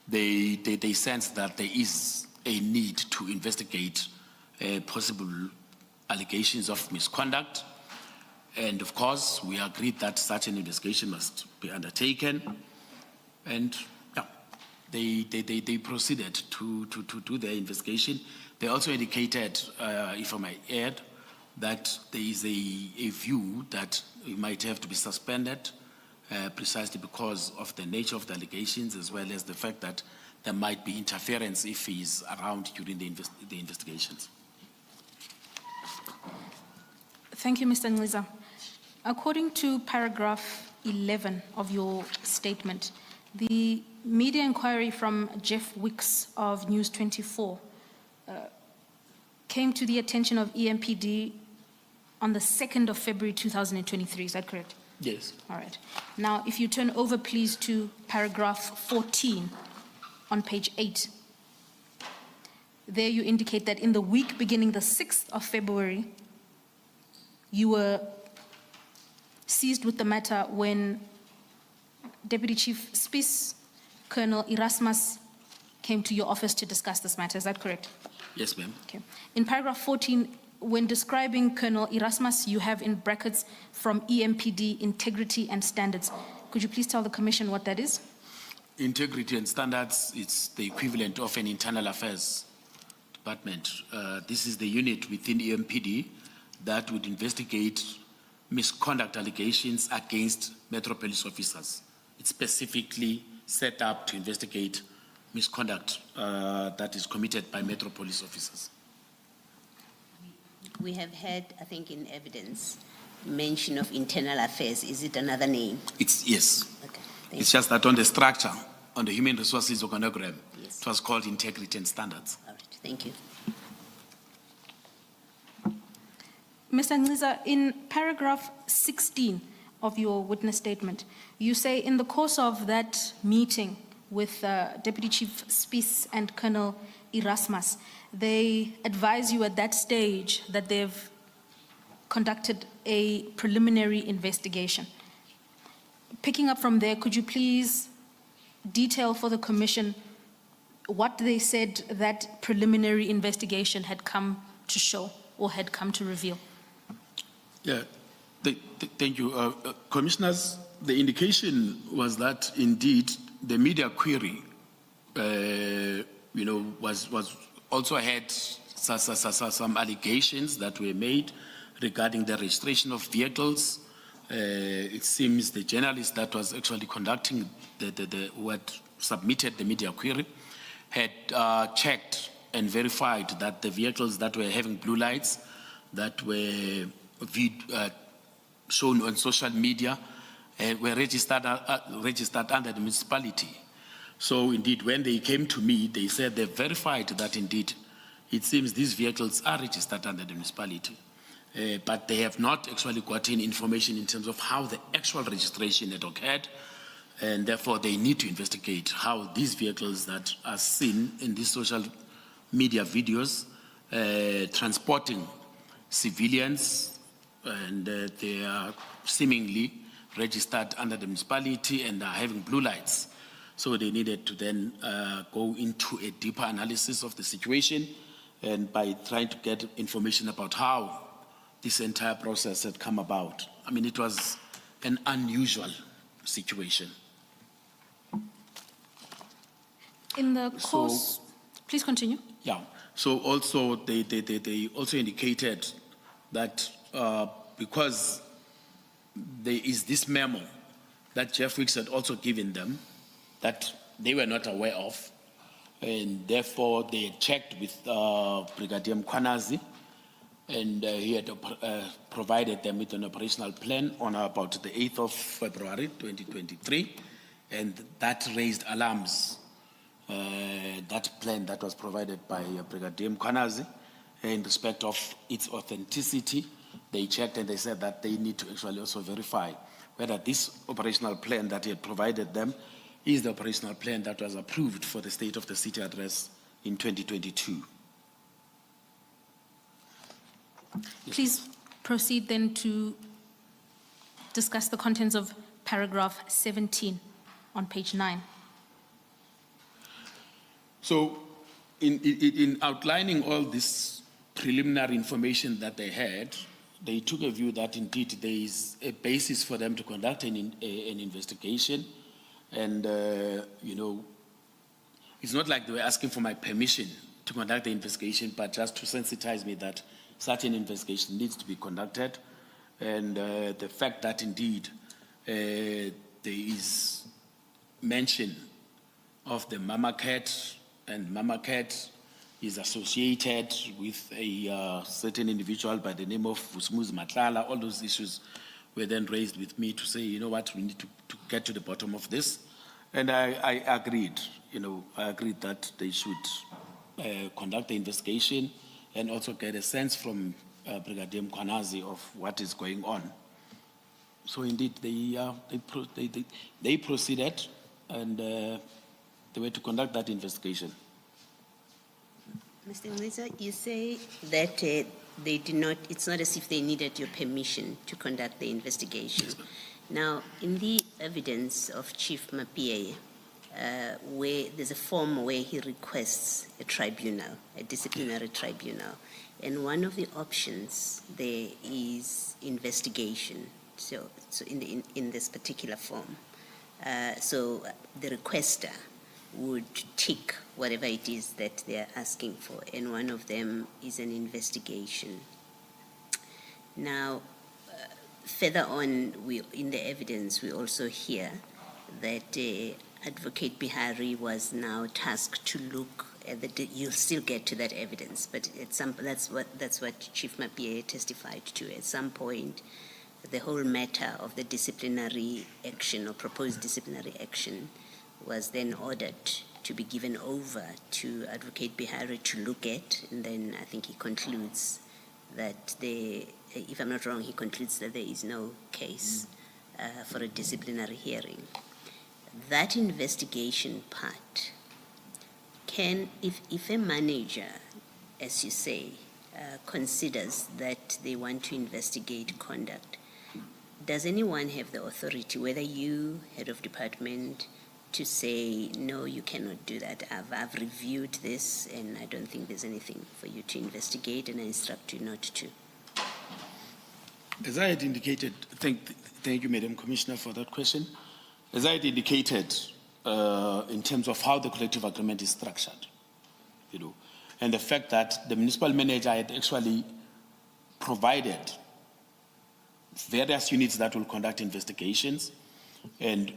they sensed that there is a need to investigate possible allegations of misconduct. And of course, we agreed that such an investigation must be undertaken. And yeah, they proceeded to do their investigation. They also indicated, if I may add, that there is a view that it might have to be suspended precisely because of the nature of the allegations, as well as the fact that there might be interference if he is around during the investigations. Thank you, Mr. Ngliza. According to paragraph 11 of your statement, the media inquiry from Jeff Wicks of News 24 came to the attention of EMPD on the 2nd of February 2023, is that correct? Yes. All right. Now, if you turn over, please, to paragraph 14 on page 8. There you indicate that in the week beginning the 6th of February, you were seized with the matter when Deputy Chief Spies, Colonel Erasmus, came to your office to discuss this matter. Is that correct? Yes, ma'am. Okay. In paragraph 14, when describing Colonel Erasmus, you have in brackets from EMPD, integrity and standards. Could you please tell the Commission what that is? Integrity and standards, it's the equivalent of an internal affairs department. This is the unit within EMPD that would investigate misconduct allegations against Metro Police officers. It's specifically set up to investigate misconduct that is committed by Metro Police officers. We have had, I think, in evidence, mention of internal affairs. Is it another name? It's, yes. Okay. It's just that on the structure, on the human resources organogram, Yes. it was called integrity and standards. All right, thank you. Mr. Ngliza, in paragraph 16 of your witness statement, you say in the course of that meeting with Deputy Chief Spies and Colonel Erasmus, they advise you at that stage that they've conducted a preliminary investigation. Picking up from there, could you please detail for the Commission what they said that preliminary investigation had come to show or had come to reveal? Yeah, thank you. Commissioners, the indication was that indeed the media query, was also had some allegations that were made regarding the registration of vehicles. It seems the journalist that was actually conducting who had submitted the media query had checked and verified that the vehicles that were having blue lights that were shown on social media were registered under the municipality. So indeed, when they came to me, they said they verified that indeed it seems these vehicles are registered under the municipality. But they have not actually gotten information in terms of how the actual registration had occurred, and therefore they need to investigate how these vehicles that are seen in these social media videos transporting civilians, and they are seemingly registered under the municipality and are having blue lights. So they needed to then go into a deeper analysis of the situation, and by trying to get information about how this entire process had come about. I mean, it was an unusual situation. In the course, please continue. Yeah, so also they also indicated that because there is this memo that Jeff Wicks had also given them that they were not aware of, and therefore they checked with Brigadier Mkwanazi, and he had provided them with an operational plan on about the 8th of February 2023, and that raised alarms. That plan that was provided by Brigadier Mkwanazi, in respect of its authenticity, they checked and they said that they need to actually also verify whether this operational plan that he had provided them is the operational plan that was approved for the State of the City address in 2022. Please proceed then to discuss the contents of paragraph 17 on page 9. So, in outlining all this preliminary information that they had, they took a view that indeed there is a basis for them to conduct an investigation. And, it's not like they were asking for my permission to conduct the investigation, but just to sensitize me that such an investigation needs to be conducted. And the fact that indeed there is mention of the Mama Cat, and Mama Cat is associated with a certain individual by the name of Usmuz Matlala. All those issues were then raised with me to say, you know what, we need to get to the bottom of this. And I agreed, I agreed that they should conduct the investigation and also get a sense from Brigadier Mkwanazi of what is going on. So indeed, they proceeded and they were to conduct that investigation. Mr. Mliza, you say that they did not, it's not as if they needed your permission to conduct the investigation. Yes, ma'am. Now, in the evidence of Chief Mapie, where there's a form where he requests a tribunal, a disciplinary tribunal, and one of the options there is investigation. So in this particular form, so the requester would tick whatever it is that they are asking for, and one of them is an investigation. Now, further on, in the evidence, we also hear that Advocate Bihari was now tasked to look at you'll still get to that evidence, but that's what Chief Mapie testified to. At some point, the whole matter of the disciplinary action or proposed disciplinary action was then ordered to be given over to Advocate Bihari to look at, and then I think he concludes that if I'm not wrong, he concludes that there is no case for a disciplinary hearing. That investigation part, if a manager, as you say, considers that they want to investigate conduct, does anyone have the authority, whether you, head of department, to say, no, you cannot do that. I've reviewed this and I don't think there's anything for you to investigate, and I instruct you not to. As I had indicated, thank you, Madam Commissioner, for that question. As I had indicated, in terms of how the collective agreement is structured, and the fact that the municipal manager had actually provided various units that will conduct investigations and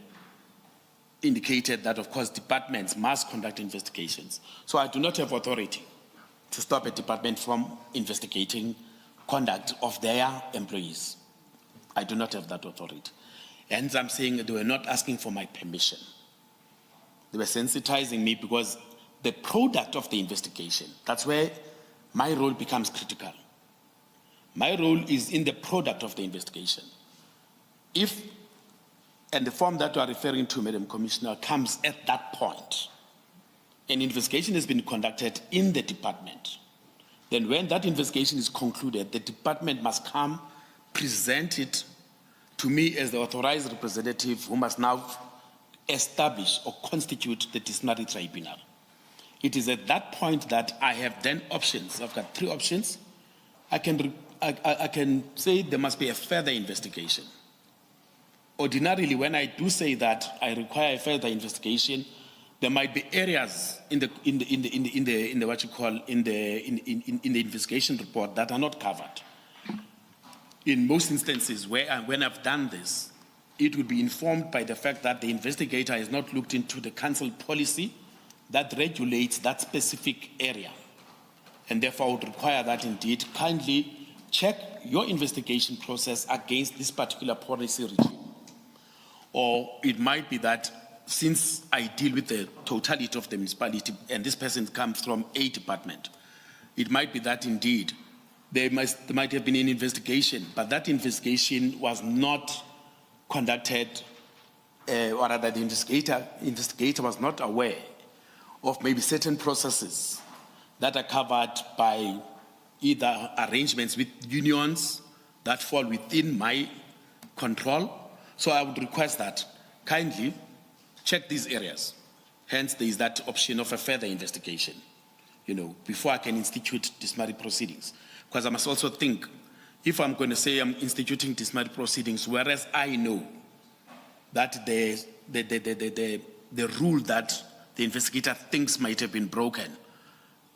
indicated that, of course, departments must conduct investigations. So I do not have authority to stop a department from investigating conduct of their employees. I do not have that authority. Hence, I'm saying they were not asking for my permission. They were sensitizing me because the product of the investigation, that's where my role becomes critical. My role is in the product of the investigation. And the form that you are referring to, Madam Commissioner, comes at that point. An investigation has been conducted in the department. Then when that investigation is concluded, the department must come, present it to me as the authorized representative who must now establish or constitute the disciplinary tribunal. It is at that point that I have then options. I've got three options. I can say there must be a further investigation. Ordinarily, when I do say that I require a further investigation, there might be areas in the investigation report that are not covered. In most instances, when I've done this, it would be informed by the fact that the investigator has not looked into the council policy that regulates that specific area. And therefore, I would require that indeed kindly check your investigation process against this particular policy regime. Or it might be that since I deal with the totality of the municipality and this person comes from a department, it might be that indeed there might have been an investigation, but that investigation was not conducted, or rather the investigator was not aware of maybe certain processes that are covered by either arrangements with unions that fall within my control. So I would request that kindly check these areas. Hence, there is that option of a further investigation, before I can institute disciplinary proceedings. Because I must also think, if I'm going to say I'm instituting disciplinary proceedings, whereas I know that the rule that the investigator thinks might have been broken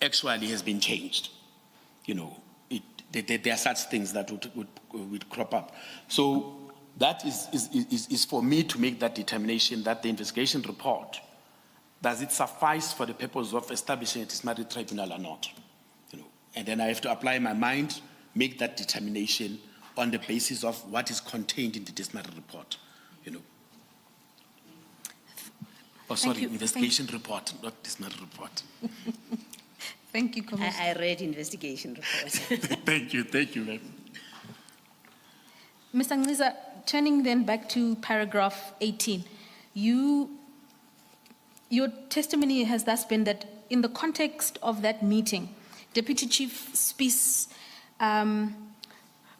actually has been changed. There are such things that would crop up. So that is for me to make that determination that the investigation report, does it suffice for the purpose of establishing a disciplinary tribunal or not? And then I have to apply my mind, make that determination on the basis of what is contained in the disciplinary report. Oh, sorry, investigation report, not disciplinary report. Thank you, Commissioner. I read investigation report. Thank you, ma'am. Mr. Ngqiza, turning then back to paragraph 18, your testimony has thus been that in the context of that meeting, Deputy Chief Spies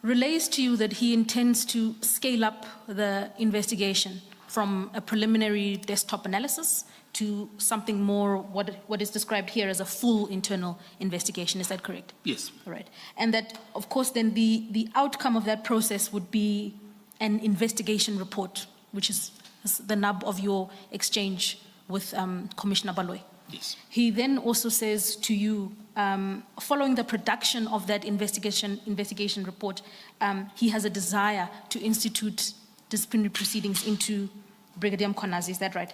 relays to you that he intends to scale up the investigation from a preliminary desktop analysis to something more, what is described here as a full internal investigation. Is that correct? Yes. All right. And that, of course, then the outcome of that process would be an investigation report, which is the nub of your exchange with Commissioner Baloyi. Yes. He then also says to you, following the production of that investigation report, he has a desire to institute disciplinary proceedings into Brigadier Mkhwanazi. Is that right?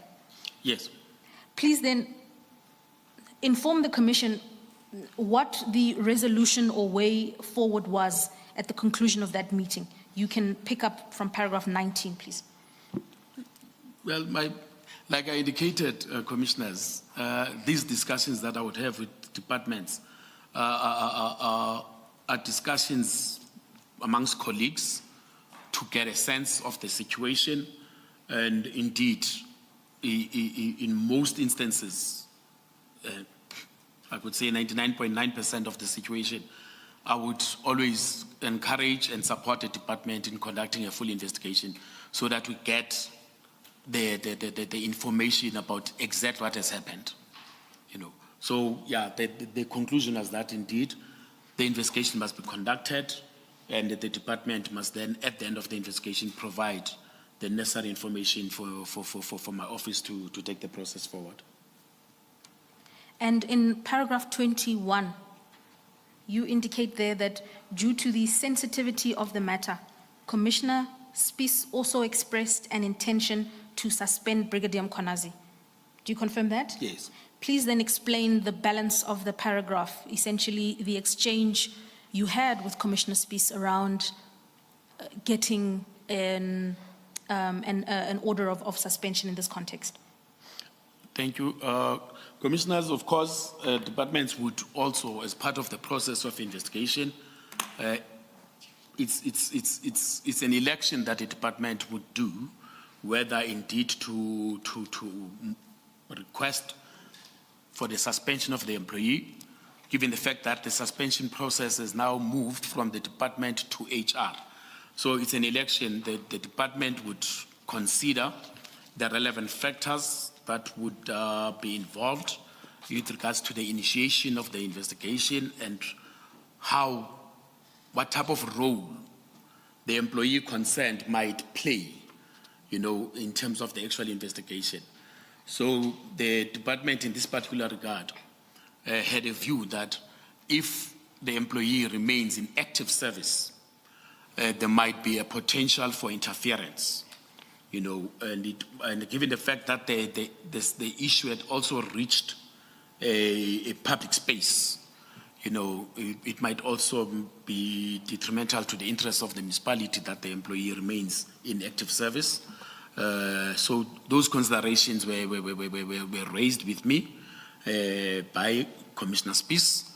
Yes. Please then inform the Commission what the resolution or way forward was at the conclusion of that meeting. You can pick up from paragraph 19, please. Well, like I indicated, Commissioners, these discussions that I would have with departments are discussions amongst colleagues to get a sense of the situation. And indeed, in most instances, I could say 99.9% of the situation, I would always encourage and support the department in conducting a full investigation so that we get the information about exactly what has happened. So yeah, the conclusion is that indeed the investigation must be conducted, and the department must then, at the end of the investigation, provide the necessary information for my office to take the process forward. And in paragraph 21, you indicate there that due to the sensitivity of the matter, Commissioner Spies also expressed an intention to suspend Brigadier Mkhwanazi. Do you confirm that? Yes. Please then explain the balance of the paragraph, essentially the exchange you had with Commissioner Spies around getting an order of suspension in this context. Thank you. Commissioners, of course, departments would also, as part of the process of investigation, it's an election that a department would do, whether indeed to request for the suspension of the employee, given the fact that the suspension process has now moved from the department to HR. So it's an election that the department would consider the relevant factors that would be involved with regards to the initiation of the investigation and what type of role the employee concerned might play, in terms of the actual investigation. So the department in this particular regard had a view that if the employee remains in active service, there might be a potential for interference, and given the fact that the issue had also reached a public space, you know, it might also be detrimental to the interests of the municipality that the employee remains in active service. So those considerations were raised with me by Commissioner Spies,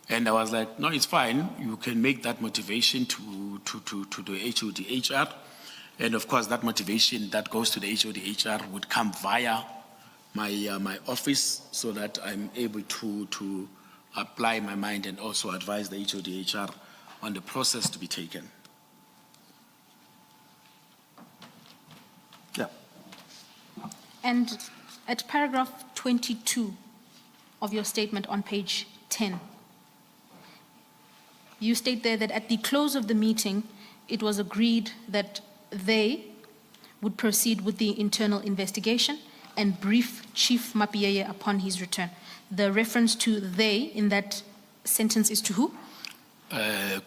and I was like, no, it's fine. You can make that motivation to the HODHR, and of course that motivation that goes to the HODHR would come via my office, so that I'm able to apply my mind and also advise the HODHR on the process to be taken. Yeah. And at paragraph 22 of your statement on page 10, you state there that at the close of the meeting, it was agreed that they would proceed with the internal investigation and brief Chief Mapieye upon his return. The reference to they in that sentence is to who?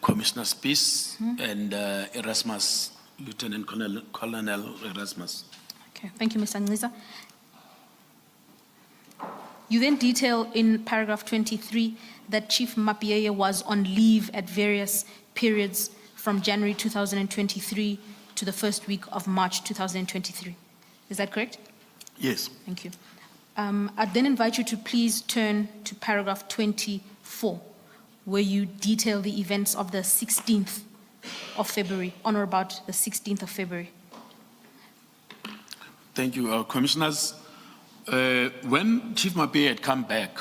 Commissioner Spies and Erasmus, Lieutenant Colonel Erasmus. Okay, thank you, Mr. Ngiza. You then detail in paragraph 23 that Chief Mapieye was on leave at various periods from January 2023 to the first week of March 2023. Is that correct? Yes. Thank you. I'd then invite you to please turn to paragraph 24, where you detail the events of the 16th of February, on or about the 16th of February. Thank you, Commissioners. When Chief Mapieye had come back,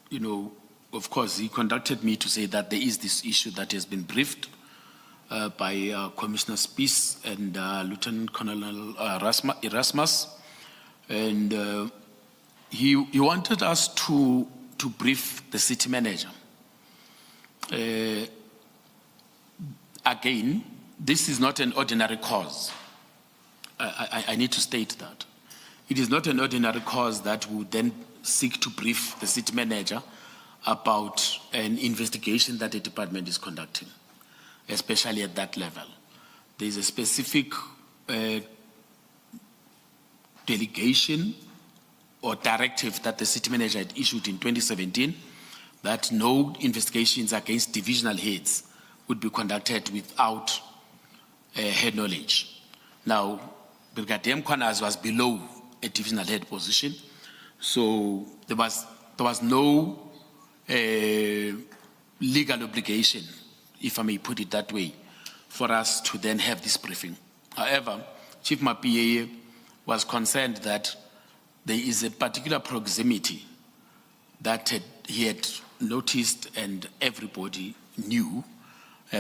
you know, of course, he contacted me to say that there is this issue that has been briefed by Commissioner Spies and Lieutenant Colonel Erasmus, and he wanted us to brief the city manager. Again, this is not an ordinary cause. I need to state that. It is not an ordinary cause that would then seek to brief the city manager about an investigation that the department is conducting, especially at that level. There is a specific delegation or directive that the city manager had issued in 2017 that no investigations against divisional heads would be conducted without head knowledge. Now, Brigadier Mkwanazi was below a divisional head position, so there was no legal obligation, if I may put it that way, for us to then have this briefing. However, Chief Mapieye was concerned that there is a particular proximity that he had noticed and everybody knew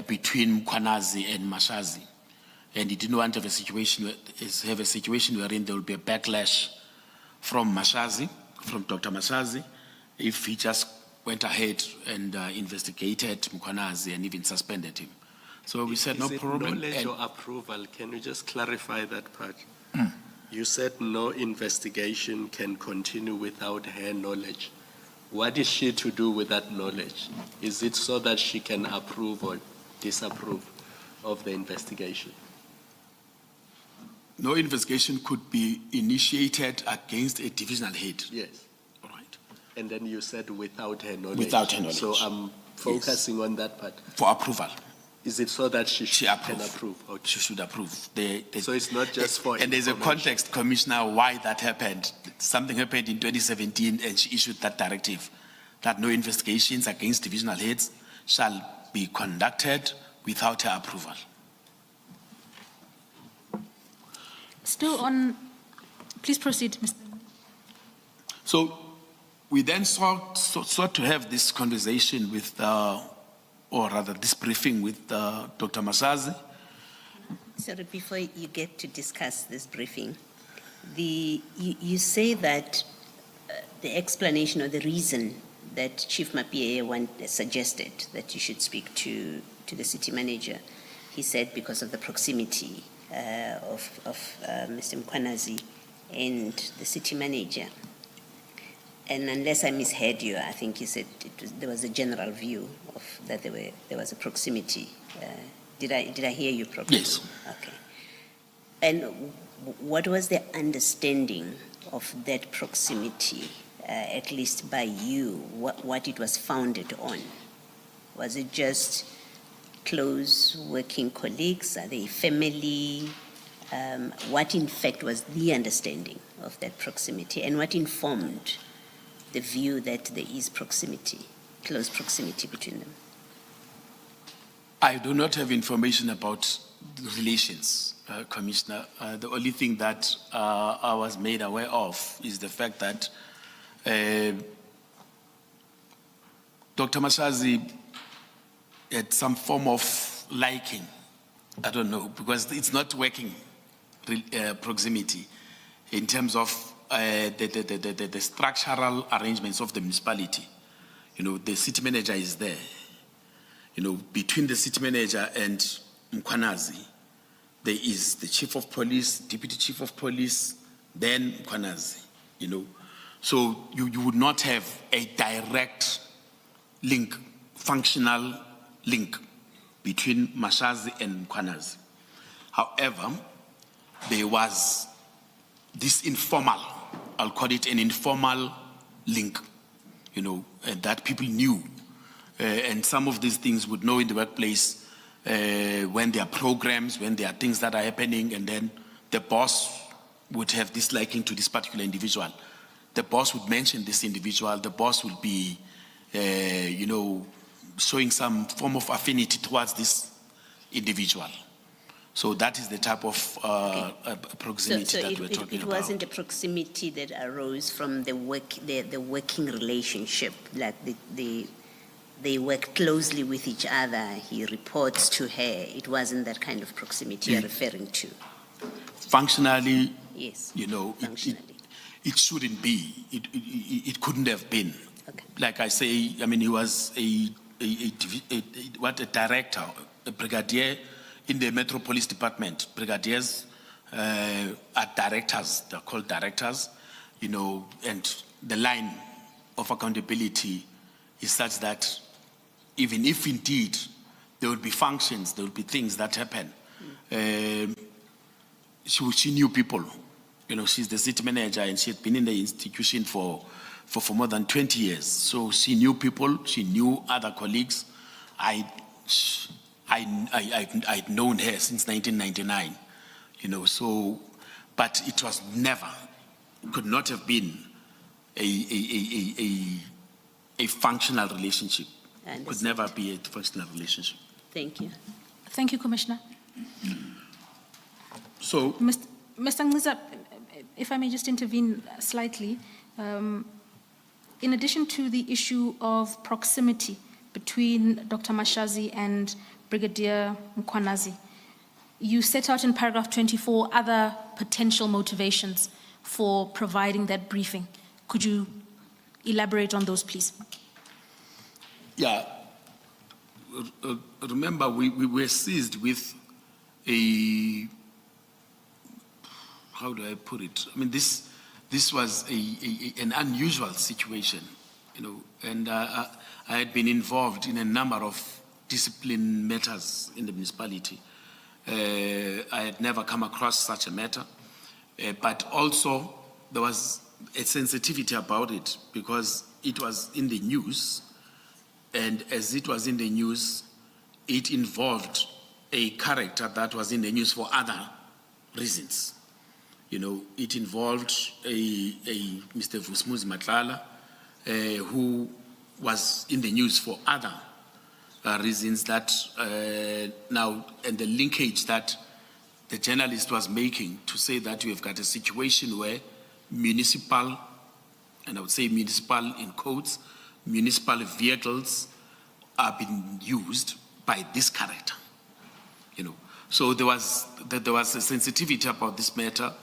between Mkwanazi and Mashazi. And he didn't want to have a situation wherein there will be a backlash from Mashazi, from Dr. Mashazi, if he just went ahead and investigated Mkwanazi and even suspended him. So we said no problem. Knowledge or approval? Can you just clarify that part? You said no investigation can continue without her knowledge. What is she to do with that knowledge? Is it so that she can approve or disapprove of the investigation? No investigation could be initiated against a divisional head. Yes. All right. And then you said without her knowledge. Without her knowledge. So I'm focusing on that part. For approval. Is it so that she can approve? Okay. She should approve. So it's not just for And there's a context, Commissioner, why that happened. Something happened in 2017 and she issued that directive that no investigations against divisional heads shall be conducted without her approval. Still on, please proceed, Mr. So we then sought to have this conversation with, or rather this briefing with Dr. Mashazi. Sorry, before you get to discuss this briefing, you say that the explanation or the reason that Chief Mapieye suggested that you should speak to the city manager, he said because of the proximity of Mr. Mkwanazi and the city manager. And unless I misheard you, I think you said there was a general view of that there was a proximity. Did I hear you properly? Yes. Okay. And what was the understanding of that proximity at least by you, what it was founded on? Was it just close working colleagues? Are they family? What in fact was the understanding of that proximity, and what informed the view that there is proximity, close proximity between them? I do not have information about relations, Commissioner. The only thing that I was made aware of is the fact that Dr. Mashazi had some form of liking. I don't know, because it's not working proximity in terms of the structural arrangements of the municipality. You know, the city manager is there. You know, between the city manager and Mkwanazi, there is the chief of police, deputy chief of police, then Mkwanazi, you know. So you would not have a direct link, functional link between Mashazi and Mkwanazi. However, there was this informal, I'll call it an informal link, you know, and that people knew. And some of these things would know in the workplace when there are programs, when there are things that are happening, and then the boss would have this liking to this particular individual. The boss would mention this individual. The boss would be, you know, showing some form of affinity towards this individual. So that is the type of proximity that we're talking about. It wasn't a proximity that arose from the working relationship, like they work closely with each other, he reports to her. It wasn't that kind of proximity you're referring to. Functionally, yes, you know, functionally. It shouldn't be. It couldn't have been. Okay. Like I say, I mean, he was a director, a brigadier in the Metro Police Department. Brigadiers are directors. They're called directors, you know, and the line of accountability is such that even if indeed there would be functions, there would be things that happen. She knew people. You know, she's the city manager and she had been in the institution for more than 20 years. So she knew people, she knew other colleagues. I'd known her since 1999, you know, so, but it was never, could not have been a functional relationship. Could never be a functional relationship. Thank you. Thank you, Commissioner. So, Mr. Ngqiza, if I may just intervene slightly, in addition to the issue of proximity between Dr. Mashazi and Brigadier Mkwanazi, you set out in paragraph 24 other potential motivations for providing that briefing. Could you elaborate on those, please? Yeah. Remember, we were seized with a, how do I put it? I mean, this was an unusual situation, you know, and I had been involved in a number of discipline matters in the municipality. I had never come across such a matter, but also there was a sensitivity about it because it was in the news, and as it was in the news, it involved a character that was in the news for other reasons. You know, it involved a Mr. Vusmuzi Matlala, who was in the news for other reasons that now, and the linkage that the journalist was making to say that we have got a situation where municipal, and I would say municipal in quotes, municipal vehicles are being used by this character, you know. So there was a sensitivity about this matter,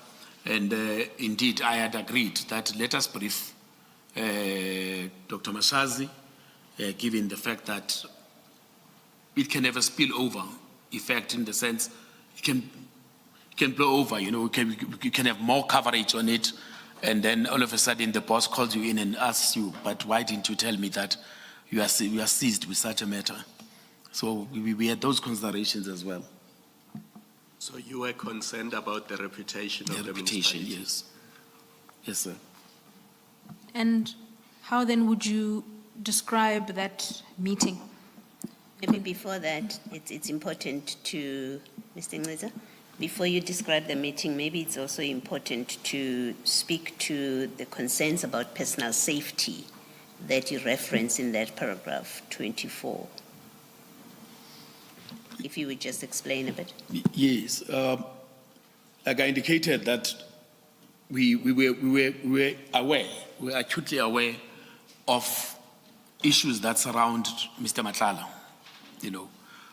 and indeed I had agreed that let us brief Dr. Mashazi, given the fact that it can have a spillover effect in the sense it can blow over, you know, you can have more coverage on it, and then all of a sudden the boss calls you in and asks you, but why didn't you tell me that you are seized with such a matter? So we had those considerations as well. So you were concerned about the reputation of the reputation, municipality? yes. Yes, sir. And how then would you describe that meeting? Maybe before that, it's important to, Mr. Ngeza, before you describe the meeting, maybe it's also important to speak to the concerns about personal safety that you reference in that paragraph 24. If you would just explain a bit. Yes, like I indicated that we were aware, we were acutely aware of issues that surround Mr. Matlala, you know.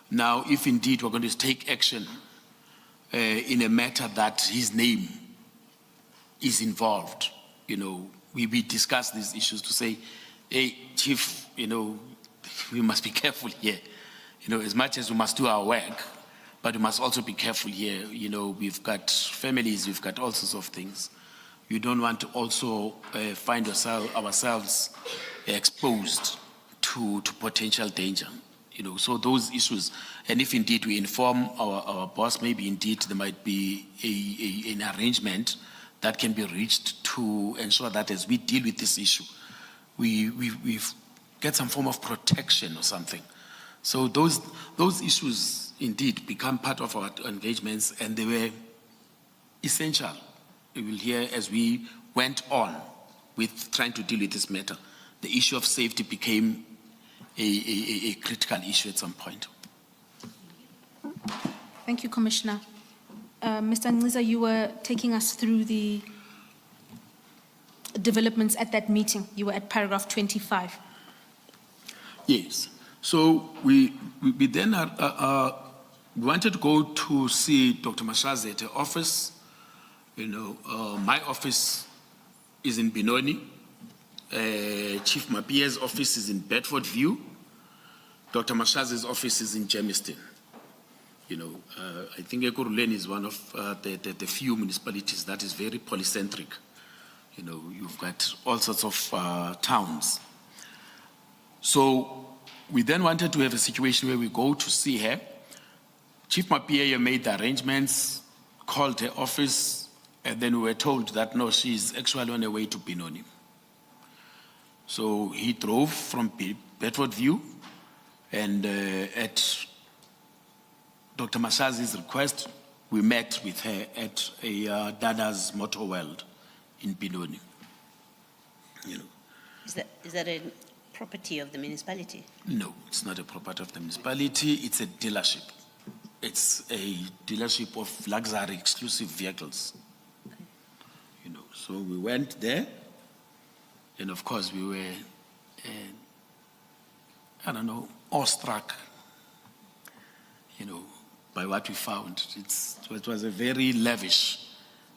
Now, if indeed we're going to take action in a matter that his name is involved, you know, we discuss these issues to say, hey, Chief, you know, we must be careful here. You know, as much as we must do our work, but we must also be careful here. You know, we've got families, we've got all sorts of things. We don't want to also find ourselves exposed to potential danger. You know, so those issues, and if indeed we inform our boss, maybe indeed there might be an arrangement that can be reached to ensure that as we deal with this issue, we've get some form of protection or something. So those issues indeed become part of our engagements, and they were essential. You will hear as we went on with trying to deal with this matter, the issue of safety became a critical issue at some point. Thank you, Commissioner. Mr. Ngeza, you were taking us through the developments at that meeting. You were at paragraph 25. Yes. So we then wanted to go to see Dr. Mashazi at her office. You know, my office is in Benoni. Chief Mapia's office is in Bedford View. Dr. Mashazi's office is in Germiston. You know, I think Ekurhuleni is one of the few municipalities that is very polycentric. You know, you've got all sorts of towns. So we then wanted to have a situation where we go to see her. Chief Mapia made the arrangements, called her office, and then we were told that no, she's actually on her way to Benoni. So he drove from Bedford View, and at Dr. Mashazi's request, we met with her at a Dada's Motor World in Benoni. You know. Is that a property of the municipality? No, it's not a property of the municipality. It's a dealership. It's a dealership of luxury exclusive vehicles. Okay. You know, so we went there, and of course we were, awestruck, you know, by what we found. It was a very lavish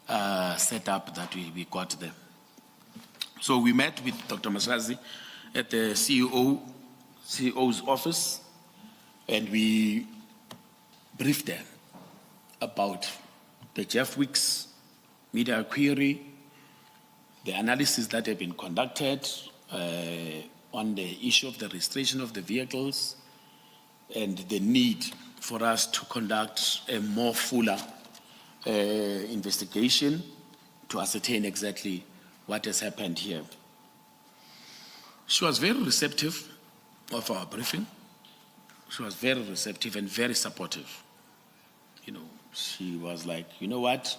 setup that we got there. So we met with Dr. Mashazi at the CEO's office, and we briefed them about the Jeff Weeks media query, the analysis that had been conducted on the issue of the registration of the vehicles, and the need for us to conduct a more fuller investigation to ascertain exactly what has happened here. She was very receptive of our briefing. She was very receptive and very supportive. You know, she was like, you know what,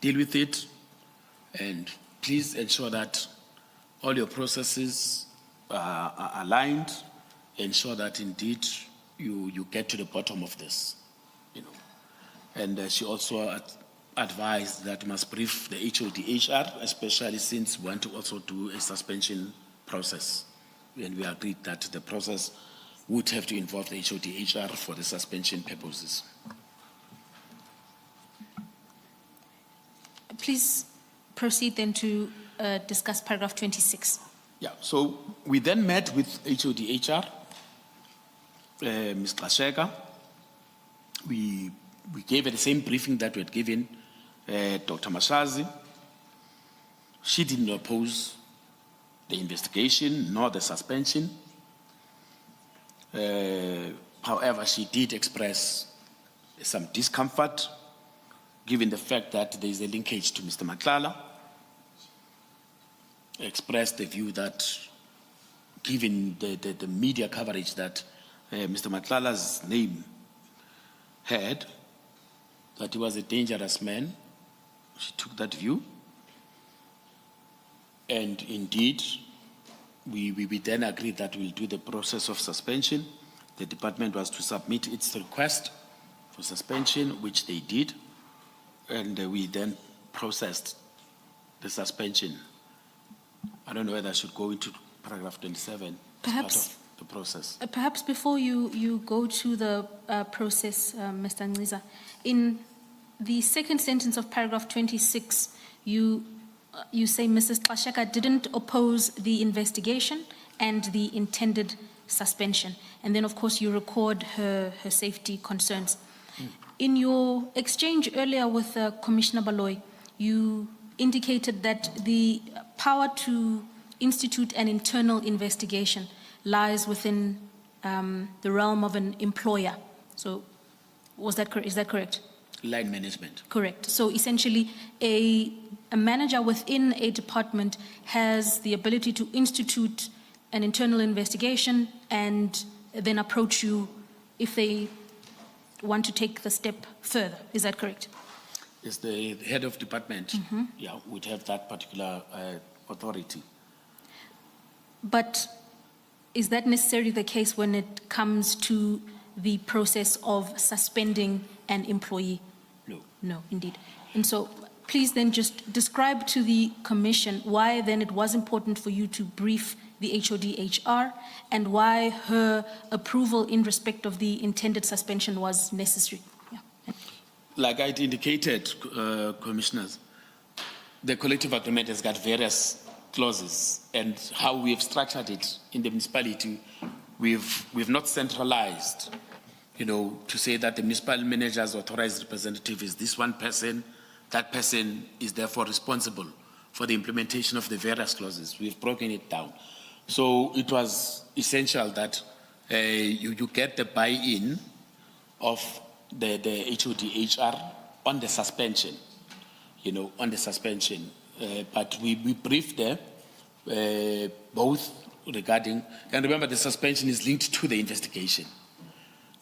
deal with it, and please ensure that all your processes are aligned, ensure that indeed you get to the bottom of this, you know. And she also advised that we must brief the HODHR, especially since we want to also do a suspension process. And we agreed that the process would have to involve the HODHR for the suspension purposes. Please proceed then to discuss paragraph 26. Yeah, so we then met with HODHR, Ms. Klasheka. We gave her the same briefing that we had given Dr. Mashazi. She didn't oppose the investigation nor the suspension. However, she did express some discomfort given the fact that there is a linkage to Mr. Matlala. expressed the view that, given the media coverage that Mr. Matlala's name had, that he was a dangerous man. She took that view. And indeed, we then agreed that we'll do the process of suspension. The department was to submit its request for suspension, which they did. And we then processed the suspension. I don't know whether I should go into paragraph 27. Perhaps- as part of the process. Perhaps before you go to the process, Mr. Nziza, in the second sentence of paragraph 26, you say Mrs. Xhasheka didn't oppose the investigation and the intended suspension. And then, of course, you record her safety concerns. In your exchange earlier with Commissioner Baloyi, you indicated that the power to institute an internal investigation lies within the realm of an employer. So, is that correct? Line management. Correct. So essentially, a manager within a department has the ability to institute an internal investigation and then approach you if they want to take the step further. Is that correct? Is the head of department, yeah, would have that particular authority. But is that necessarily the case when it comes to the process of suspending an employee? No. No, indeed. And so please then just describe to the Commission why then it was important for you to brief the HOD-HR and why her approval in respect of the intended suspension was necessary. Yeah. Like I indicated, commissioners, the collective agreement has got various clauses, and how we have structured it in the municipality, we've not centralized, to say that the municipal manager's authorized representative is this one person, that person is therefore responsible for the implementation of the various clauses. We've broken it down. So it was essential that you get the buy-in of the HOD-HR on the suspension, on the suspension. But we briefed them both regarding, and remember the suspension is linked to the investigation.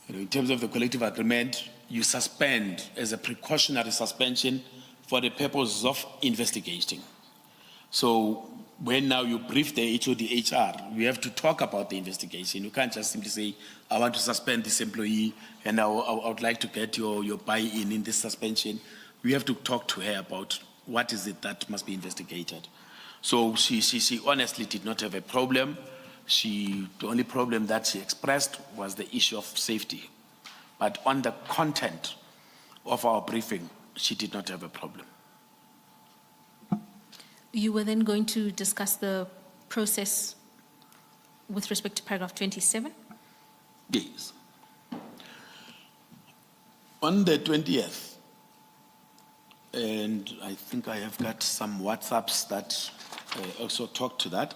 In terms of the collective agreement, you suspend as a precautionary suspension for the purpose of investigating. So when now you brief the HOD-HR, we have to talk about the investigation. You can't just simply say, I want to suspend this employee and I would like to get your buy-in in this suspension. We have to talk to her about what is it that must be investigated. So she honestly did not have a problem. The only problem that she expressed was the issue of safety. But on the content of our briefing, she did not have a problem. You were then going to discuss the process with respect to paragraph 27? Yes. On the 20th, and I think I have got some WhatsApps that also talk to that.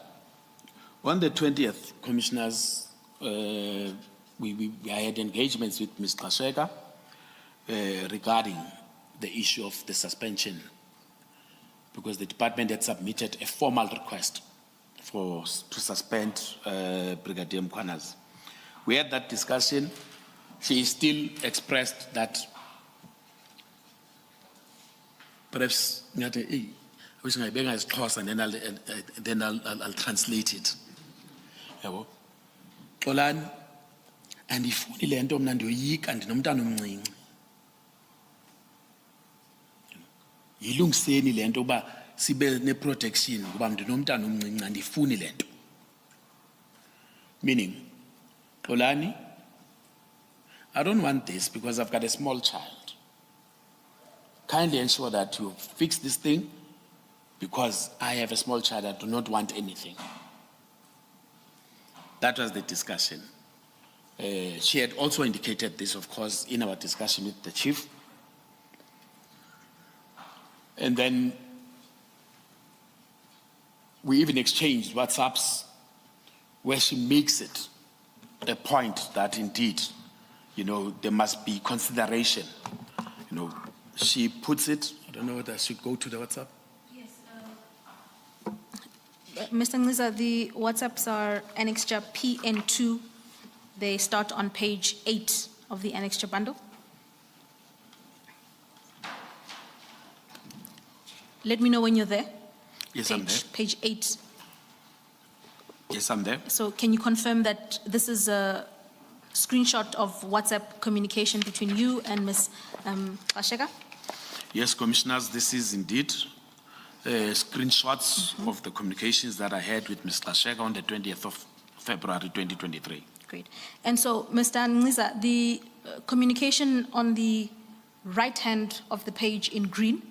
On the 20th, commissioners, I had engagements with Ms. Xhasheka regarding the issue of the suspension, because the department had submitted a formal request to suspend Brigadier Mkhwanazi. We had that discussion. She still expressed that perhaps I wish I beg as clause and then I'll translate it. Yabo. Xolani andifuni le nto mna ndiyoyika ndinomntana omncinci. Yilungiseni le nto uba sibe ne-protection kuba ndinomntana omncinci andifuni le nto. Meaning, Xolani, I don't want this because I've got a small child. Kindly ensure that you fix this thing because I have a small child. I do not want anything. That was the discussion. She had also indicated this, of course, in our discussion with the chief. And then we even exchanged WhatsApps where she makes it a point that indeed, there must be consideration. She puts it, I don't know whether I should go to the WhatsApp. Yes. Mr. Ngiza, the WhatsApps are annexure PN2. They start on page 8 of the annexure bundle. Let me know when you're there. Yes, I'm there. Page 8. Yes, I'm there. So can you confirm that this is a screenshot of WhatsApp communication between you and Ms. Ashega? Yes, Commissioners, this is indeed screenshots of the communications that I had with Mr. Shega on the 20th of February 2023. Great. And so, Mr. Ngiza, the communication on the right hand of the page in green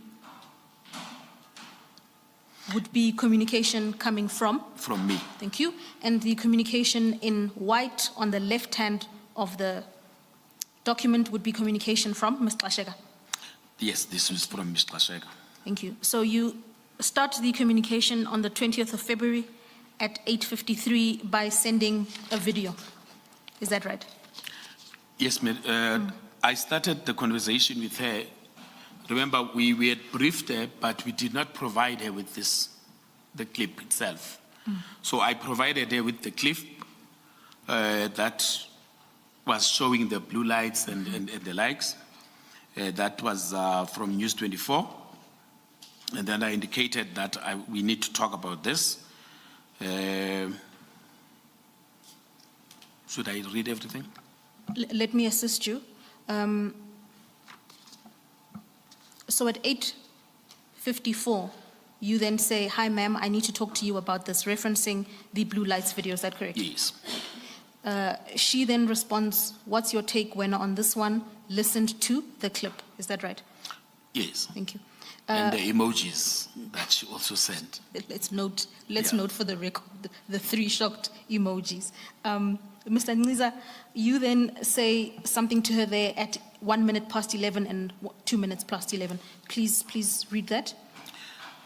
would be communication coming from? From me. Thank you. And the communication in white on the left hand of the document would be communication from Mr. Ashega? Yes, this is from Mr. Shega. Thank you. So you start the communication on the 20th of February at 8:53 by sending a video. Is that right? Yes, ma'am. I started the conversation with her. Remember, we had briefed her, but we did not provide her with the clip itself. So I provided her with the clip that was showing the blue lights and the likes. That was from News 24. And then I indicated that we need to talk about this. Should I read everything? Let me assist you. So at 8:54, you then say, "Hi, ma'am, I need to talk to you about this," referencing the blue lights video. Is that correct? Yes. She then responds, "What's your take when on this one? Listened to the clip." Is that right? Yes. Thank you. And the emojis that she also sent. Let's note Yeah. for the record the 3 shocked emojis. Mr. Ngiza, you then say something to her there at 1 minute past 11 and 2 minutes past 11. Please read that.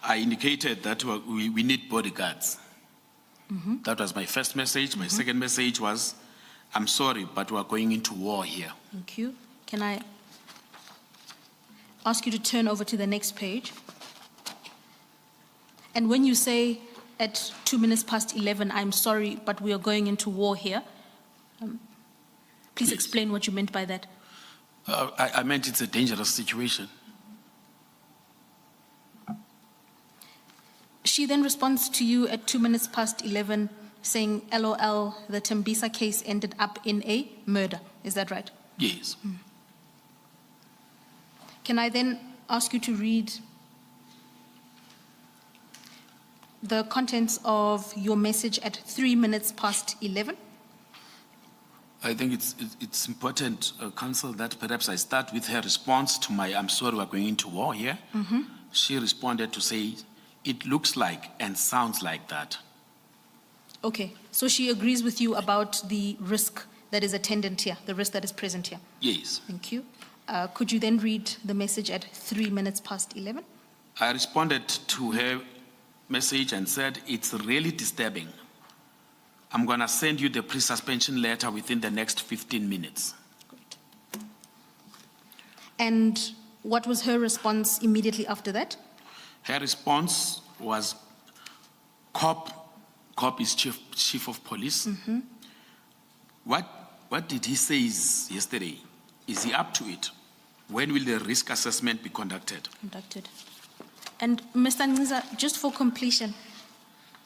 I indicated that we need bodyguards. That was my first message. My second message was, "I'm sorry, but we are going into war here." Thank you. Can I ask you to turn over to the next page? And when you say at 2 minutes past 11, "I'm sorry, but we are going into war here," please Yes. explain what you meant by that. I meant it's a dangerous situation. She then responds to you at 2 minutes past 11 saying, "LOL, the Tembisa case ended up in a murder." Is that right? Yes. Can I then ask you to read the contents of your message at 3 minutes past 11? I think it's important, Counsel, that perhaps I start with her response to my, "I'm sorry, we're going into war here." She responded to say, "It looks like and sounds like that." Okay, so she agrees with you about the risk that is attendant here, the risk that is present here. Yes. Thank you. Could you then read the message at 3 minutes past 11? I responded to her message and said, "It's really disturbing. I'm going to send you the pre-suspension letter within the next 15 minutes. And what was her response immediately after that? Her response was, Cop is chief of police. What did he say yesterday? Is he up to it? When will the risk assessment be conducted? And Mr. Ngiza, just for completion,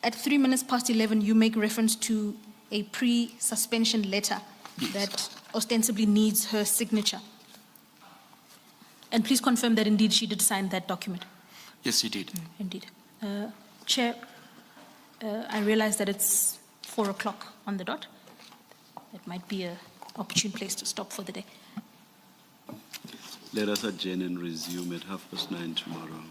at 3 minutes past 11, you make reference to a pre-suspension letter Yes. that ostensibly needs her signature. And please confirm that indeed she did sign that document. Yes, he did. Indeed. Chair, I realize that it's 4 o'clock on the dot. It might be an opportune place to stop for the day. Let us adjourn and resume at 9:30 tomorrow.